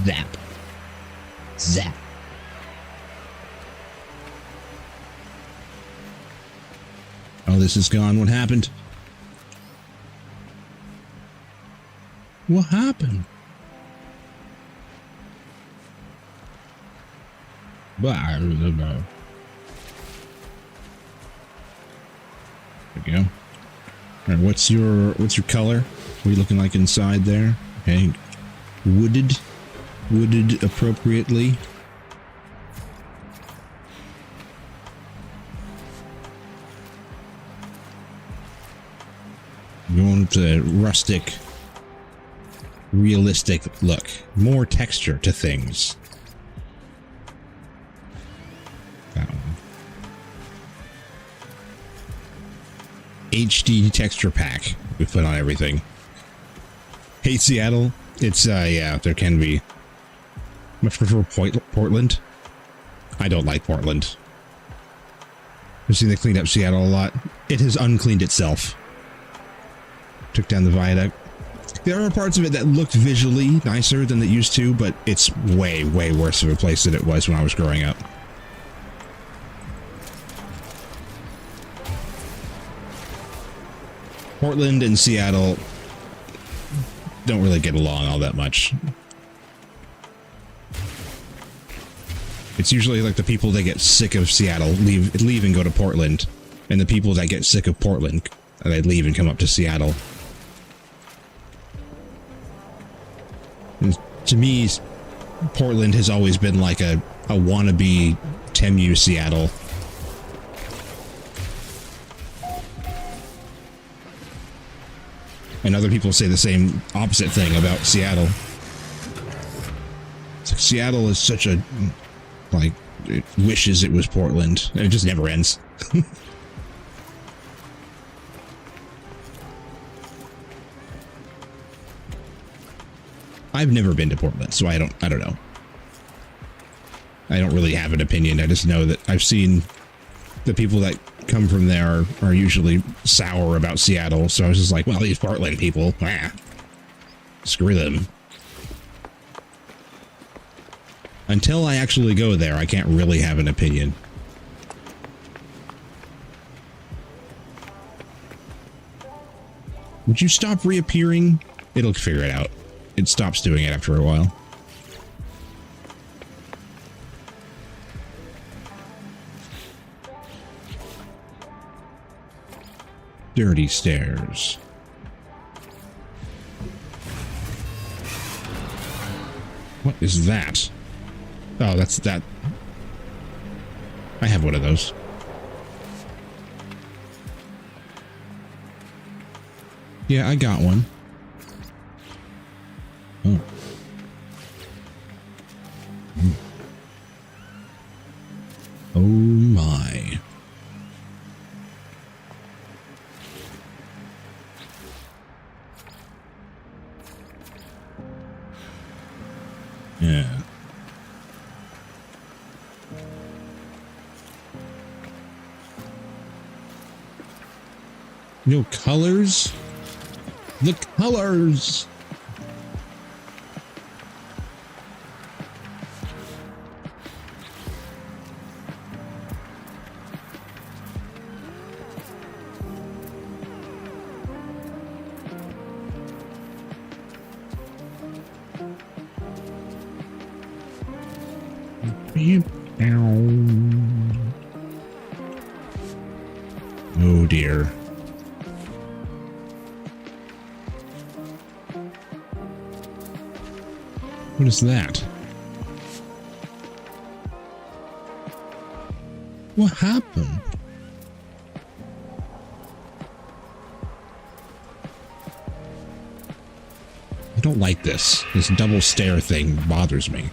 Zap. Zap. Oh, this is gone. What happened? What happened? But I don't know. There we go. All right, what's your color? What are you looking like inside there? Okay, wooded appropriately. You want a rustic, realistic look, more texture to things. That one. HD texture pack we put on everything. Hate Seattle. It's yeah, there can be. Much prefer Portland. I don't like Portland. I've seen they cleaned up Seattle a lot. It has uncleaned itself. Took down the viaduct. There are parts of it that looked visually nicer than it used to, but it's way worse of a place than it was when I was growing up. Portland and Seattle don't really get along all that much. It's usually like the people that get sick of Seattle leave and go to Portland, and the people that get sick of Portland, they leave and come up to Seattle. And to me, Portland has always been like a wannabe Temu Seattle. And other people say the same opposite thing about Seattle. It's like Seattle is such a, like, it wishes it was Portland, and it just never ends. I've never been to Portland, so I don't know. I don't really have an opinion. I just know that I've seen the people that come from there are usually sour about Seattle, so I was just like, well, these Portland people, screw them. Until I actually go there, I can't really have an opinion. Would you stop reappearing? It'll figure it out. It stops doing it after a while. Dirty stairs. What is that? Oh, that's that. I have one of those. Yeah, I got one. Oh. Oh my. Yeah. No colors? The colors! Oh dear. What is that? What happened? I don't like this. This double stare thing bothers me.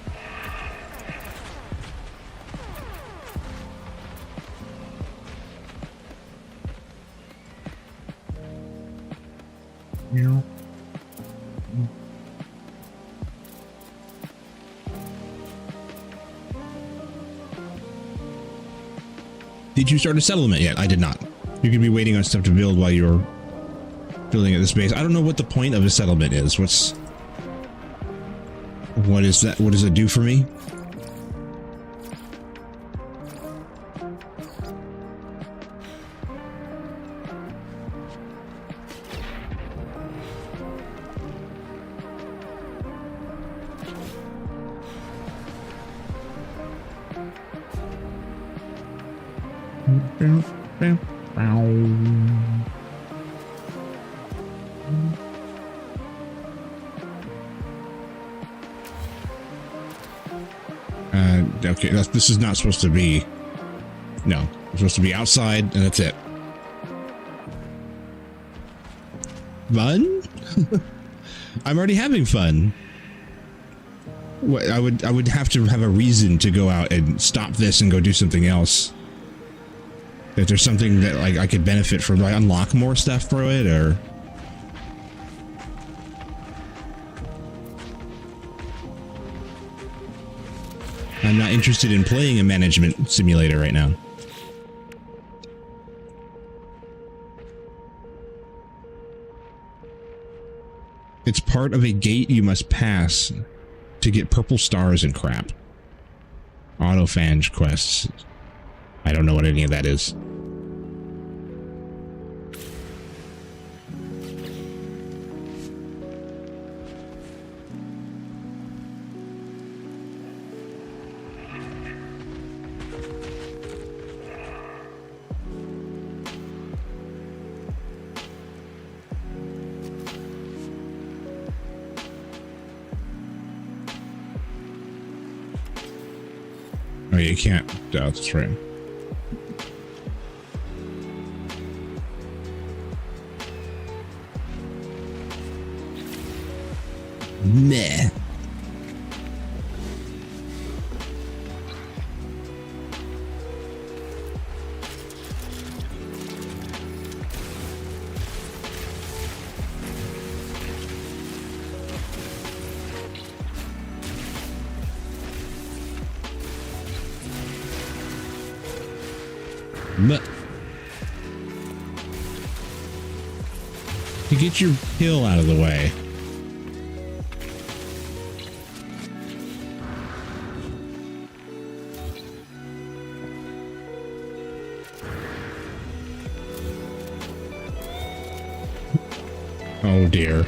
Yeah. Did you start a settlement yet? I did not. You could be waiting on stuff to build while you're building at this base. I don't know what the point of a settlement is. What is that? What does it do for me? Okay, this is not supposed to be. No, it's supposed to be outside, and that's it. Fun? I'm already having fun. What, I would have to have a reason to go out and stop this and go do something else. If there's something that like I could benefit from, do I unlock more stuff for it, or? I'm not interested in playing a management simulator right now. It's part of a gate you must pass to get purple stars and crap. Autophage quests. I don't know what any of that is. Oh, you can't. Oh, that's right. Meh. But to get your hill out of the way. Oh dear.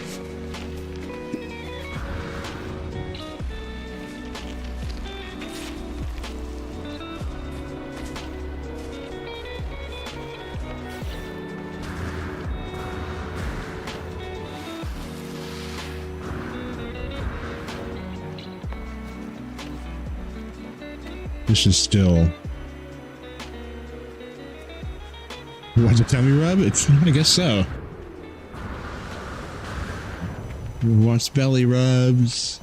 This is still. Want a tummy rub? I guess so. Who wants belly rubs?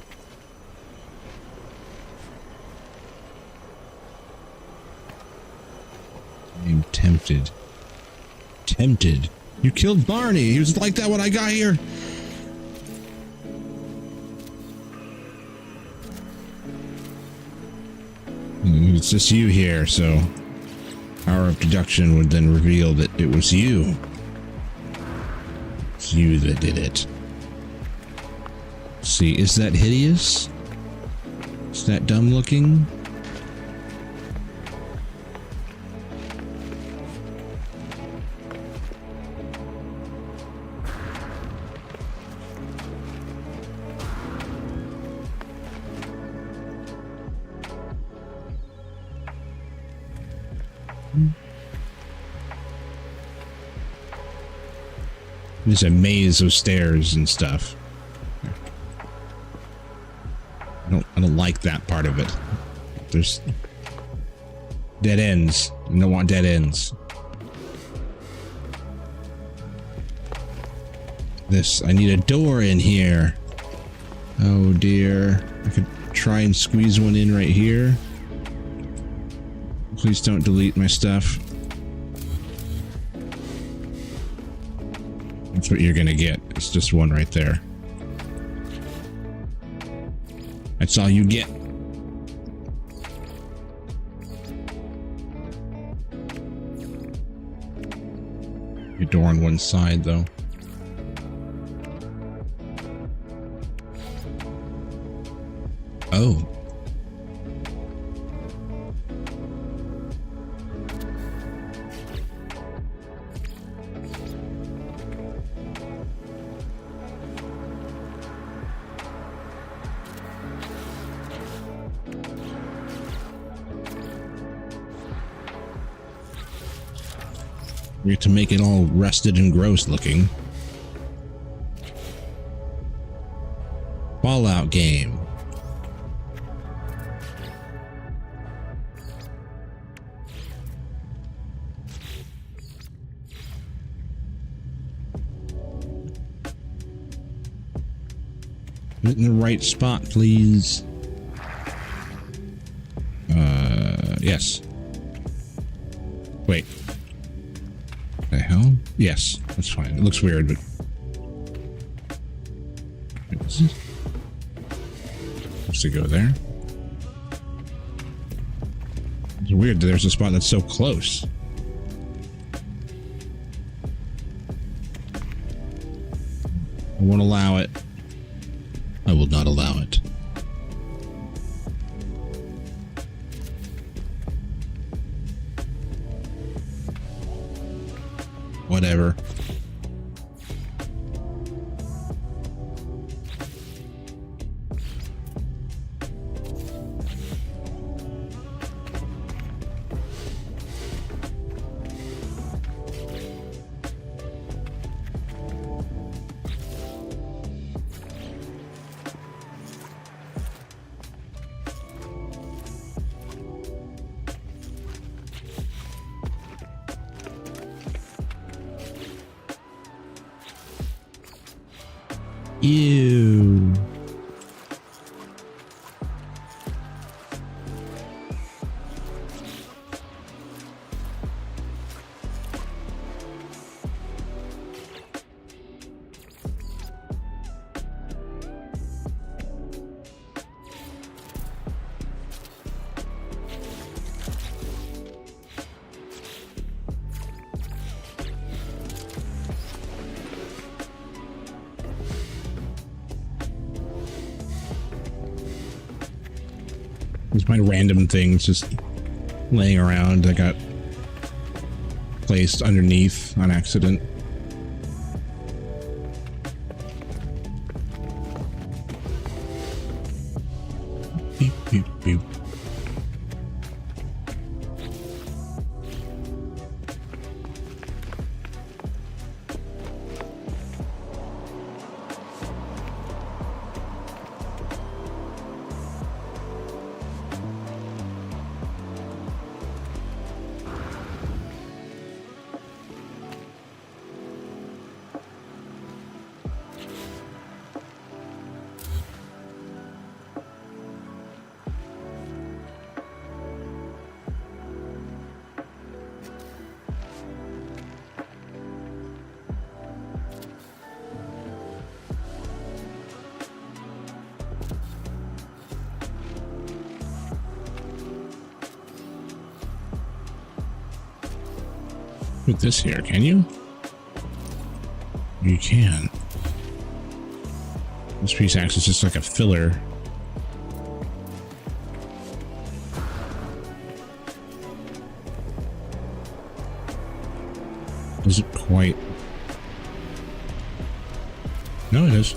I'm tempted. Tempted. You killed Barney. He was like that when I got here. It's just you here, so power of deduction would then reveal that it was you. It's you that did it. See, is that hideous? Is that dumb looking? There's a maze of stairs and stuff. I don't like that part of it. There's Dead ends. I don't want dead ends. I need a door in here. Oh dear. I could try and squeeze one in right here. Please don't delete my stuff. That's what you're gonna get. It's just one right there. That's all you get. Your door on one side, though. Oh. We have to make it all rusted and gross looking. Fallout game. Put it in the right spot, please. Yes. Wait. The hell? Yes, that's fine. It looks weird, but what's this? Supposed to go there. It's weird that there's a spot that's so close. I won't allow it. I will not allow it. Whatever. Ew. There's my random things just laying around that got placed underneath on accident. Beep, beep, beep. Put this here, can you? You can. This piece acts as just like a filler. Is it quite? No, it is.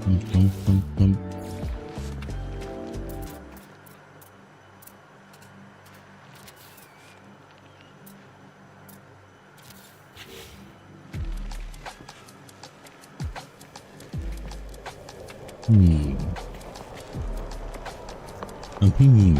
Bum, bum, bum, bum. Hmm. Hmm.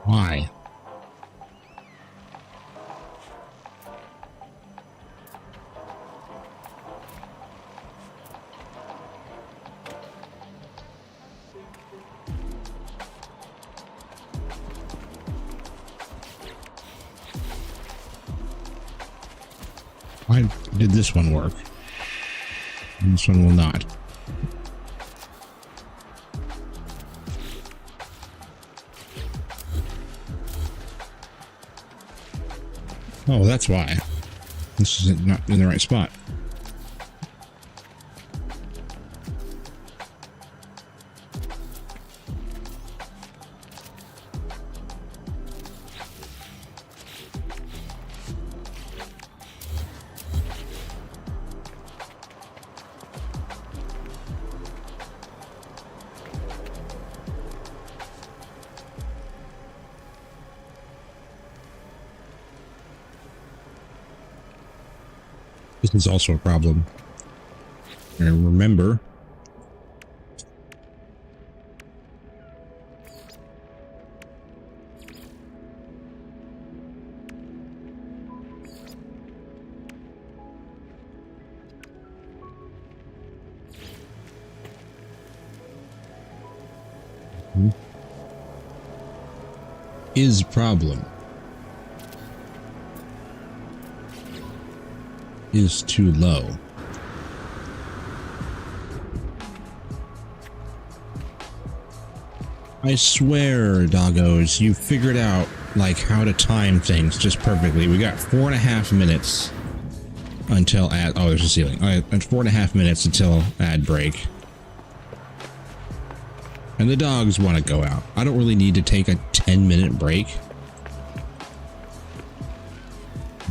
Why? Why did this one work? And this one will not. Oh, that's why. This is not in the right spot. This is also a problem. And remember, is problem is too low. I swear, doggos, you figured out like how to time things just perfectly. We got 4.5 minutes until ad. Oh, there's a ceiling. All right, 4.5 minutes until ad break. And the dogs want to go out. I don't really need to take a 10-minute break.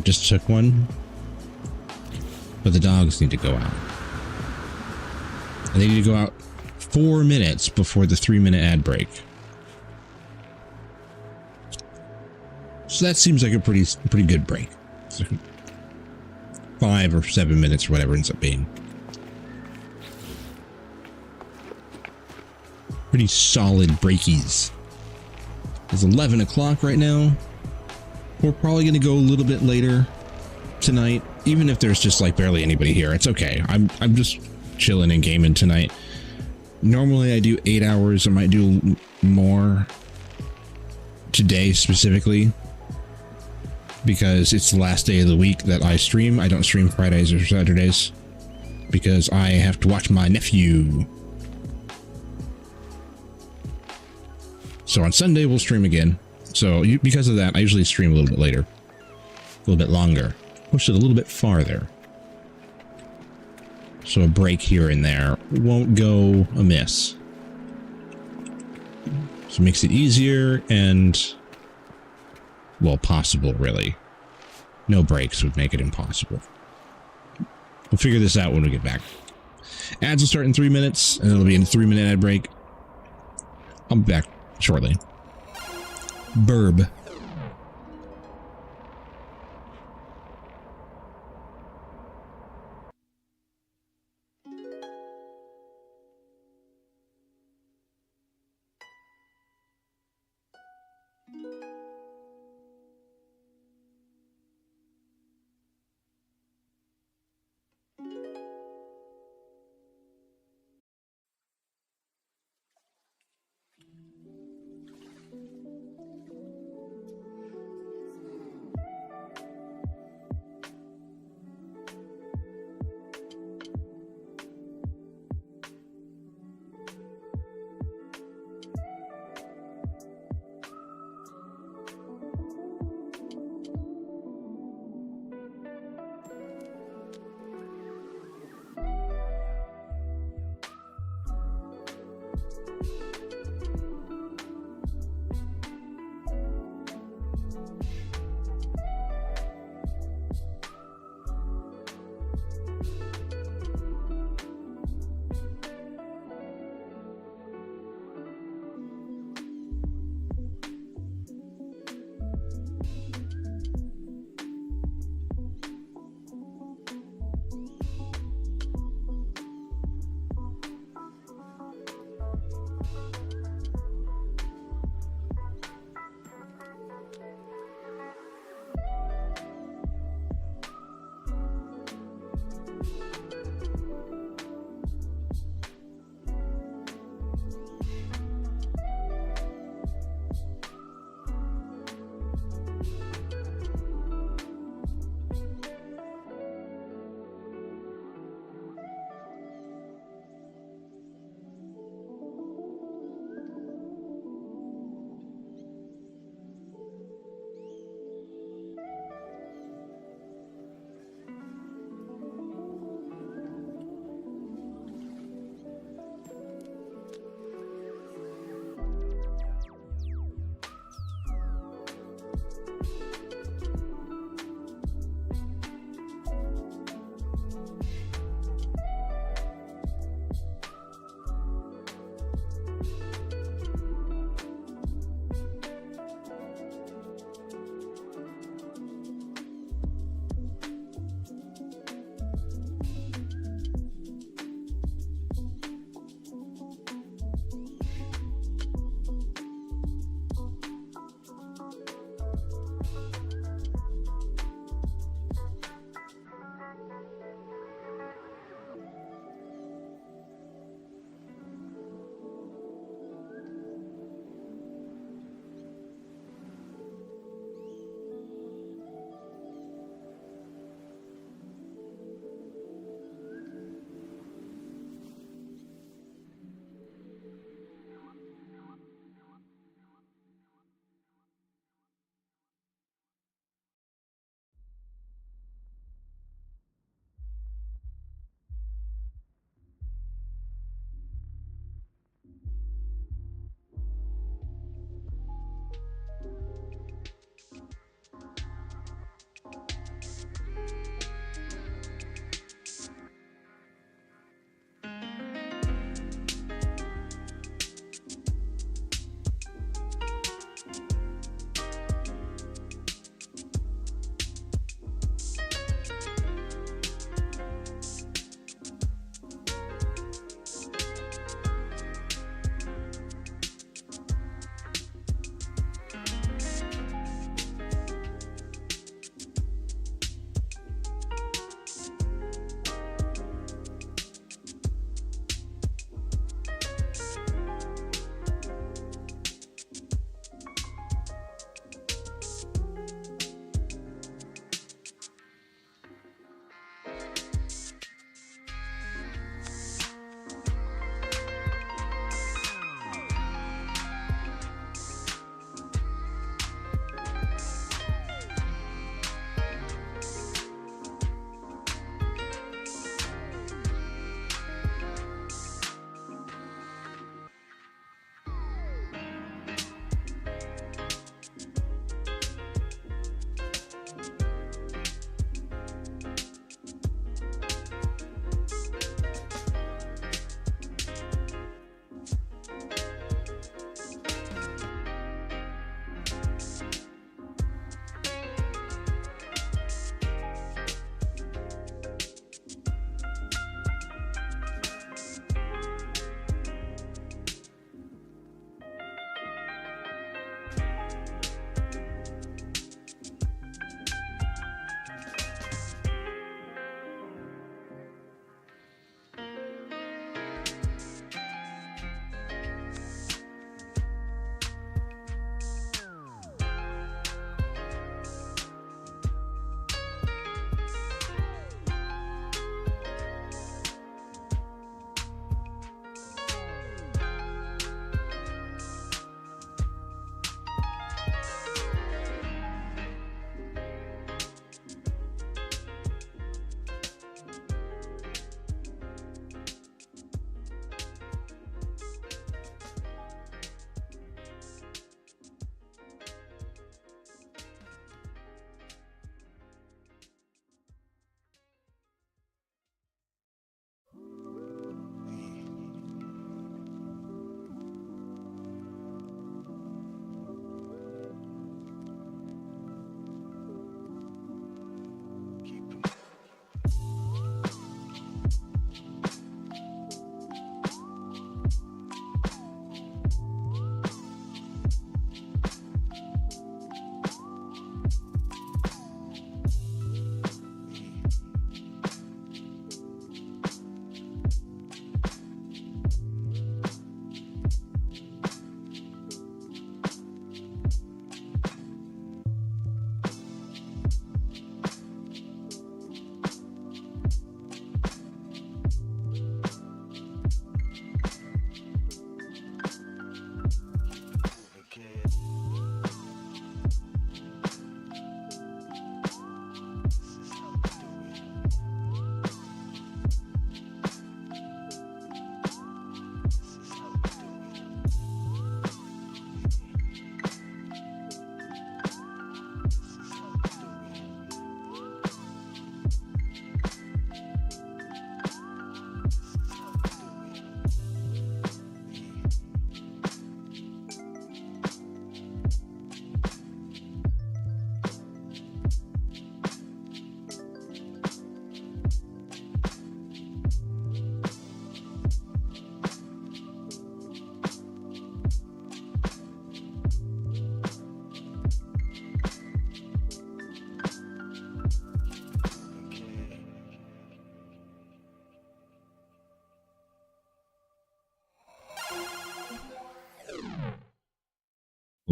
Just took one. But the dogs need to go out. And they need to go out 4 minutes before the 3-minute ad break. So that seems like a pretty good break. So 5 or 7 minutes or whatever it ends up being. Pretty solid breakies. It's 11 o'clock right now. We're probably going to go a little bit later tonight, even if there's just like barely anybody here. It's okay. I'm just chilling and gaming tonight. Normally I do 8 hours. I might do more today specifically because it's the last day of the week that I stream. I don't stream Fridays or Saturdays because I have to watch my nephew. So on Sunday we'll stream again. So because of that, I usually stream a little bit later, a little bit longer. Push it a little bit farther. So a break here and there won't go amiss. So it makes it easier and well, possible, really. No breaks would make it impossible. We'll figure this out when we get back. Ads will start in 3 minutes, and it'll be a 3-minute ad break. I'll be back shortly. Burb.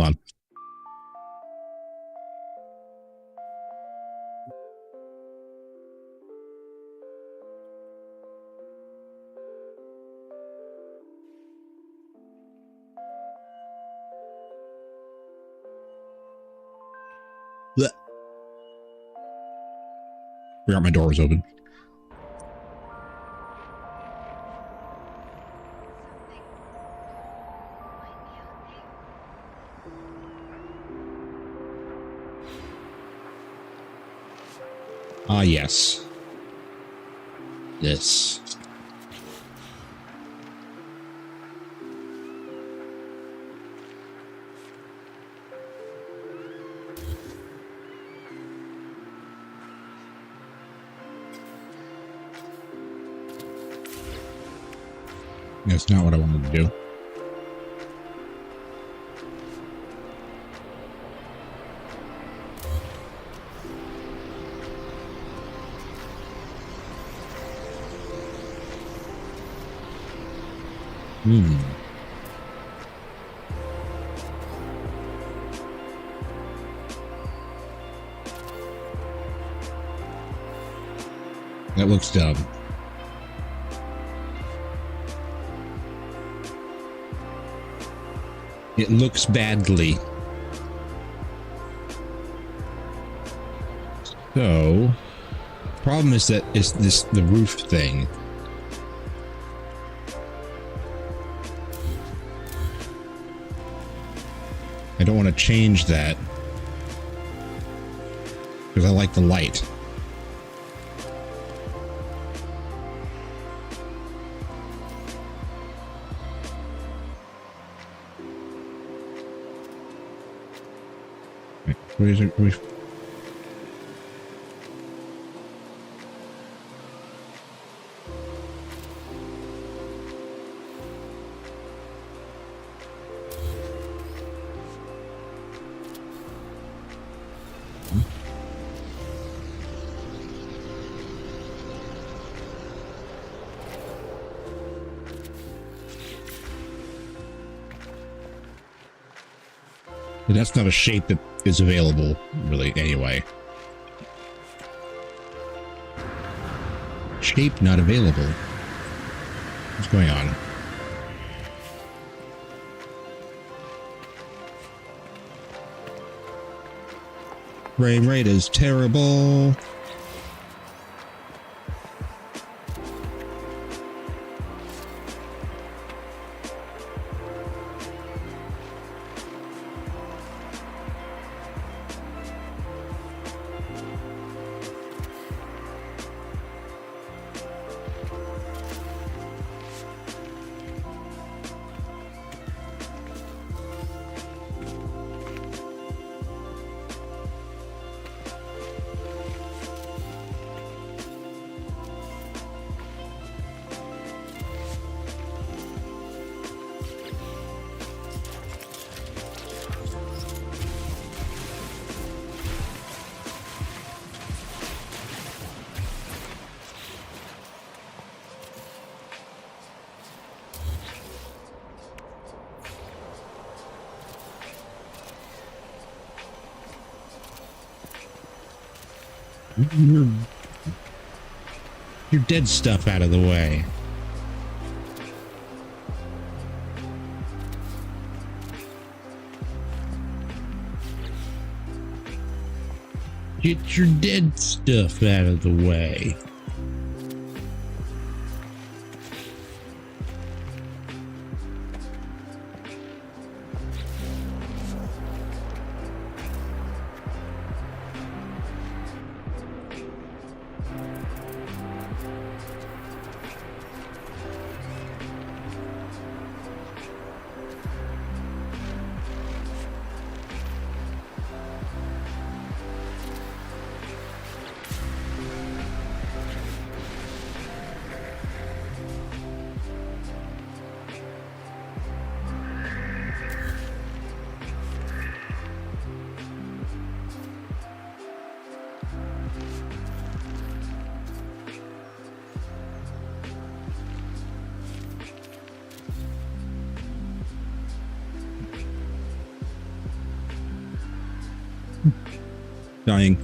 Hold on. Blech. Forgot my door was open. Ah, yes. This. That's not what I wanted to do. That looks dumb. It looks badly. So, problem is that is this the roof thing. I don't want to change that because I like the light. What is it? But that's not a shape that is available, really, anyway. Shape not available. What's going on? Frame rate is terrible. Your dead stuff out of the way. Get your dead stuff out of the way. dying.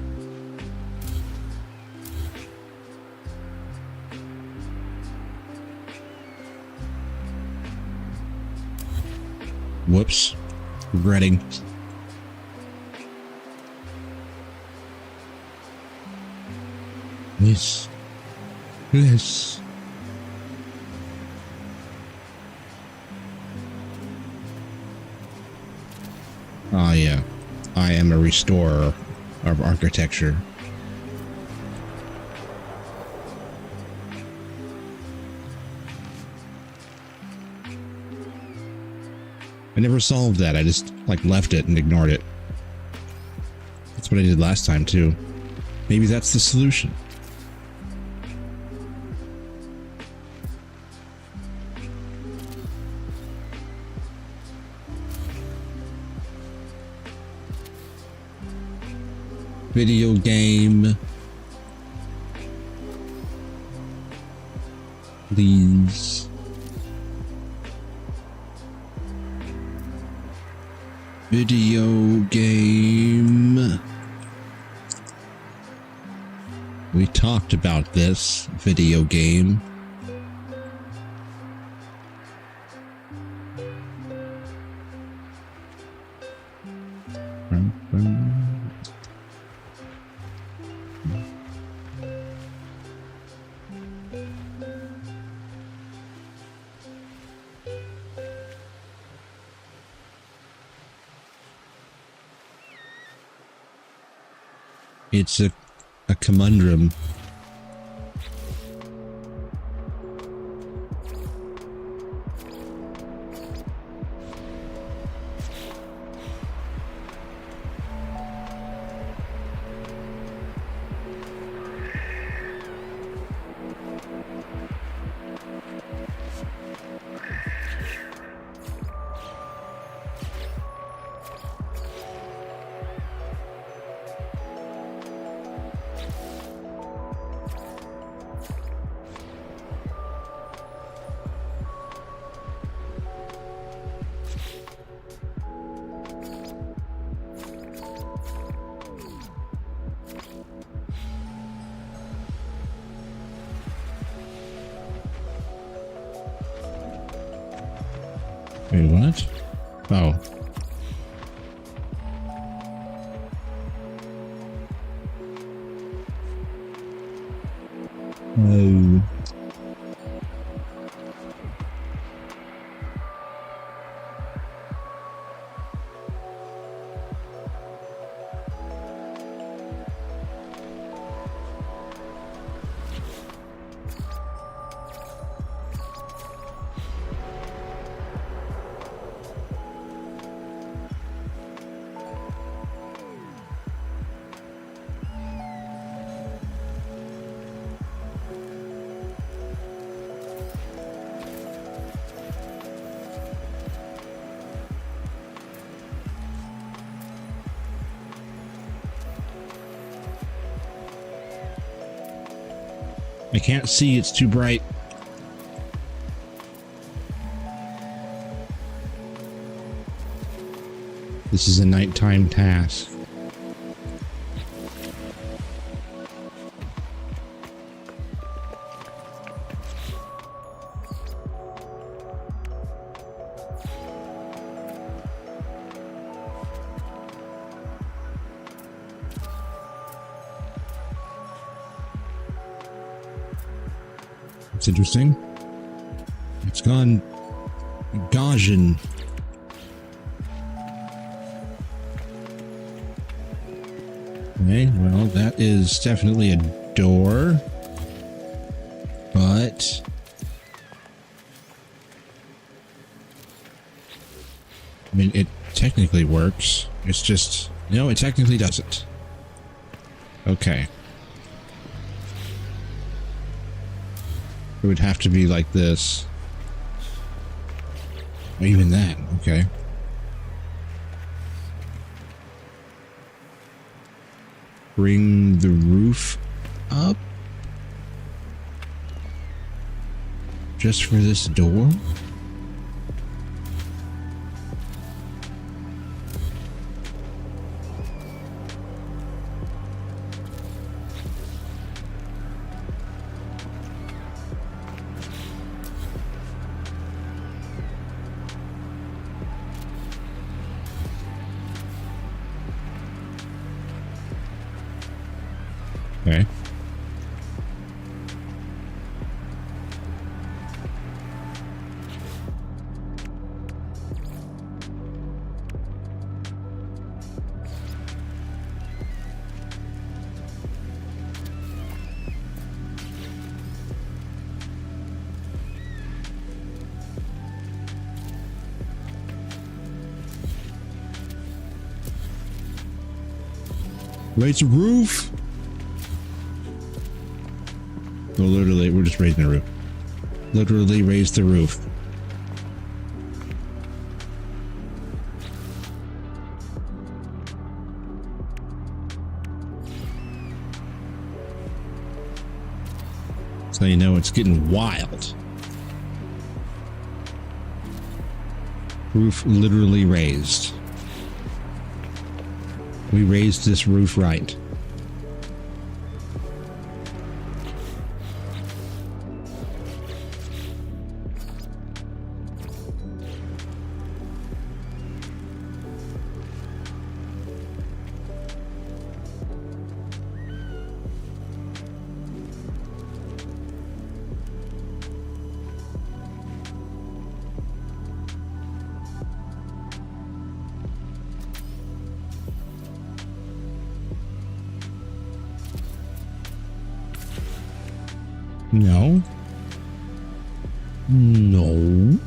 Whoops. Regretting. Yes. Yes. Ah, yeah. I am a restorer of architecture. I never solved that. I just, like, left it and ignored it. That's what I did last time, too. Maybe that's the solution. Video game. Please. Video game. We talked about this video game. It's a conundrum. Wait, what? Oh. Oh. I can't see, it's too bright. This is a nighttime task. It's interesting. It's gone Gaussian. Okay, well, that is definitely a door. But I mean, it technically works. It's just, no, it technically doesn't. Okay. It would have to be like this. Or even that, okay. Bring the roof up. Just for this door? Okay. Raise the roof. No, literally, we're just raising the roof. Literally raise the roof. So you know it's getting wild. Roof literally raised. We raised this roof right. No. No.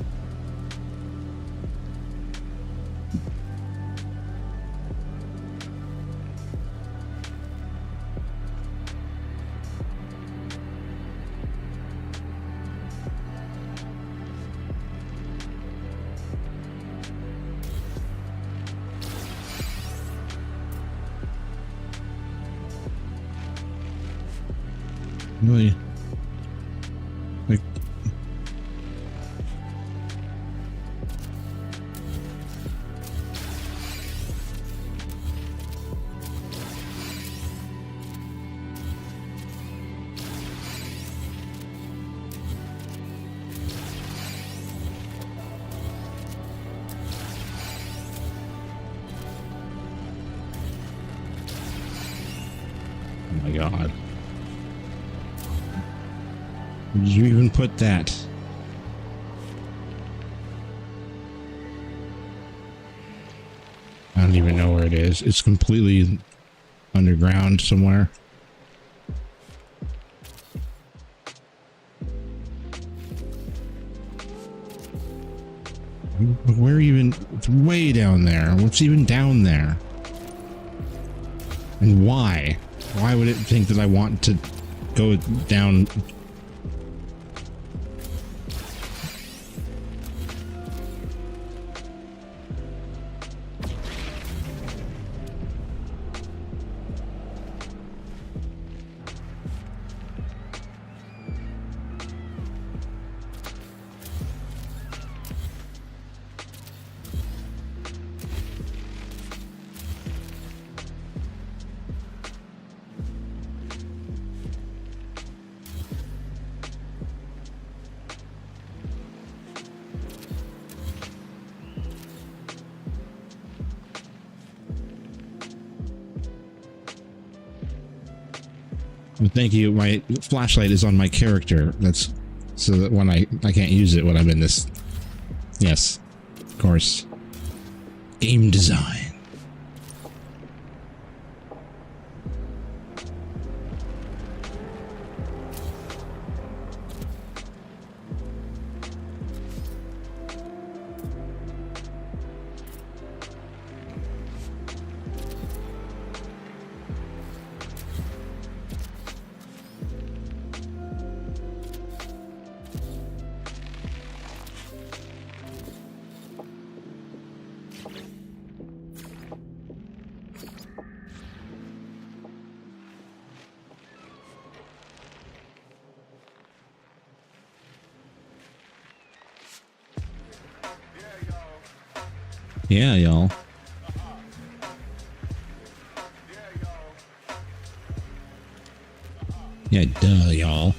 Really? Like, oh my God. Where did you even put that? I don't even know where it is. It's completely underground somewhere. Where even? It's way down there. What's even down there? And why? Why would it think that I want to go down? Thank you. My flashlight is on my character. That's so that when I can't use it when I'm in this. Yes, of course. Game design. Yeah, y'all. Yeah, duh, y'all.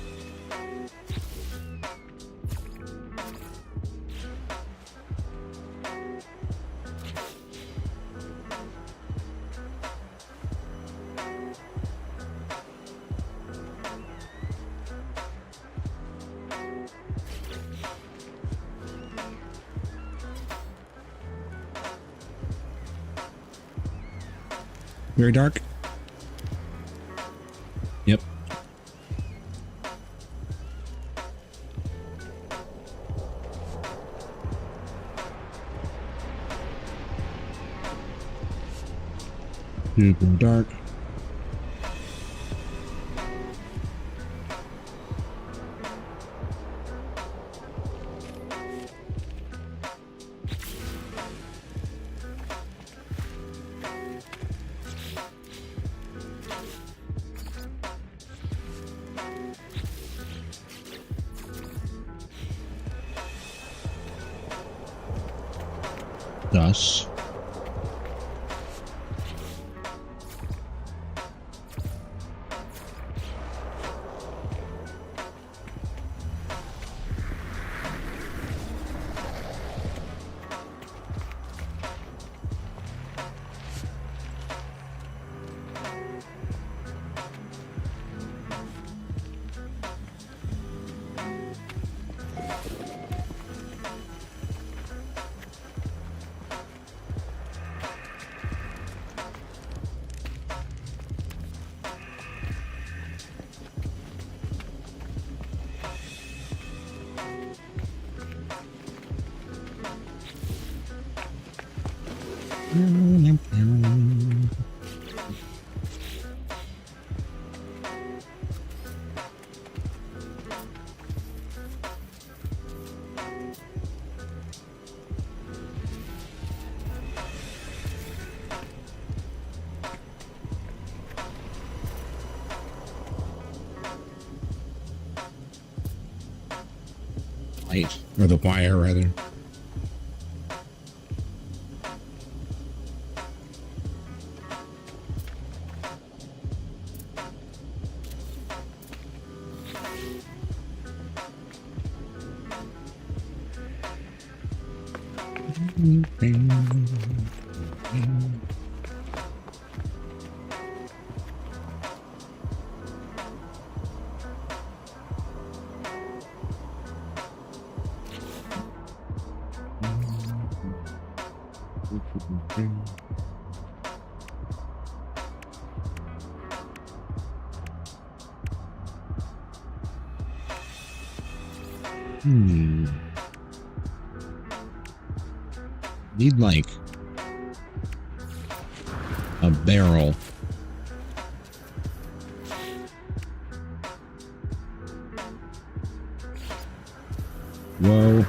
Very dark. Yep. Super dark. Thus. Light, or the wire rather. Need like a barrel. Whoa.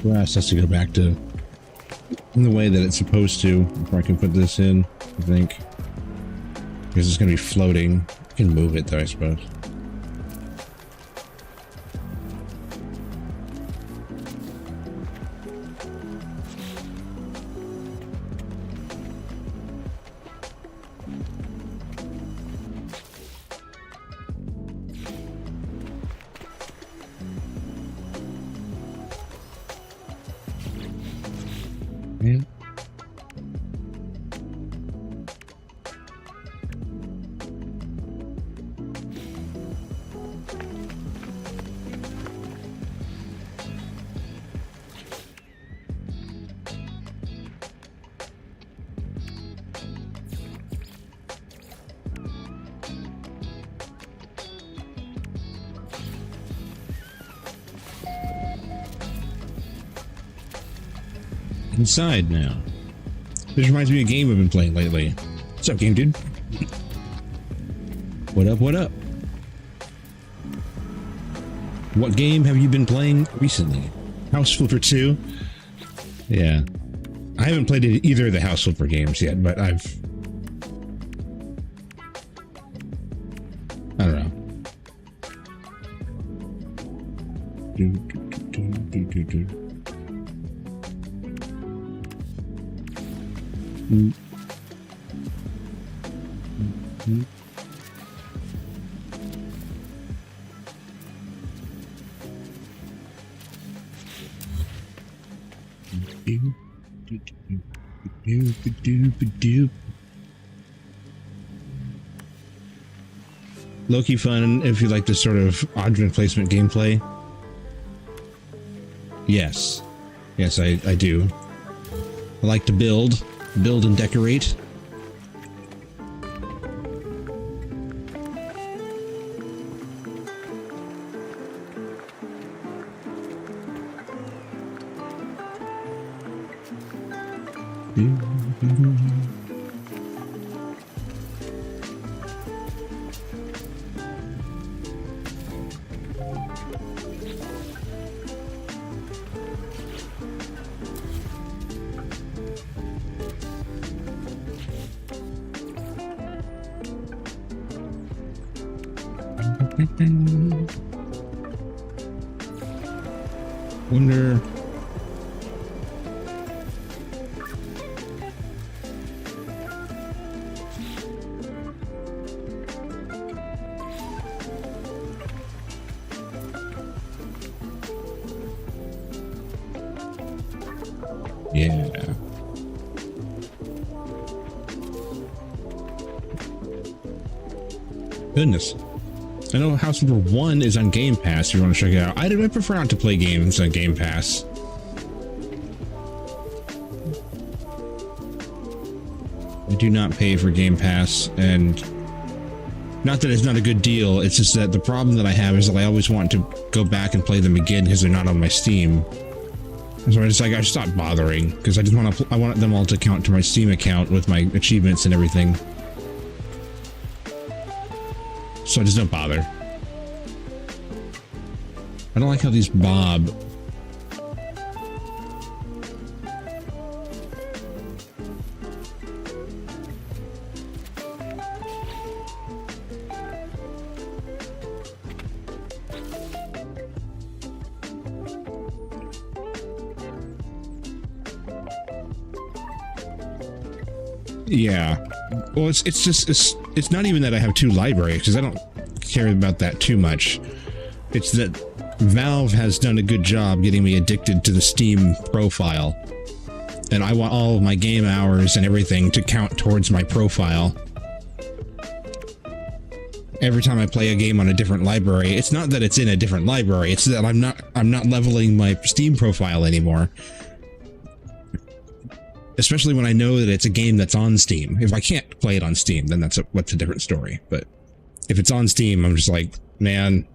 Glass has to go back to the way that it's supposed to before I can put this in, I think. Because it's going to be floating. I can move it though, I suppose. Yeah. Inside now. This reminds me of a game I've been playing lately. What's up, game dude? What up, what up? What game have you been playing recently? House Flipper 2? Yeah. I haven't played either of the House Flipper games yet, but I don't know. Low-key fun if you like this sort of object placement gameplay. Yes. Yes, I do. I like to build and decorate. Wonder. Yeah. Goodness. I know House Number 1 is on Game Pass if you want to check it out. I prefer not to play games on Game Pass. I do not pay for Game Pass, and not that it's not a good deal, it's just that the problem that I have is that I always want to go back and play them again because they're not on my Steam. So I just I stopped bothering because I want them all to count to my Steam account with my achievements and everything. So I just don't bother. I don't like how these bob. Yeah. Well, it's not even that I have two libraries, because I don't care about that too much. It's that Valve has done a good job getting me addicted to the Steam profile. And I want all of my game hours and everything to count towards my profile. Every time I play a game on a different library, it's not that it's in a different library, it's that I'm not leveling my Steam profile anymore. Especially when I know that it's a game that's on Steam. If I can't play it on Steam, then that's a different story. But if it's on Steam, I'm just like, man,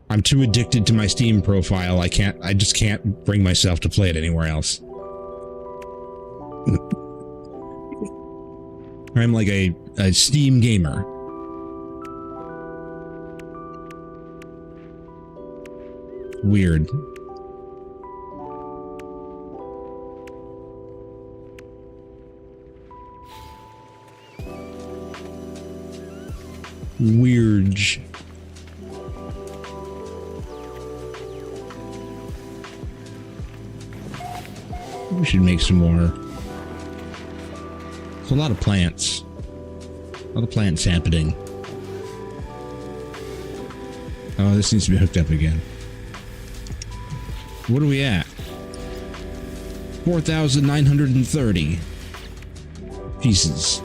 I'm too addicted to my Steam profile. I just can't bring myself to play it anywhere else. I'm like a Steam gamer. Weird. Weird. We should make some more. There's a lot of plants. A lot of plants happening. Oh, this needs to be hooked up again. What are we at? 4,930 pieces.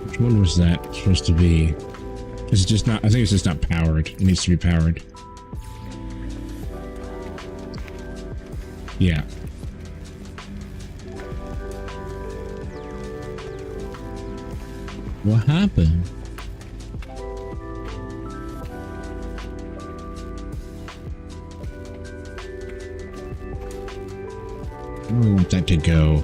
Which one was that supposed to be? Is it just not? I think it's just not powered. It needs to be powered. Yeah. What happened? Where do we want that to go?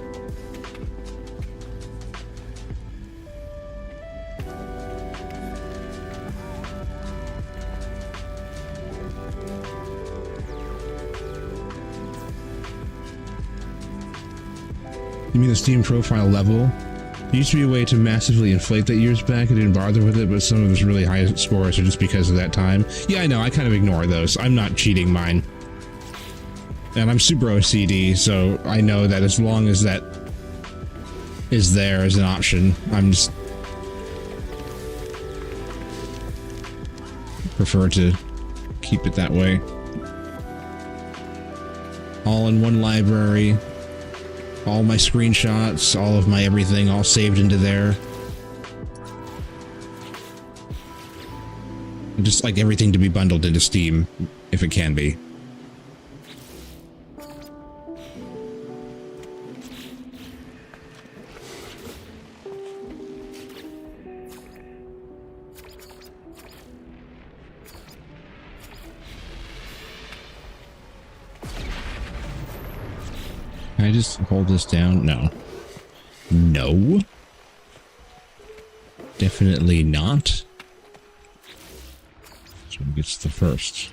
You mean the Steam profile level? There used to be a way to massively inflate that years back. I didn't bother with it, but some of those really high scores are just because of that time. Yeah, I know. I kind of ignore those. I'm not cheating mine. And I'm super OCD, so I know that as long as that is there as an option, I'm just prefer to keep it that way. All in one library. All my screenshots, all of my everything, all saved into there. Just like everything to be bundled into Steam, if it can be. Can I just hold this down? No. No. Definitely not. So it gets the first.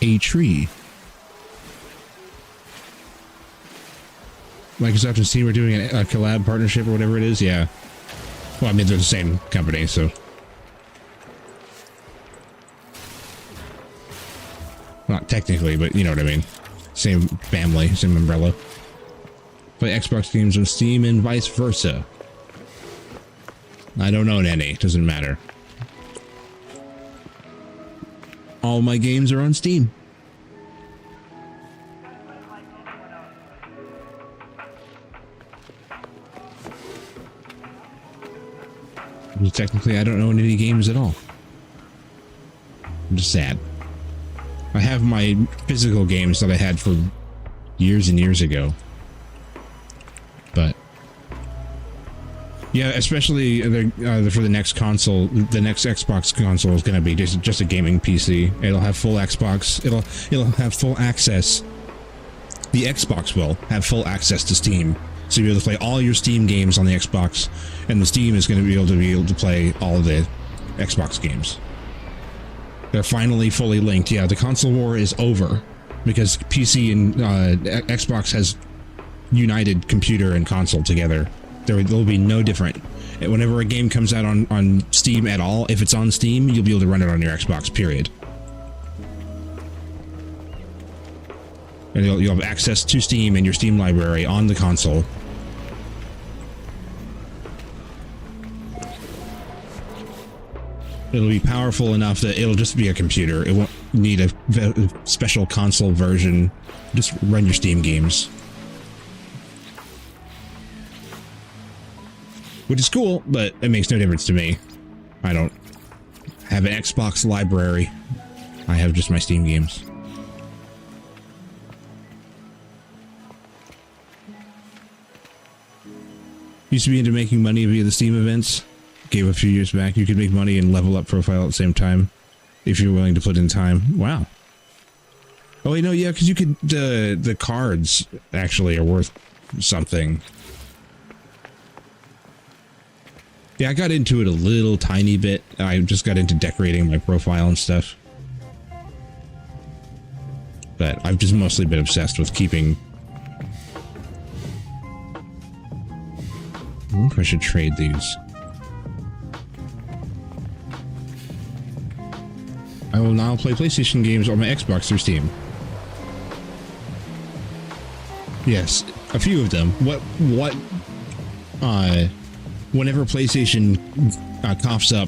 A tree. Microsoft and Steam are doing a collab partnership or whatever it is? Yeah. Well, I mean, they're the same company, so... Not technically, but you know what I mean. Same family, same umbrella. Play Xbox games on Steam and vice versa. I don't own any, doesn't matter. All my games are on Steam. Well, technically, I don't own any games at all. I'm just sad. I have my physical games that I had for years and years ago. But yeah, especially for the next console, the next Xbox console is going to be just a gaming PC. It'll have full Xbox. It'll have full access. The Xbox will have full access to Steam, so you'll be able to play all your Steam games on the Xbox, and the Steam is going to be able to play all of the Xbox games. They're finally fully linked. Yeah, the console war is over because PC and Xbox has united computer and console together. There will be no different. Whenever a game comes out on Steam at all, if it's on Steam, you'll be able to run it on your Xbox, period. And you'll have access to Steam and your Steam library on the console. It'll be powerful enough that it'll just be a computer. It won't need a special console version. Just run your Steam games. Which is cool, but it makes no difference to me. I don't have an Xbox library. I have just my Steam games. Used to be into making money via the Steam events. Gave a few years back. You could make money and level up profile at the same time if you're willing to put in time. Wow. Oh wait, no, yeah, because you could the cards actually are worth something. Yeah, I got into it a little tiny bit. I just got into decorating my profile and stuff. But I've just mostly been obsessed with keeping. I wonder if I should trade these. I will now play PlayStation games on my Xbox through Steam. Yes, a few of them. Whenever PlayStation coughs up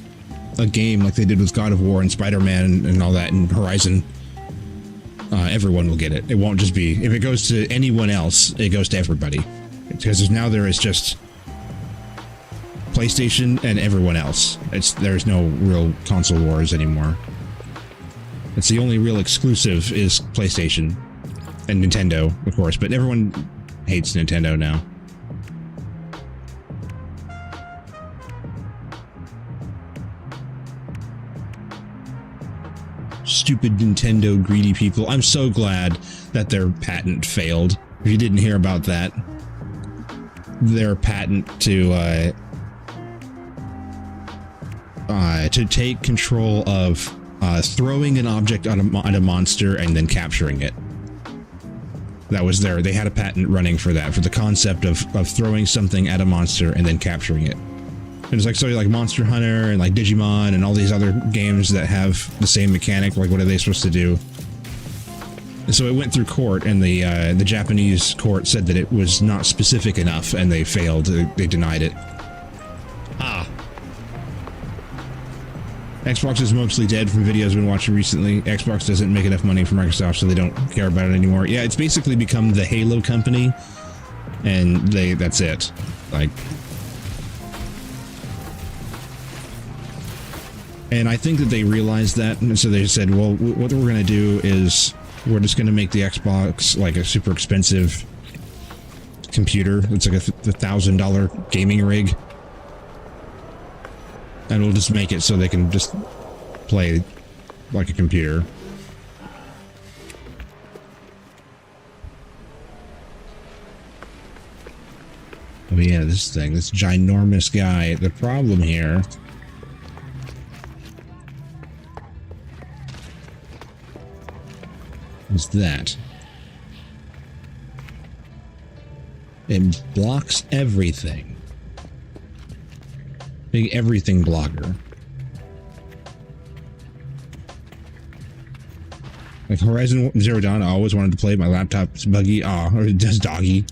a game like they did with God of War and Spider-Man and all that and Horizon, everyone will get it. It won't just be, if it goes to anyone else, it goes to everybody. Because now there is just PlayStation and everyone else. There's no real console wars anymore. It's the only real exclusive is PlayStation and Nintendo, of course, but everyone hates Nintendo now. Stupid Nintendo greedy people. I'm so glad that their patent failed. If you didn't hear about that, their patent to take control of throwing an object at a monster and then capturing it. That was there. They had a patent running for that, for the concept of throwing something at a monster and then capturing it. And it's like, so like Monster Hunter and like Digimon and all these other games that have the same mechanic. Like, what are they supposed to do? And so it went through court, and the Japanese court said that it was not specific enough, and they failed. They denied it. Ah. Xbox is mostly dead from videos I've been watching recently. Xbox doesn't make enough money for Microsoft, so they don't care about it anymore. Yeah, it's basically become the Halo company, and that's it. Like, and I think that they realized that, and so they said, well, what we're going to do is we're just going to make the Xbox like a super expensive computer. It's like a $1,000 gaming rig. And we'll just make it so they can just play like a computer. Oh yeah, this ginormous guy. The problem here is that it blocks everything. Big everything blocker. Like Horizon Zero Dawn, I always wanted to play. My laptop's buggy. Or it does doggy.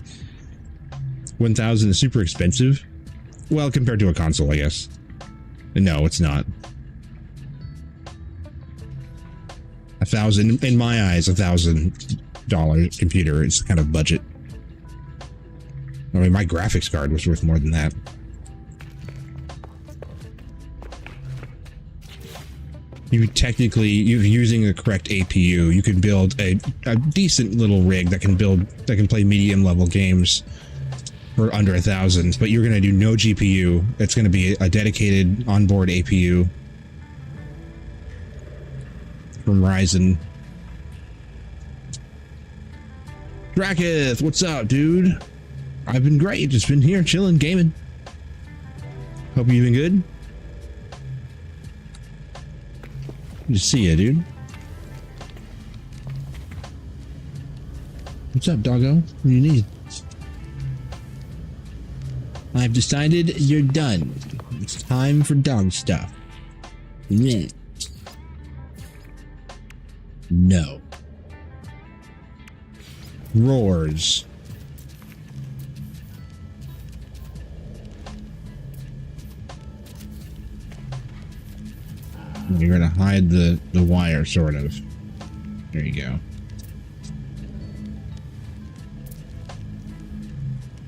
1,000 is super expensive. Well, compared to a console, I guess. No, it's not. 1,000, in my eyes, $1,000 computer is kind of budget. I mean, my graphics card was worth more than that. You're using the correct APU, you can build a decent little rig that can play medium level games for under 1,000, but you're going to do no GPU. It's going to be a dedicated onboard APU from Ryzen. Draketh, what's up, dude? I've been great, just been here chilling, gaming. Hope you've been good. Good to see you, dude. What's up, doggo? What do you need? I've decided you're done. It's time for dog stuff. Yeah. No. Roars. You're gonna hide the wire, sort of. There you go.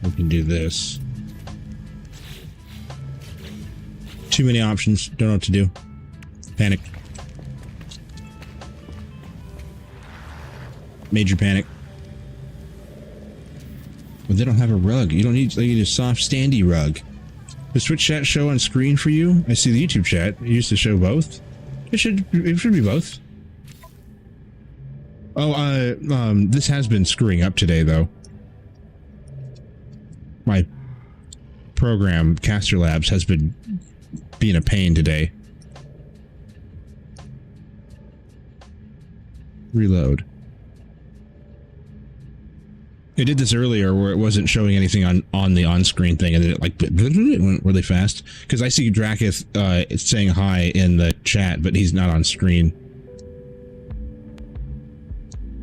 We can do this. Too many options. Don't know what to do. Panic. Major panic. But they don't have a rug. You don't need. They need a soft, standy rug. Does Twitch chat show on screen for you? I see the YouTube chat. It used to show both. It should be both. Oh, this has been screwing up today, though. My program, Caster Labs, has been being a pain today. Reload. It did this earlier where it wasn't showing anything on the on-screen thing, and then it like went really fast. Because I see Draketh saying hi in the chat, but he's not on screen.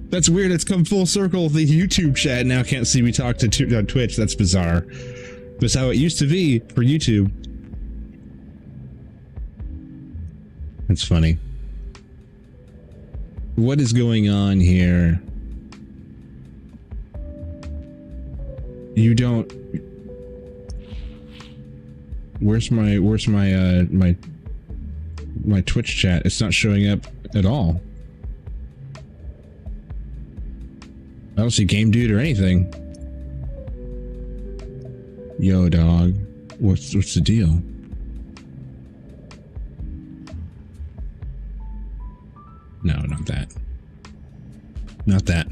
That's weird. It's come full circle. The YouTube chat now can't see me talk to on Twitch. That's bizarre. That's how it used to be for YouTube. That's funny. What is going on here? You don't. Where's my my Twitch chat? It's not showing up at all. I don't see Game Dude or anything. Yo, dog. What's the deal? No, not that. Not that.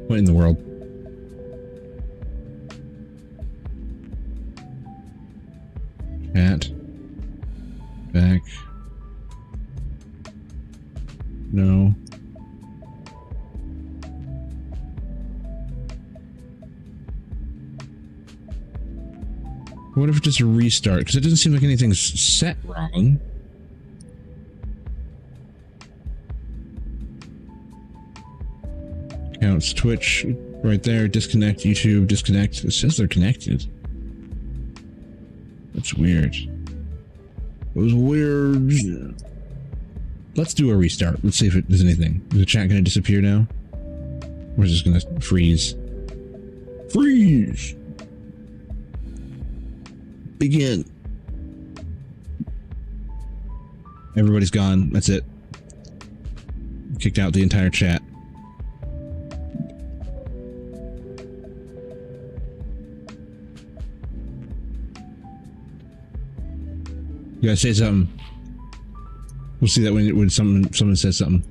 What in the world? Chat. Back. back. No. What if it's just a restart? Because it doesn't seem like anything's set wrong. Counts Twitch right there. Disconnect YouTube. Disconnect. It says they're connected. That's weird. It was weird. Let's do a restart. Let's see if it does anything. Is the chat going to disappear now? Or is it just going to freeze? Freeze! Begin. Everybody's gone. That's it. Kicked out the entire chat. You gotta say something. We'll see that when someone says something.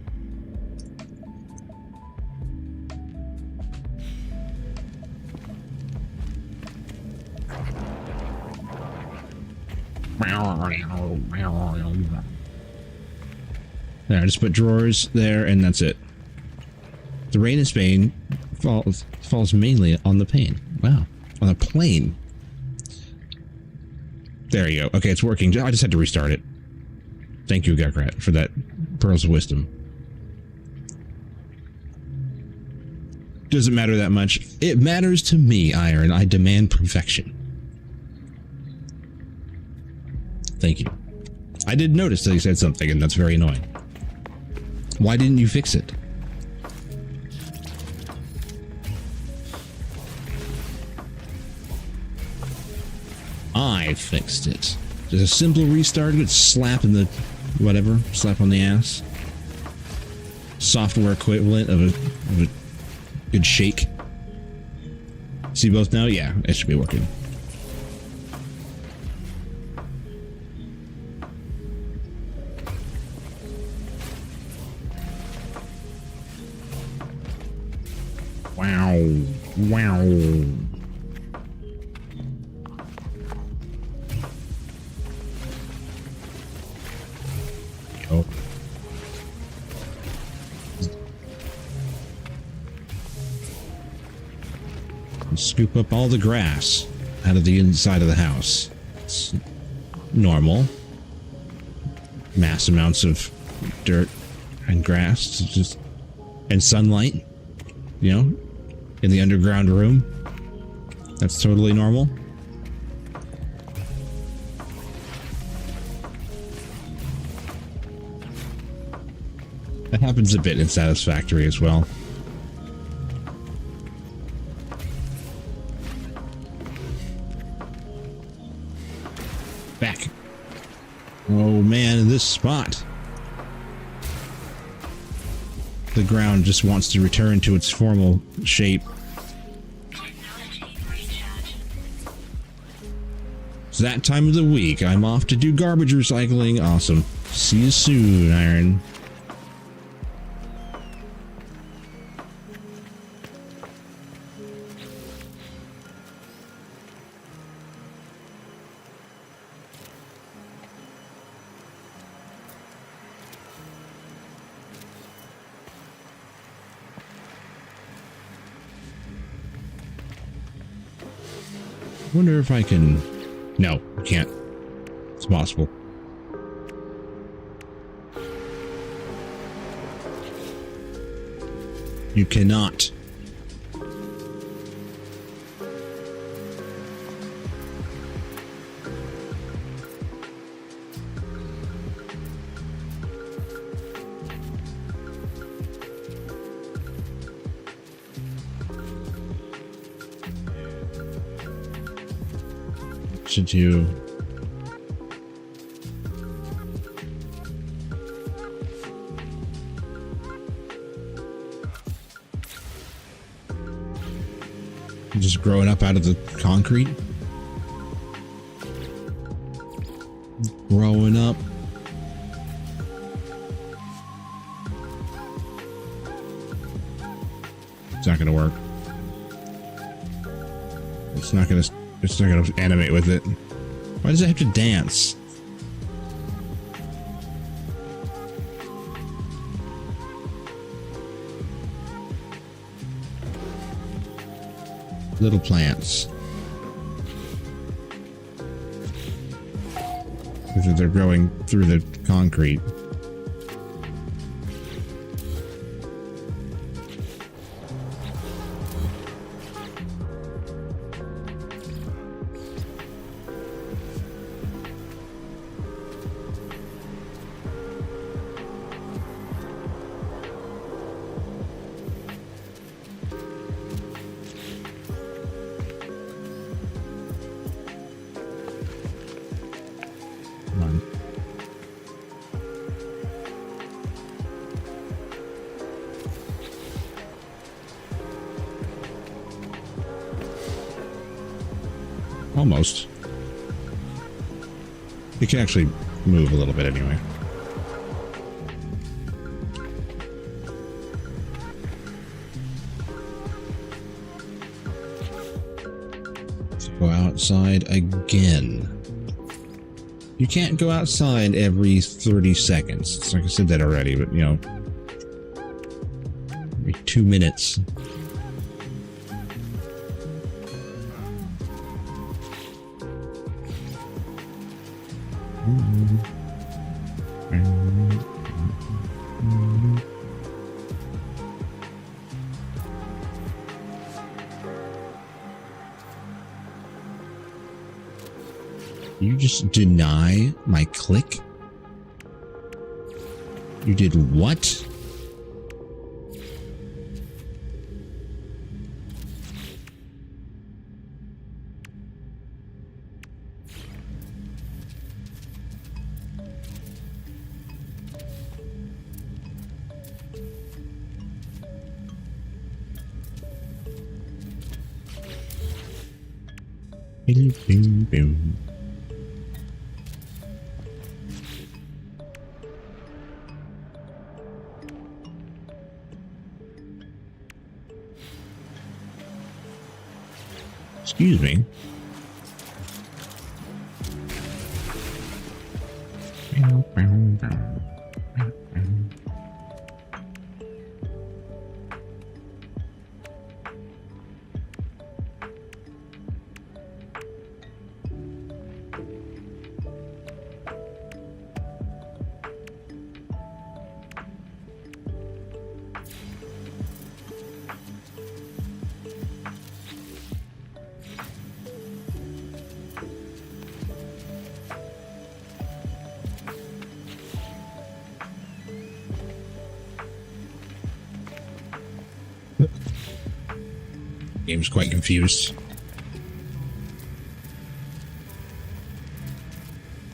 There, I just put drawers there, and that's it. The rain in Spain falls mainly on the pane. Wow, on a plane. There you go. Okay, it's working. I just had to restart it. Thank you, Gekrat, for that pearls of wisdom. Doesn't matter that much. It matters to me, Iron. I demand perfection. Thank you. I did notice that he said something, and that's very annoying. Why didn't you fix it? I fixed it. Just a simple restart. Good slap in the whatever. Slap on the ass. Software equivalent of a good shake. See both now? Yeah, it should be working. Wow. Wow. Oh. Scoop up all the grass out of the inside of the house. It's normal. Mass amounts of dirt and grass, just and sunlight, you know, in the underground room. That's totally normal. That happens a bit in Satisfactory as well. Back. Oh man, this spot. The ground just wants to return to its formal shape. It's that time of the week. I'm off to do garbage recycling. Awesome. See you soon, Iron. Wonder if I can... No, I can't. It's possible. You cannot. Should you... Just growing up out of the concrete? Growing up. It's not gonna work. It's not gonna animate with it. Why does it have to dance? Little plants. Because they're growing through the concrete. Almost. You can actually move a little bit anyway. Let's go outside again. You can't go outside every 30 seconds. It's like I said that already, but you know, every 2 minutes. You just deny my click? You did what? Bing, bing, bing. Excuse me. Game's quite confused.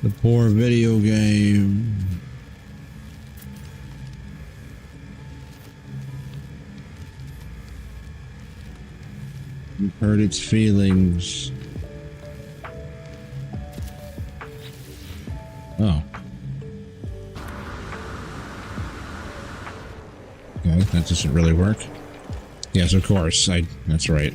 The poor video game. You hurt its feelings. Oh. Okay, that doesn't really work. Yes, of course. That's right.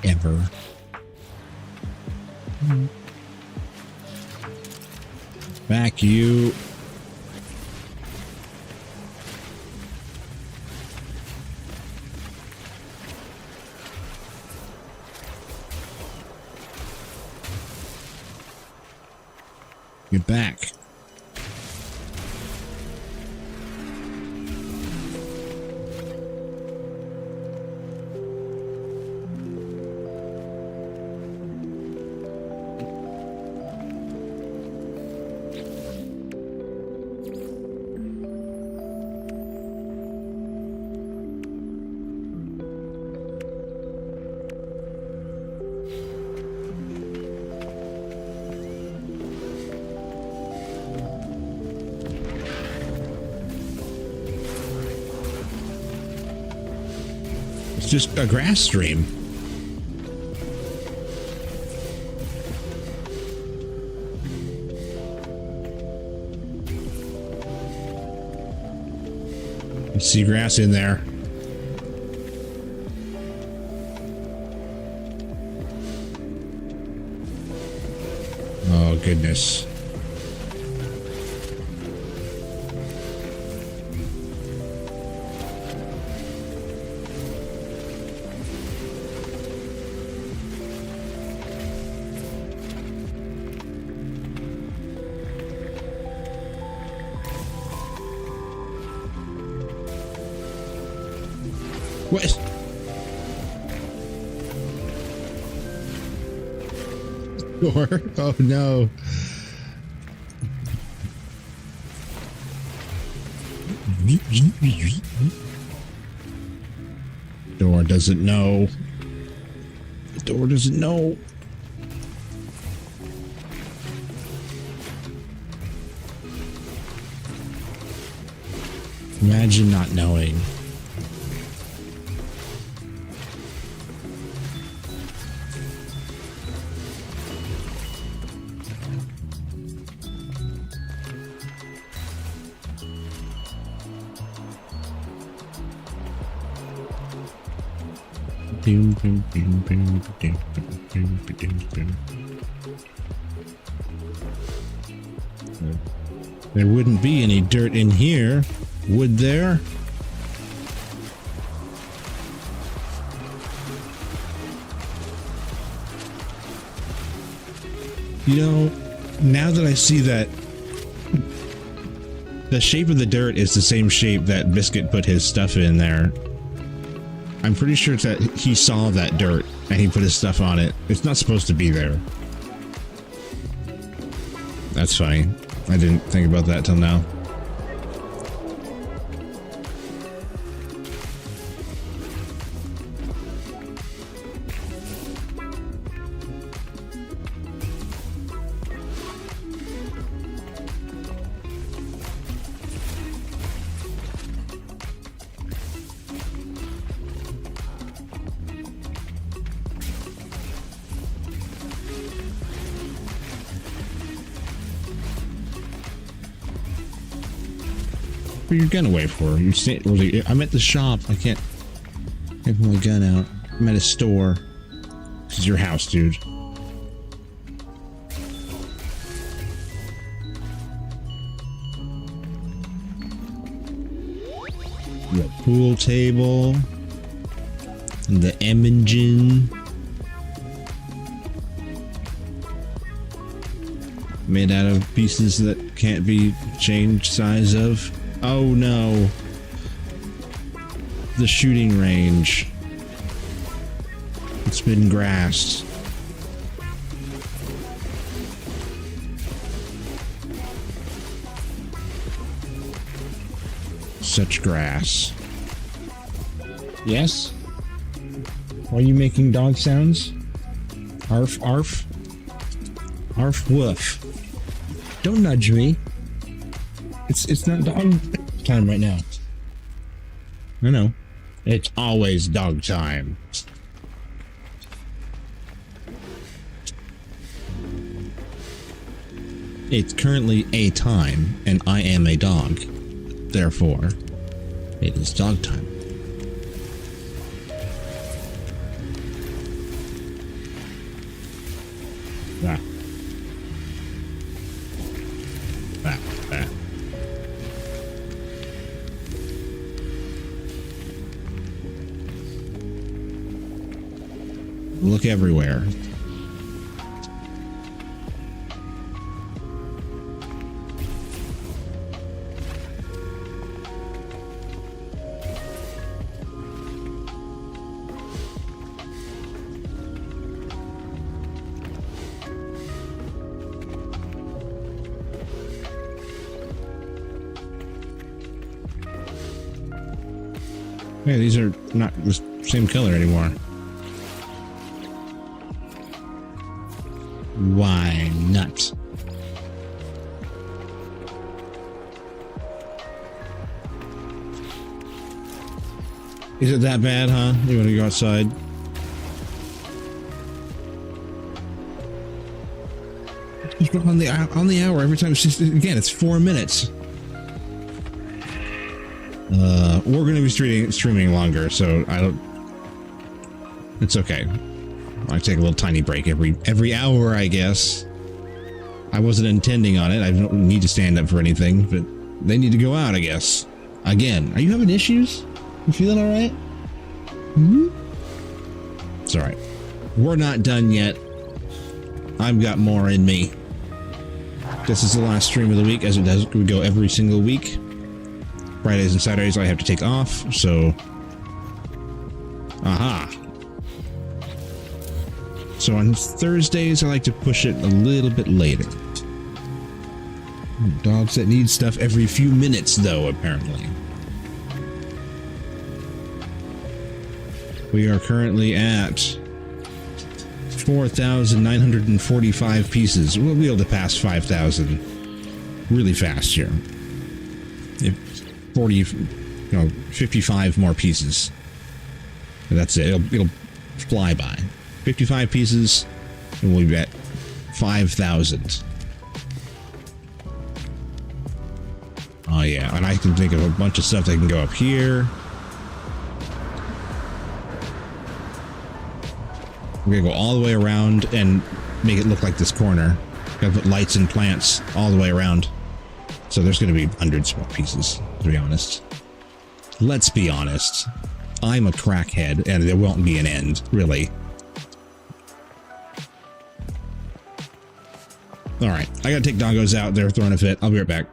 Ever. Back you. Get back. It's just a grass stream. I see grass in there. Oh, goodness. What? Door? Oh no. Door doesn't know. The door doesn't know. Imagine not knowing. There wouldn't be any dirt in here, would there? You know, now that I see that the shape of the dirt is the same shape that Biscuit put his stuff in there, I'm pretty sure that he saw that dirt and he put his stuff on it. It's not supposed to be there. That's funny. I didn't think about that till now. Put your gun away for? You say, I'm at the shop. I can't have my gun out. I'm at a store. This is your house, dude. The pool table. And the M engine. Made out of pieces that can't be changed size of. Oh no. The shooting range. It's been grassed. Such grass. Yes? Are you making dog sounds? Arf, arf. Arf, woof. Don't nudge me. It's not dog time right now. I know. It's always dog time. It's currently a time, and I am a dog. Therefore, it is dog time. Ah. Ah, ah. Look everywhere. Hey, these are not the same color anymore. Why not? Is it that bad, huh? You want to go outside? On the hour every time. Again, it's 4 minutes. we're going to be streaming longer, so I don't... It's okay. I take a little tiny break every hour, I guess. I wasn't intending on it. I don't need to stand up for anything, but they need to go out, I guess. Again, are you having issues? You feeling all right? Hmm? It's all right. We're not done yet. I've got more in me. This is the last stream of the week, as it does. We go every single week. Fridays and Saturdays I have to take off, so... Aha. So on Thursdays, I like to push it a little bit later. Dogs that need stuff every few minutes, though, apparently. We are currently at 4,945 pieces. We'll be able to pass 5,000 really fast here. If 55 more pieces. That's it. It'll fly by. 55 pieces, and we'll be at 5,000. Oh yeah, and I can think of a bunch of stuff that can go up here. We're gonna go all the way around and make it look like this corner. Gotta put lights and plants all the way around. So there's gonna be hundreds more pieces, to be honest. Let's be honest. I'm a crackhead, and there won't be an end, really. Alright, I gotta take doggos out. They're throwing a fit. I'll be right back.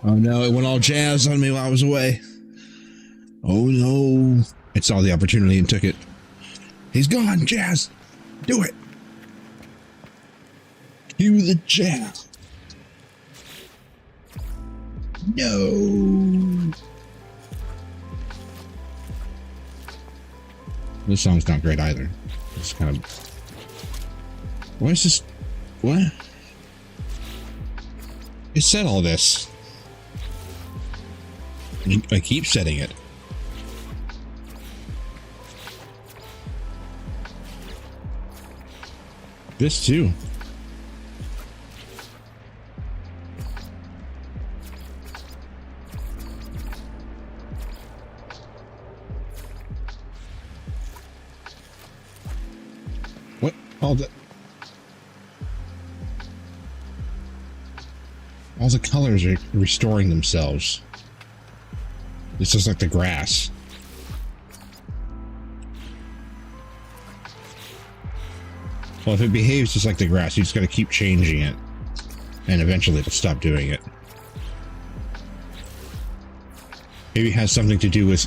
Oh no, it went all jazz on me while I was away. Oh no. It saw the opportunity and took it. He's gone, Jazz. Do it. Cue the jazz. No. This song's not great either. It's kind of... Why is this... What? It said all this. I keep setting it. This too. What? All the colors are restoring themselves. It's just like the grass. Well, if it behaves just like the grass, you just gotta keep changing it. And eventually it'll stop doing it. Maybe it has something to do with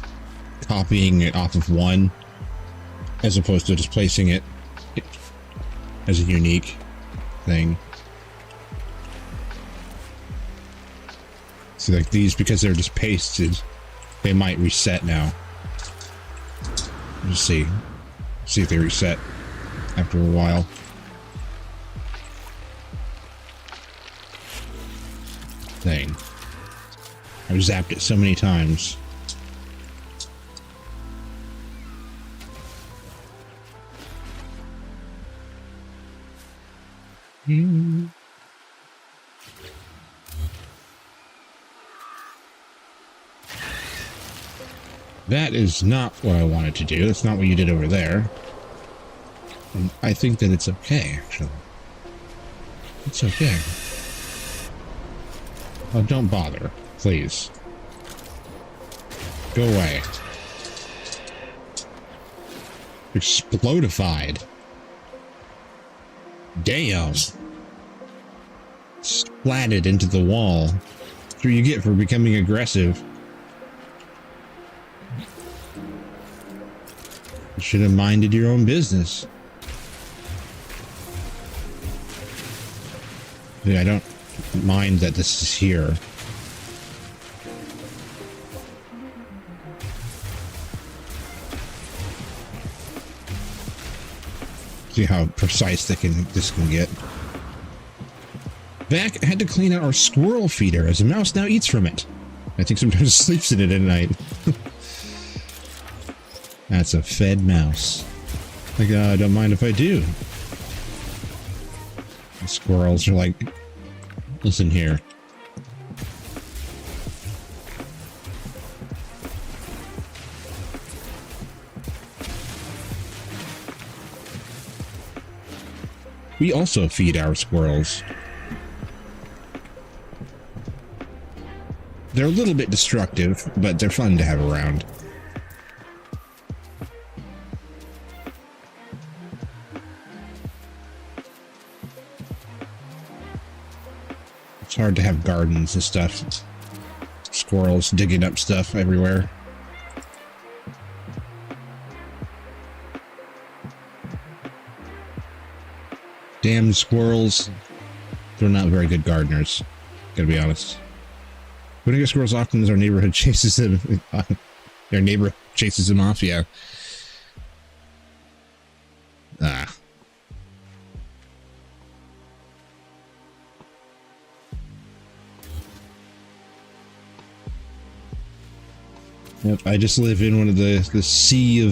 copying it off of one, as opposed to just placing it as a unique thing. See, like these, because they're just pasted, they might reset now. Let's see. See if they reset after a while. Thing. I've zapped it so many times. That is not what I wanted to do. That's not what you did over there. And I think that it's okay, actually. It's okay. Oh, don't bother, please. Go away. Explodified. Damn. Splatted into the wall. That's what you get for becoming aggressive. You should have minded your own business. Yeah, I don't mind that this is here. See how precise this can get. Vac had to clean out our squirrel feeder as a mouse now eats from it. I think sometimes sleeps in it at night. That's a fed mouse. Like, don't mind if I do. The squirrels are like, listen here. We also feed our squirrels. They're a little bit destructive, but they're fun to have around. It's hard to have gardens and stuff. Squirrels digging up stuff everywhere. Damn squirrels. They're not very good gardeners. Gotta be honest. We don't get squirrels often as our neighborhood chases them. Their neighbor chases them off, yeah. Ah. Yep, I just live in one of the sea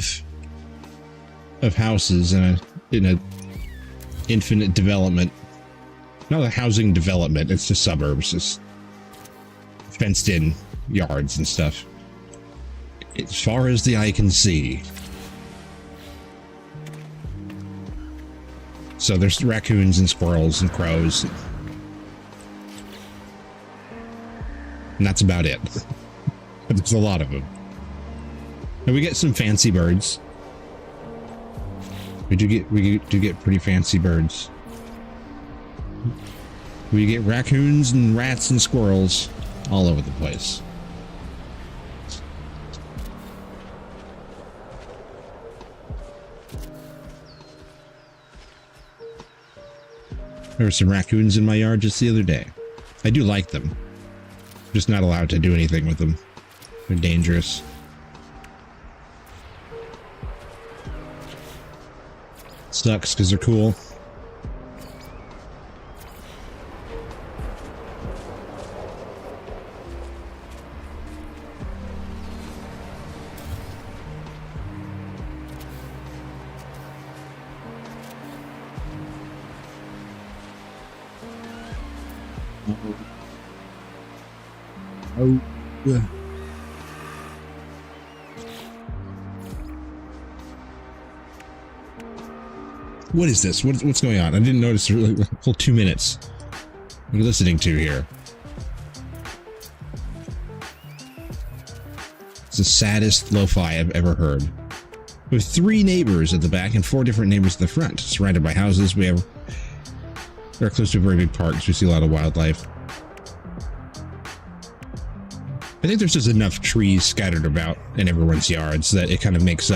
of houses in a infinite development. Not a housing development, it's just suburbs. It's fenced in yards and stuff. As far as the eye can see. So there's raccoons and squirrels and crows. And that's about it. But there's a lot of them. And we get some fancy birds. We do get pretty fancy birds. We get raccoons and rats and squirrels all over the place. There were some raccoons in my yard just the other day. I do like them. Just not allowed to do anything with them. They're dangerous. Sucks because they're cool. Oh, yeah. What is this? What's going on? I didn't notice for like a full 2 minutes. What are you listening to here? It's the saddest lo-fi I've ever heard. We have 3 neighbors at the back and 4 different neighbors at the front. Surrounded by houses, we're close to a very big park, so we see a lot of wildlife. I think there's just enough trees scattered about in everyone's yards that it kind of makes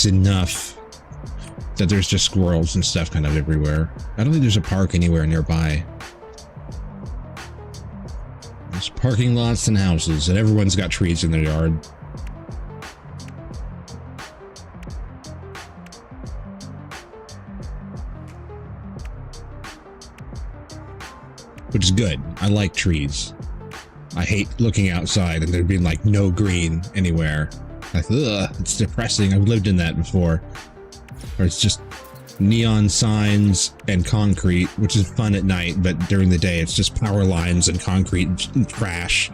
enough that there's just squirrels and stuff kind of everywhere. I don't think there's a park anywhere nearby. There's parking lots and houses, and everyone's got trees in their yard. Which is good. I like trees. I hate looking outside and there being like no green anywhere. Like, ugh, it's depressing. I've lived in that before. Or it's just neon signs and concrete, which is fun at night, but during the day it's just power lines and concrete and trash.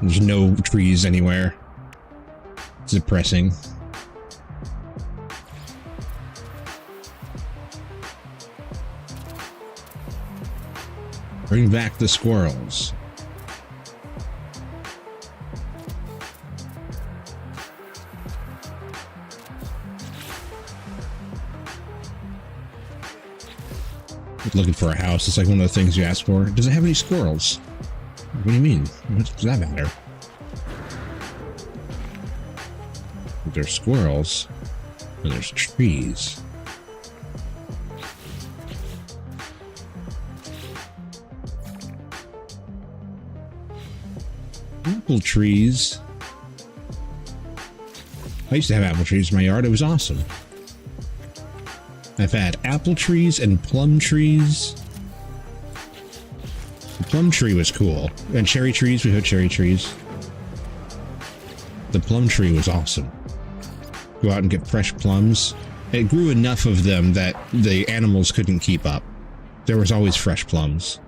There's no trees anywhere. It's depressing. Bring back the squirrels. Looking for a house. It's like one of the things you ask for. Does it have any squirrels? What do you mean? What does that matter? There's squirrels, and there's trees. Apple trees. I used to have apple trees in my yard. It was awesome. I've had apple trees and plum trees. The plum tree was cool. And cherry trees, we had cherry trees. The plum tree was awesome. Go out and get fresh plums. It grew enough of them that the animals couldn't keep up. There was always fresh plums.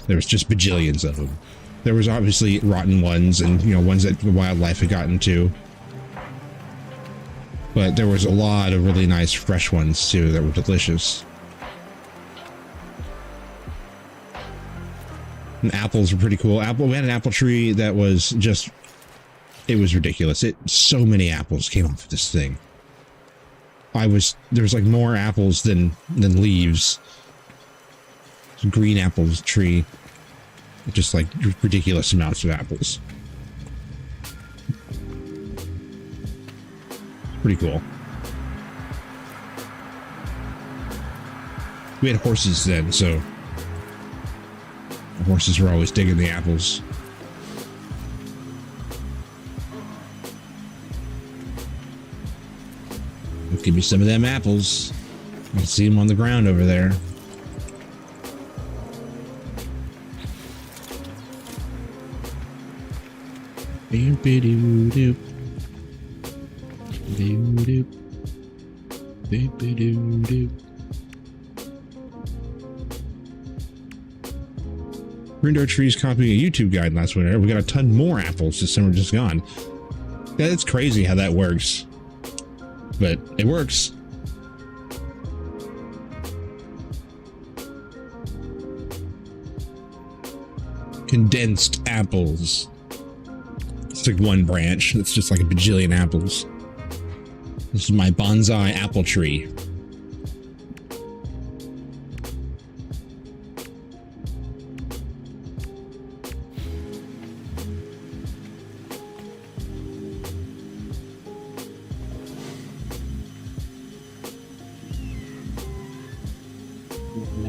There was just bajillions of them. There was obviously rotten ones and, you know, ones that the wildlife had gotten to. But there was a lot of really nice fresh ones too that were delicious. And apples were pretty cool. We had an apple tree that was just, it was ridiculous. So many apples came off of this thing. There was like more apples than leaves. Green apples tree. Just like ridiculous amounts of apples. Pretty cool. We had horses then, so the horses were always digging the apples. Give me some of them apples. I can see them on the ground over there. Doop-a-doo-doop. Doop-a-doop. Doop-a-doo-doop. Ruined our trees copying a YouTube guide last winter. We got a ton more apples this summer just gone. Yeah, it's crazy how that works. But it works. Condensed apples. It's like one branch. It's just like a bajillion apples. This is my bonsai apple tree.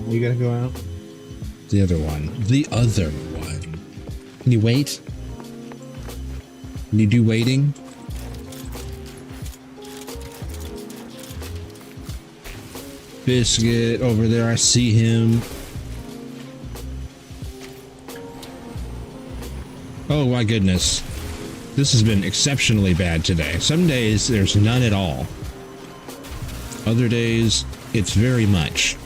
You gotta go out. The other one. The other one. Can you wait? Can you do waiting? Biscuit over there. I see him. Oh my goodness. This has been exceptionally bad today. Some days there's none at all. Other days it's very much.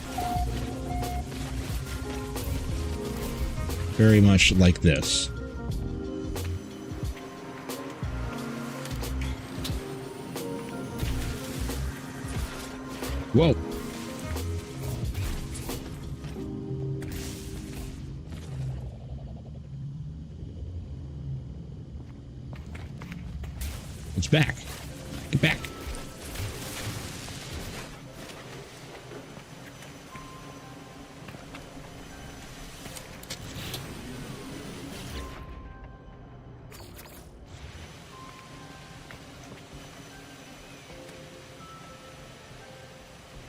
Very much like this. Whoa. It's back. Get back.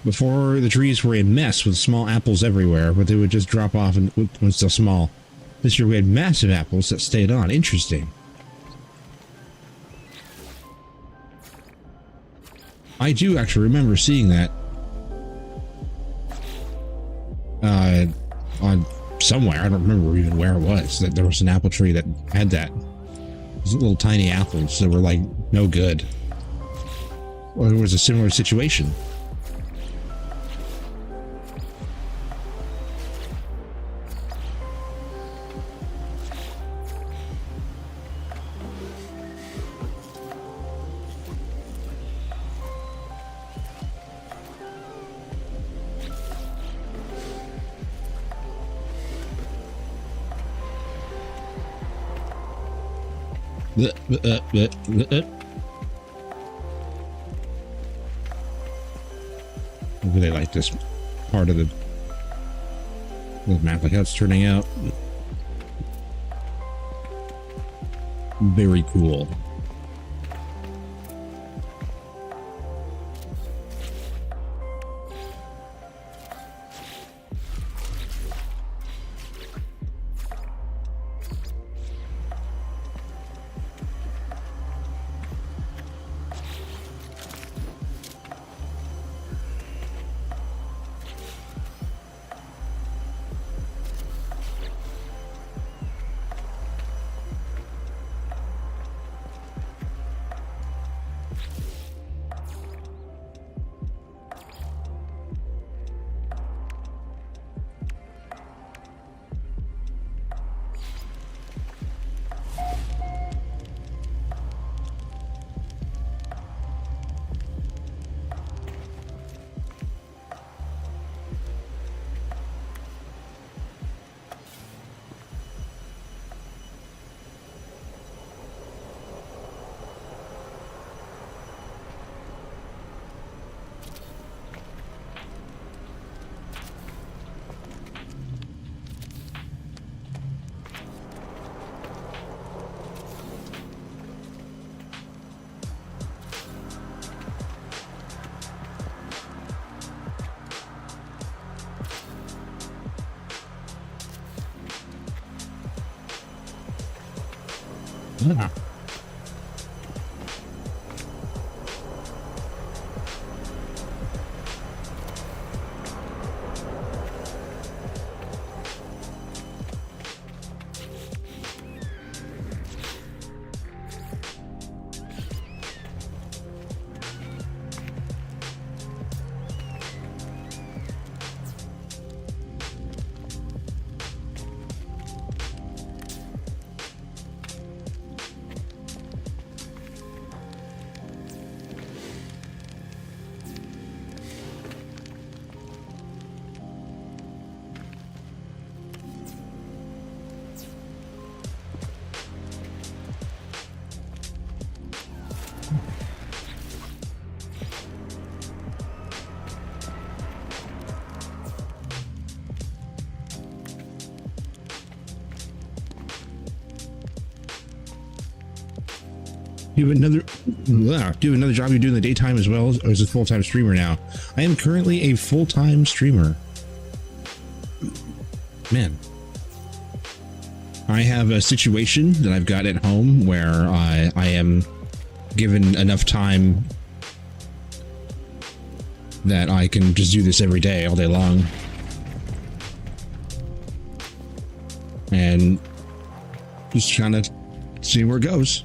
Before, the trees were a mess with small apples everywhere, but they would just drop off when still small. This year we had massive apples that stayed on. Interesting. I do actually remember seeing that on somewhere. I don't remember even where it was. That there was an apple tree that had that. These little tiny apples that were like no good. Well, there was a similar situation. really like this part of the map, like how it's turning out. Very cool. Yeah. Do you have another job you do in the daytime as well, or is it full-time streamer now? I am currently a full-time streamer. Man, I have a situation that I've got at home where I am given enough time that I can just do this every day, all day long. And just kind of see where it goes.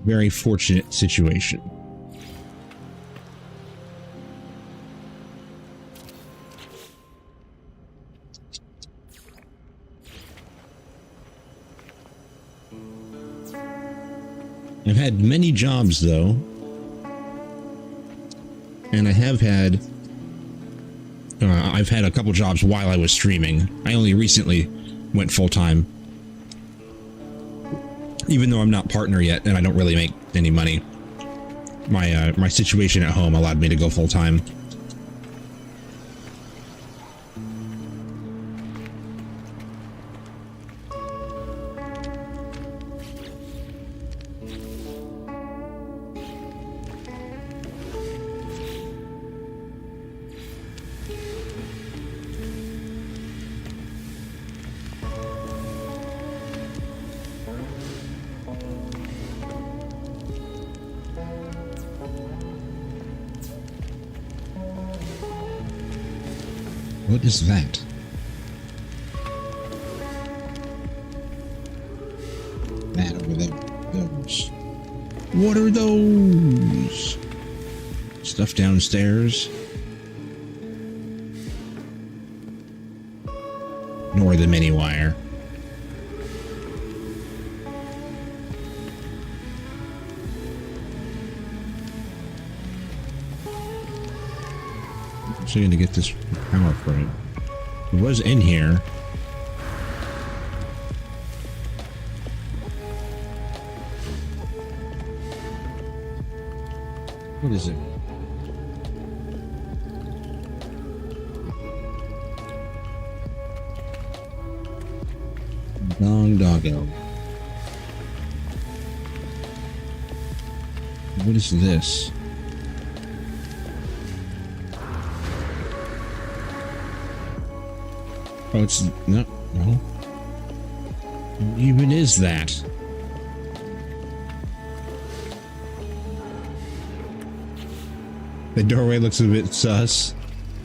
Very fortunate situation. I've had many jobs though, and I've had a couple jobs while I was streaming. I only recently went full-time, even though I'm not partner yet and I don't really make any money. My situation at home allowed me to go full-time. What is that? That over there. Those. What are those? Stuff downstairs? Nor the mini wire. actually going to get this power from it. It was in here. What is it? Doggo. What is this? Oh, it's no. What even is that? The doorway looks a bit sus.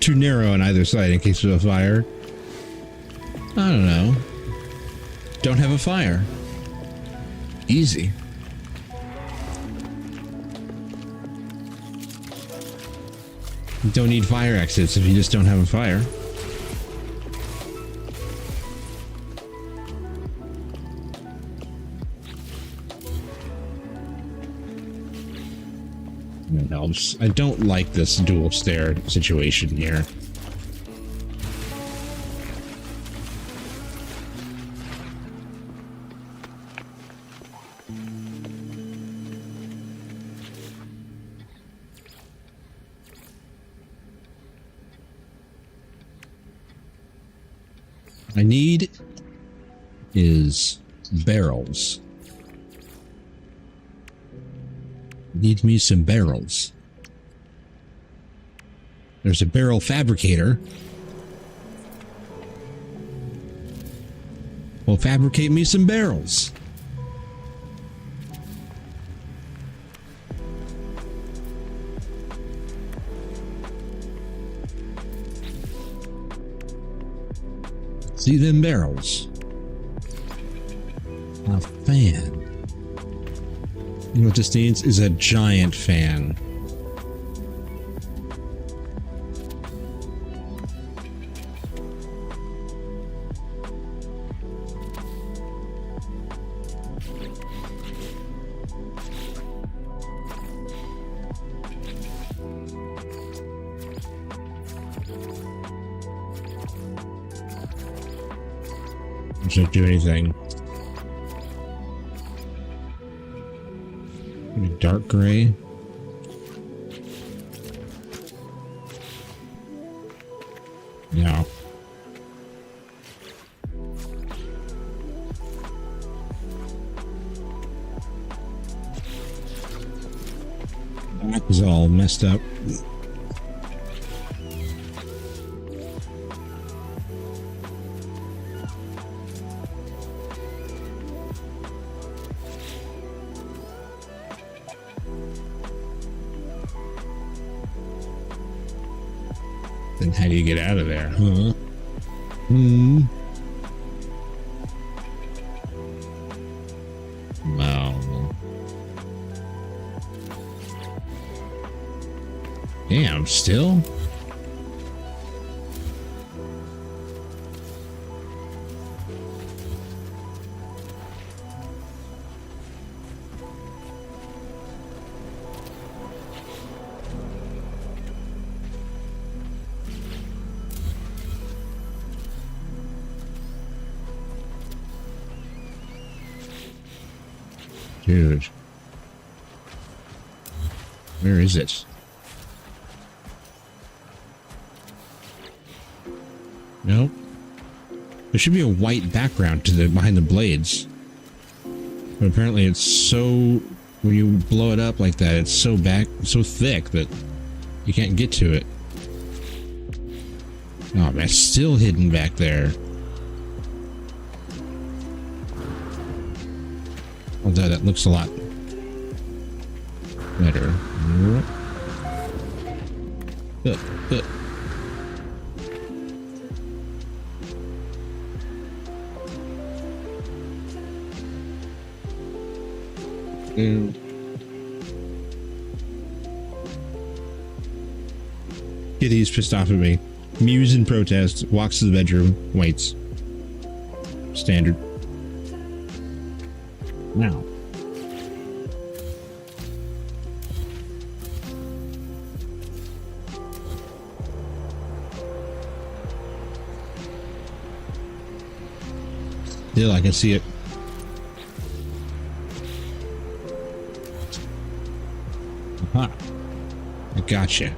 Too narrow on either side in case of a fire. I don't know. Don't have a fire. Easy. You don't need fire exits if you just don't have a fire. It helps. I don't like this dual stair situation here. I need is barrels. Need me some barrels. There's a barrel fabricator. Well, fabricate me some barrels. See them barrels. A fan. You know what this needs is a giant fan. Doesn't do anything. Maybe dark gray. No. Back is all messed up. Then how do you get out of there, huh? Wow. Damn, still? Dude. Where is it? Nope. There should be a white background to the behind the blades. But apparently it's so when you blow it up like that, it's so thick that you can't get to it. Oh man, it's still hidden back there. Although that looks a lot better. Kitty's pissed off at me. Mews in protest, walks to the bedroom, waits. Standard. Now. hill. I can see it. Aha. I gotcha.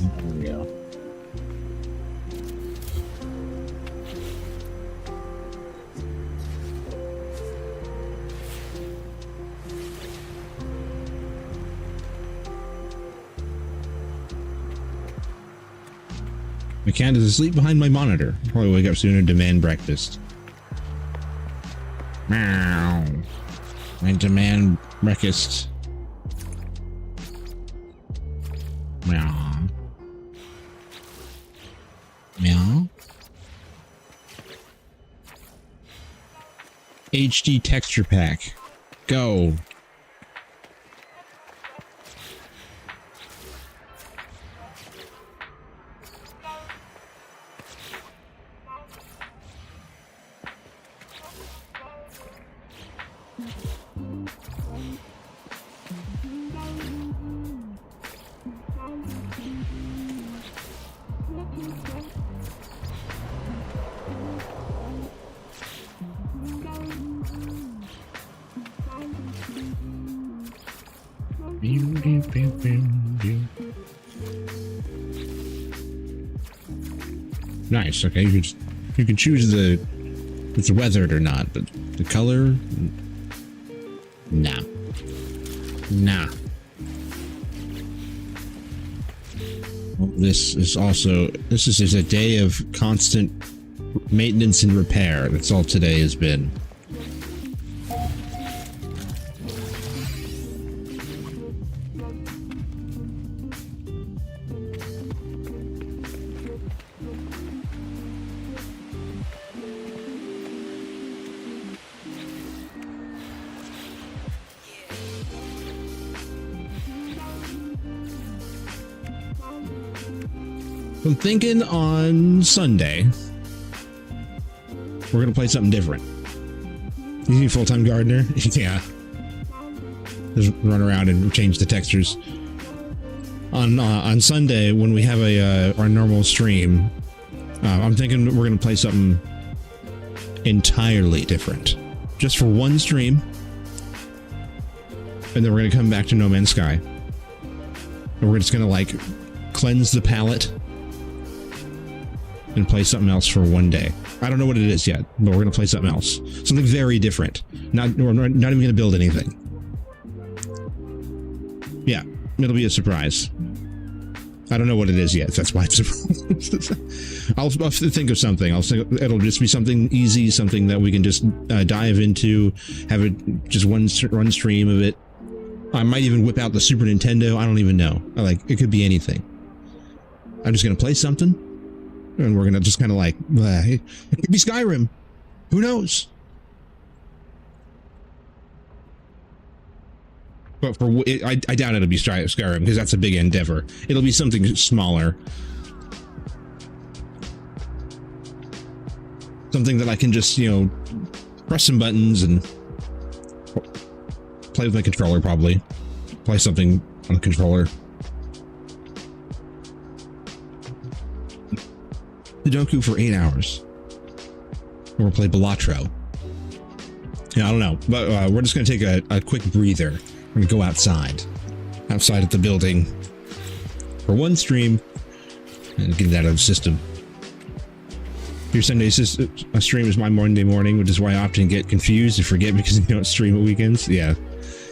There we go. My cat is asleep behind my monitor. Probably wake up soon and demand breakfast. Meow. I demand breakfast. Meow. Meow. HD texture pack. Go. Nice. Okay, you can choose if it's weathered or not, but the color, nah. Well, this is a day of constant maintenance and repair. That's all today has been. I'm thinking on Sunday, we're going to play something different. You need a full-time gardener? Yeah. Just run around and change the textures. On Sunday, when we have our normal stream, I'm thinking we're going to play something entirely different. Just for one stream. And then we're going to come back to No Man's Sky. And we're just going to, like, cleanse the palate and play something else for one day. I don't know what it is yet, but we're going to play something else. Something very different. We're not even going to build anything. Yeah, it'll be a surprise. I don't know what it is yet. That's why I'm surprised. I'll think of something. It'll just be something easy, something that we can just dive into, have it just one stream of it. I might even whip out the Super Nintendo. I don't even know. It could be anything. I'm just going to play something. And we're going to just kind of like, it could be Skyrim. Who knows? But I doubt it'll be Skyrim because that's a big endeavor. It'll be something smaller. Something that I can just, press some buttons and play with my controller probably. Play something on the controller. Sudoku for 8 hours. Or we'll play Balatro. Yeah, I don't know. But we're just going to take a quick breather. We're going to go outside. Outside at the building. For one stream. And get that out of the system. Your Sunday stream is my Monday morning, which is why I often get confused and forget because you don't stream at weekends. Yeah.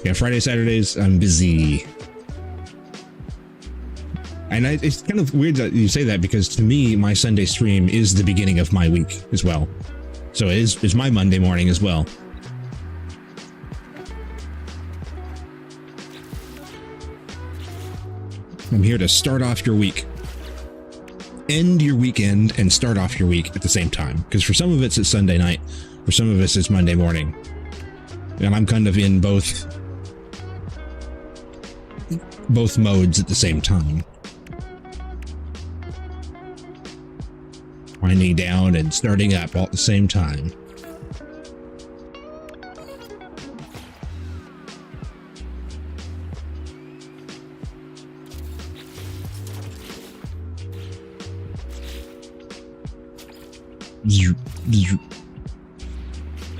Yeah, Friday, Saturdays, I'm busy. And it's kind of weird that you say that because to me, my Sunday stream is the beginning of my week as well. So it's my Monday morning as well. I'm here to start off your week. End your weekend and start off your week at the same time. Because for some of it's Sunday night. For some of us, it's Monday morning. And I'm kind of in both both modes at the same time. Winding down and starting up all at the same time.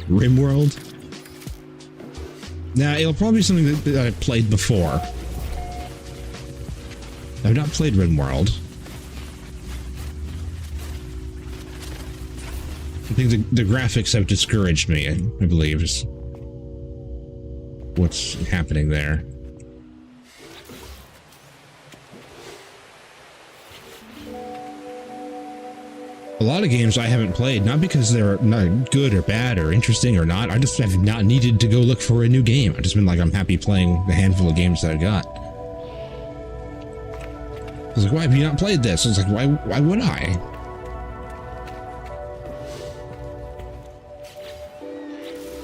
RimWorld? Now, it'll probably be something that I've played before. I've not played RimWorld. I think the graphics have discouraged me, I believe, is what's happening there. A lot of games I haven't played, not because they're not good or bad or interesting or not. I just have not needed to go look for a new game. I've just been like, I'm happy playing the handful of games that I got. I was like, why have you not played this? I was like, why would I?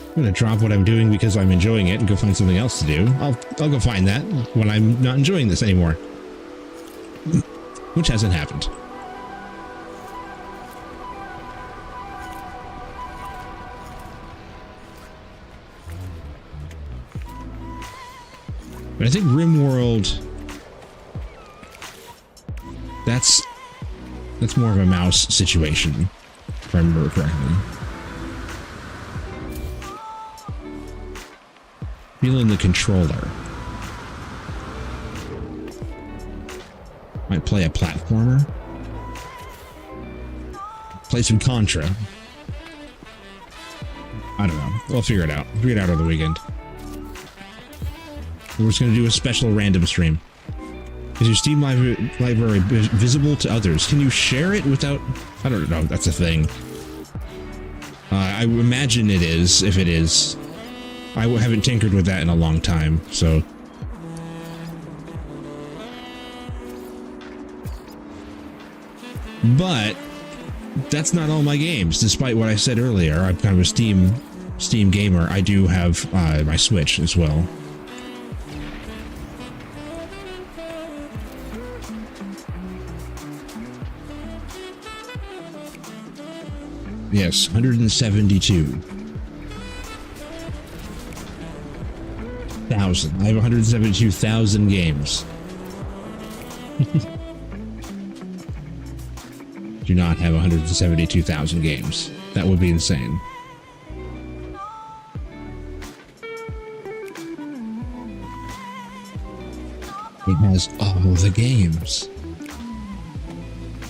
I'm gonna drop what I'm doing because I'm enjoying it and go find something else to do. I'll go find that when I'm not enjoying this anymore. Which hasn't happened. But I think RimWorld, that's more of a mouse situation, if I remember correctly. Feeling the controller. Might play a platformer. Play some Contra. I don't know. We'll figure it out. Figure it out over the weekend. We're just going to do a special random stream. Is your Steam library visible to others? Can you share it without... I don't know. That's a thing. I imagine it is, if it is. I haven't tinkered with that in a long time, so... But that's not all my games. Despite what I said earlier, I'm kind of a Steam gamer. I do have my Switch as well. Yes, 172,000. I have 172,000 games. Do not have 172,000 games. That would be insane. It has all the games.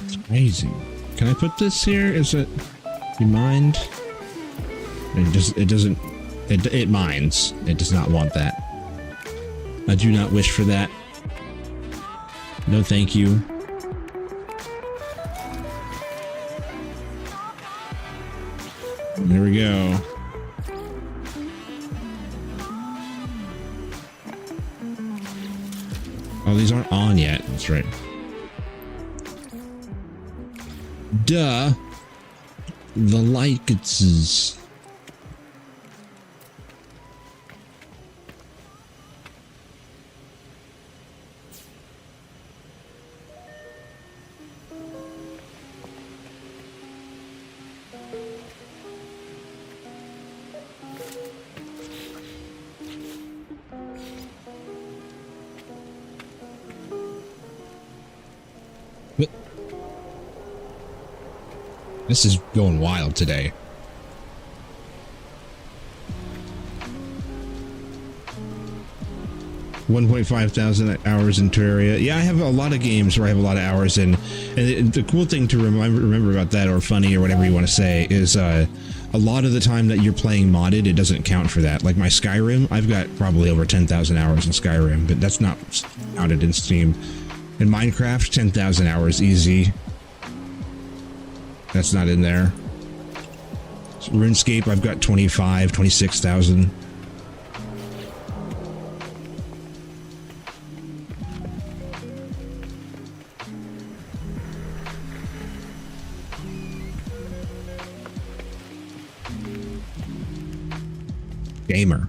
It's crazy. Can I put this here? Is it... You mind? It minds. It does not want that. I do not wish for that. No thank you. There we go. Oh, these aren't on yet. That's right. Duh. The lights. This is going wild today. $1,500 hours in Terraria. Yeah, I have a lot of games where I have a lot of hours in. And the cool thing to remember about that, or funny, or whatever you want to say, is a lot of the time that you're playing modded, it doesn't count for that. Like my Skyrim, I've got probably over 10,000 hours in Skyrim, but that's not counted in Steam. In Minecraft, 10,000 hours easy. That's not in there. So RuneScape, I've got 26,000. Gamer.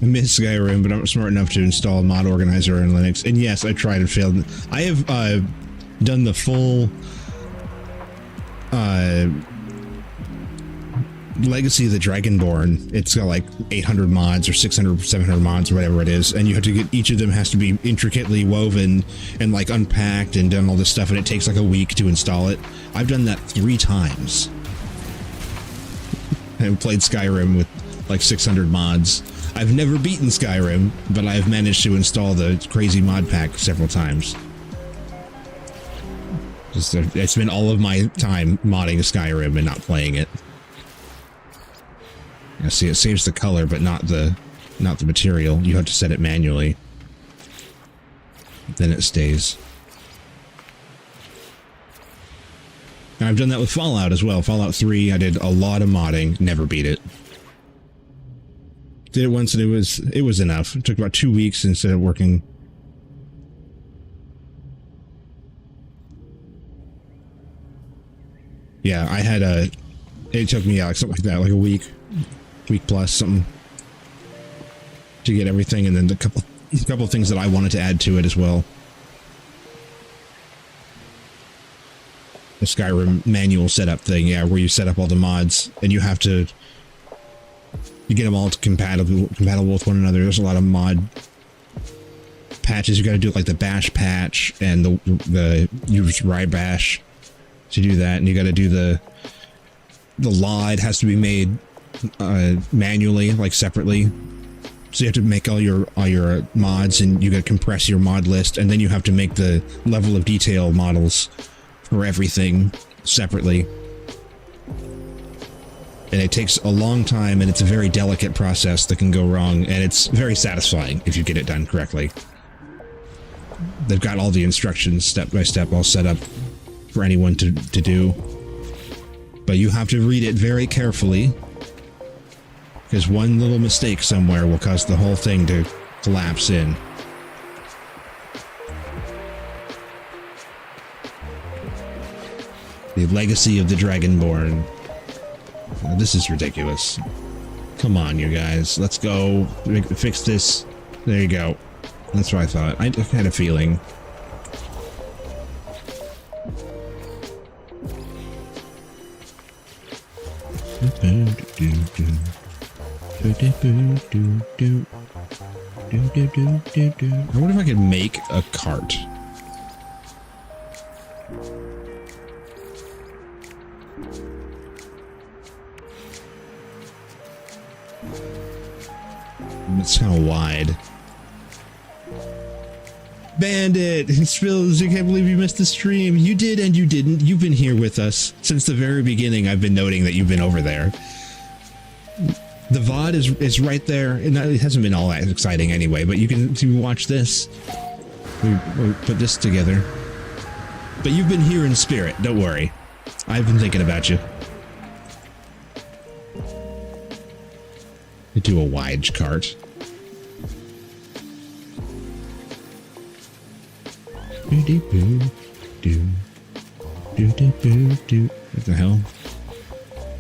miss Skyrim, but I'm smart enough to install mod organizer in Linux. And yes, I tried and failed. I have done the full Legacy of the Dragonborn. It's got like 800 mods or 600, 700 mods or whatever it is, and you have to get, each of them has to be intricately woven and like unpacked and done all this stuff, and it takes like a week to install it. I've done that 3 times. I've played Skyrim with like 600 mods. I've never beaten Skyrim, but I've managed to install the crazy mod pack several times. It's been all of my time modding Skyrim and not playing it. Yeah, see, it saves the color, but not the material. You have to set it manually. Then it stays. And I've done that with Fallout as well. Fallout 3, I did a lot of modding, never beat it. Did it once and it was enough. It took about 2 weeks instead of working. Yeah, I had it took me like something like that, like a week plus something to get everything, and then a couple of things that I wanted to add to it as well. The Skyrim manual setup thing, yeah, where you set up all the mods and you have to get them all compatible with one another. There's a lot of mod patches. You got to do like the bash patch and the use rye bash to do that, and you got to do the LOD has to be made manually, like separately. So you have to make all your mods, and you got to compress your mod list, and then you have to make the level of detail models for everything separately. And it takes a long time, and it's a very delicate process that can go wrong, and it's very satisfying if you get it done correctly. They've got all the instructions step by step all set up for anyone to do. But you have to read it very carefully, because one little mistake somewhere will cause the whole thing to collapse in. The Legacy of the Dragonborn. Oh, this is ridiculous. Come on, you guys. Let's go. Fix this. There you go. That's what I thought. I had a feeling. I wonder if I could make a cart. It's kind of wide. Bandit! Spills, I can't believe you missed the stream. You did and you didn't. You've been here with us. Since the very beginning, I've been noting that you've been over there. The VOD is right there, and it hasn't been all that exciting anyway, but you can watch this. We put this together. But you've been here in spirit, don't worry. I've been thinking about you. I do a wide cart. What the hell?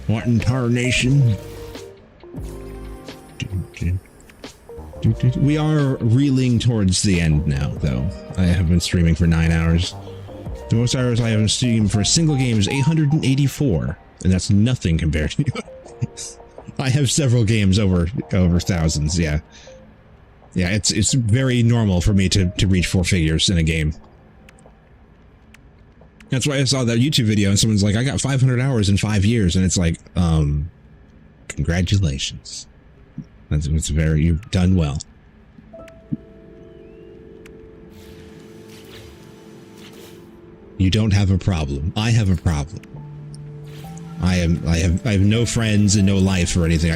What in tarnation? We are reeling towards the end now, though. I have been streaming for 9 hours. The most hours I have streamed for a single game is 884, and that's nothing compared to you. I have several games over thousands, yeah. Yeah, it's very normal for me to reach 4 figures in a game. That's why I saw that YouTube video and someone's like, I got 500 hours in 5 years, and it's like, congratulations. It's very, you've done well. You don't have a problem. I have a problem. I have no friends and no life or anything.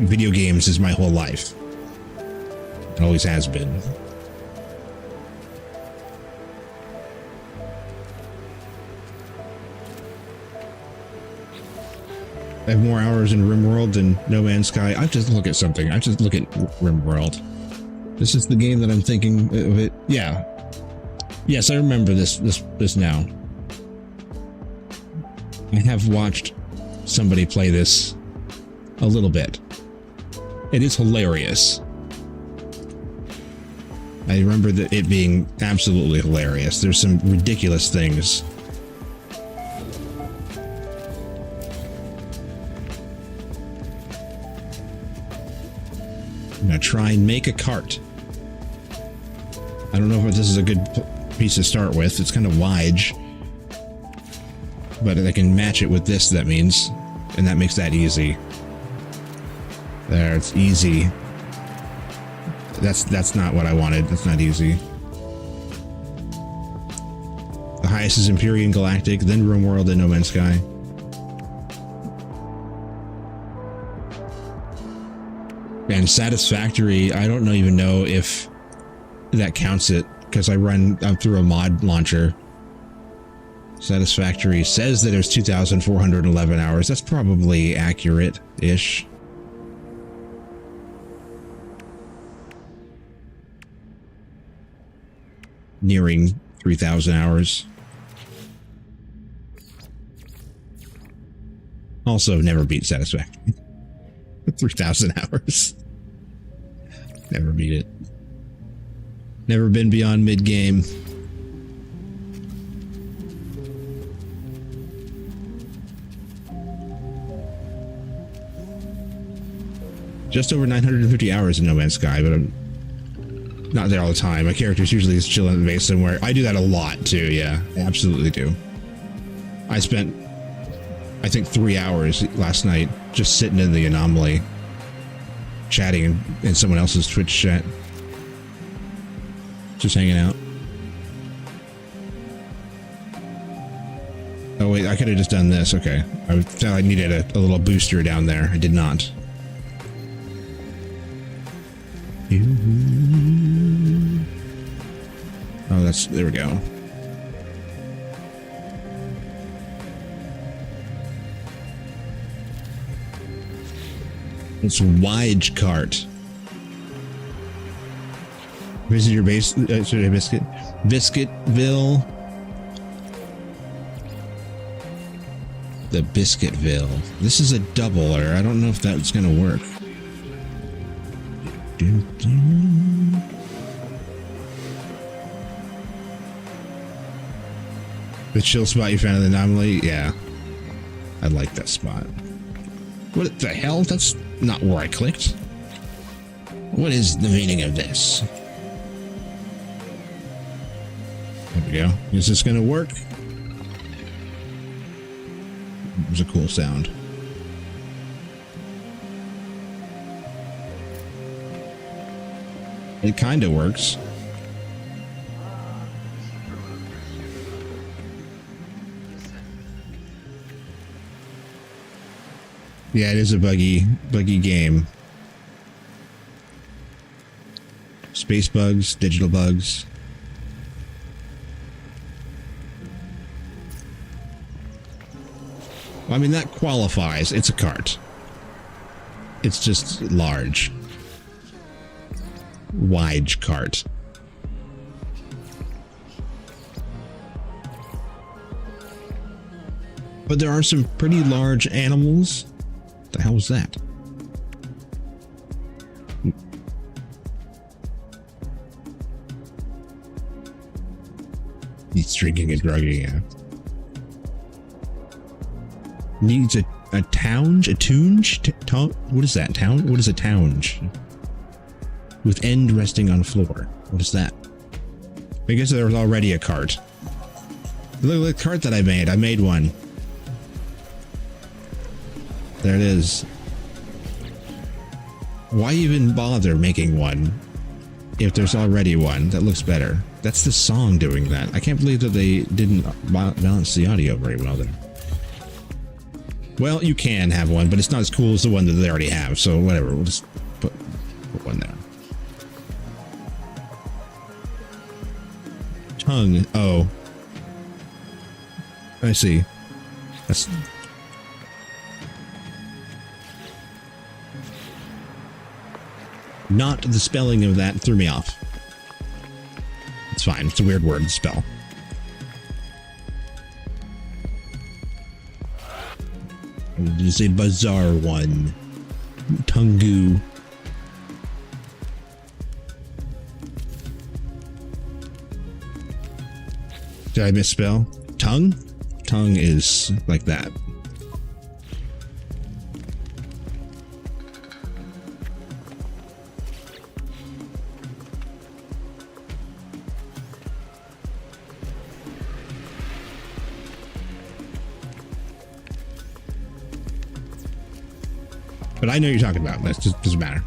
Video games is my whole life. It always has been. I have more hours in RimWorld than No Man's Sky. I just look at something. I just look at RimWorld. This is the game that I'm thinking of it. Yeah. Yes, I remember this now. I have watched somebody play this a little bit. It is hilarious. I remember it being absolutely hilarious. There's some ridiculous things. I'm gonna try and make a cart. I don't know if this is a good piece to start with. It's kind of wide, but I can match it with this, that means, and that makes that easy. There, it's easy. That's not what I wanted. That's not easy. The highest is Empyrean Galactic, then Room World, then No Man's Sky. And Satisfactory, I don't even know if that counts it, because I'm through a mod launcher. Satisfactory says that there's 2,411 hours. That's probably accurate-ish. Nearing 3,000 hours. Also, never beat Satisfactory. 3,000 hours. Never beat it. Never been beyond mid-game. Just over 950 hours in No Man's Sky, but I'm not there all the time. My character's usually just chilling in the base somewhere. I do that a lot too, yeah. I absolutely do. I spent, I think, 3 hours last night just sitting in the anomaly, chatting in someone else's Twitch chat. Just hanging out. Oh wait, I could have just done this. Okay. I thought I needed a little booster down there. I did not. Oh, there we go. It's wide cart. Visit your base, sorry, Biscuitville. The Biscuitville. This is a doubler. I don't know if that's gonna work. The chill spot you found in the anomaly? Yeah. I like that spot. What the hell? That's not where I clicked. What is the meaning of this? There we go. Is this gonna work? It was a cool sound. It kind of works. Yeah, it is a buggy game. Space bugs, digital bugs. Well, I mean, that qualifies. It's a cart. It's just large. Wide cart. But there are some pretty large animals. What the hell was that? He's drinking and drugging, yeah. Needs a tounge? A tunge? What is that? Town? What is a tounge? With end resting on floor. What is that? I guess there was already a cart. Look at the cart that I made. I made one. There it is. Why even bother making one if there's already one that looks better? That's the song doing that. I can't believe that they didn't balance the audio very well there. Well, you can have one, but it's not as cool as the one that they already have, so whatever. We'll just put one there. Tongue. Oh. I see. That's... Not the spelling of that threw me off. It's fine. It's a weird word to spell. It is a bizarre one. Tungu. Did I misspell? Tongue? Tongue is like that. But I know you're talking about. That just doesn't matter.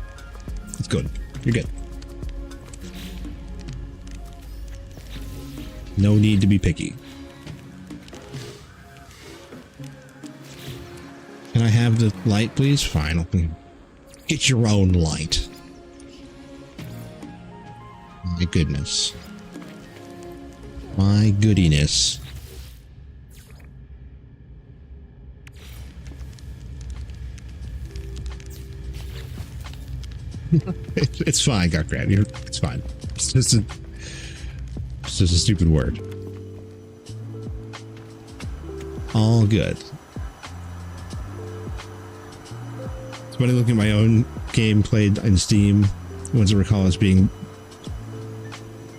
It's good. You're good. No need to be picky. Can I have the light, please? Fine. Get your own light. My goodness. My goodiness. It's fine, Gokrat. It's fine. It's just a stupid word. All good. It's funny looking at my own game played in Steam. Ones I recall as being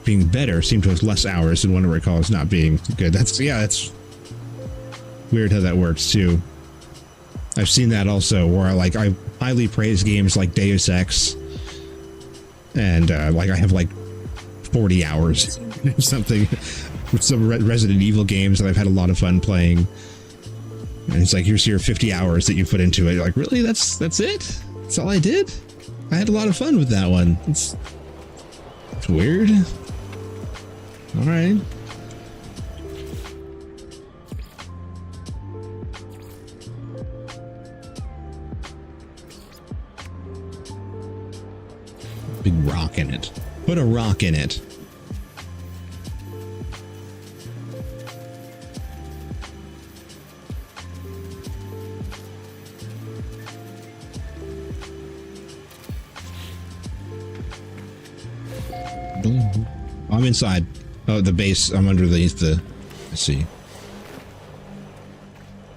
better seem to have less hours than one I recall as not being good. That's weird how that works too. I've seen that also where I highly praise games like Deus Ex, and I have 40 hours or something with some Resident Evil games that I've had a lot of fun playing, and it's like, here's your 50 hours that you put into it. You're like, really? That's it? That's all I did? I had a lot of fun with that one. It's weird. All right. Big rock in it. Put a rock in it. I'm inside. Oh, the base. I'm underneath the... I see.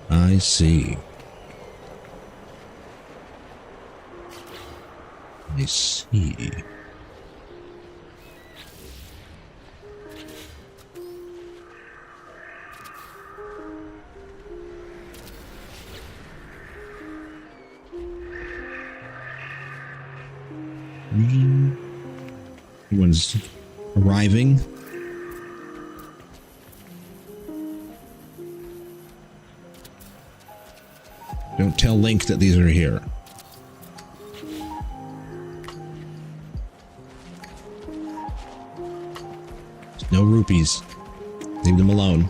I see. I see. Everyone's arriving. Don't tell Link that these are here. No rupees. Leave them alone.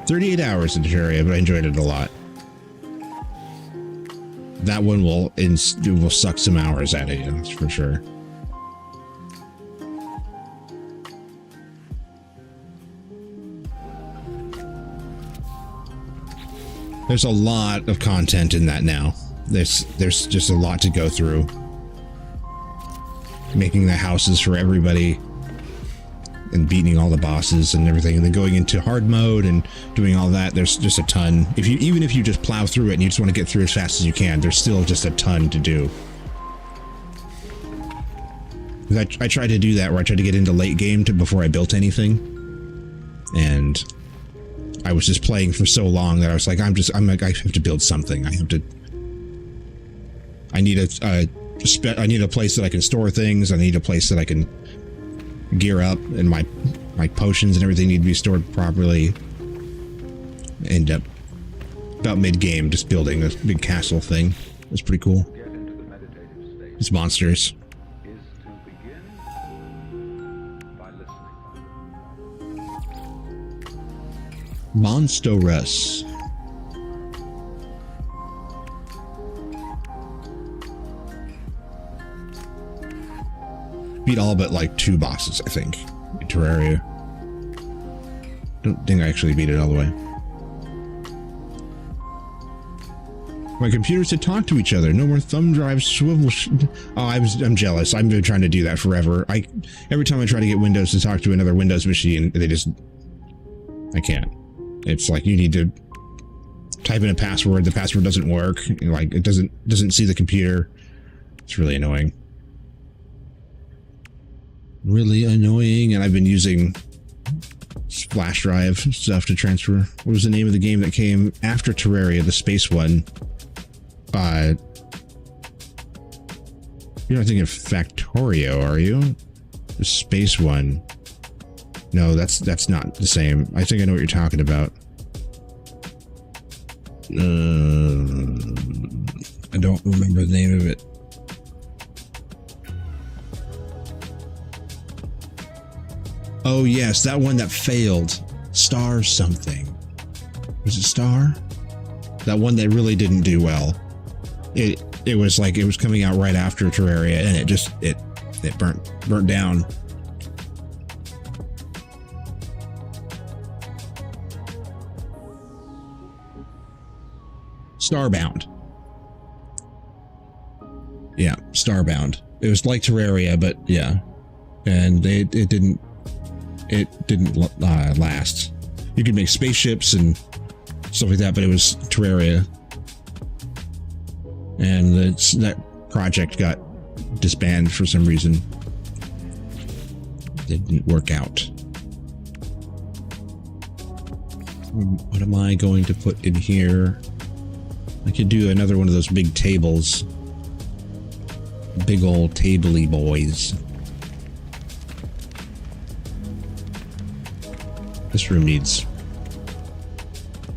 38 hours in Terraria, but I enjoyed it a lot. That one will suck some hours out of you, that's for sure. There's a lot of content in that now. There's just a lot to go through. Making the houses for everybody and beating all the bosses and everything, and then going into hard mode and doing all that. There's just a ton. Even if you just plow through it and you just want to get through as fast as you can, there's still just a ton to do. I tried to do that where I tried to get into late game before I built anything, and I was just playing for so long that I was like, I have to build something. I need a place that I can store things. I need a place that I can gear up, and my potions and everything need to be stored properly. End up about mid-game just building this big castle thing. It was pretty cool. It's monsters. Monstrous. Beat all but like 2 bosses, I think, in Terraria. Don't think I actually beat it all the way. My computers to talk to each other. No more thumb drives, swivel. Oh, I'm jealous. I've been trying to do that forever. Every time I try to get Windows to talk to another Windows machine, I can't. It's like you need to type in a password. The password doesn't work. Like it doesn't see the computer. It's really annoying. really annoying, and I've been using flash drive stuff to transfer. What was the name of the game that came after Terraria, the space one? You're not thinking of Factorio, are you? The space one. No, that's not the same. I think I know what you're talking about. I don't remember the name of it. Oh yes, that one that failed. Star something. Was it Star? That one that really didn't do well. It was like it was coming out right after Terraria, and it burnt down. Starbound. Yeah, Starbound. It was like Terraria, but yeah, and it didn't last. You could make spaceships and stuff like that, but it was Terraria, and that project got disbanded for some reason. It didn't work out. What am I going to put in here? I could do another one of those big tables. Big old tabley boys. This room needs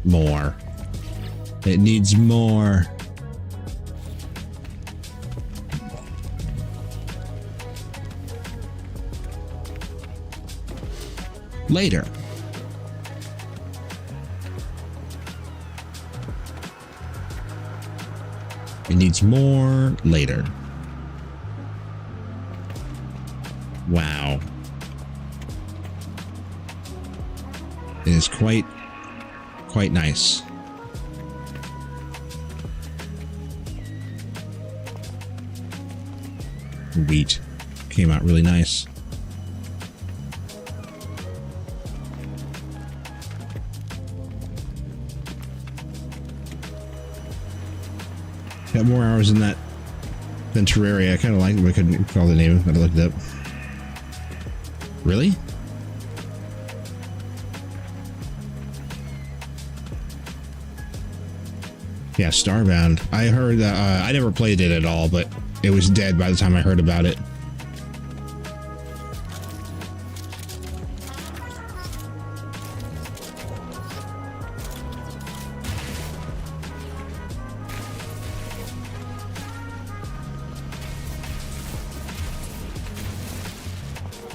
more. It needs more. Later. It needs more later. Wow. It is quite nice. Wheat came out really nice. Got more hours in that than Terraria. I kind of liked it, but I couldn't recall the name. I looked it up. Really? Yeah, Starbound. I heard that. I never played it at all, but it was dead by the time I heard about it.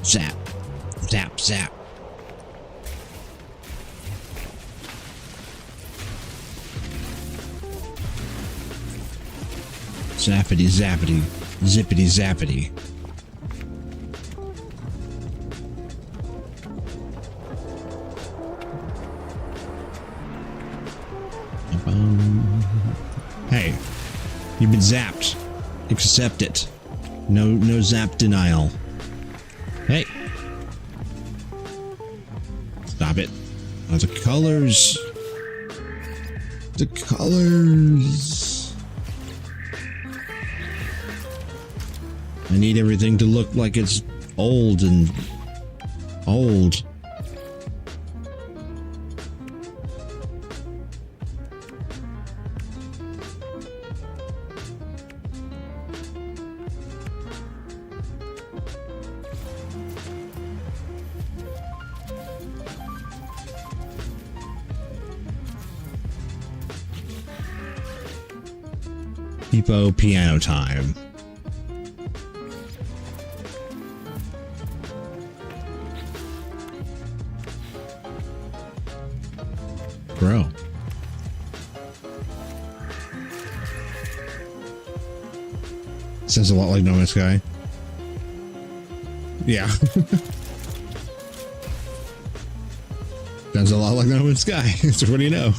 Zap. Zap, zap. Zappity, zappity. Zippity, zappity. Hey, you've been zapped. Accept it. No zap denial. Hey. Stop it. Oh, the colors. The colors. I need everything to look like it's old and old. Hippo piano time. Bro. Sounds a lot like No Man's Sky. Yeah. Sounds a lot like No Man's Sky. So what do you know?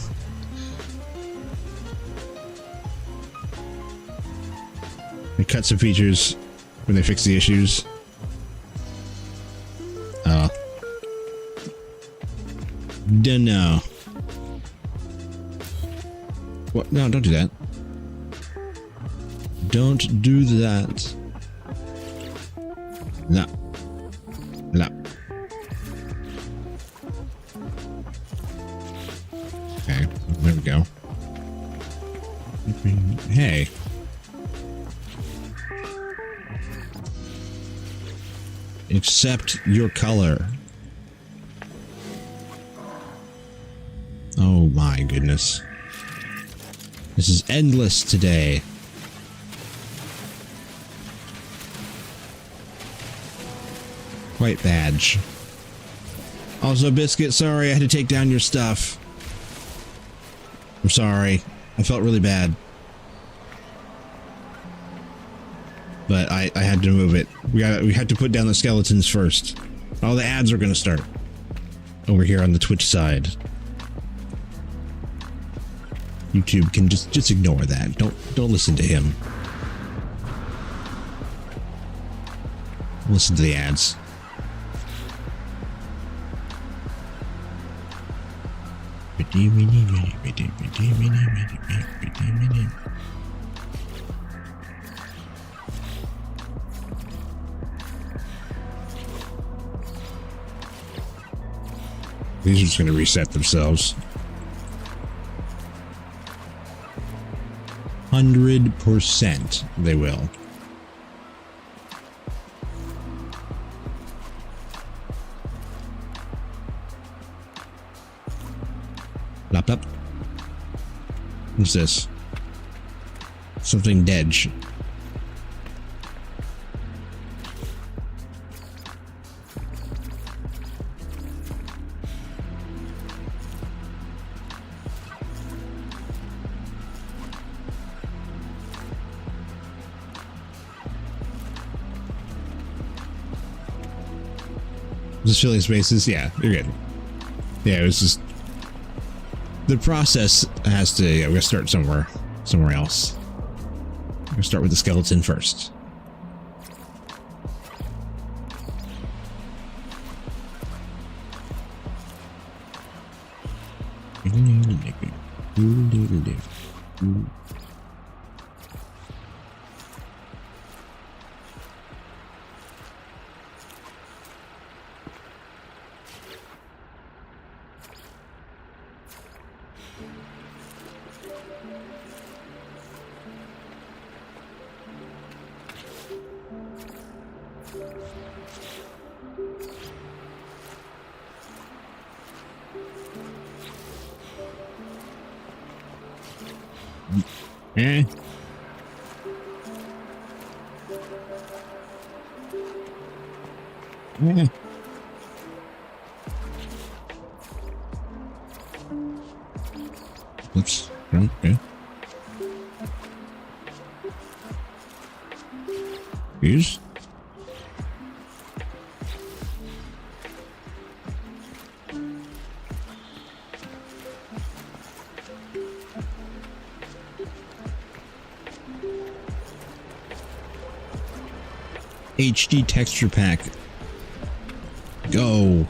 They cut some features when they fix the issues. Dunno. What? No, don't do that. Don't do that. No. Okay, there we go. Hey. Accept your color. Oh my goodness. This is endless today. White badge. Also, Biscuit, sorry I had to take down your stuff. I'm sorry. I felt really bad. But I had to move it. We had to put down the skeletons first. All the ads are gonna start. Over here on the Twitch side. YouTube can just ignore that. Don't listen to him. Listen to the ads. These are just going to reset themselves. 100% they will. Laptop. What's this? Something dead. Just filling spaces? Yeah, you're good. Yeah, it was just... The process has to... Yeah, we're gonna start somewhere else. We're gonna start with the skeleton first. Eh. Eh. Oops. Okay. Here's. HD texture pack. Go.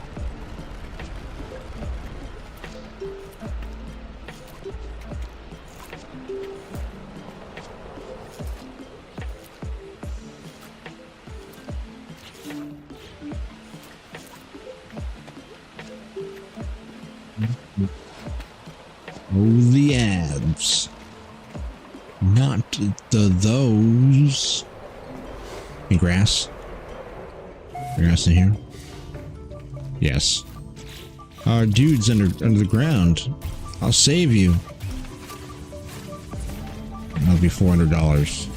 Oh, the ads. Not those. Any grass? Grass in here? Yes. Our dude's under the ground. I'll save you. That'll be $400.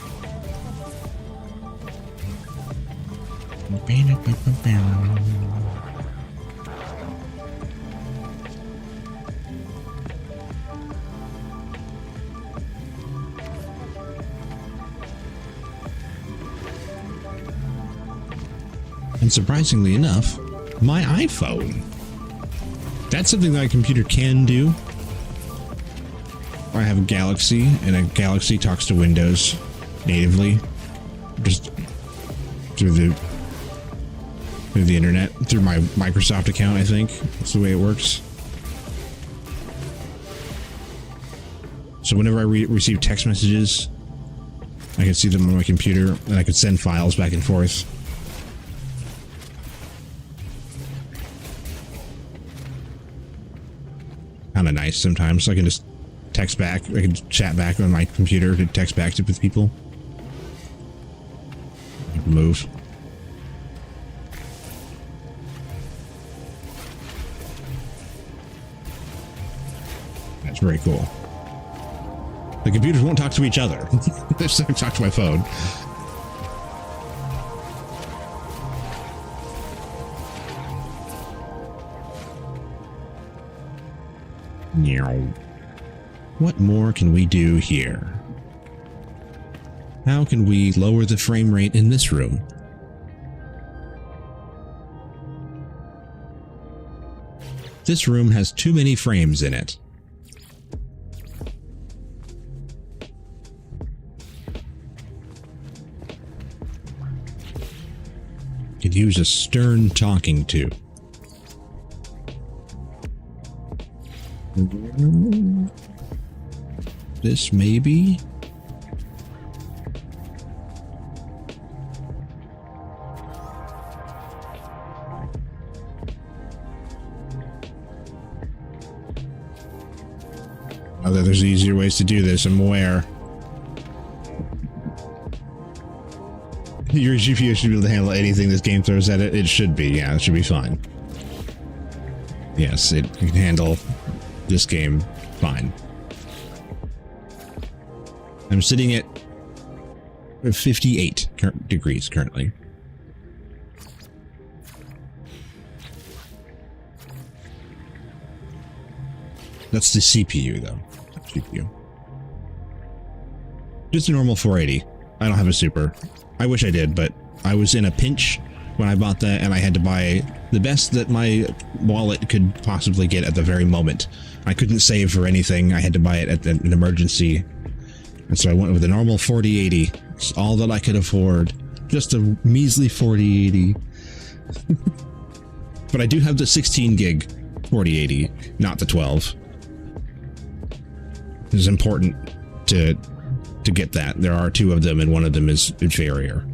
And surprisingly enough, my iPhone. That's something that my computer can do. I have a Galaxy, and a Galaxy talks to Windows natively, just through the internet, through my Microsoft account. I think that's the way it works. So whenever I receive text messages, I can see them on my computer, and I can send files back and forth. Kind of nice. nice sometimes. So I can just text back. I can chat back on my computer to text back to with people. Move. That's very cool. The computers won't talk to each other. They just talk to my phone. What more can we do here? How can we lower the frame rate in this room? This room has too many frames in it. Could use a stern talking to. This maybe? Although there's easier ways to do this, I'm aware. Your GPU should be able to handle anything this game throws at it. It should be, yeah, it should be fine. Yes, it can handle this game fine. I'm sitting at 58 degrees currently. That's the CPU though. GPU. Just a normal 480. I don't have a super. I wish I did, but I was in a pinch when I bought that, and I had to buy the best that my wallet could possibly get at the very moment. I couldn't save for anything. I had to buy it at an emergency. And so I went with a normal 4080. It's all that I could afford. Just a measly 4080. But I do have the 16 gig 4080, not the 12. It's important to get that. There are two of them, and one of them is inferior.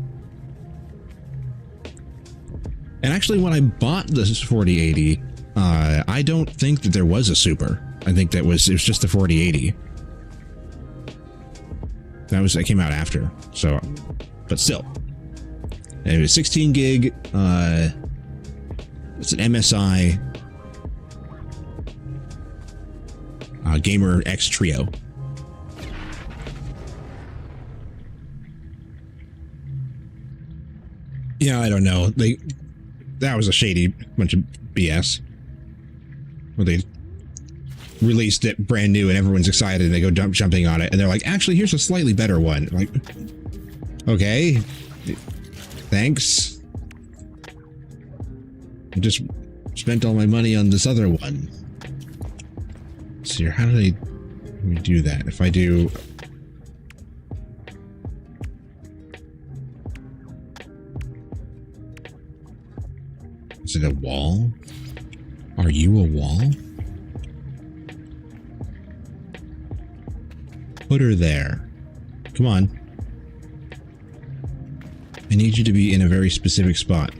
And actually, when I bought this 4080, I don't think that there was a super. I think it was just the 4080. That came out after. So, but still, and it was 16 gig. It's an MSI Gamer X Trio. Yeah, I don't know. That was a shady bunch of BS. Where they released it brand new and everyone's excited and they go jumping on it and they're like, actually, here's a slightly better one. Like, okay, thanks. I just spent all my money on this other one. Let's see here, how do they do that? If I do... Is it a wall? Are you a wall? Put her there. Come on. I need you to be in a very specific spot.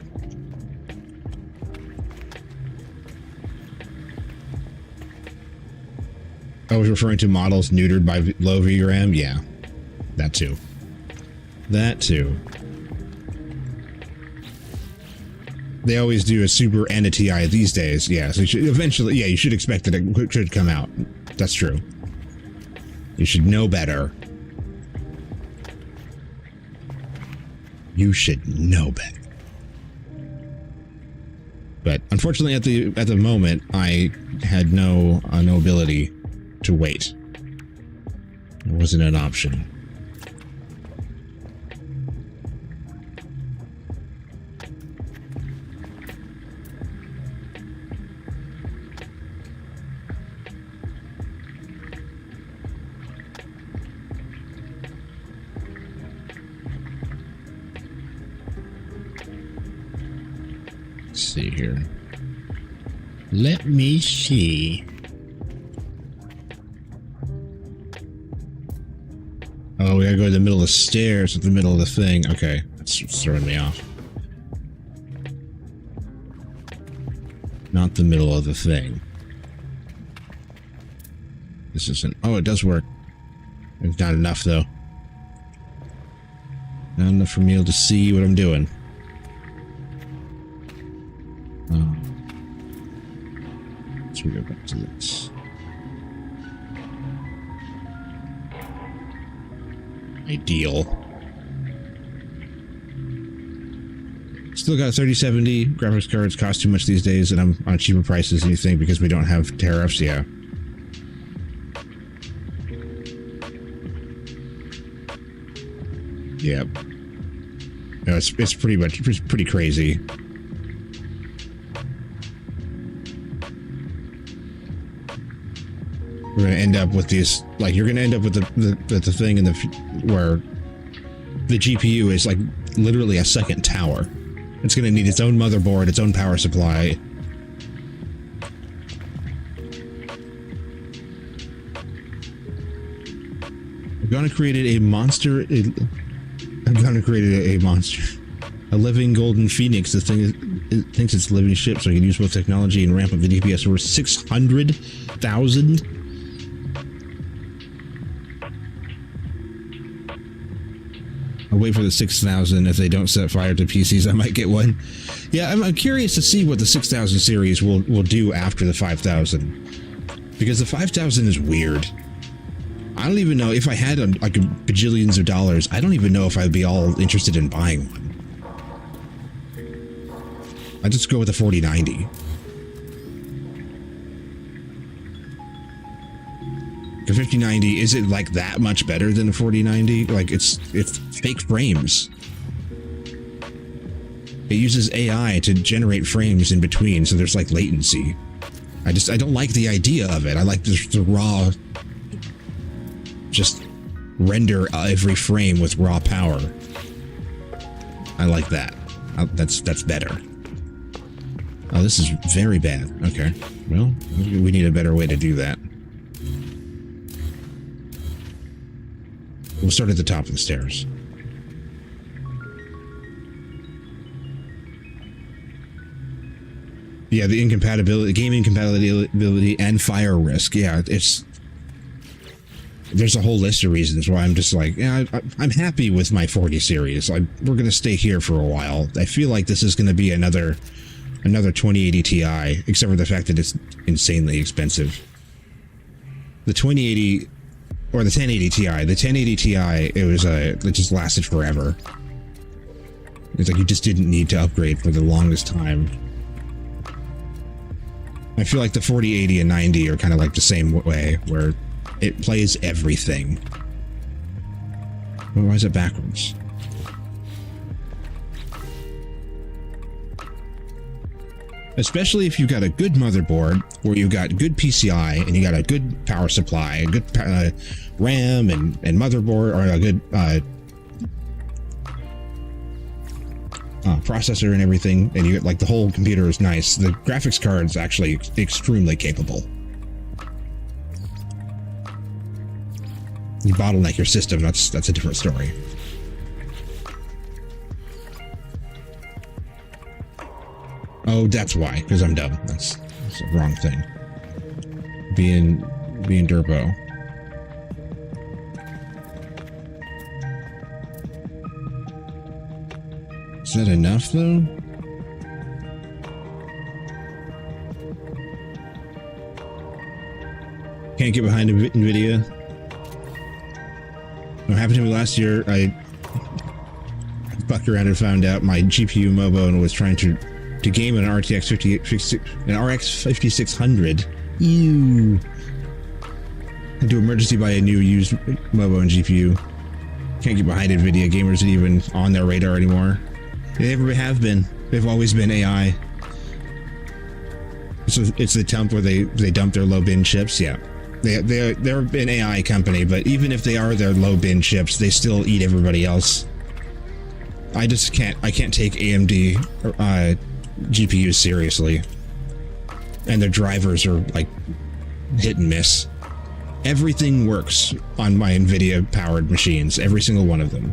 I was referring to models neutered by low VRAM? Yeah. That too. That too. They always do a Super and a TI these days. Yeah, so you should eventually, yeah, you should expect that it should come out. That's true. You should know better. You should know better. But unfortunately, at the moment, I had no ability to wait. It wasn't an option. Let's see here. Let me see. Oh, we gotta go to the middle of the stairs at the middle of the thing. Okay, that's throwing me off. Not the middle of the thing. This isn't... Oh, it does work. It's not enough, though. Not enough for me to see what I'm doing. Oh. So we go back to this. Ideal. Still got 3070 graphics cards. Cost too much these days, and I'm on cheaper prices than you think because we don't have tariffs. Yeah. Yep. No, it's pretty crazy. We're gonna end up with these, like, you're gonna end up with the thing in the where the GPU is like literally a second tower. It's gonna need its own motherboard, its own power supply. I'm gonna create a monster. I'm gonna create a monster. A living golden phoenix. The thing it thinks it's a living ship, so I can use both technology and ramp up the DPS over 600,000. I'll wait for the 6,000. If they don't set fire to PCs, I might get one. Yeah, I'm curious to see what the 6,000 series will do after the 5,000, because the 5,000 is weird. I don't even know if I had like a bajillions of dollars. I don't even know if I'd be all interested in buying one. I'd just go with the 4090. The 5090, is it like that much better than the 4090? Like it's fake frames. It uses AI to generate frames in between, so there's like latency. I don't like the idea of it. I like the raw, just render every frame with raw power. I like that. That's better. Oh, this is very bad. Okay. Well, we need a better way to do that. We'll start at the top of the stairs. Yeah, the incompatibility, game incompatibility, and fire risk. Yeah, there's a whole list of reasons why I'm just like, yeah, I'm happy with my 40 series. We're going to stay here for a while. I feel like this is going to be another 2080 Ti, except for the fact that it's insanely expensive. The 2080 or the 1080 Ti. The 1080 Ti, it just lasted forever. It's like you just didn't need to upgrade for the longest time. I feel like the 4080 and 90 are kind of like the same way, where it plays everything. Why is it backwards? Especially if you've got a good motherboard, or you've got good PCI, and you got a good power supply, a good RAM and motherboard, or a good processor and everything, and you get like the whole computer is nice. The graphics card is actually extremely capable. You bottleneck your system, that's a different story. Oh, that's why, because I'm dumb. That's the wrong thing. Being derpo. Is that enough, though? Can't get behind NVIDIA. What happened to me last year, I fucked around and found out my GPU Mobo and was trying to game an RX 5600. Ew. Had to emergency buy a new used Mobo and GPU. Can't get behind NVIDIA. Gamers aren't even on their radar anymore. They never have been. They've always been AI. So it's the dump where they dump their low bin chips. Yeah, they're an AI company, but even if they are their low bin chips, they still eat everybody else. I can't take AMD GPUs seriously, and their drivers are like hit and miss. Everything works on my NVIDIA powered machines, every single one of them.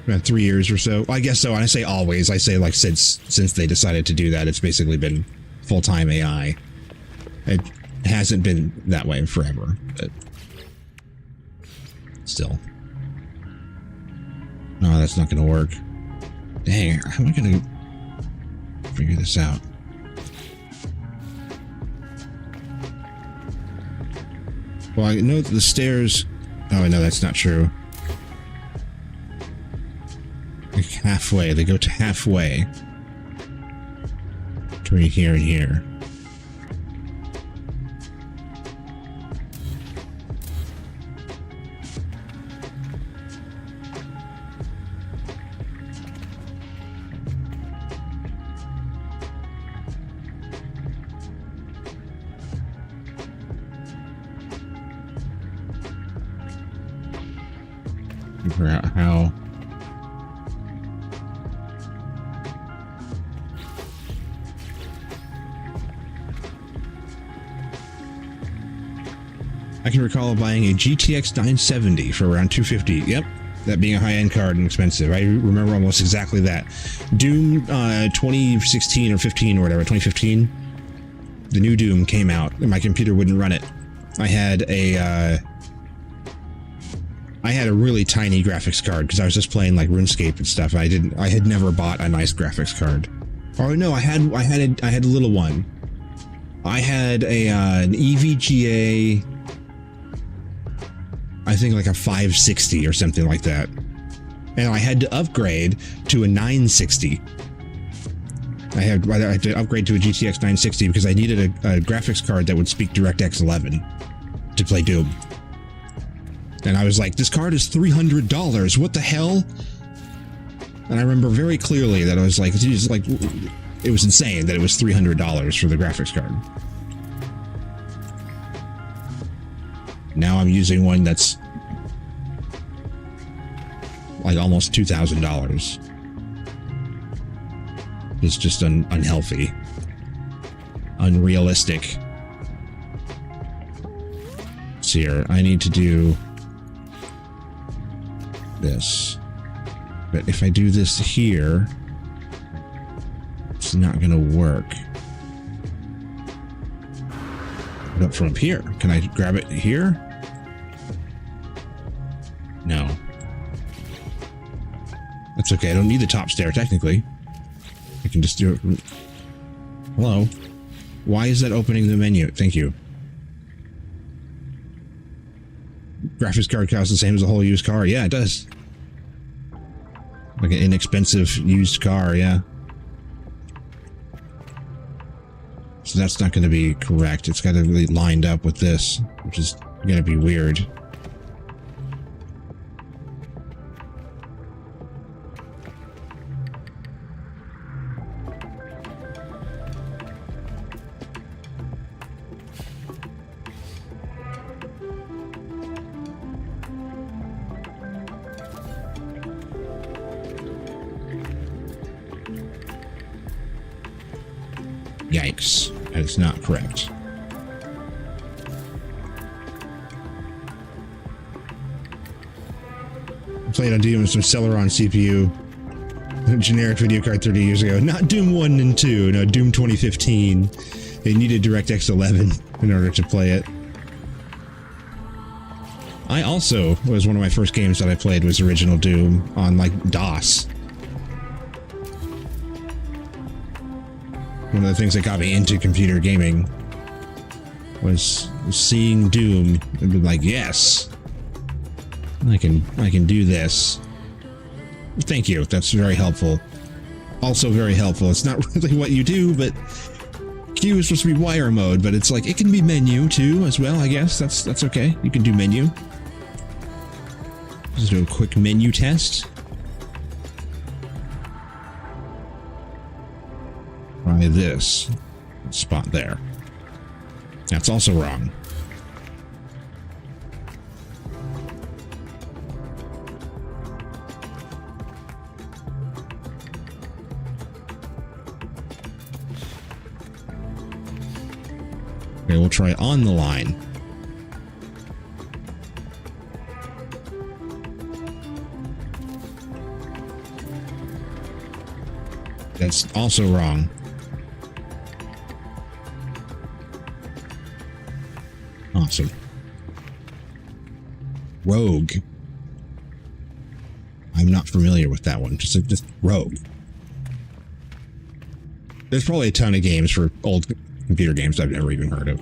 About 3 years or so. I guess so. And I say always. I say like since they decided to do that, it's basically been full-time AI. It hasn't been that way forever, but still. No, that's not going to work. Dang, how am I going to figure this out? Well, I know that the stairs... Oh, no, that's not true. Like halfway. They go to halfway. Between here and here. Figure out how. I can recall buying a GTX 970 for around $250. Yep, that being a high-end card and expensive. I remember almost exactly that. Doom 2016 or 15 or whatever, 2015. The new Doom came out and my computer wouldn't run it. I had a really tiny graphics card because I was just playing like RuneScape and stuff. I had never bought a nice graphics card. Oh no, I had a little one. I had an EVGA, I think like a 560 or something like that. And I had to upgrade to a 960. I had to upgrade to a GTX 960 because I needed a graphics card that would speak DirectX 11 to play Doom. And I was like, this card is $300. What the hell? And I remember very clearly that I was like, it was insane that it was $300 for the graphics card. Now I'm using one that's like almost $2,000. It's just unhealthy, unrealistic. So here, I need to do this. But if I do this here, it's not going to work. But from up here, can I grab it here? No. That's okay. I don't need the top stair, technically. I can just do it. Hello? Why is that opening the menu? Thank you. Graphics card costs the same as a whole used car. Yeah, it does. Like an inexpensive used car, yeah. So that's not going to be correct. It's got to be lined up with this, which is going to be weird. Yikes. That is not correct. I played on Doom with some Celeron CPU. A generic video card 30 years ago. Not Doom 1 and 2. No, Doom 2015. It needed DirectX 11 in order to play it. I also, was one of my first games that I played was original Doom on like DOS. One of the things that got me into computer gaming was seeing Doom and be like, yes, I can do this. Thank you. That's very helpful. Also very helpful. It's not really what you do, but Q is supposed to be wire mode, but it's like, it can be menu too as well, I guess. That's okay. You can do menu. Let's do a quick menu test. Try this spot there. That's also wrong. Okay, we'll try on the line. That's also wrong. Awesome. Rogue. I'm not familiar with that one. Just Rogue. There's probably a ton of games for old computer games I've never even heard of.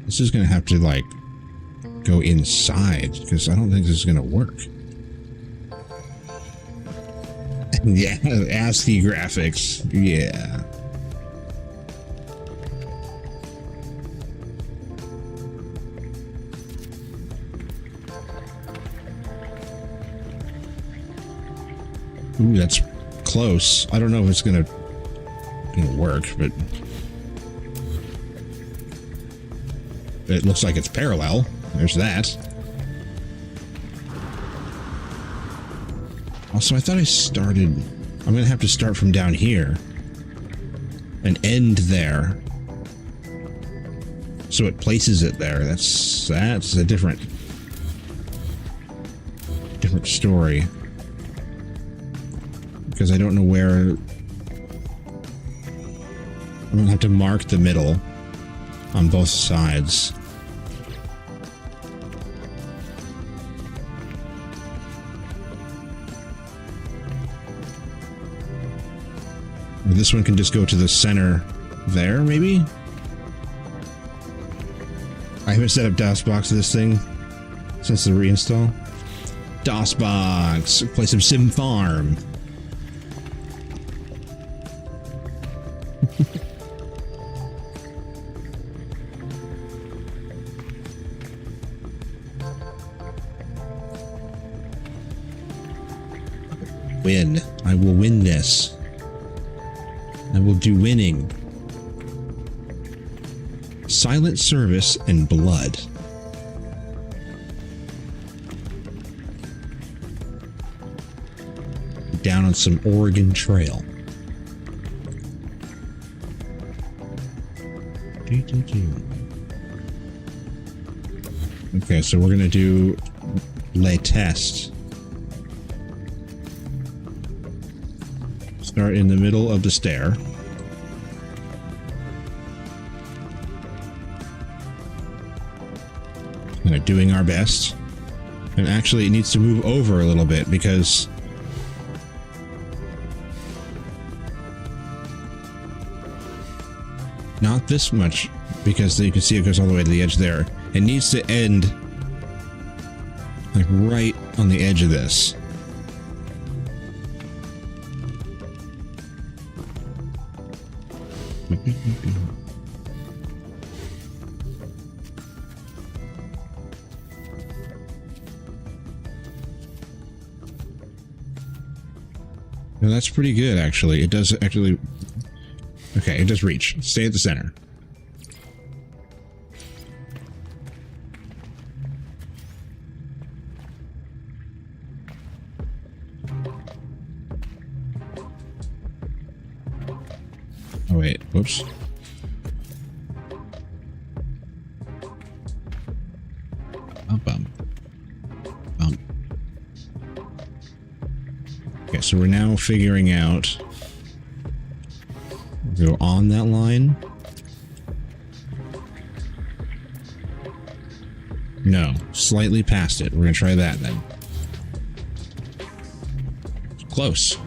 This is going to have to, like, go inside, because I don't think this is going to work. Yeah, ASCII graphics. Yeah. Ooh, that's close. I don't know if it's gonna work, but it looks like it's parallel. There's that. Also, I thought I started... I'm gonna have to start from down here and end there, so it places it there. That's a different story, because I don't know where. I'm gonna have to mark the middle on both sides. This one can just go to the center there, maybe? I haven't set up DOSBox to this thing since the reinstall. DOSBox! Play some Sim Farm! Win. I will win this. I will do winning. Silent Service and Blood. Down on some Oregon Trail. Okay, so we're gonna do lay test. Start in the middle of the stair. Doing our best. And actually it needs to move over a little bit because not this much, because you can see it goes all the way to the edge there. It needs to end like right on the edge of this. No, that's pretty good, actually. It does actually... Okay, it does reach. Stay at the center. Oh, wait. Whoops. Bump. Okay, so we're now figuring out... Go on that line? No, slightly past it. We're gonna try that then. Close.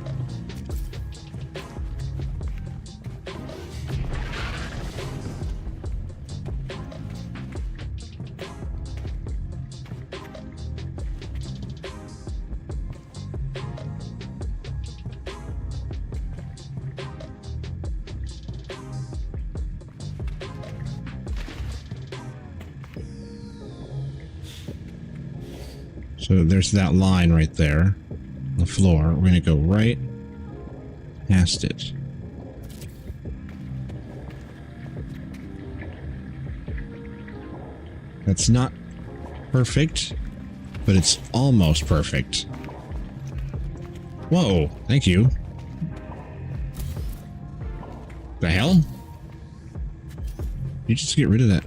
So there's that line right there on the floor. We're going to go right past it. That's not perfect, but it's almost perfect. Whoa, thank you. The hell? You just get rid of that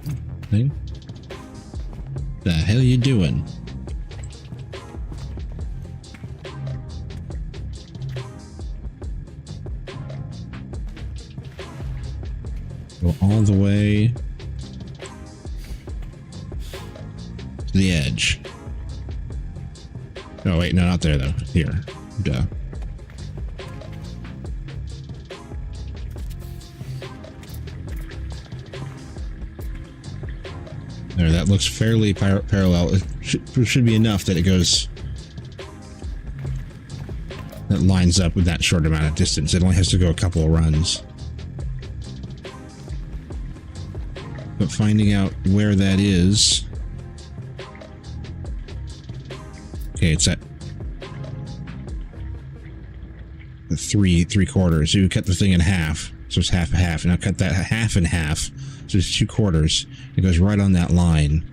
thing? The hell you doing? Go all the way to the edge. Oh wait, no, not there though. Here. Duh. There, that looks fairly parallel. It should be enough that it goes... that lines up with that short amount of distance. It only has to go a couple of runs. But finding out where that is... Okay, it's at... three quarters. So you cut the thing in half. So it's half a half. Now cut that half in half. So it's 2 quarters. It goes right on that line.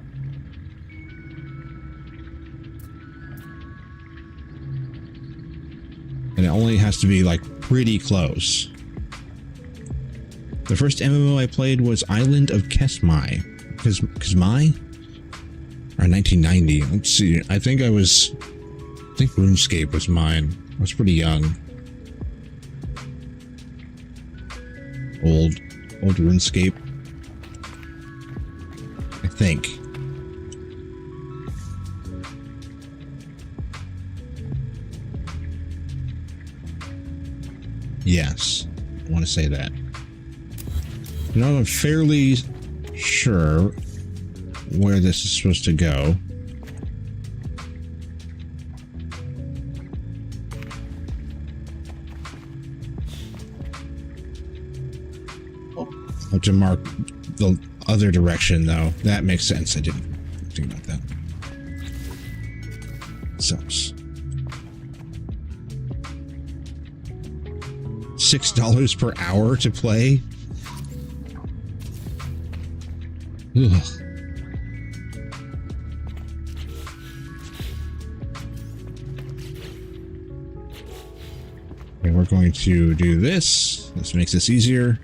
And it only has to be like pretty close. The first MMO I played was Island of Kesmai. Kesmai? Or 1990. Let's see. I think RuneScape was mine. I was pretty young. Old RuneScape. I think. Yes, I want to say that. Now I'm fairly sure where this is supposed to go. I have to mark the other direction, though. That makes sense. I didn't think about that. Sucks. $6 per hour to play? Ugh. And we're going to do this. This makes this easier.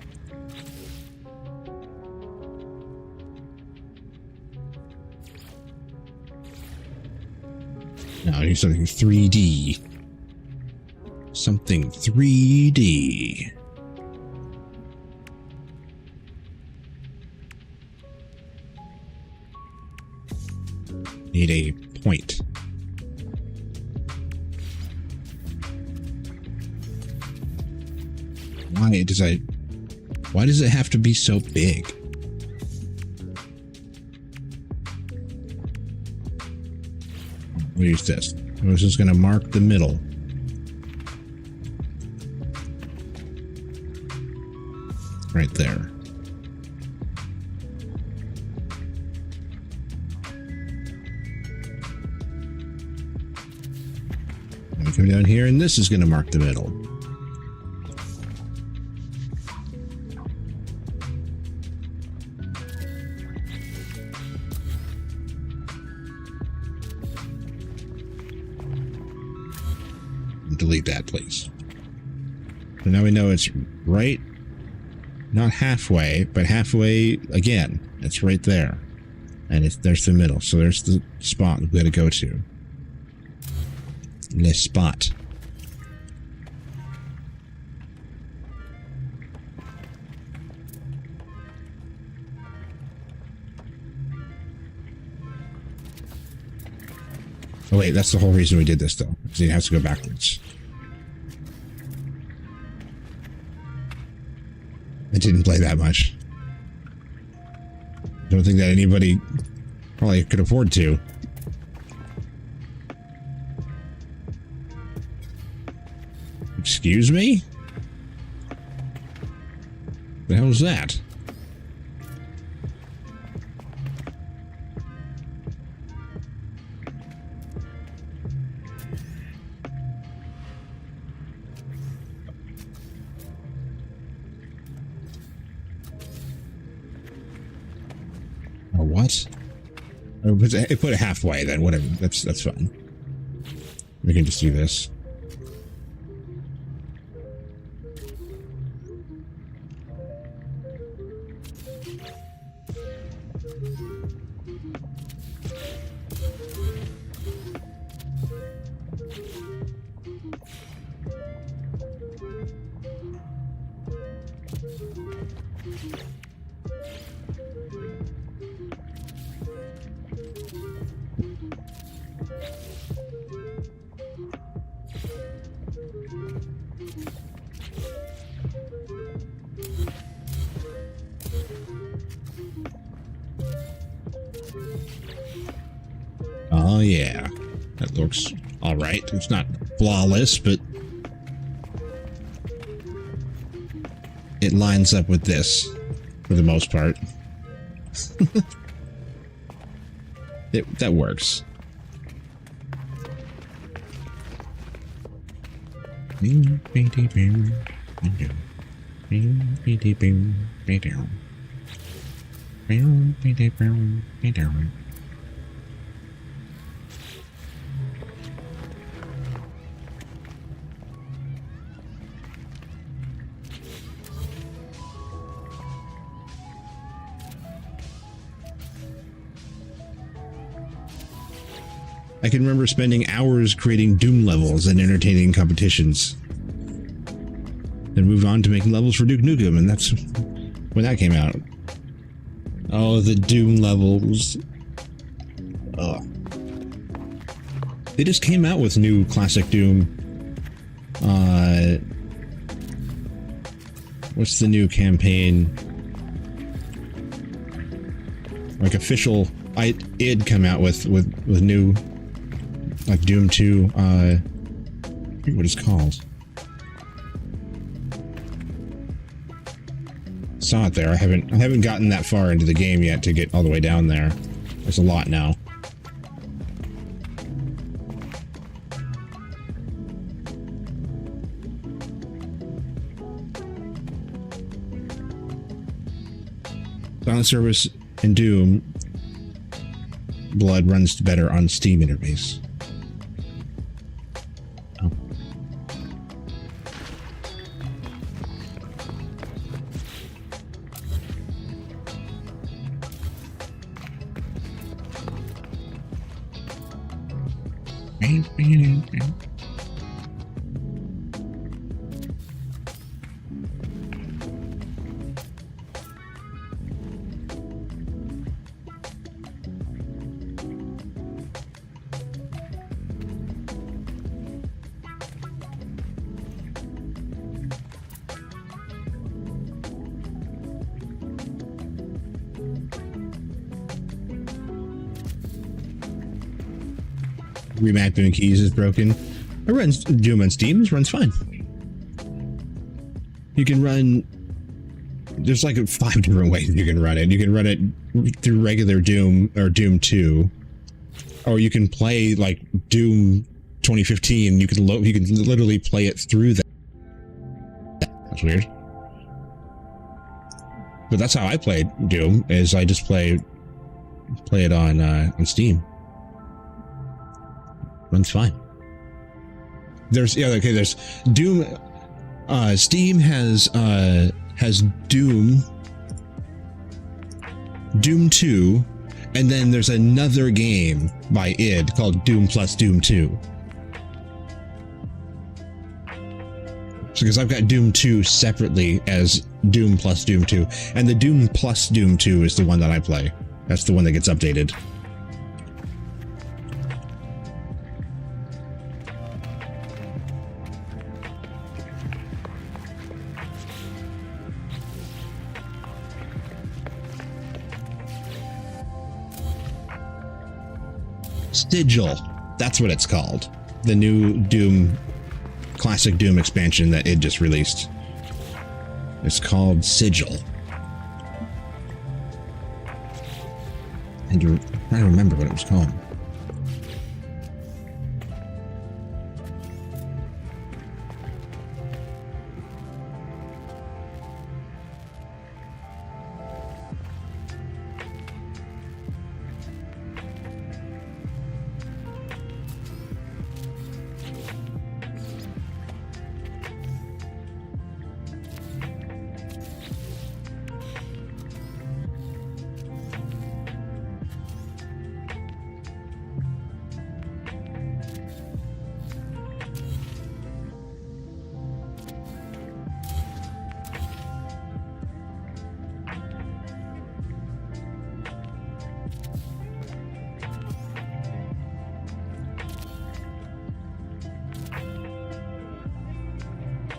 Now I need something 3D. Something 3D. Need a point. Why does it have to be so big? We'll use this. We're just going to mark the middle. Right there. And we come down here, and this is going to mark the middle. Delete that, please. So now we know it's right, not halfway, but halfway again. It's right there. And there's the middle. So there's the spot we got to go to. Le spot. Oh wait, that's the whole reason we did this though. Because it has to go backwards. I didn't play that much. Don't think that anybody probably could afford to. Excuse me? The hell is that? What? I put it halfway then, whatever. That's fine. We can just do this. Oh yeah, that looks all right. It's not flawless, but it lines up with this for the most part. That works. I can remember spending hours creating Doom levels and entertaining competitions. Then moved on to making levels for Duke Nukem, and that's when that came out. Oh, the Doom levels. Ugh. They just came out with new classic Doom. What's the new campaign? Like official, it'd come out with new, like Doom 2. I forget what it's called. Saw it there. I haven't gotten that far into the game yet to get all the way down there. There's a lot now. Silent Service and Doom Blood runs better on Steam interface. Oh. Remapping keys is broken. It runs Doom on Steam. It runs fine. You can run. There's like 5 different ways you can run it. You can run it through regular Doom or Doom 2, or you can play like Doom 2015. You can literally play it through that. That's weird. But that's how I played Doom. Is I just play it on Steam. Runs fine. There's Doom. Steam has Doom 2, and then there's another game by id called Doom plus Doom 2. So because I've got Doom 2 separately as Doom plus Doom 2, and the Doom plus Doom 2 is the one that I play. That's the one that gets updated. Sigil, that's what it's called. The new Doom, classic Doom expansion that it just released. It's called Sigil. And I'm trying to remember what it was called.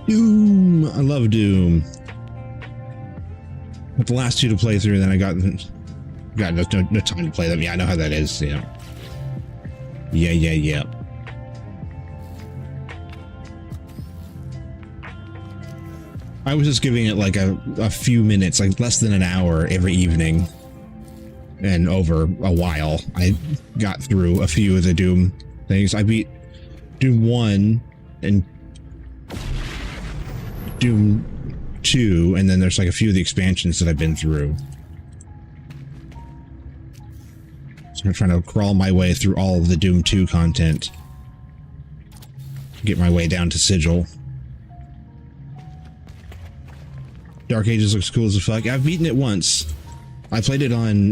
Doom. I love Doom. With the last two to play through, then I got no time to play them. Yeah, I know how that is. Yeah. Yeah. I was just giving it like a few minutes, like less than an hour every evening. And over a while, I got through a few of the Doom things. I beat Doom 1 and Doom 2, and then there's like a few of the expansions that I've been through. So I'm trying to crawl my way through all of the Doom 2 content. Get my way down to Sigil. Dark Ages looks cool as a fuck. I've beaten it once. I played it on,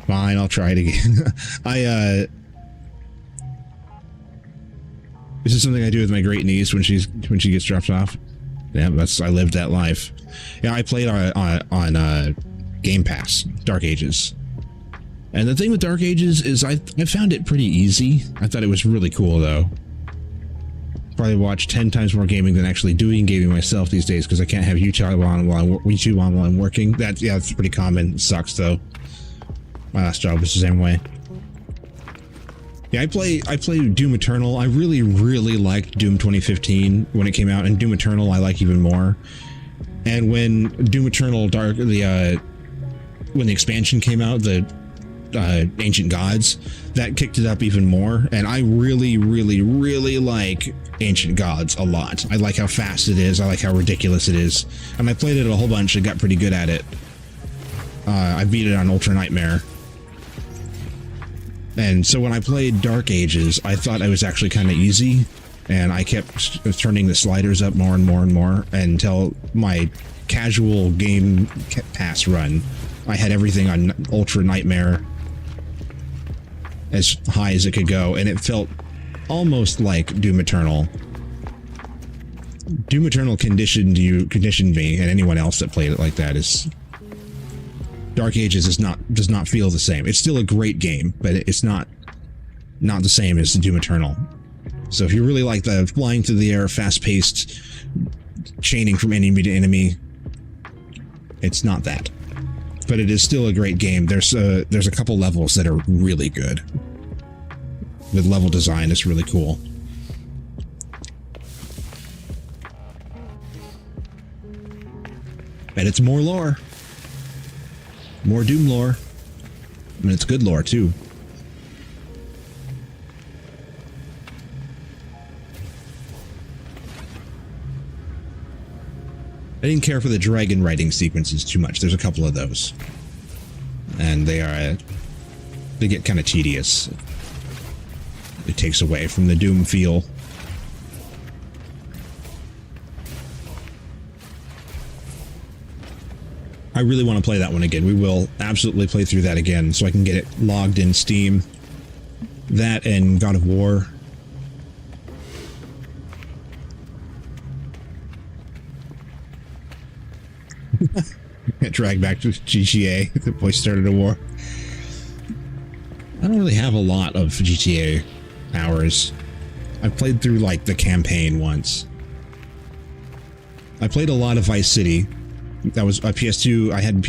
fine, I'll try it again. This is something I do with my great niece when she gets dropped off. Yeah, I lived that life. Yeah, I played on Game Pass, Dark Ages. And the thing with Dark Ages is I found it pretty easy. I thought it was really cool, though. Probably watch 10 times more gaming than actually doing gaming myself these days because I can't have YouTube on while I'm working. That's pretty common. It sucks, though. My last job was the same way. Yeah, I play Doom Eternal. I really liked Doom 2015 when it came out, and Doom Eternal I like even more. And when Doom Eternal when the expansion came out, the Ancient Gods, that kicked it up even more. And I really like Ancient Gods a lot. I like how fast it is. I like how ridiculous it is. And I played it a whole bunch and got pretty good at it. I beat it on Ultra Nightmare. And so when I played Dark Ages, I thought it was actually kind of easy. And I kept turning the sliders up more and more until my casual Game Pass run, I had everything on Ultra Nightmare as high as it could go, and it felt almost like Doom Eternal. Doom Eternal conditioned me, and anyone else that played it like that is... Dark Ages does not feel the same. It's still a great game, but it's not the same as Doom Eternal. So if you really like the flying through the air, fast-paced chaining from enemy to enemy, it's not that. But it is still a great game. There's a couple levels that are really good. The level design is really cool. And it's more lore. More Doom lore. I mean, it's good lore, too. I didn't care for the dragon riding sequences too much. There's a couple of those. And they get kind of tedious. It takes away from the Doom feel. I really want to play that one again. We will absolutely play through that again so I can get it logged in Steam. That and God of War. Get dragged back to GTA. The boy started a war. I don't really have a lot of GTA hours. I played through like the campaign once. I played a lot of Vice City. That was a PS2. I had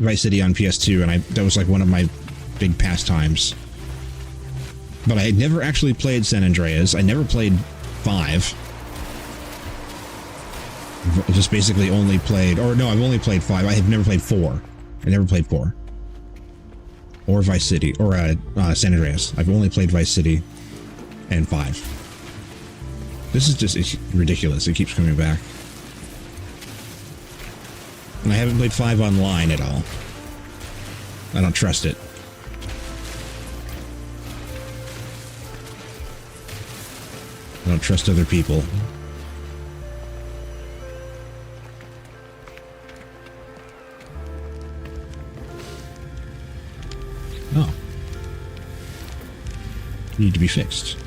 Vice City on PS2, and that was like one of my big pastimes. But I had never actually played San Andreas. I never played 5. I just basically only played, or no, I've only played 5. I have never played 4. I never played 4. Or Vice City, or San Andreas. I've only played Vice City and 5. This is just ridiculous. It keeps coming back. And I haven't played 5 online at all. I don't trust it. I don't trust other people. Oh. Need to be fixed.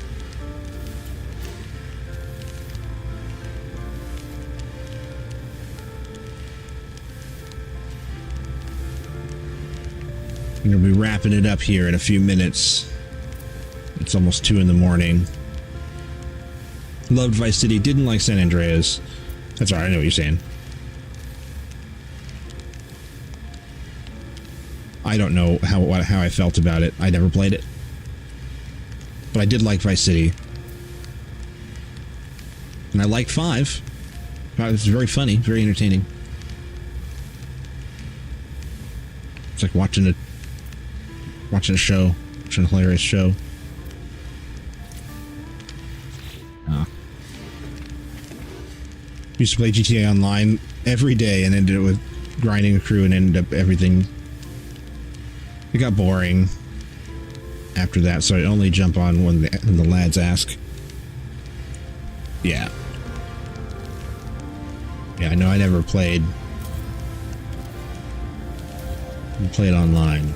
I'm going to be wrapping it up here in a few minutes. It's almost 2 in the morning. Loved Vice City, didn't like San Andreas. That's alright, I know what you're saying. I don't know how I felt about it. I never played it. But I did like Vice City. And I liked 5. It was very funny, very entertaining. It's like watching a show, watching a hilarious show. Used to play GTA Online every day and ended it with grinding a crew and ended up everything. It got boring after that, so I only jump on when the lads ask. Yeah. Yeah, I know I never played online.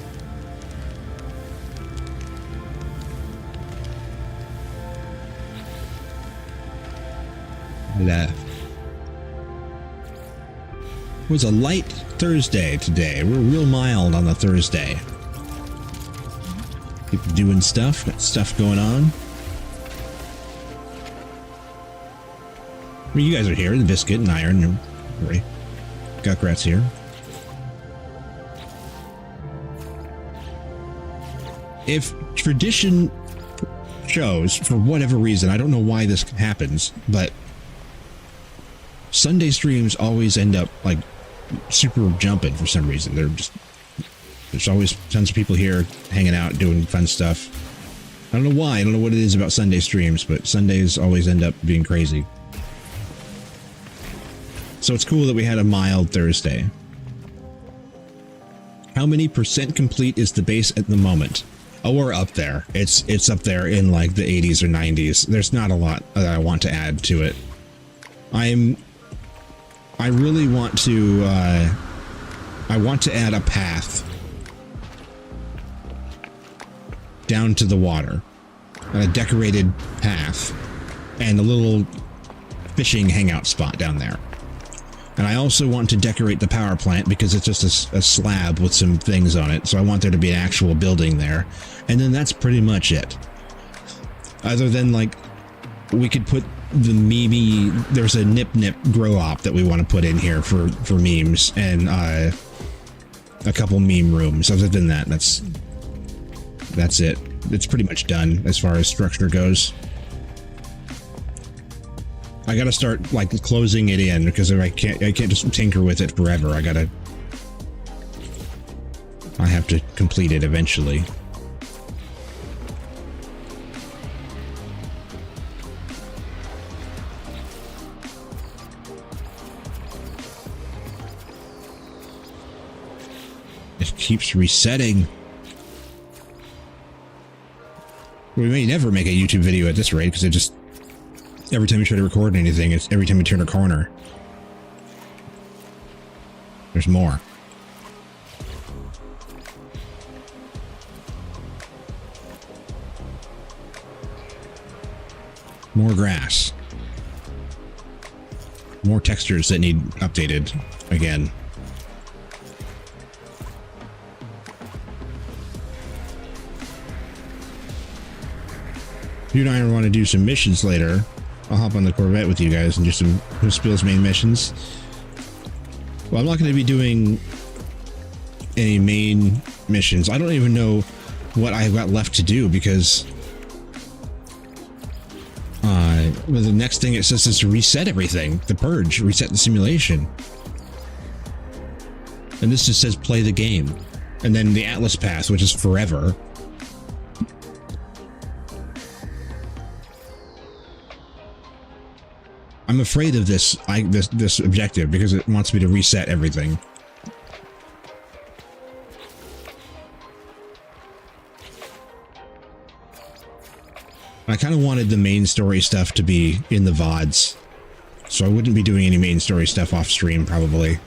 Left. It was a light Thursday today. We're real mild on the Thursday. People doing stuff, got stuff going on. I mean, you guys are here, the Biscuit and Iron, and Guckrat's here. If tradition shows, for whatever reason, I don't know why this happens, but Sunday streams always end up like super jumping for some reason. There's always tons of people here hanging out, doing fun stuff. I don't know why. I don't know what it is about Sunday streams, but Sundays always end up being crazy. So it's cool that we had a mild Thursday. How many % complete is the base at the moment? Oh, we're up there. It's up there in like the 80s or 90s. There's not a lot that I want to add to it. I really want to add a path down to the water, a decorated path, and a little fishing hangout spot down there. And I also want to decorate the power plant because it's just a slab with some things on it. So I want there to be an actual building there. And then that's pretty much it. Other than like, we could put the meme, there's a Nip Nip grow op that we want to put in here for memes, and a couple meme rooms. Other than that, that's it. It's pretty much done as far as structure goes. I gotta start like closing it in because I can't just tinker with it forever. I have to complete it eventually. It keeps resetting. We may never make a YouTube video at this rate because it just, every time you try to record anything, it's every time you turn a corner, there's more. More grass. More textures that need updated again. If you and I want to do some missions later, I'll hop on the Corvette with you guys and do some Spill's main missions. Well, I'm not going to be doing any main missions. I don't even know what I've got left to do because the next thing it says is to reset everything. The purge, reset the simulation. And this just says play the game. And then the Atlas Pass, which is forever. I'm afraid of this objective because it wants me to reset everything. I kind of wanted the main story stuff to be in the VODs, so I wouldn't be doing any main story stuff off stream, probably.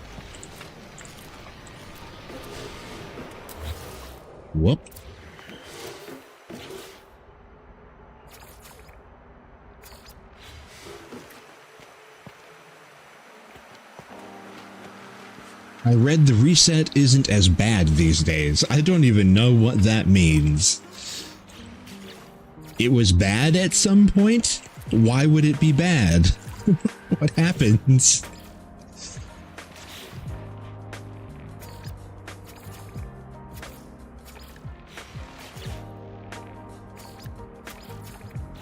Whoop. I read the reset isn't as bad these days. I don't even know what that means. it was bad at some point? Why would it be bad? What happens?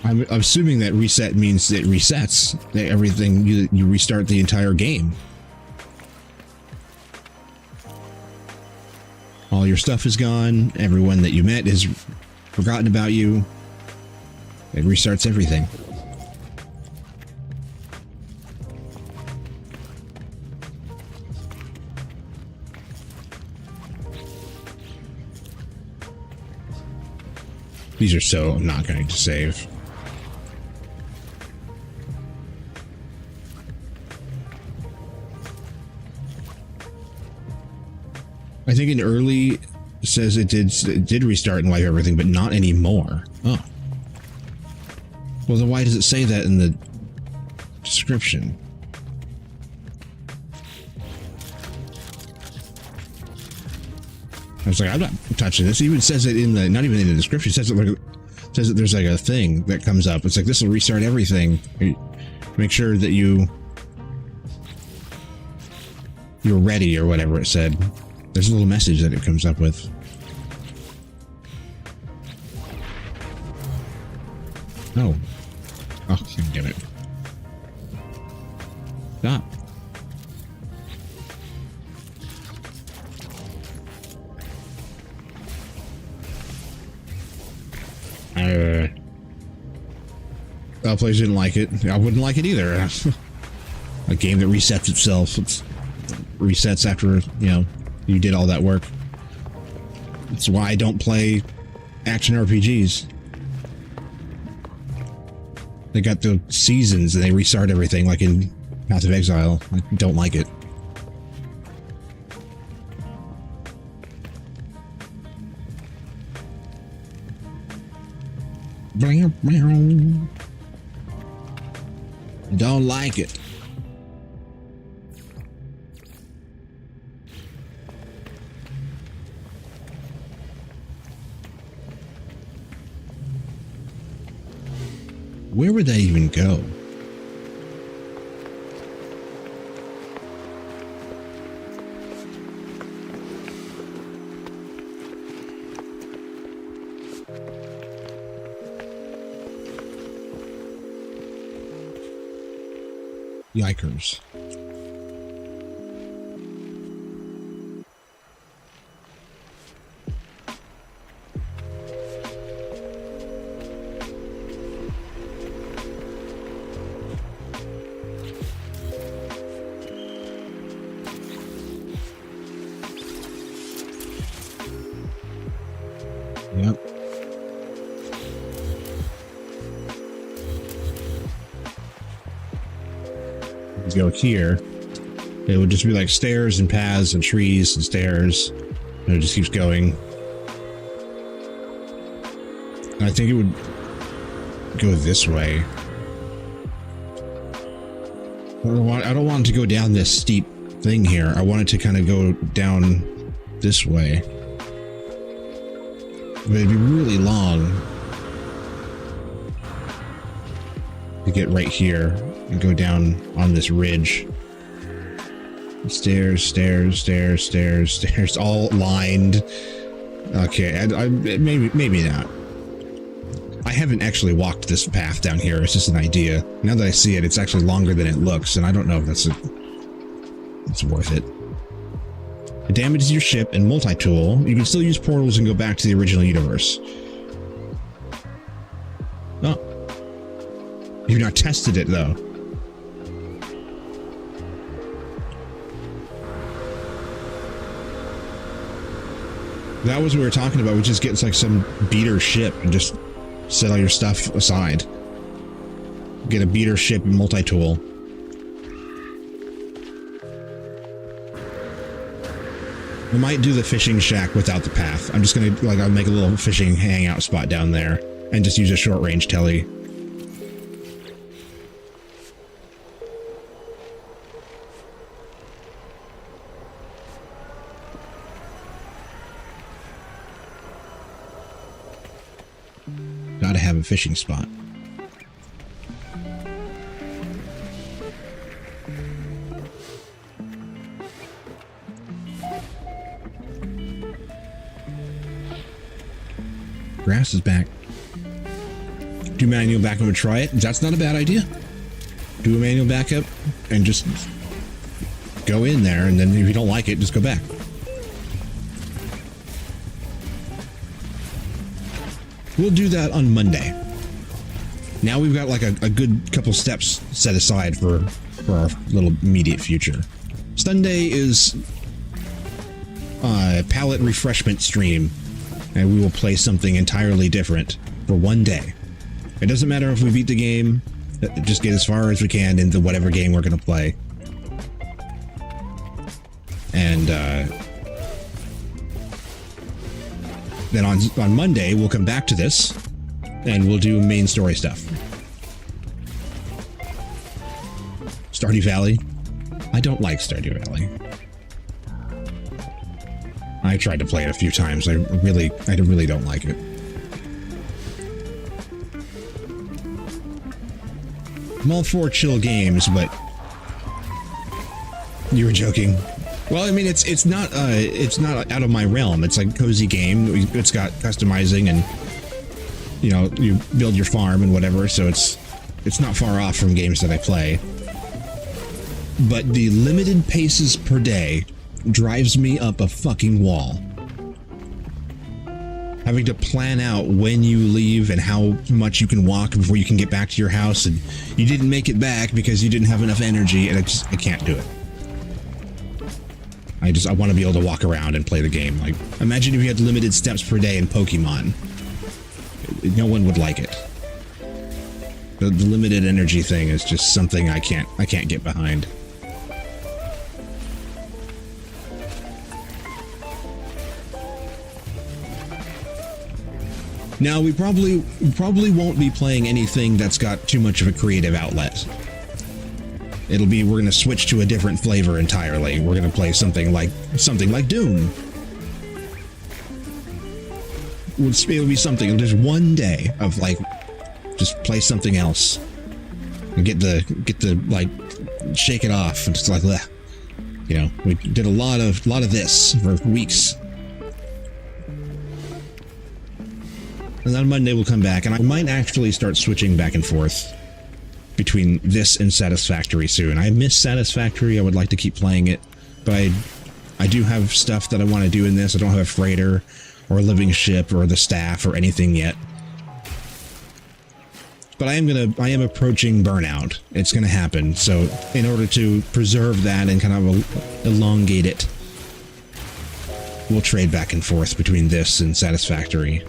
I'm assuming that reset means it resets everything. You restart the entire game. All your stuff is gone. Everyone that you met has forgotten about you. It restarts everything. These are so not going to save. I think in early says it did restart and wipe everything, but not anymore. Oh. Well, then why does it say that in the description? I was like, I'm not touching this. It even says it in the, not even in the description. It says it like, says that there's like a thing that comes up. It's like, this will restart everything. Make sure that you're ready or whatever it said. There's a little message that it comes up with. Oh. Oh, damn it. Stop. Players didn't like it. I wouldn't like it either. A game that resets itself. It resets after, you did all that work. That's why I don't play action RPGs. They got the seasons and they restart everything like in Path of Exile. I don't like it. Don't like it. Where would that even go? Yikers. Yep. Go here, it would just be like stairs and paths and trees and stairs, and it just keeps going. And I think it would go this way. I don't want it to go down this steep thing here. I want it to kind of go down this way. But it'd be really long to get right here and go down on this ridge. Stairs, stairs, stairs, stairs, stairs, all lined. Okay, maybe not. I haven't actually walked this path down here. It's just an idea. Now that I see it, it's actually longer than it looks, and I don't know if it's worth it. It damages your ship and multi-tool. You can still use portals and go back to the original universe. Oh. You've not tested it, though. That was what we were talking about. We just get like some beater ship and just set all your stuff aside. Get a beater ship and multi-tool. I might do the fishing shack without the path. I'm just gonna, I'll make a little fishing hangout spot down there and just use a short range tele. Gotta have fishing spot. Grass is back. Do manual backup and try it. That's not a bad idea. Do a manual backup and just go in there, and then if you don't like it, just go back. We'll do that on Monday. Now we've got like a good couple steps set aside for our little immediate future. Sunday is a palette refreshment stream, and we will play something entirely different for one day. It doesn't matter if we beat the game, just get as far as we can into whatever game we're going to play. And then on Monday, we'll come back to this, and we'll do main story stuff. Stardew Valley. I don't like Stardew Valley. I tried to play it a few times. I really don't like it. I'm all for chill games, but you were joking. Well, I mean, it's not out of my realm. It's like a cozy game. It's got customizing, and you know, you build your farm and whatever. So it's not far off from games that I play. But the limited paces per day drives me up a fucking wall. Having to plan out when you leave and how much you can walk before you can get back to your house, and you didn't make it back because you didn't have enough energy, and I can't do it. I want to be able to walk around and play the game. Like, imagine if you had limited steps per day in Pokemon. No one would like it. The limited energy thing is just something I can't get behind. Now, we probably won't be playing anything that's got too much of a creative outlet. We're going to switch to a different flavor entirely. We're going to play something like Dune. It'll be something, just one day of like, just play something else. And get the like, shake it off and just like, bleh. You know, we did a lot of this for weeks. And then on Monday we'll come back, and I might actually start switching back and forth between this and Satisfactory soon. I miss Satisfactory. I would like to keep playing it, but I do have stuff that I want to do in this. I don't have a freighter or a living ship or the staff or anything yet. But I am approaching burnout. It's going to happen. So in order to preserve that and kind of elongate it, we'll trade back and forth between this and Satisfactory.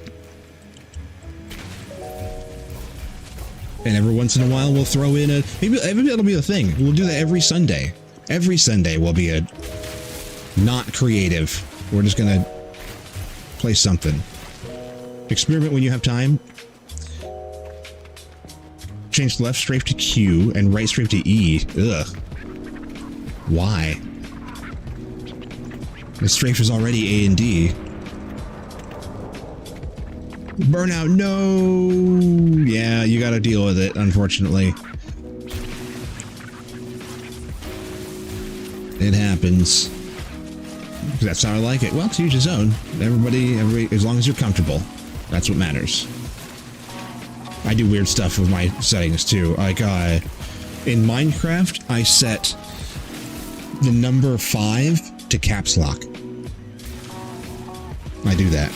And every once in a while, we'll throw in maybe that'll be a thing. We'll do that every Sunday. Every Sunday will be a not creative. We're just gonna play something. Experiment when you have time. Change the left strafe to Q and right strafe to E. Ugh. Why? The strafe is already A and D. Burnout, no! Yeah, you gotta deal with it, unfortunately. It happens. That's how I like it. Well, to each his own. Everybody, as long as you're comfortable. That's what matters. I do weird stuff with my settings, too. Like, in Minecraft, I set the number 5 to caps lock. I do that.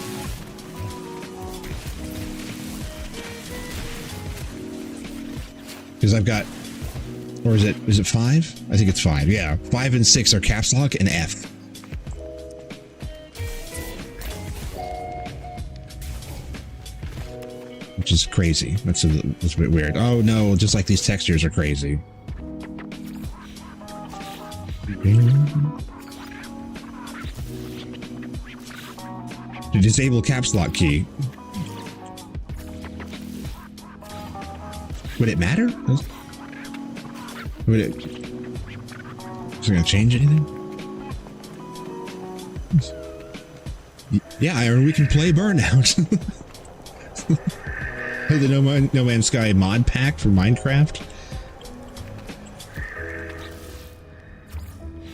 Because I've got, or is it 5? I think it's 5. Yeah, 5 and 6 are caps lock and F. Which is crazy. That's a bit weird. Oh no, just like these textures are crazy. To disable caps lock key. Would it matter? Would it? Is it gonna change anything? Yeah, we can play Burnout. play the No Man's Sky mod pack for Minecraft?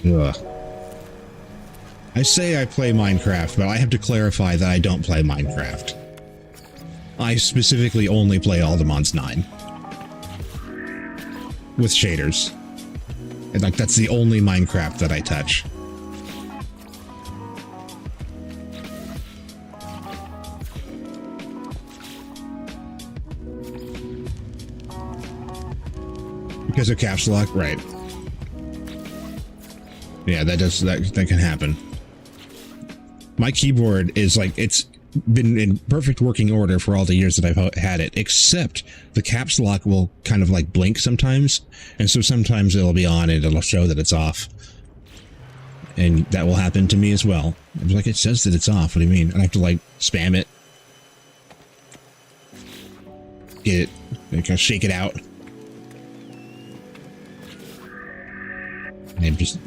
Ugh. I say I play Minecraft, but I have to clarify that I don't play Minecraft. I specifically only play Aldermon's 9. With shaders. And like, that's the only Minecraft that I touch. Because of caps lock, right. Yeah, that can happen. My keyboard is like, it's been in perfect working order for all the years that I've had it, except the caps lock will kind of like blink sometimes, and so sometimes it'll be on and it'll show that it's off. And that will happen to me as well. I was like, it says that it's off, what do you mean? And I have to like spam it. Get it, like, kind of shake it out. And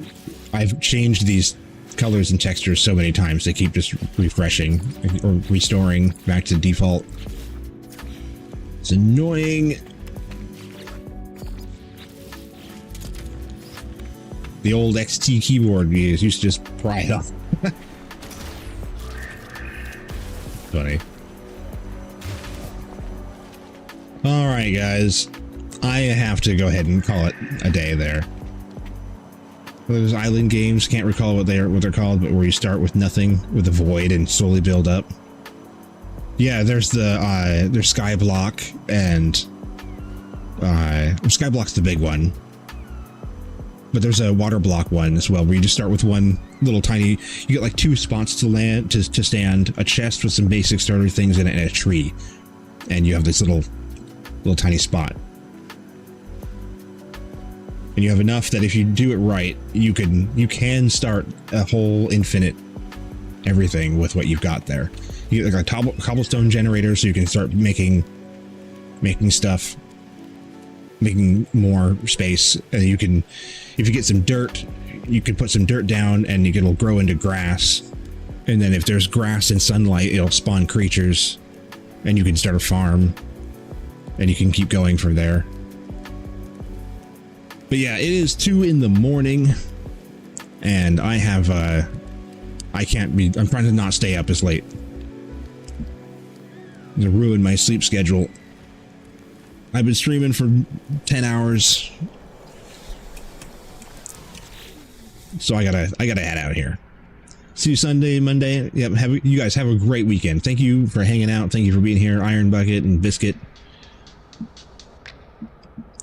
I've changed these colors and textures so many times, they keep just refreshing or restoring back to default. It's annoying. The old XT keyboard we used to just pry it off. Funny. Alright guys, I have to go ahead and call it a day there. Those island games, can't recall what they're called, but where you start with nothing, with a void, and slowly build up. Yeah, there's there's Skyblock, and Skyblock's the big one. But there's a water block one as well, where you just start with one little tiny. You get like 2 spots to land to stand, a chest with some basic starter things in it, and a tree, and you have this little tiny spot. And you have enough that if you do it right, you can start a whole infinite everything with what you've got there. You get like a cobblestone generator, so you can start making stuff, making more space. And you can, if you get some dirt, you can put some dirt down, and it'll grow into grass. And then if there's grass and sunlight, it'll spawn creatures, and you can start a farm, and you can keep going from there. But yeah, it is 2 in the morning, and I have, I'm trying to not stay up as late. To ruin my sleep schedule. I've been streaming for 10 hours. So I gotta head out here. See you Sunday, Monday. Yep, you guys have a great weekend. Thank you for hanging out. Thank you for being here, Iron Bucket and Biscuit.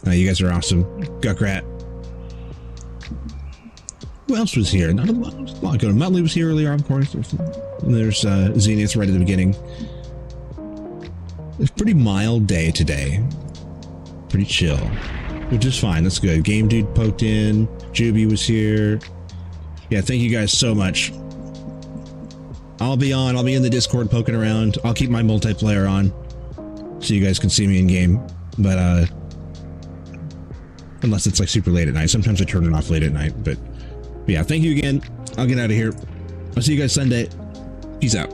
You guys are awesome. Guckrat. Who else was here? Not a lot. Muttley was here earlier, of course. There's Zenith right at the beginning. It's a pretty mild day today. Pretty chill. Which is fine. That's good. Game Dude poked in. Juby was here. Yeah, thank you guys so much. I'll be in the Discord poking around. I'll keep my multiplayer on so you guys can see me in game. But unless it's like super late at night. Sometimes I turn it off late at night, but yeah, thank you again. I'll get out of here. I'll see you guys Sunday. Peace out.